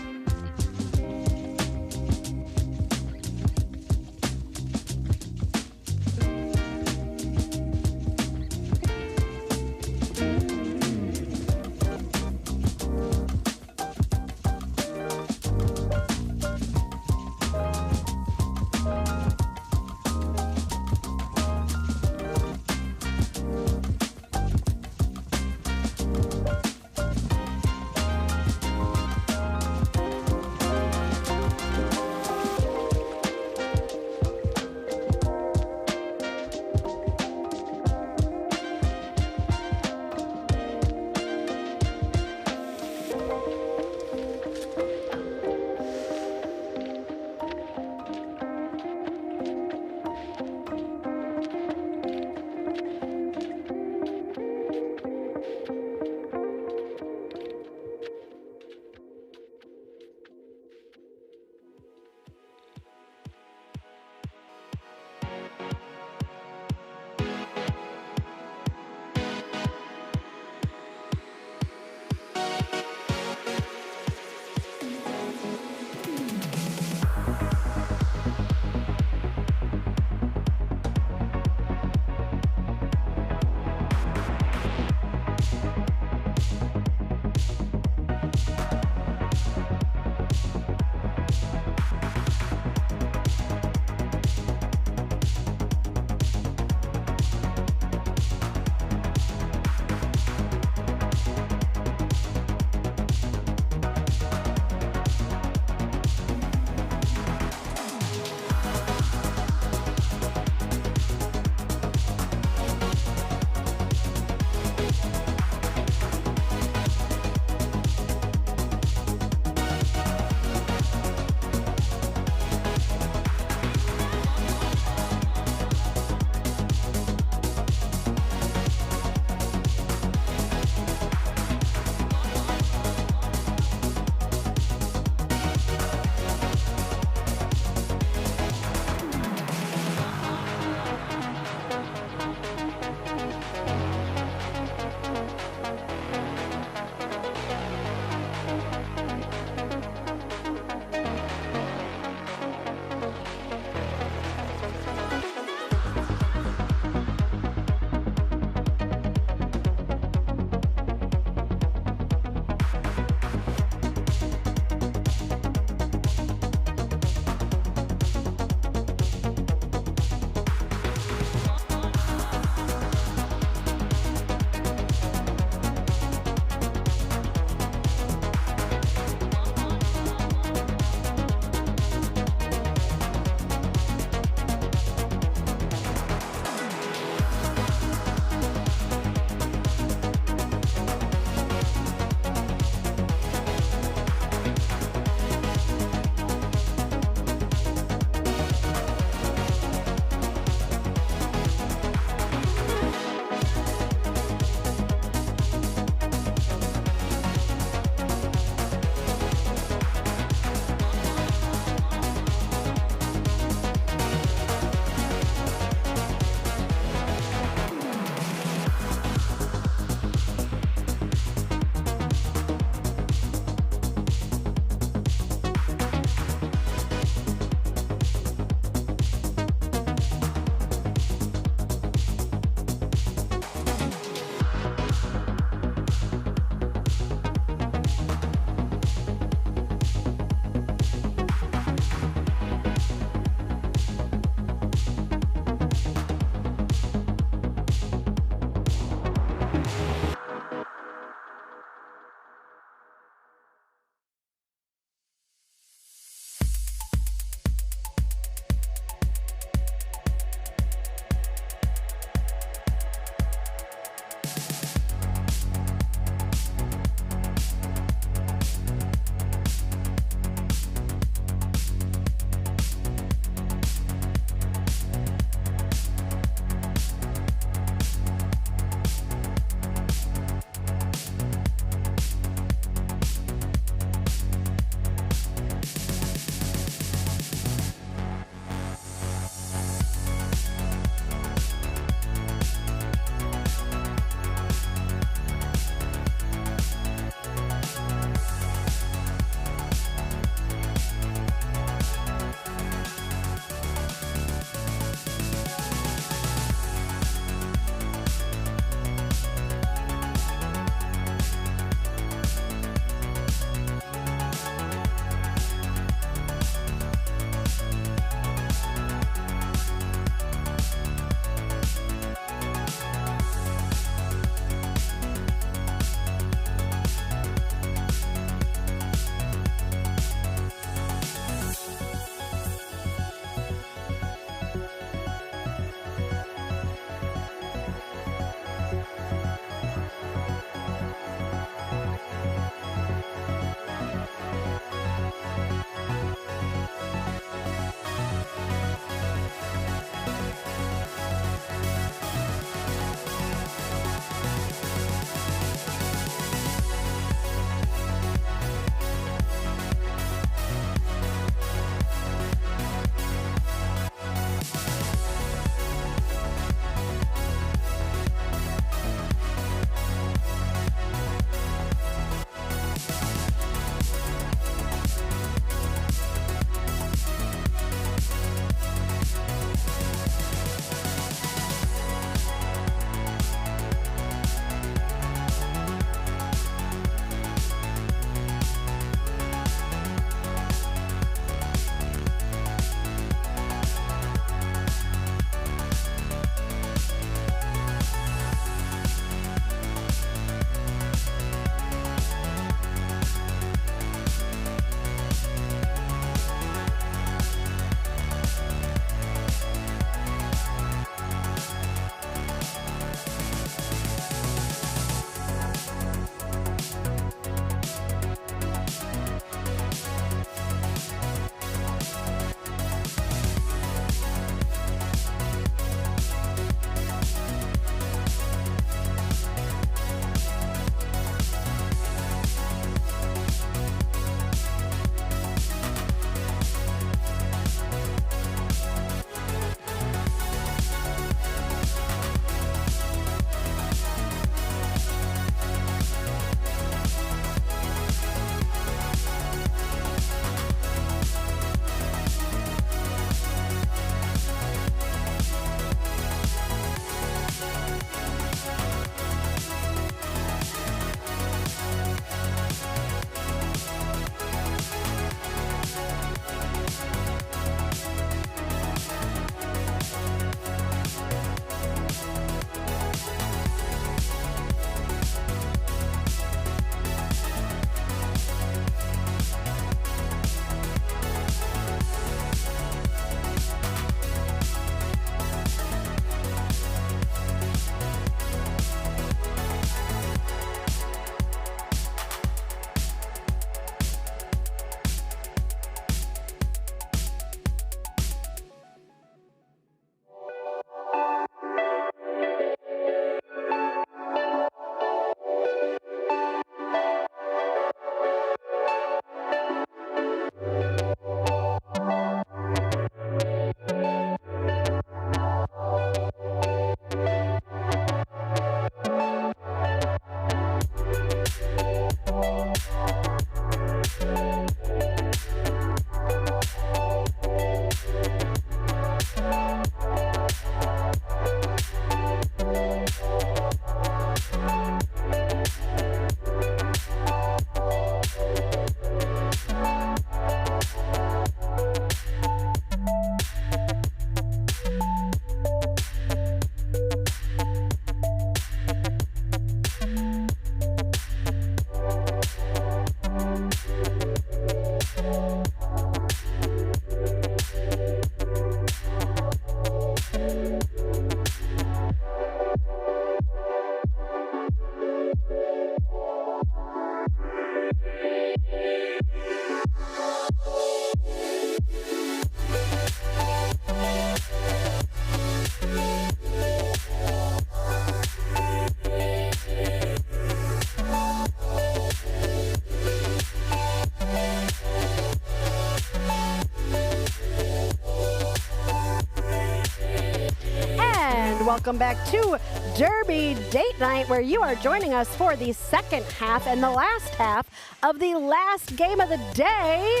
Welcome back to Derby Date Night, where you are joining us for the second half and the last half of the last game of the day.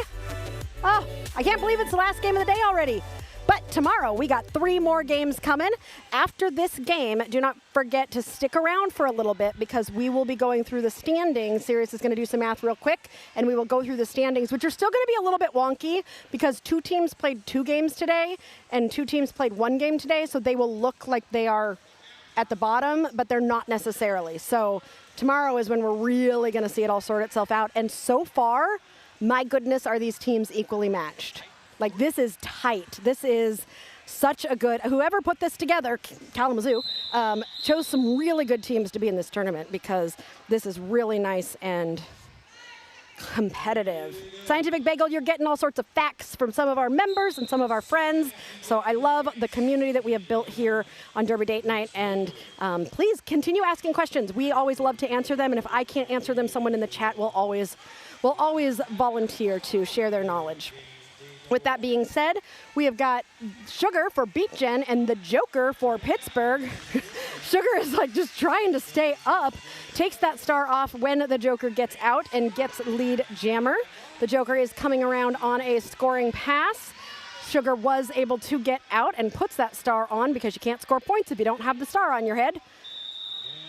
Oh, I can't believe it's the last game of the day already. But tomorrow, we got 3 more games coming. After this game, do not forget to stick around for a little bit because we will be going through the standings. Sirius is going to do some math real quick, and we will go through the standings, which are still going to be a little bit wonky because 2 teams played 2 games today and 2 teams played 1 game today, so they will look like they are at the bottom, but they're not necessarily. So tomorrow is when we're really going to see it all sort itself out. And so far, my goodness, are these teams equally matched. Like, this is tight. This is such a good, whoever put this together, Kalamazoo, chose some really good teams to be in this tournament because this is really nice and competitive. Scientific Bagel, you're getting all sorts of facts from some of our members and some of our friends. So I love the community that we have built here on Derby Date Night. And please continue asking questions. We always love to answer them. And if I can't answer them, someone in the chat will always volunteer to share their knowledge. With that being said, we have got Sugar for Beat Gen and the Joker for Pittsburgh. Sugar is like just trying to stay up, takes that star off when the Joker gets out and gets lead jammer. The Joker is coming around on a scoring pass. Sugar was able to get out and puts that star on because you can't score points if you don't have the star on your head.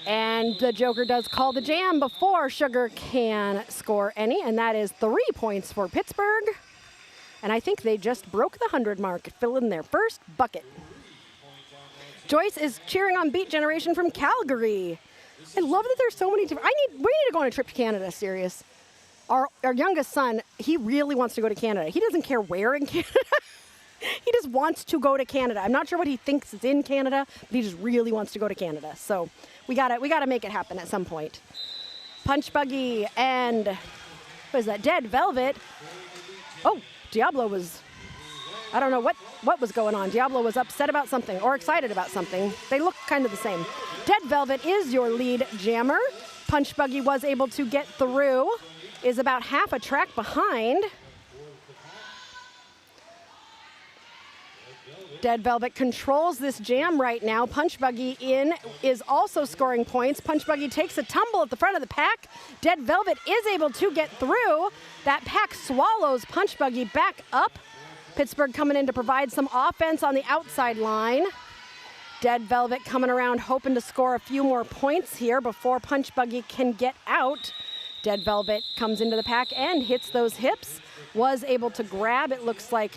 And the Joker does call the jam before Sugar can score any, and that is 3 points for Pittsburgh. And I think they just broke the 100 mark, filling their first bucket. Joyce is cheering on Beat Generation from Calgary. I love that there's so many different. We need to go on a trip to Canada, serious. Our youngest son, he really wants to go to Canada. He doesn't care where in Canada. He just wants to go to Canada. I'm not sure what he thinks is in Canada, but he just really wants to go to Canada. So we gotta make it happen at some point. Punch Buggy and what is that? Dead Velvet. Oh. Diablo was, I don't know what was going on. Diablo was upset about something or excited about something. They look kind of the same. Dead Velvet is your lead jammer. Punch Buggy was able to get through, is about half a track behind. Dead Velvet controls this jam right now. Punch Buggy is also scoring points. Punch Buggy takes a tumble at the front of the pack. Dead Velvet is able to get through. That pack swallows Punch Buggy back up. Pittsburgh coming in to provide some offense on the outside line. Dead Velvet coming around hoping to score a few more points here before Punch Buggy can get out. Dead Velvet comes into the pack and hits those hips. Was able to grab, it looks like,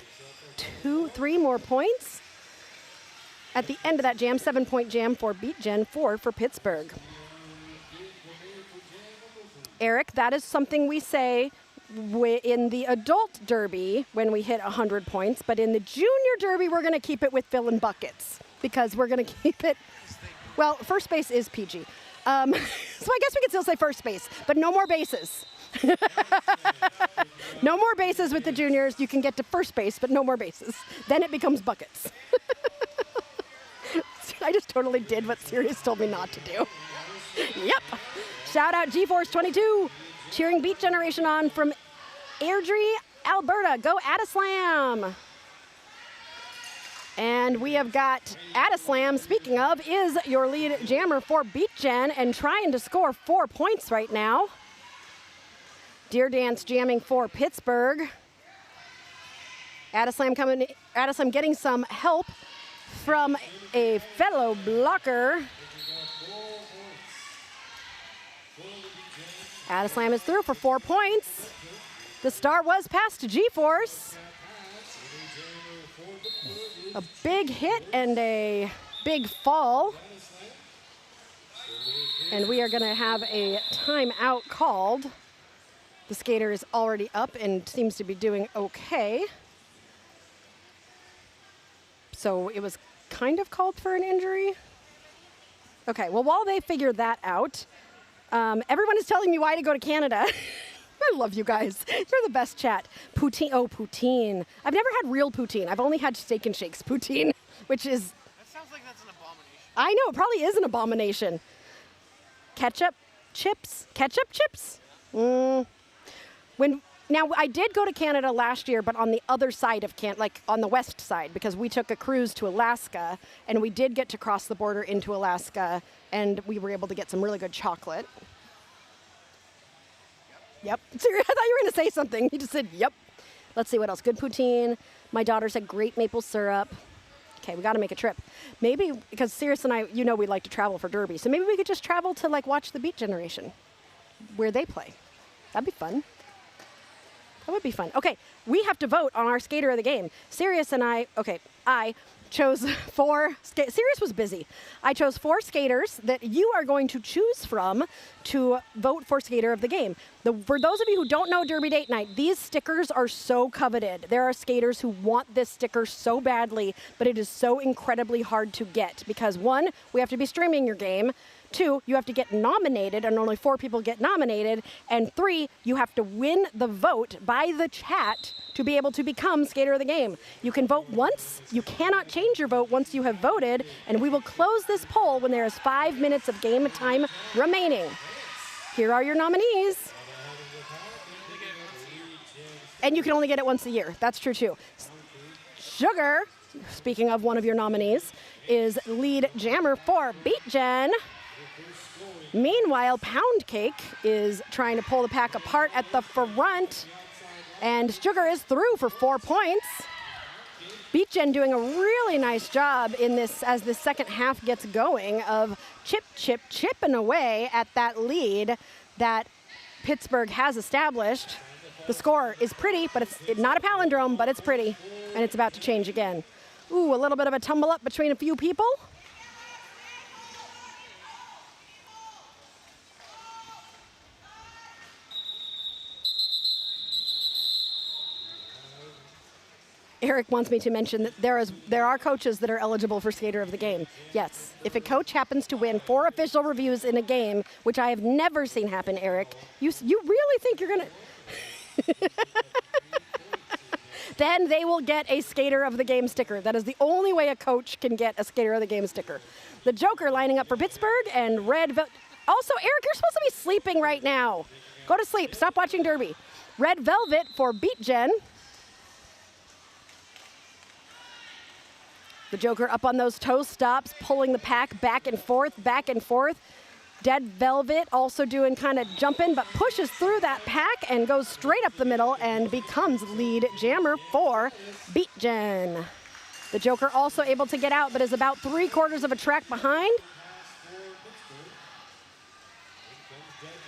3 more points. At the end of that jam, 7-point jam for Beat Gen, 4 for Pittsburgh. Eric, that is something we say in the adult derby when we hit 100 points, but in the junior derby, we're going to keep it with filling buckets because we're going to keep it, well, first base is PG. So I guess we could still say first base, but no more bases. No more bases with the juniors. You can get to first base, but no more bases. Then it becomes buckets. I just totally did what Sirius told me not to do. Yep. Shout out GeForce22, cheering Beat Generation on from Airdrie, Alberta. Go Addislam. And we have got Addislam, speaking of, is your lead jammer for Beat Gen and trying to score 4 points right now. Deer Dance jamming for Pittsburgh. Addislam getting some help from a fellow blocker. Addislam is through for 4 points. The star was passed to GeForce. A big hit and a big fall. And we are going to have a timeout called. The skater is already up and seems to be doing okay. So it was kind of called for an injury. Okay, well, while they figure that out, everyone is telling me why to go to Canada. I love you guys. You're the best chat. Poutine. Oh, poutine. I've never had real poutine. I've only had Steak and Shake's poutine, which is... That sounds like that's an abomination. I know, it probably is an abomination. Ketchup chips? Ketchup chips? When Now, I did go to Canada last year, but on the other side of Canada, like on the west side, because we took a cruise to Alaska, and we did get to cross the border into Alaska, and we were able to get some really good chocolate. Yep. Seriously, I thought you were going to say something. You just said, yep. Let's see what else. Good poutine. My daughter said great maple syrup. Okay, we got to make a trip. Maybe, because Sirius and I, you know we like to travel for Derby, so maybe we could just travel to, like, watch the Beat Generation, where they play. That'd be fun. That would be fun. Okay, we have to vote on our skater of the game. Sirius and I chose 4. Sirius was busy. I chose 4 skaters that you are going to choose from to vote for skater of the game. For those of you who don't know Derby Date Night, these stickers are so coveted. There are skaters who want this sticker so badly, but it is so incredibly hard to get because 1, we have to be streaming your game. 2, you have to get nominated, and only 4 people get nominated. And 3, you have to win the vote by the chat to be able to become skater of the game. You can vote once. You cannot change your vote once you have voted, and we will close this poll when there is 5 minutes of game time remaining. Here are your nominees. And you can only get it once a year. That's true, too. Sugar, speaking of one of your nominees, is lead jammer for Beat Gen. Meanwhile, Pound Cake is trying to pull the pack apart at the front, and Sugar is through for 4 points. Beat Gen doing a really nice job in this as the second half gets going of chipping away at that lead that Pittsburgh has established. The score is pretty, but it's not a palindrome, but it's pretty, and it's about to change again. Ooh, a little bit of a tumble up between a few people. Eric wants me to mention that there are coaches that are eligible for skater of the game. Yes, if a coach happens to win 4 official reviews in a game, which I have never seen happen, Eric, you really think you're going to... Then they will get a skater of the game sticker. That is the only way a coach can get a skater of the game sticker. The Joker lining up for Pittsburgh and Red... Also, Eric, you're supposed to be sleeping right now. Go to sleep. Stop watching Derby. Red Velvet for Beat Gen. The Joker up on those toe stops, pulling the pack back and forth, back and forth. Dead Velvet also doing kind of jumping, but pushes through that pack and goes straight up the middle and becomes lead jammer for Beat Gen. The Joker also able to get out, but is about 3/4 of a track behind.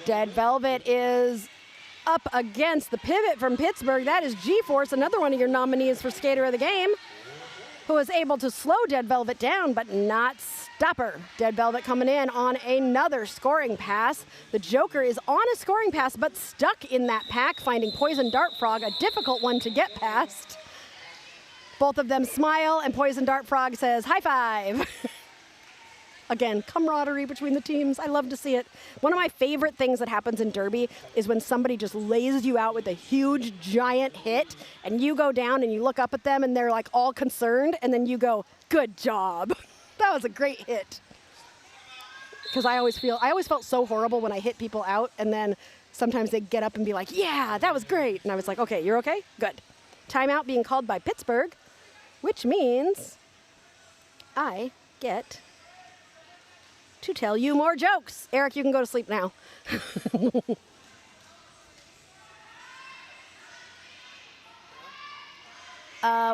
Dead Velvet is up against the pivot from Pittsburgh. That is G-Force, another one of your nominees for skater of the game, who was able to slow Dead Velvet down, but not stop her. Dead Velvet coming in on another scoring pass. The Joker is on a scoring pass, but stuck in that pack, finding Poison Dart Frog, a difficult one to get past. Both of them smile, and Poison Dart Frog says, high five. Again, camaraderie between the teams. I love to see it. One of my favorite things that happens in Derby is when somebody just lays you out with a huge, giant hit, and you go down and you look up at them and they're like all concerned, and then you go, good job. That was a great hit. Because I always felt so horrible when I hit people out, and then sometimes they get up and be like, yeah, that was great. And I was like, okay, you're okay? Good. Timeout being called by Pittsburgh, which means I get to tell you more jokes. Eric, you can go to sleep now.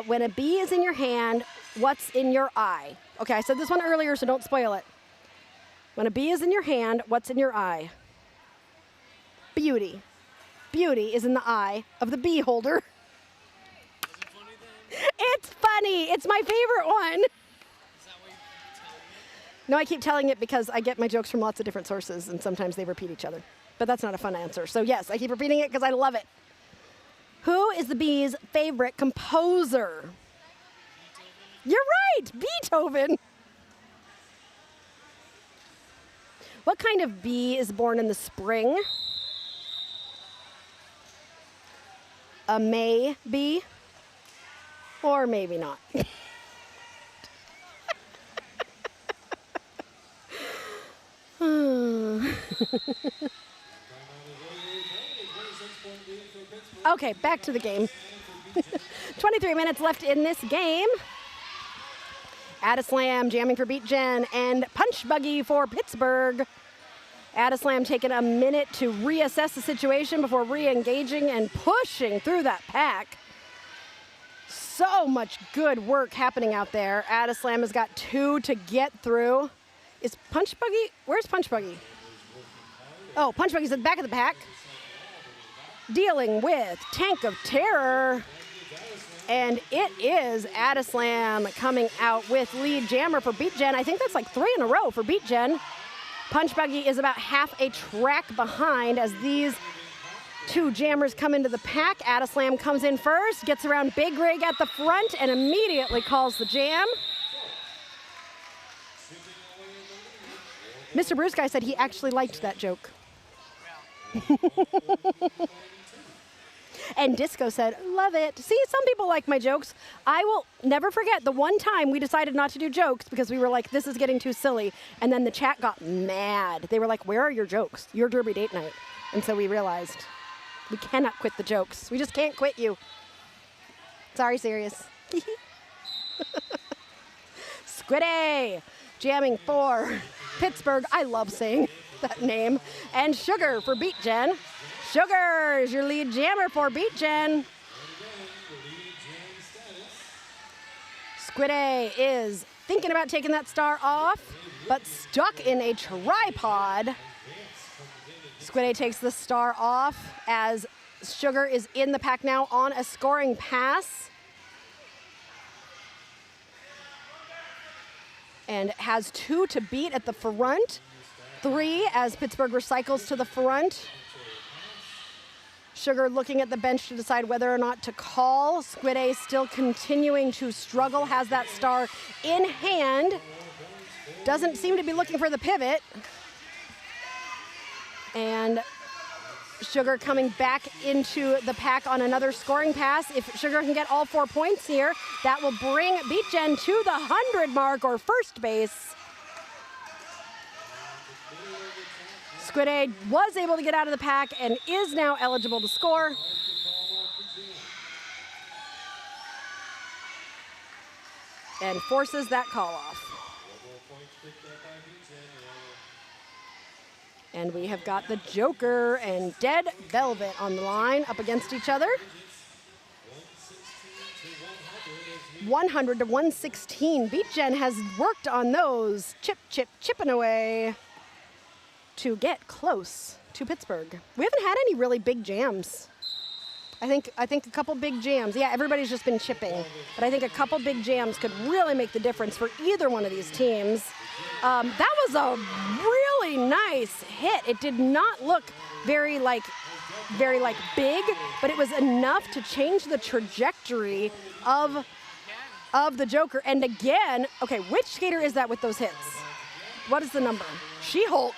When a bee is in your hand, what's in your eye? Okay, I said this one earlier, so don't spoil it. When a bee is in your hand, what's in your eye? Beauty. Beauty is in the eye of the bee holder. It's funny. It's my favorite one. No, I keep telling it because I get my jokes from lots of different sources, and sometimes they repeat each other. But that's not a fun answer. So yes, I keep repeating it because I love it. Who is the bee's favorite composer? You're right, Beethoven. What kind of bee is born in the spring? A May bee? Or maybe not. Okay, back to the game. 23 minutes left in this game. Addislam jamming for Beat Jen and Punch Buggy for Pittsburgh. Addislam taking a minute to reassess the situation before re-engaging and pushing through that pack. So much good work happening out there. Addislam has got 2 to get through. Is Punch Buggy? Where's Punch Buggy? Oh, Punch Buggy's at the back of the pack. Dealing with Tank of Terror. And it is Addislam coming out with lead jammer for Beat Jen. I think that's like 3 in a row for Beat Jen. Punch Buggy is about half a track behind as these 2 jammers come into the pack. Addislam comes in first, gets around Big Rig at the front, and immediately calls the jam. Mr. Bruce Guy said he actually liked that joke. And Disco said, love it. See, some people like my jokes. I will never forget the one time we decided not to do jokes because we were like, this is getting too silly. And then the chat got mad. They were like, where are your jokes? Your Derby date night. And so we realized we cannot quit the jokes. We just can't quit you. Sorry, serious. Squiddy jamming for Pittsburgh. I love saying that name. And Sugar for Beat Jen. Sugar is your lead jammer for Beat Jen. Squiddy is thinking about taking that star off, but stuck in a tripod. Squiddy takes the star off as Sugar is in the pack now on a scoring pass. And has 2 to beat at the front. 3 as Pittsburgh recycles to the front. Sugar looking at the bench to decide whether or not to call. Squiddy still continuing to struggle, has that star in hand. Doesn't seem to be looking for the pivot. And Sugar coming back into the pack on another scoring pass. If Sugar can get all 4 points here, that will bring Beat Jen to the 100 mark or first base. Squiddy was able to get out of the pack and is now eligible to score. And forces that call off. And we have got the Joker and Dead Velvet on the line up against each other. 100 to 116. Beat Jen has worked on those. Chipping away to get close to Pittsburgh. We haven't had any really big jams. I think a couple big jams. Yeah, everybody's just been chipping. But I think a couple big jams could really make the difference for either one of these teams. That was a really nice hit. It did not look very big, but it was enough to change the trajectory of the Joker. And again, okay, which skater is that with those hits? What is the number? She-Hulk.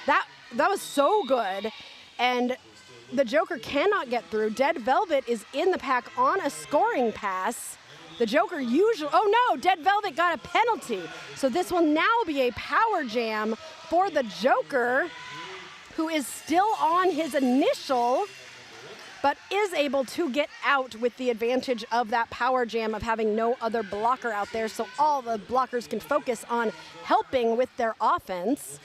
That was so good. And the Joker cannot get through. Dead Velvet is in the pack on a scoring pass. The Joker usually, oh no, Dead Velvet got a penalty. So this will now be a power jam for the Joker, who is still on his initial, but is able to get out with the advantage of that power jam of having no other blocker out there. So all the blockers can focus on helping with their offense.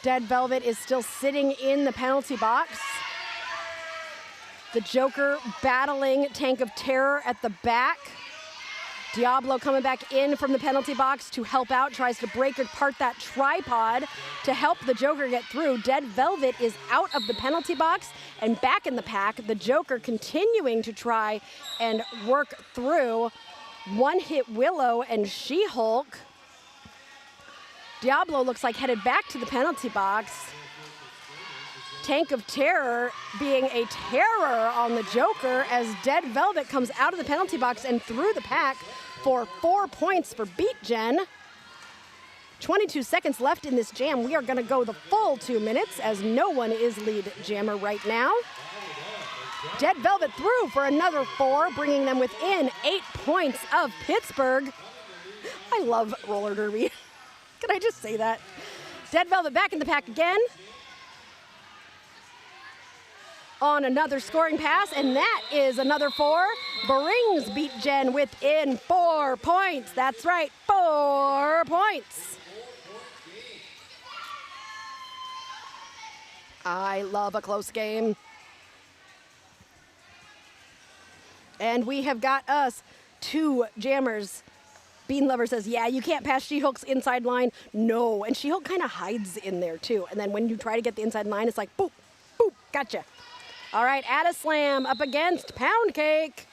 Dead Velvet is still sitting in the penalty box. The Joker battling Tank of Terror at the back. Diablo coming back in from the penalty box to help out, tries to break apart that tripod to help the Joker get through. Dead Velvet is out of the penalty box and back in the pack. The Joker continuing to try and work through. One hit Willow and She-Hulk. Diablo looks like headed back to the penalty box. Tank of Terror being a terror on the Joker as Dead Velvet comes out of the penalty box and through the pack for 4 points for Beat Jen. 22 seconds left in this jam. We are going to go the full 2 minutes as no one is lead jammer right now. Dead Velvet through for another 4, bringing them within 8 points of Pittsburgh. I love roller derby. Can I just say that? Dead Velvet back in the pack again. on another scoring pass, and that is another 4. Brings Beat Gen within 4 points. That's right, 4 points. I love a close game. And we have got us 2 jammers. Bean Lover says, yeah, you can't pass She-Hulk's inside line. No, and She-Hulk kind of hides in there too. And then when you try to get the inside line, it's like, boop, boop, gotcha. All right, Addislam up against Pound Cake.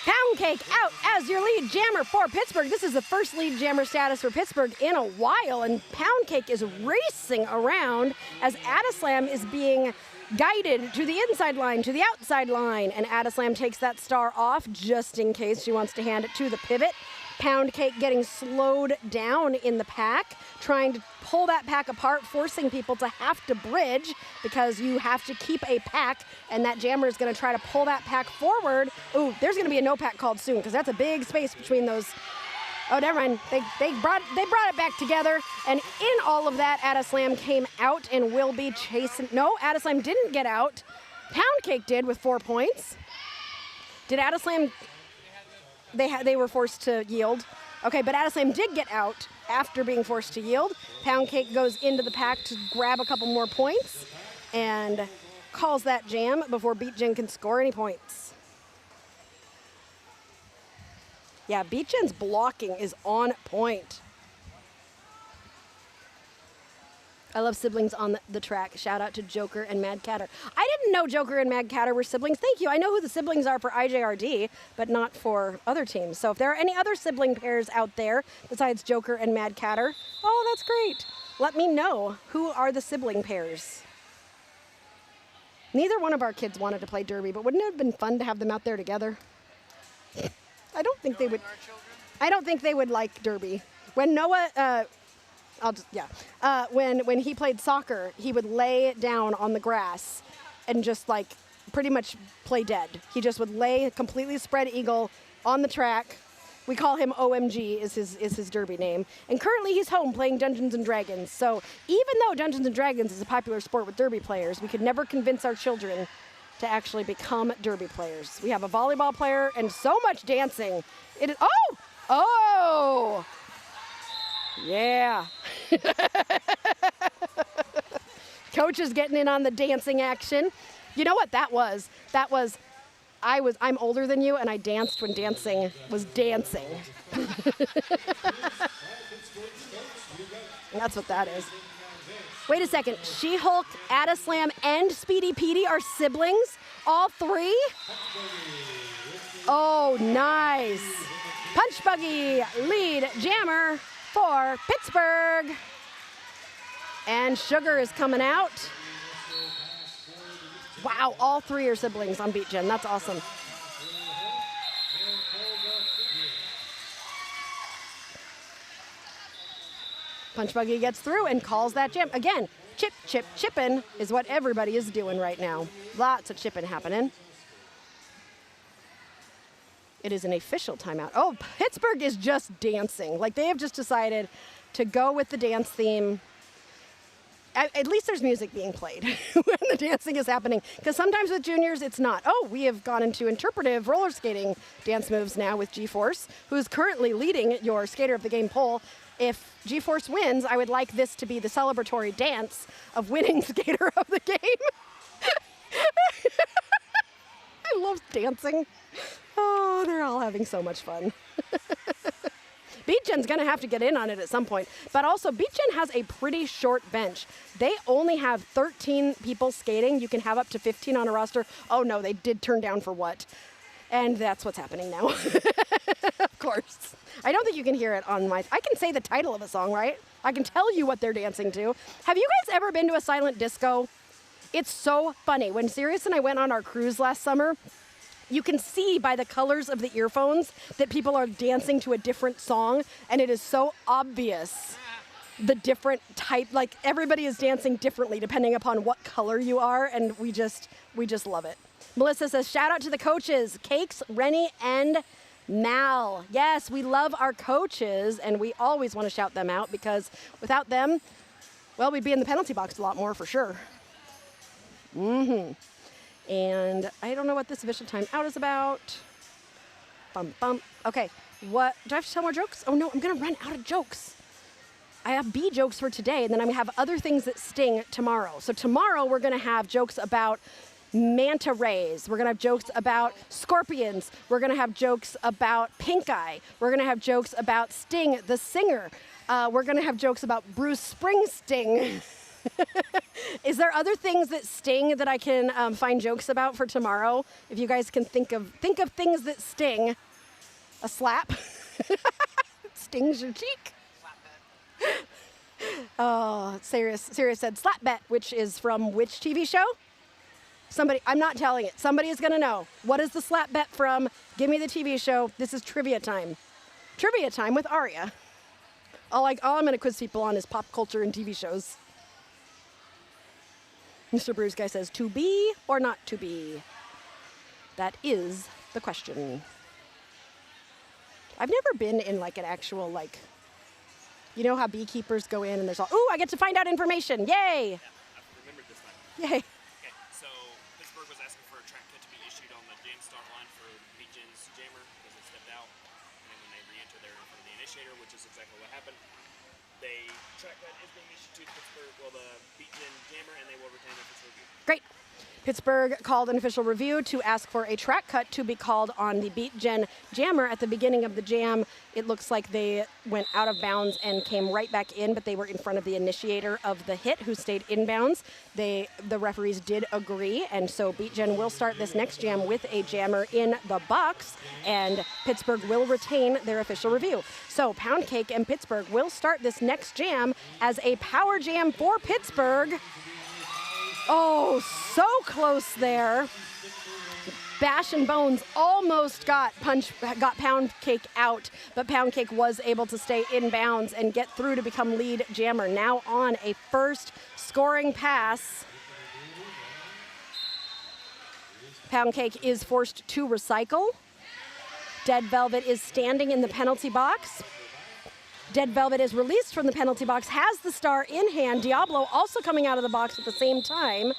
Pound Cake out as your lead jammer for Pittsburgh. This is the first lead jammer status for Pittsburgh in a while, and Pound Cake is racing around as Addislam is being guided to the inside line, to the outside line, and Addislam takes that star off just in case she wants to hand it to the pivot. Pound Cake getting slowed down in the pack, trying to pull that pack apart, forcing people to have to bridge because you have to keep a pack, and that jammer is going to try to pull that pack forward. Ooh, there's going to be a no pack called soon because that's a big space between those. Oh, never mind. They brought it back together, and in all of that, Addislam came out and will be chasing. No, Addislam didn't get out. Pound Cake did with 4 points. Did Addislam? They were forced to yield. Okay, but Addislam did get out after being forced to yield. Pound Cake goes into the pack to grab a couple more points and calls that jam before Beat Gen can score any points. Yeah, Beat Gen's blocking is on point. I love siblings on the track. Shout out to Joker and Mad Catter. I didn't know Joker and Mad Catter were siblings. Thank you. I know who the siblings are for IJRD, but not for other teams. So if there are any other sibling pairs out there besides Joker and Mad Catter, oh, that's great. Let me know who are the sibling pairs. Neither one of our kids wanted to play Derby, but wouldn't it have been fun to have them out there together? I don't think they would. I don't think they would like Derby. When Noah, when he played soccer, he would lay down on the grass and just like pretty much play dead. He just would lay completely spread eagle on the track. We call him OMG is his Derby name. And currently he's home playing Dungeons and Dragons. So even though Dungeons and Dragons is a popular sport with Derby players, we could never convince our children to actually become Derby players. We have a volleyball player and so much dancing. It is, oh, yeah. Coach is getting in on the dancing action. You know what that was? I'm older than you and I danced when dancing was dancing. That's what that is. Wait a second, She-Hulk, Addislam, and Speedy Petey are siblings? All 3? Oh, nice. Punch Buggy, lead jammer for Pittsburgh. And Sugar is coming out. Wow, all 3 are siblings on Beat Gen. That's awesome. Punch Buggy gets through and calls that jam. Again, chip, chip, chippin' is what everybody is doing right now. Lots of chippin' happening. It is an official timeout. Oh, Pittsburgh is just dancing. Like they have just decided to go with the dance theme. At least there's music being played when the dancing is happening. Because sometimes with juniors, it's not. Oh, we have gone into interpretive roller skating dance moves now with G-Force, who is currently leading your Skater of the Game poll. If G-Force wins, I would like this to be the celebratory dance of winning Skater of the Game. I love dancing. Oh, they're all having so much fun. Beat Gen's gonna have to get in on it at some point. But also, Beat Gen has a pretty short bench. They only have 13 people skating. You can have up to 15 on a roster. Oh no, they did turn down for what? And that's what's happening now. Of course. I don't think you can hear it on my... I can say the title of a song, right? I can tell you what they're dancing to. Have you guys ever been to a silent disco? It's so funny. When Sirius and I went on our cruise last summer, you can see by the colors of the earphones that people are dancing to a different song, and it is so obvious the different type, like everybody is dancing differently depending upon what color you are, and we just love it. Melissa says, shout out to the coaches, Cakes, Rennie, and Mal. Yes, we love our coaches, and we always want to shout them out because without them, well, we'd be in the penalty box a lot more for sure. And I don't know what this official timeout is about. Bum, bum. Okay, what? Do I have to tell more jokes? Oh no, I'm gonna run out of jokes. I have B jokes for today, and then I'm gonna have other things that sting tomorrow. So tomorrow we're gonna have jokes about manta rays. We're gonna have jokes about scorpions. We're gonna have jokes about pink eye. We're gonna have jokes about Sting, the singer. We're gonna have jokes about Bruce Springsteen. Is there other things that sting that I can find jokes about for tomorrow? If you guys can think of things that sting. A slap stings your cheek. Oh, Sirius said slap bet, which is from which TV show? Somebody, I'm not telling it. Somebody is gonna know. What is the slap bet from? Give me the TV show. This is trivia time. Trivia time with Aria. All I'm gonna quiz people on is pop culture and TV shows. Mr. Bruce Guy says, to be or not to be? That is the question. I've never been in like an actual like, you know how beekeepers go in and there's all, ooh, I get to find out information. Yay! Yeah, I remembered this time. Yay. Okay, so Pittsburgh was asking for a track cut to be issued on the jam start line for Beez's jammer because it stepped out. And then when they re-enter, they're in front of the initiator, which is exactly what happened. The track cut is being issued to Pittsburgh, well, the Beez jammer, and they will retain their official review. Great. Pittsburgh called an official review to ask for a track cut to be called on the Beez jammer. At the beginning of the jam, it looks like they went out of bounds and came right back in, but they were in front of the initiator of the hit who stayed inbounds. The referees did agree, and so Beez will start this next jam with a jammer in the box, and Pittsburgh will retain their official review. So Pound Cake and Pittsburgh will start this next jam as a power jam for Pittsburgh. Oh, so close there. Bash and Bones almost got Pound Cake out, but Pound Cake was able to stay in bounds and get through to become lead jammer. Now on a first scoring pass. Pound Cake is forced to recycle. Dead Velvet is standing in the penalty box. Dead Velvet is released from the penalty box, has the star in hand. Diablo also coming out of the box at the same time.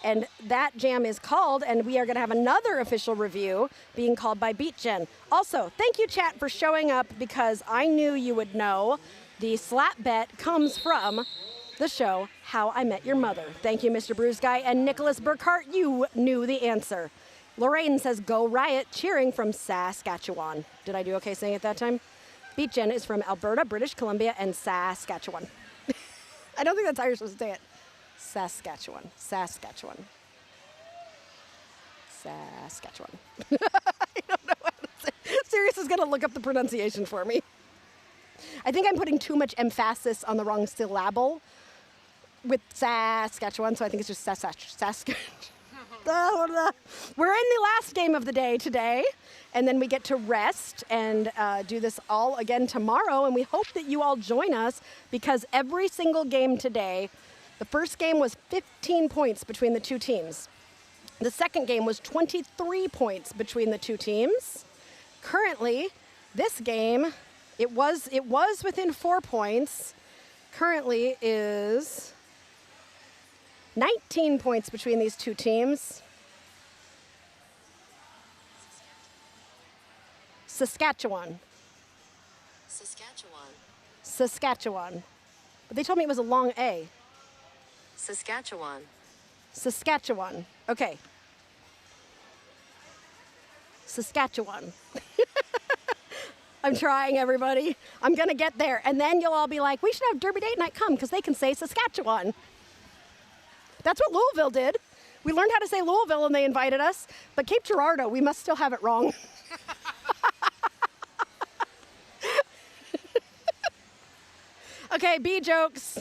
And that jam is called, and we are going to have another official review being called by Beez. Also, thank you, chat, for showing up because I knew you would know. The slap bet comes from the show How I Met Your Mother. Thank you, Mr. Bruce Guy. And Nicholas Burkhart, you knew the answer. Lorraine says, go Riot, cheering from Saskatchewan. Did I do okay saying it that time? Beez is from Alberta, British Columbia, and Saskatchewan. I don't think that's how you're supposed to say it. Saskatchewan. Saskatchewan. Saskatchewan. I don't know how to say it. Sirius is going to look up the pronunciation for me. I think I'm putting too much emphasis on the wrong syllable with Saskatchewan, so I think it's just Saskatchewan. We're in the last game of the day today, and then we get to rest and do this all again tomorrow, and we hope that you all join us because every single game today, the first game was 15 points between the two teams. The second game was 23 points between the two teams. Currently, this game, it was within 4 points. Currently is 19 points between these two teams. Saskatchewan. Saskatchewan. Saskatchewan. But they told me it was a long A. Saskatchewan. Saskatchewan. Okay. Saskatchewan. I'm trying, everybody. I'm going to get there. And then you'll all be like, we should have Derby Date Night come because they can say Saskatchewan. That's what Louisville did. We learned how to say Louisville and they invited us. But Cape Girardeau, we must still have it wrong. Okay, B jokes.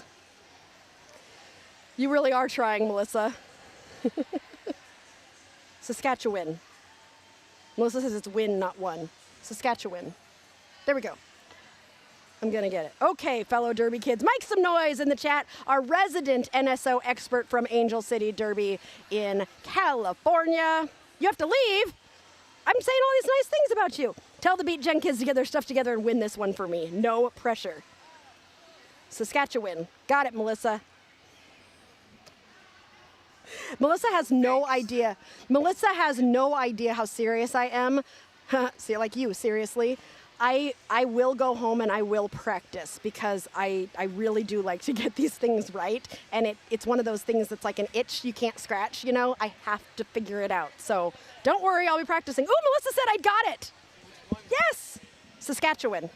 You really are trying, Melissa. Saskatchewan. Melissa says it's win, not one. Saskatchewan. There we go. I'm gonna get it. Okay, fellow Derby kids, make some noise in the chat. Our resident NSO expert from Angel City Derby in California. You have to leave. I'm saying all these nice things about you. Tell the Beez kids to get their stuff together and win this one for me. No pressure. Saskatchewan. Got it, Melissa. Melissa has no idea. Melissa has no idea how serious I am. See, like you, seriously. I will go home and I will practice because I really do like to get these things right. And it's one of those things that's like an itch you can't scratch, you know? I have to figure it out. So don't worry, I'll be practicing. Ooh, Melissa said I got it. Yes, Saskatchewan.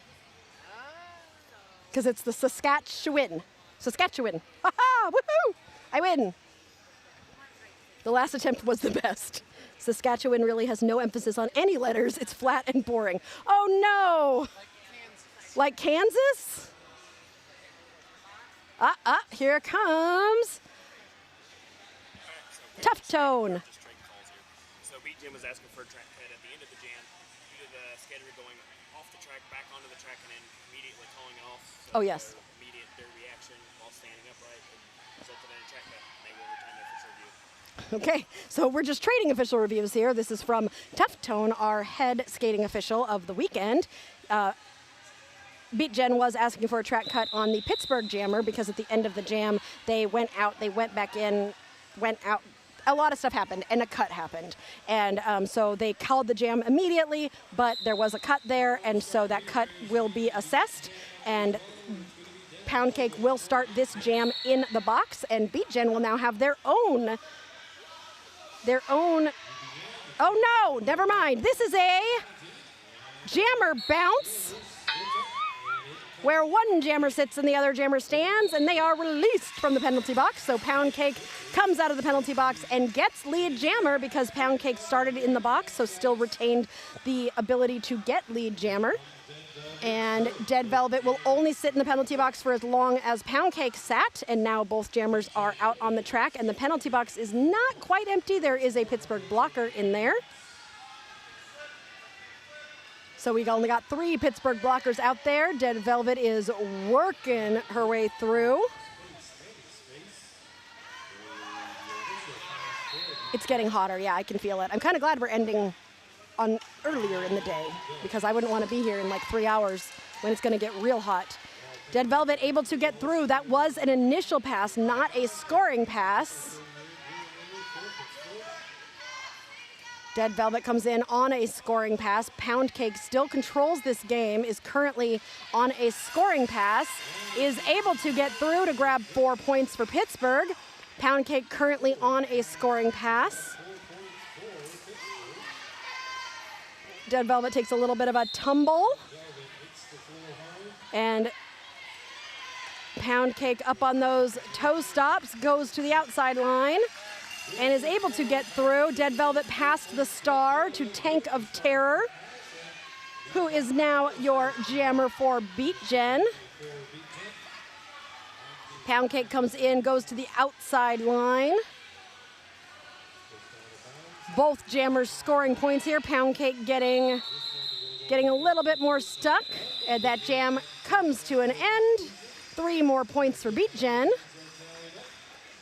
Because it's the Saskatchewan. Saskatchewan. Ha-ha, woohoo! I win. The last attempt was the best. Saskatchewan really has no emphasis on any letters. It's flat and boring. Oh no! Like Kansas? Here it comes. Tough tone. So Beat Jim was asking for a track cut at the end of the jam due to the skater going off the track, back onto the track, and then immediately calling it off. So oh yes. Immediate their reaction while standing upright resulted in a track cut. They will return their official review. Okay, so we're just trading official reviews here. This is from Tough Tone, our head skating official of the weekend. Beat Jen was asking for a track cut on the Pittsburgh jammer because at the end of the jam, they went out, they went back in, went out. A lot of stuff happened and a cut happened. And so they called the jam immediately, but there was a cut there, and so that cut will be assessed. And Pound Cake will start this jam in the box, and Beat Jen will now have their own, oh no, never mind. This is a jammer bounce where one jammer sits and the other jammer stands, and they are released from the penalty box. So Pound Cake comes out of the penalty box and gets lead jammer because Pound Cake started in the box, so still retained the ability to get lead jammer. And Dead Velvet will only sit in the penalty box for as long as Pound Cake sat, and now both jammers are out on the track, and the penalty box is not quite empty. There is a Pittsburgh blocker in there. So we only got 3 Pittsburgh blockers out there. Dead Velvet is working her way through. It's getting hotter, yeah, I can feel it. I'm kind of glad we're ending on earlier in the day because I wouldn't want to be here in like 3 hours when it's going to get real hot. Dead Velvet able to get through. That was an initial pass, not a scoring pass. Dead Velvet comes in on a scoring pass. Pound Cake still controls this game, is currently on a scoring pass, is able to get through to grab 4 points for Pittsburgh. Pound Cake currently on a scoring pass. Dead Velvet takes a little bit of a tumble. And Pound Cake up on those toe stops, goes to the outside line and is able to get through. Dead Velvet past the star to Tank of Terror, who is now your jammer for Beat Jen. Pound Cake comes in, goes to the outside line. Both jammers scoring points here. Pound Cake getting a little bit more stuck, and that jam comes to an end. 3 more points for Beat Jen.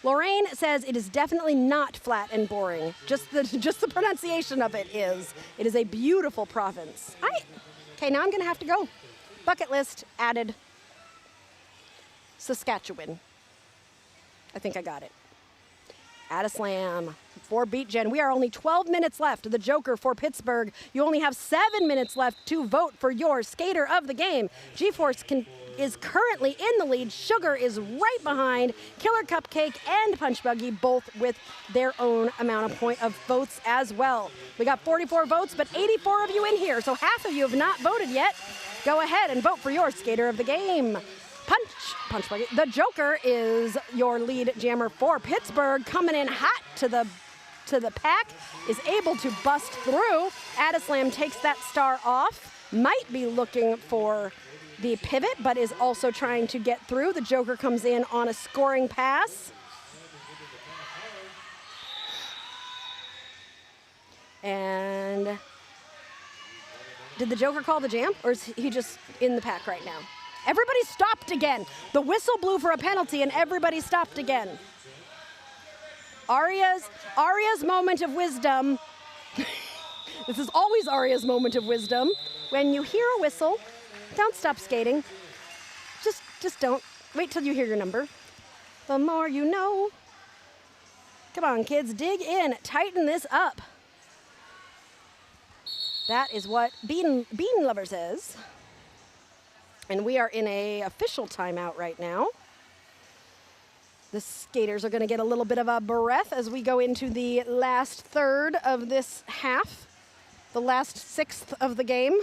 Lorraine says it is definitely not flat and boring. Just the pronunciation of it is. It is a beautiful province. Okay, now I'm gonna have to go. Bucket list added. Saskatchewan. I think I got it. Add a slam for Beat Jen. We are only 12 minutes left. The Joker for Pittsburgh. You only have 7 minutes left to vote for your skater of the game. G-Force is currently in the lead. Sugar is right behind. Killer Cupcake and Punch Buggy both with their own amount of votes as well. We got 44 votes, but 84 of you in here, so half of you have not voted yet. Go ahead and vote for your skater of the game. Punch Buggy. The Joker is your lead jammer for Pittsburgh, coming in hot to the pack, is able to bust through. Addislam takes that star off, might be looking for the pivot, but is also trying to get through. The Joker comes in on a scoring pass. And did the Joker call the jam, or is he just in the pack right now? Everybody stopped again. The whistle blew for a penalty and everybody stopped again. Aria's moment of wisdom. This is always Aria's moment of wisdom. When you hear a whistle, don't stop skating. Just don't. Wait till you hear your number. The more you know. Come on, kids, dig in, tighten this up. That is what Bean Lover says. And we are in a official timeout right now. The skaters are going to get a little bit of a breath as we go into the last third of this half, the last sixth of the game,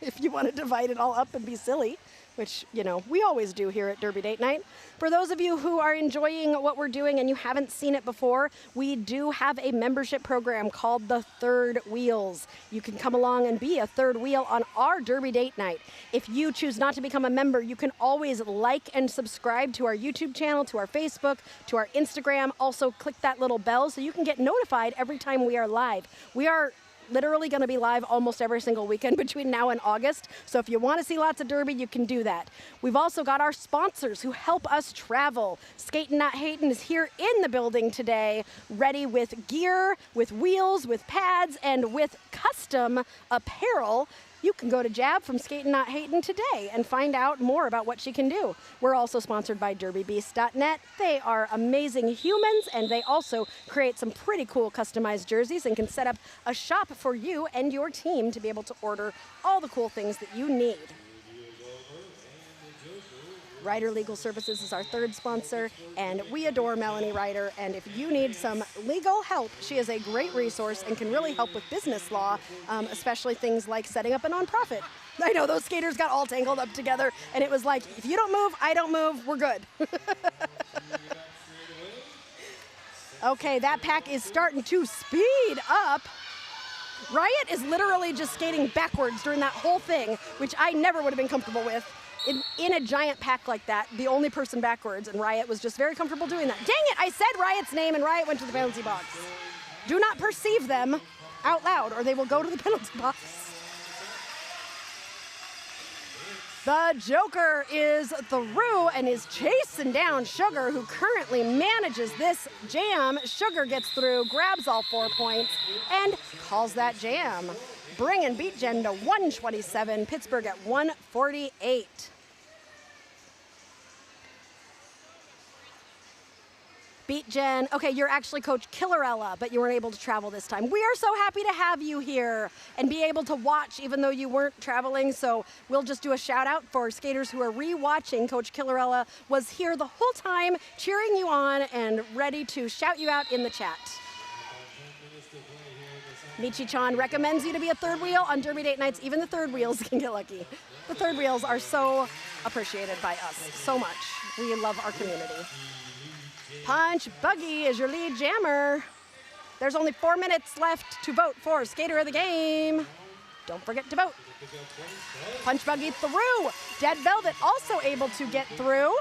if you want to divide it all up and be silly, which, you know, we always do here at Derby Date Night. For those of you who are enjoying what we're doing and you haven't seen it before, we do have a membership program called the Third Wheels. You can come along and be a third wheel on our Derby Date Night. If you choose not to become a member, you can always like and subscribe to our YouTube channel, to our Facebook, to our Instagram. Also, click that little bell so you can get notified every time we are live. We are literally going to be live almost every single weekend between now and August. So if you want to see lots of Derby, you can do that. We've also got our sponsors who help us travel. Skatin Not Hatin is here in the building today, ready with gear, with wheels, with pads, and with custom apparel. You can go to Jab from Skatin Not Hatin today and find out more about what she can do. We're also sponsored by derbybeast.net. They are amazing humans, and they also create some pretty cool customized jerseys and can set up a shop for you and your team to be able to order all the cool things that you need. Ryder Legal Services is our third sponsor, and we adore Melanie Ryder. And if you need some legal help, she is a great resource and can really help with business law, especially things like setting up a nonprofit. I know those skaters got all tangled up together, and it was like, if you don't move, I don't move, we're good. Okay, that pack is starting to speed up. Riot is literally just skating backwards during that whole thing, which I never would have been comfortable with. In a giant pack like that, the only person backwards, and Riot was just very comfortable doing that. Dang it, I said Riot's name and Riot went to the penalty box. Do not perceive them out loud or they will go to the penalty box. The Joker is through and is chasing down Sugar, who currently manages this jam. Sugar gets through, grabs all 4 points, and calls that jam, bringing Beat Gen to 127, Pittsburgh at 148. Beat Gen, okay, you're actually Coach Killerella, but you weren't able to travel this time. We are so happy to have you here and be able to watch even though you weren't traveling, so we'll just do a shout out for skaters who are re-watching. Coach Killerella was here the whole time cheering you on and ready to shout you out in the chat. Michi-chan recommends you to be a third wheel on Derby Date Nights. Even the third wheels can get lucky. The third wheels are so appreciated by us so much. We love our community. Punch Buggy is your lead jammer. There's only 4 minutes left to vote for Skater of the Game. Don't forget to vote. Punch Buggy through. Dead Velvet also able to get through.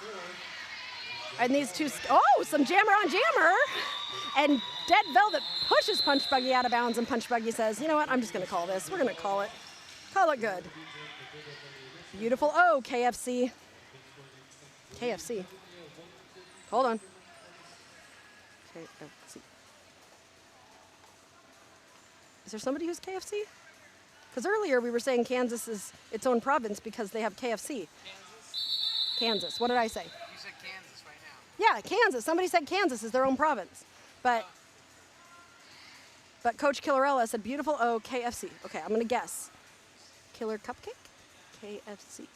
And these two, oh, some jammer on jammer. And Dead Velvet pushes Punch Buggy out of bounds, and Punch Buggy says, you know what, I'm just gonna call this. We're gonna call it good. Beautiful, oh, KFC. KFC. Hold on. KFC. Is there somebody who's KFC? Because earlier we were saying Kansas is its own province because they have KFC. Kansas, what did I say? You said Kansas right now. Yeah, Kansas. Somebody said Kansas is their own province. But Coach Killerella said, beautiful, oh, KFC. Okay, I'm going to guess. Killer Cupcake? KFC.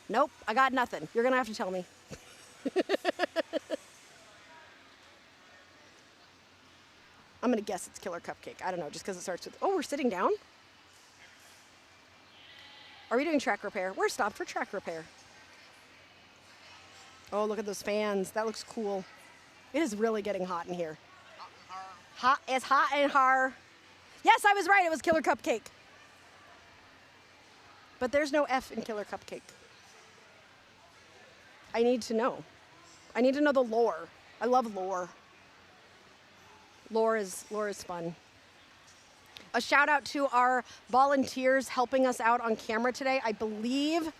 Nope, I got nothing. You're going to have to tell me. I'm going to guess it's Killer Cupcake. I don't know, just because it starts with, oh, we're sitting down? Are we doing track repair? We're stopped for track repair. Oh, look at those fans. That looks cool. It is really getting hot in here. Hot, it's hot and hard. Yes, I was right. It was Killer Cupcake. But there's no F in Killer Cupcake. I need to know. I need to know the lore. I love lore. Lore is fun. A shout out to our volunteers helping us out on camera today. I believe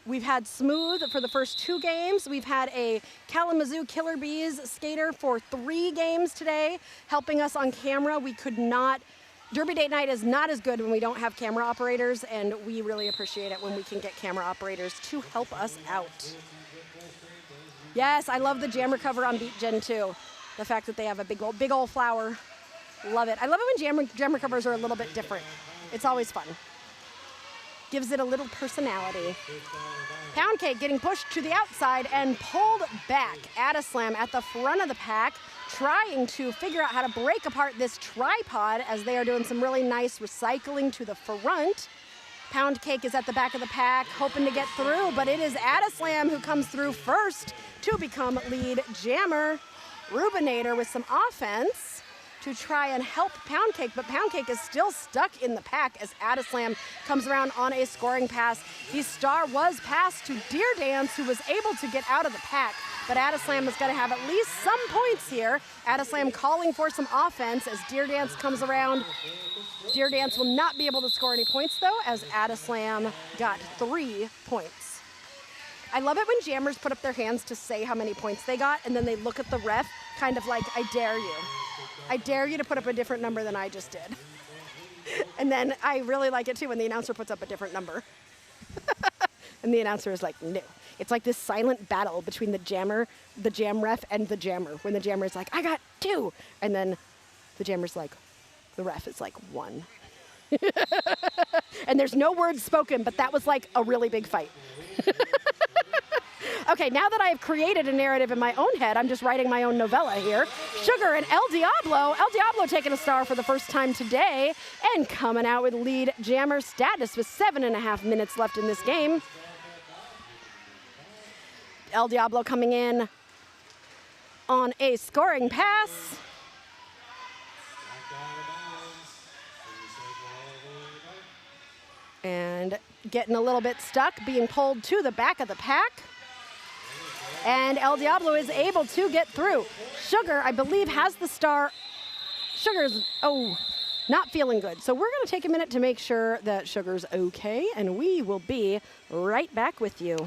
we've had Smooth for the first 2 games. We've had a Kalamazoo Killer Beez skater for 3 games today, helping us on camera. We could not, Derby Date Night is not as good when we don't have camera operators, and we really appreciate it when we can get camera operators to help us out. Yes, I love the jammer cover on Beat Gen too. The fact that they have a big old flower. Love it. I love it when jammer covers are a little bit different. It's always fun. Gives it a little personality. Pound Cake getting pushed to the outside and pulled back. Atta Slam at the front of the pack, trying to figure out how to break apart this tripod as they are doing some really nice recycling to the front. Pound Cake is at the back of the pack, hoping to get through, but it is Atta Slam who comes through first to become lead jammer. Rubinator with some offense to try and help Pound Cake, but Pound Cake is still stuck in the pack as Atta Slam comes around on a scoring pass. The star was passed to Deer Dance, who was able to get out of the pack, but Atta Slam is going to have at least some points here. Atta Slam calling for some offense as Deer Dance comes around. Deer Dance will not be able to score any points, though, as Atta Slam got 3 points. I love it when jammers put up their hands to say how many points they got, and then they look at the ref kind of like, I dare you. I dare you to put up a different number than I just did. And then I really like it too when the announcer puts up a different number. And the announcer is like, no. It's like this silent battle between the jam ref and the jammer. When the jammer is like, I got 2. And then the jammer's like, the ref is like 1. And there's no words spoken, but that was like a really big fight. Okay, now that I have created a narrative in my own head, I'm just writing my own novella here. Sugar and El Diablo taking a star for the first time today and coming out with lead jammer status with 7.5 minutes left in this game. El Diablo coming in on a scoring pass. And getting a little bit stuck, being pulled to the back of the pack. And El Diablo is able to get through. Sugar, I believe, has the star. Sugar's, not feeling good. So we're going to take a minute to make sure that Sugar's okay, and we will be right back with you.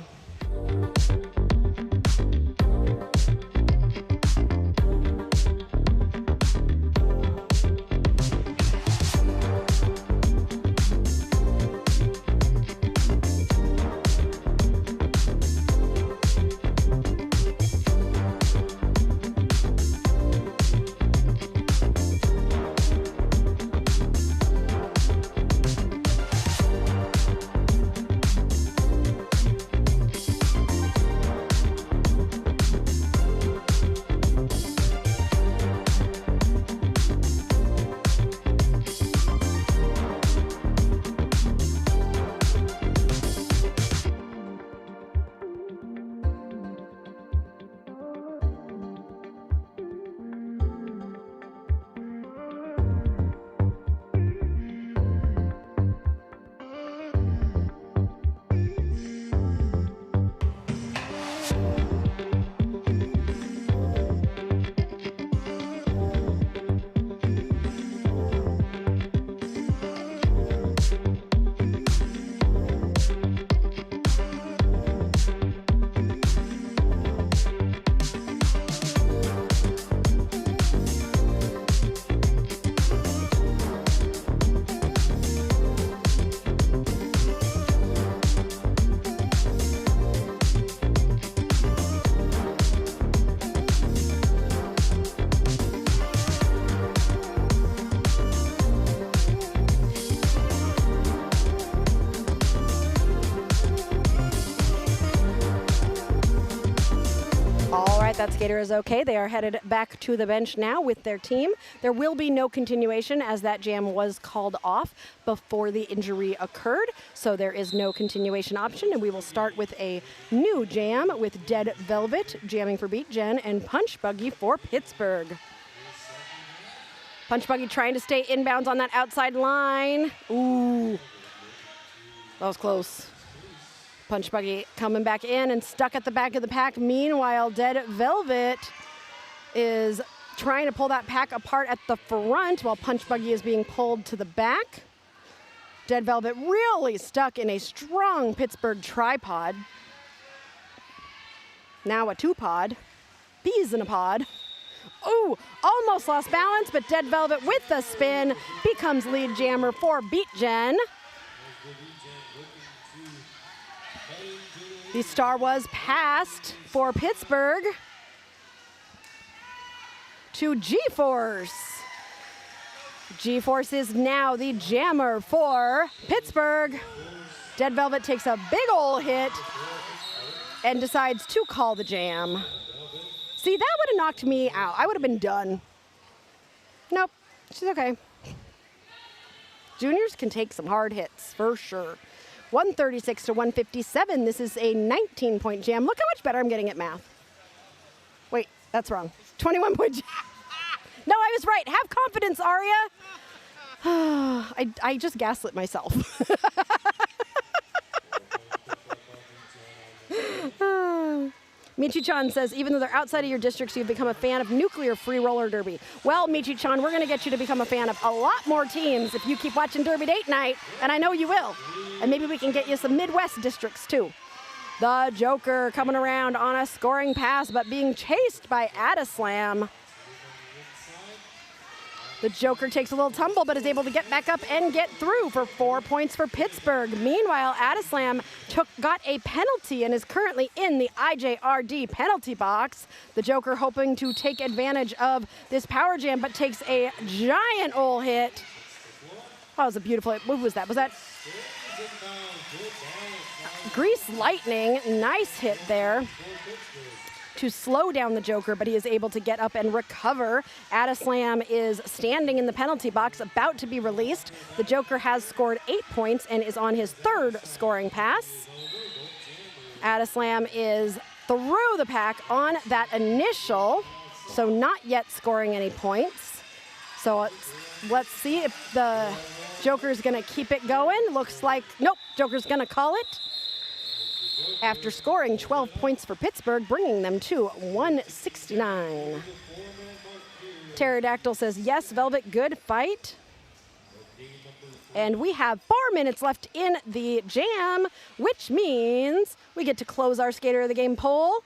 That skater is okay. They are headed back to the bench now with their team. There will be no continuation as that jam was called off before the injury occurred. So there is no continuation option, and we will start with a new jam with Dead Velvet jamming for Beat Gen and Punch Buggy for Pittsburgh. Punch Buggy trying to stay inbounds on that outside line. Ooh, that was close. Punch Buggy coming back in and stuck at the back of the pack. Meanwhile, Dead Velvet is trying to pull that pack apart at the front while Punch Buggy is being pulled to the back. Dead Velvet really stuck in a strong Pittsburgh tripod. Now a 2-pod. Beez in a pod. Ooh, almost lost balance, but Dead Velvet with the spin becomes lead jammer for Beat Gen. The star was passed for Pittsburgh to G-Force. G-Force is now the jammer for Pittsburgh. Dead Velvet takes a big ol' hit and decides to call the jam. See, that would have knocked me out. I would have been done. Nope, she's okay. Juniors can take some hard hits, for sure. 136 to 157. This is a 19-point jam. Look how much better I'm getting at math. Wait, that's wrong. 21-point jam. No, I was right. Have confidence, Aria. I just gaslit myself. Michi-chan says, even though they're outside of your districts, you've become a fan of nuclear free roller derby. Well, Michi-chan, we're going to get you to become a fan of a lot more teams if you keep watching Derby Date Night, and I know you will. And maybe we can get you some Midwest districts, too. The Joker coming around on a scoring pass, but being chased by Adislam. The Joker takes a little tumble, but is able to get back up and get through for 4 points for Pittsburgh. Meanwhile, Adislam got a penalty and is currently in the IJRD penalty box. The Joker hoping to take advantage of this power jam, but takes a giant ol' hit. Oh, it was a beautiful hit. What was that? Was that Grease Lightning? Nice hit there to slow down the Joker, but he is able to get up and recover. Adislam is standing in the penalty box, about to be released. The Joker has scored 8 points and is on his third scoring pass. Adislam is through the pack on that initial, so not yet scoring any points. So let's see if the Joker's gonna keep it going. Looks like, nope, Joker's gonna call it. After scoring 12 points for Pittsburgh, bringing them to 169. Pterodactyl says, yes, Velvet, good fight. And we have 4 minutes left in the jam, which means we get to close our Skater of the Game poll.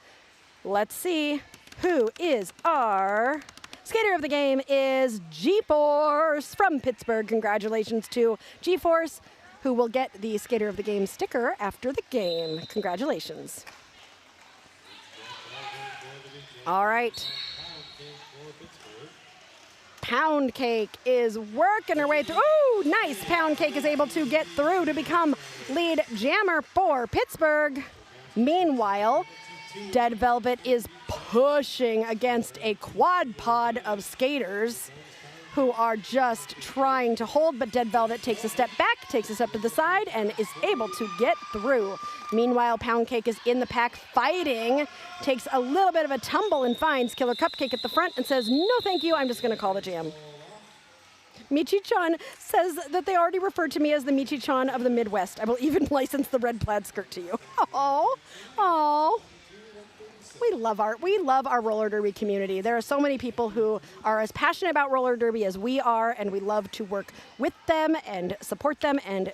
Let's see who is our Skater of the Game is G-Force from Pittsburgh. Congratulations to G-Force, who will get the Skater of the Game sticker after the game. Congratulations. All right. Pound Cake is working her way through. Oh, nice. Pound Cake is able to get through to become lead jammer for Pittsburgh. Meanwhile, Dead Velvet is pushing against a quad pod of skaters who are just trying to hold, but Dead Velvet takes a step back, takes a step to the side, and is able to get through. Meanwhile, Pound Cake is in the pack fighting, takes a little bit of a tumble and finds Killer Cupcake at the front and says, no thank you, I'm just gonna call the jam. Michi-chan says that they already referred to me as the Michi-chan of the Midwest. I will even license the red plaid skirt to you. Oh, oh. We love our roller derby community. There are so many people who are as passionate about roller derby as we are, and we love to work with them and support them and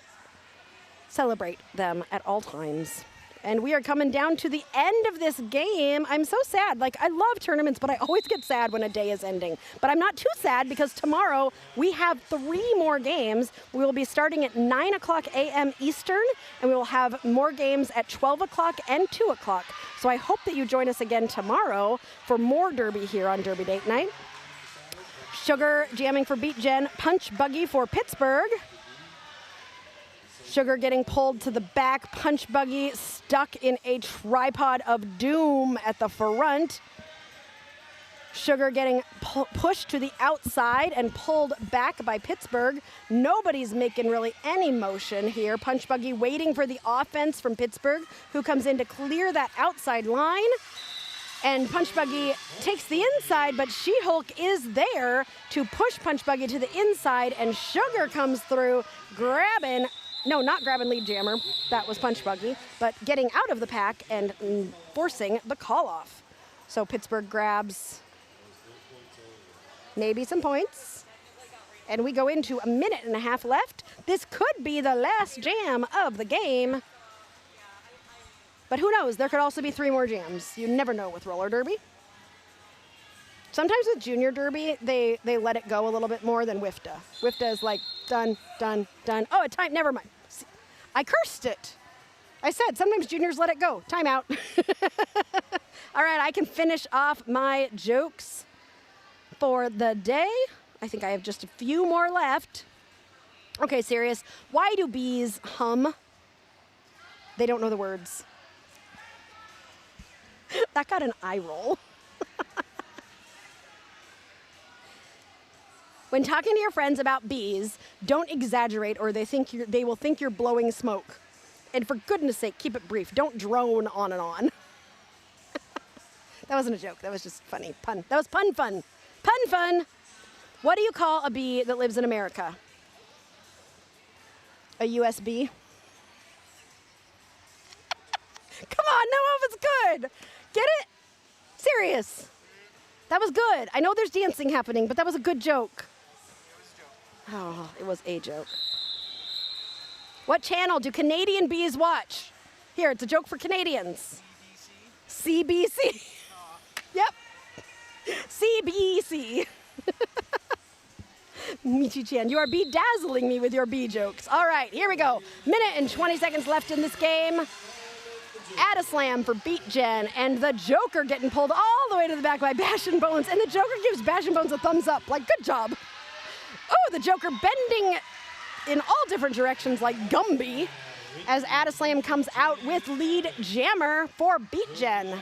celebrate them at all times. And we are coming down to the end of this game. I'm so sad. Like, I love tournaments, but I always get sad when a day is ending. But I'm not too sad because tomorrow we have 3 more games. We will be starting at 9 o'clock a.m. Eastern, and we will have more games at 12 o'clock and 2 o'clock. So I hope that you join us again tomorrow for more derby here on Derby Date Night. Sugar jamming for Beat Gen, Punch Buggy for Pittsburgh. Sugar getting pulled to the back, Punch Buggy stuck in a tripod of doom at the front. Sugar getting pushed to the outside and pulled back by Pittsburgh. Nobody's making really any motion here. Punch Buggy waiting for the offense from Pittsburgh, who comes in to clear that outside line. And Punch Buggy takes the inside, but She-Hulk is there to push Punch Buggy to the inside, and Sugar comes through, grabbing, no, not grabbing lead jammer, that was Punch Buggy, but getting out of the pack and forcing the call-off. So Pittsburgh grabs maybe some points, and we go into a 1.5 minutes left. This could be the last jam of the game, but who knows? There could also be 3 more jams. You never know with roller derby. Sometimes with junior derby, they let it go a little bit more than WIFTA. WIFTA is like, done, done, done. Oh, a time, never mind. I cursed it. I said, sometimes juniors let it go. Timeout. All right, I can finish off my jokes for the day. I think I have just a few more left. Okay, serious. Why do bees hum? They don't know the words. That got an eye roll. When talking to your friends about bees, don't exaggerate or they will think you're blowing smoke. And for goodness sake, keep it brief. Don't drone on and on. That wasn't a joke. That was just funny. Pun. That was pun fun. Pun fun. What do you call a bee that lives in America? A USB? Come on, no, it was good. Get it? Serious. That was good. I know there's dancing happening, but that was a good joke. Oh, it was a joke. What channel do Canadian bees watch? Here, it's a joke for Canadians. CBC. Yep. CBC. Michi-chan, you are bedazzling me with your bee jokes. All right, here we go. Minute and 20 seconds left in this game. Add a slam for Beat Gen, and the Joker getting pulled all the way to the back by Bash and Bones, and the Joker gives Bash and Bones a thumbs up, like, good job. Oh, the Joker bending in all different directions like Gumby, as Addislam comes out with lead jammer for Beat Gen.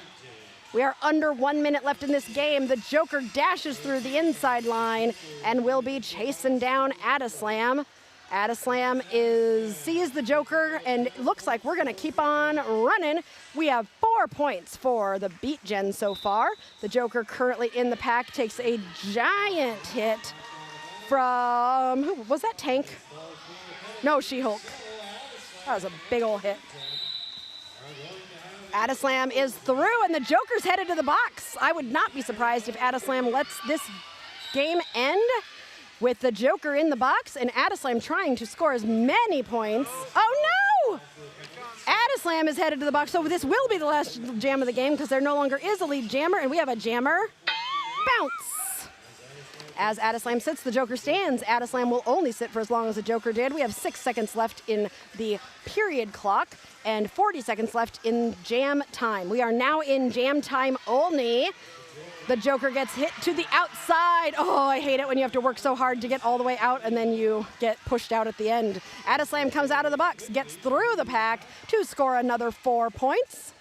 We are under 1 minute left in this game. The Joker dashes through the inside line and will be chasing down Addislam. Addislam sees the Joker, and it looks like we're gonna keep on running. We have 4 points for the Beat Gen so far. The Joker currently in the pack takes a giant hit from, who was that, Tank? No, She-Hulk. That was a big old hit. Addislam is through, and the Joker's headed to the box. I would not be surprised if Addislam lets this game end with the Joker in the box and Addislam trying to score as many points. Oh no! Addislam is headed to the box, so this will be the last jam of the game because there no longer is a lead jammer, and we have a jammer. Bounce! As Addislam sits, the Joker stands. Addislam will only sit for as long as the Joker did. We have 6 seconds left in the period clock and 40 seconds left in jam time. We are now in jam time only. The Joker gets hit to the outside. Oh, I hate it when you have to work so hard to get all the way out and then you get pushed out at the end. Addislam comes out of the box, gets through the pack to score another 4 points.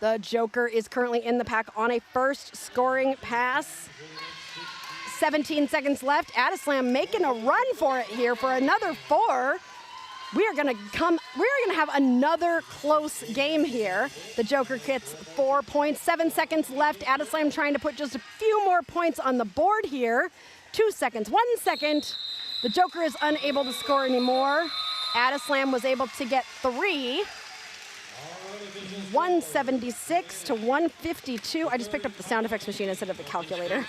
The Joker is currently in the pack on a first scoring pass. 17 seconds left. Addislam making a run for it here for another 4. We're gonna have another close game here. The Joker gets 4 points, 7 seconds left. Addislam trying to put just a few more points on the board here. 2 seconds, 1 second. The Joker is unable to score anymore. Addislam was able to get 3. 176 to 152. I just picked up the sound effects machine instead of the calculator.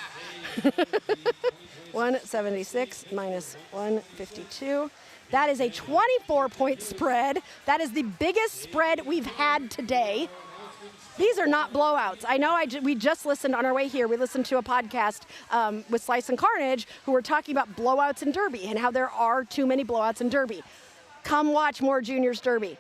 176 minus 152. That is a 24-point spread. That is the biggest spread we've had today. These are not blowouts. I know we just listened on our way here. We listened to a podcast with Slice and Carnage who were talking about blowouts in Derby and how there are too many blowouts in Derby. Come watch more Juniors Derby.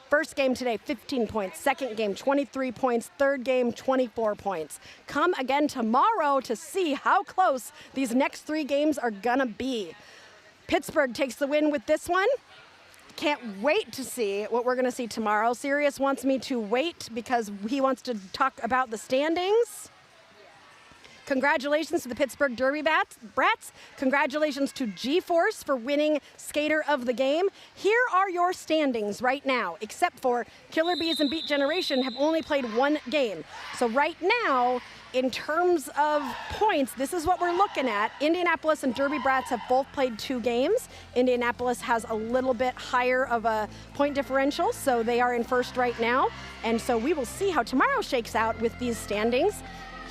First game today, 15 points. Second game, 23 points. Third game, 24 points. Come again tomorrow to see how close these next 3 games are gonna be. Pittsburgh takes the win with this one. Can't wait to see what we're gonna see tomorrow. Sirius wants me to wait because he wants to talk about the standings. Congratulations to the Pittsburgh Derby Brats. Congratulations to G-Force for winning Skater of the Game. Here are your standings right now, except for Killer Bees and Beat Generation have only played 1 game. So right now, in terms of points, this is what we're looking at. Indianapolis and Derby Brats have both played 2 games. Indianapolis has a little bit higher of a point differential, so they are in first right now. And so we will see how tomorrow shakes out with these standings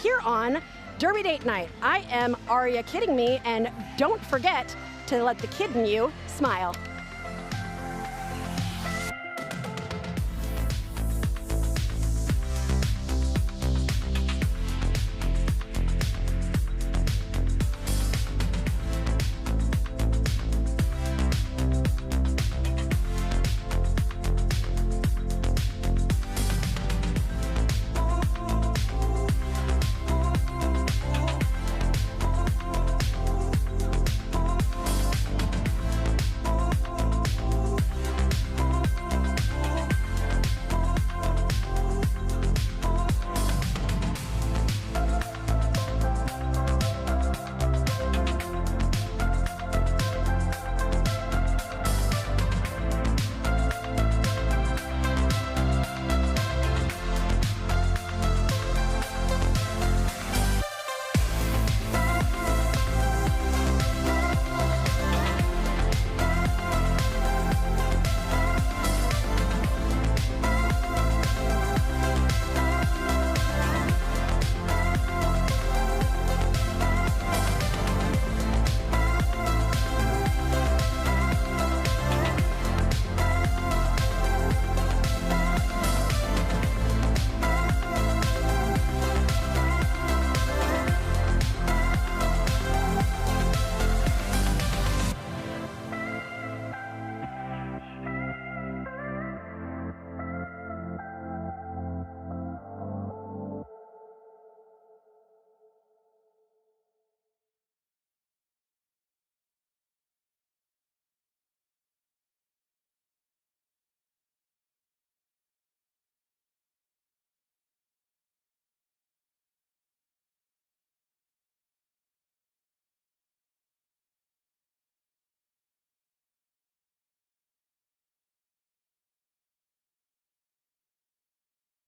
here on Derby Date Night. I am Aria Kidding Me, and don't forget to let the kid in you smile.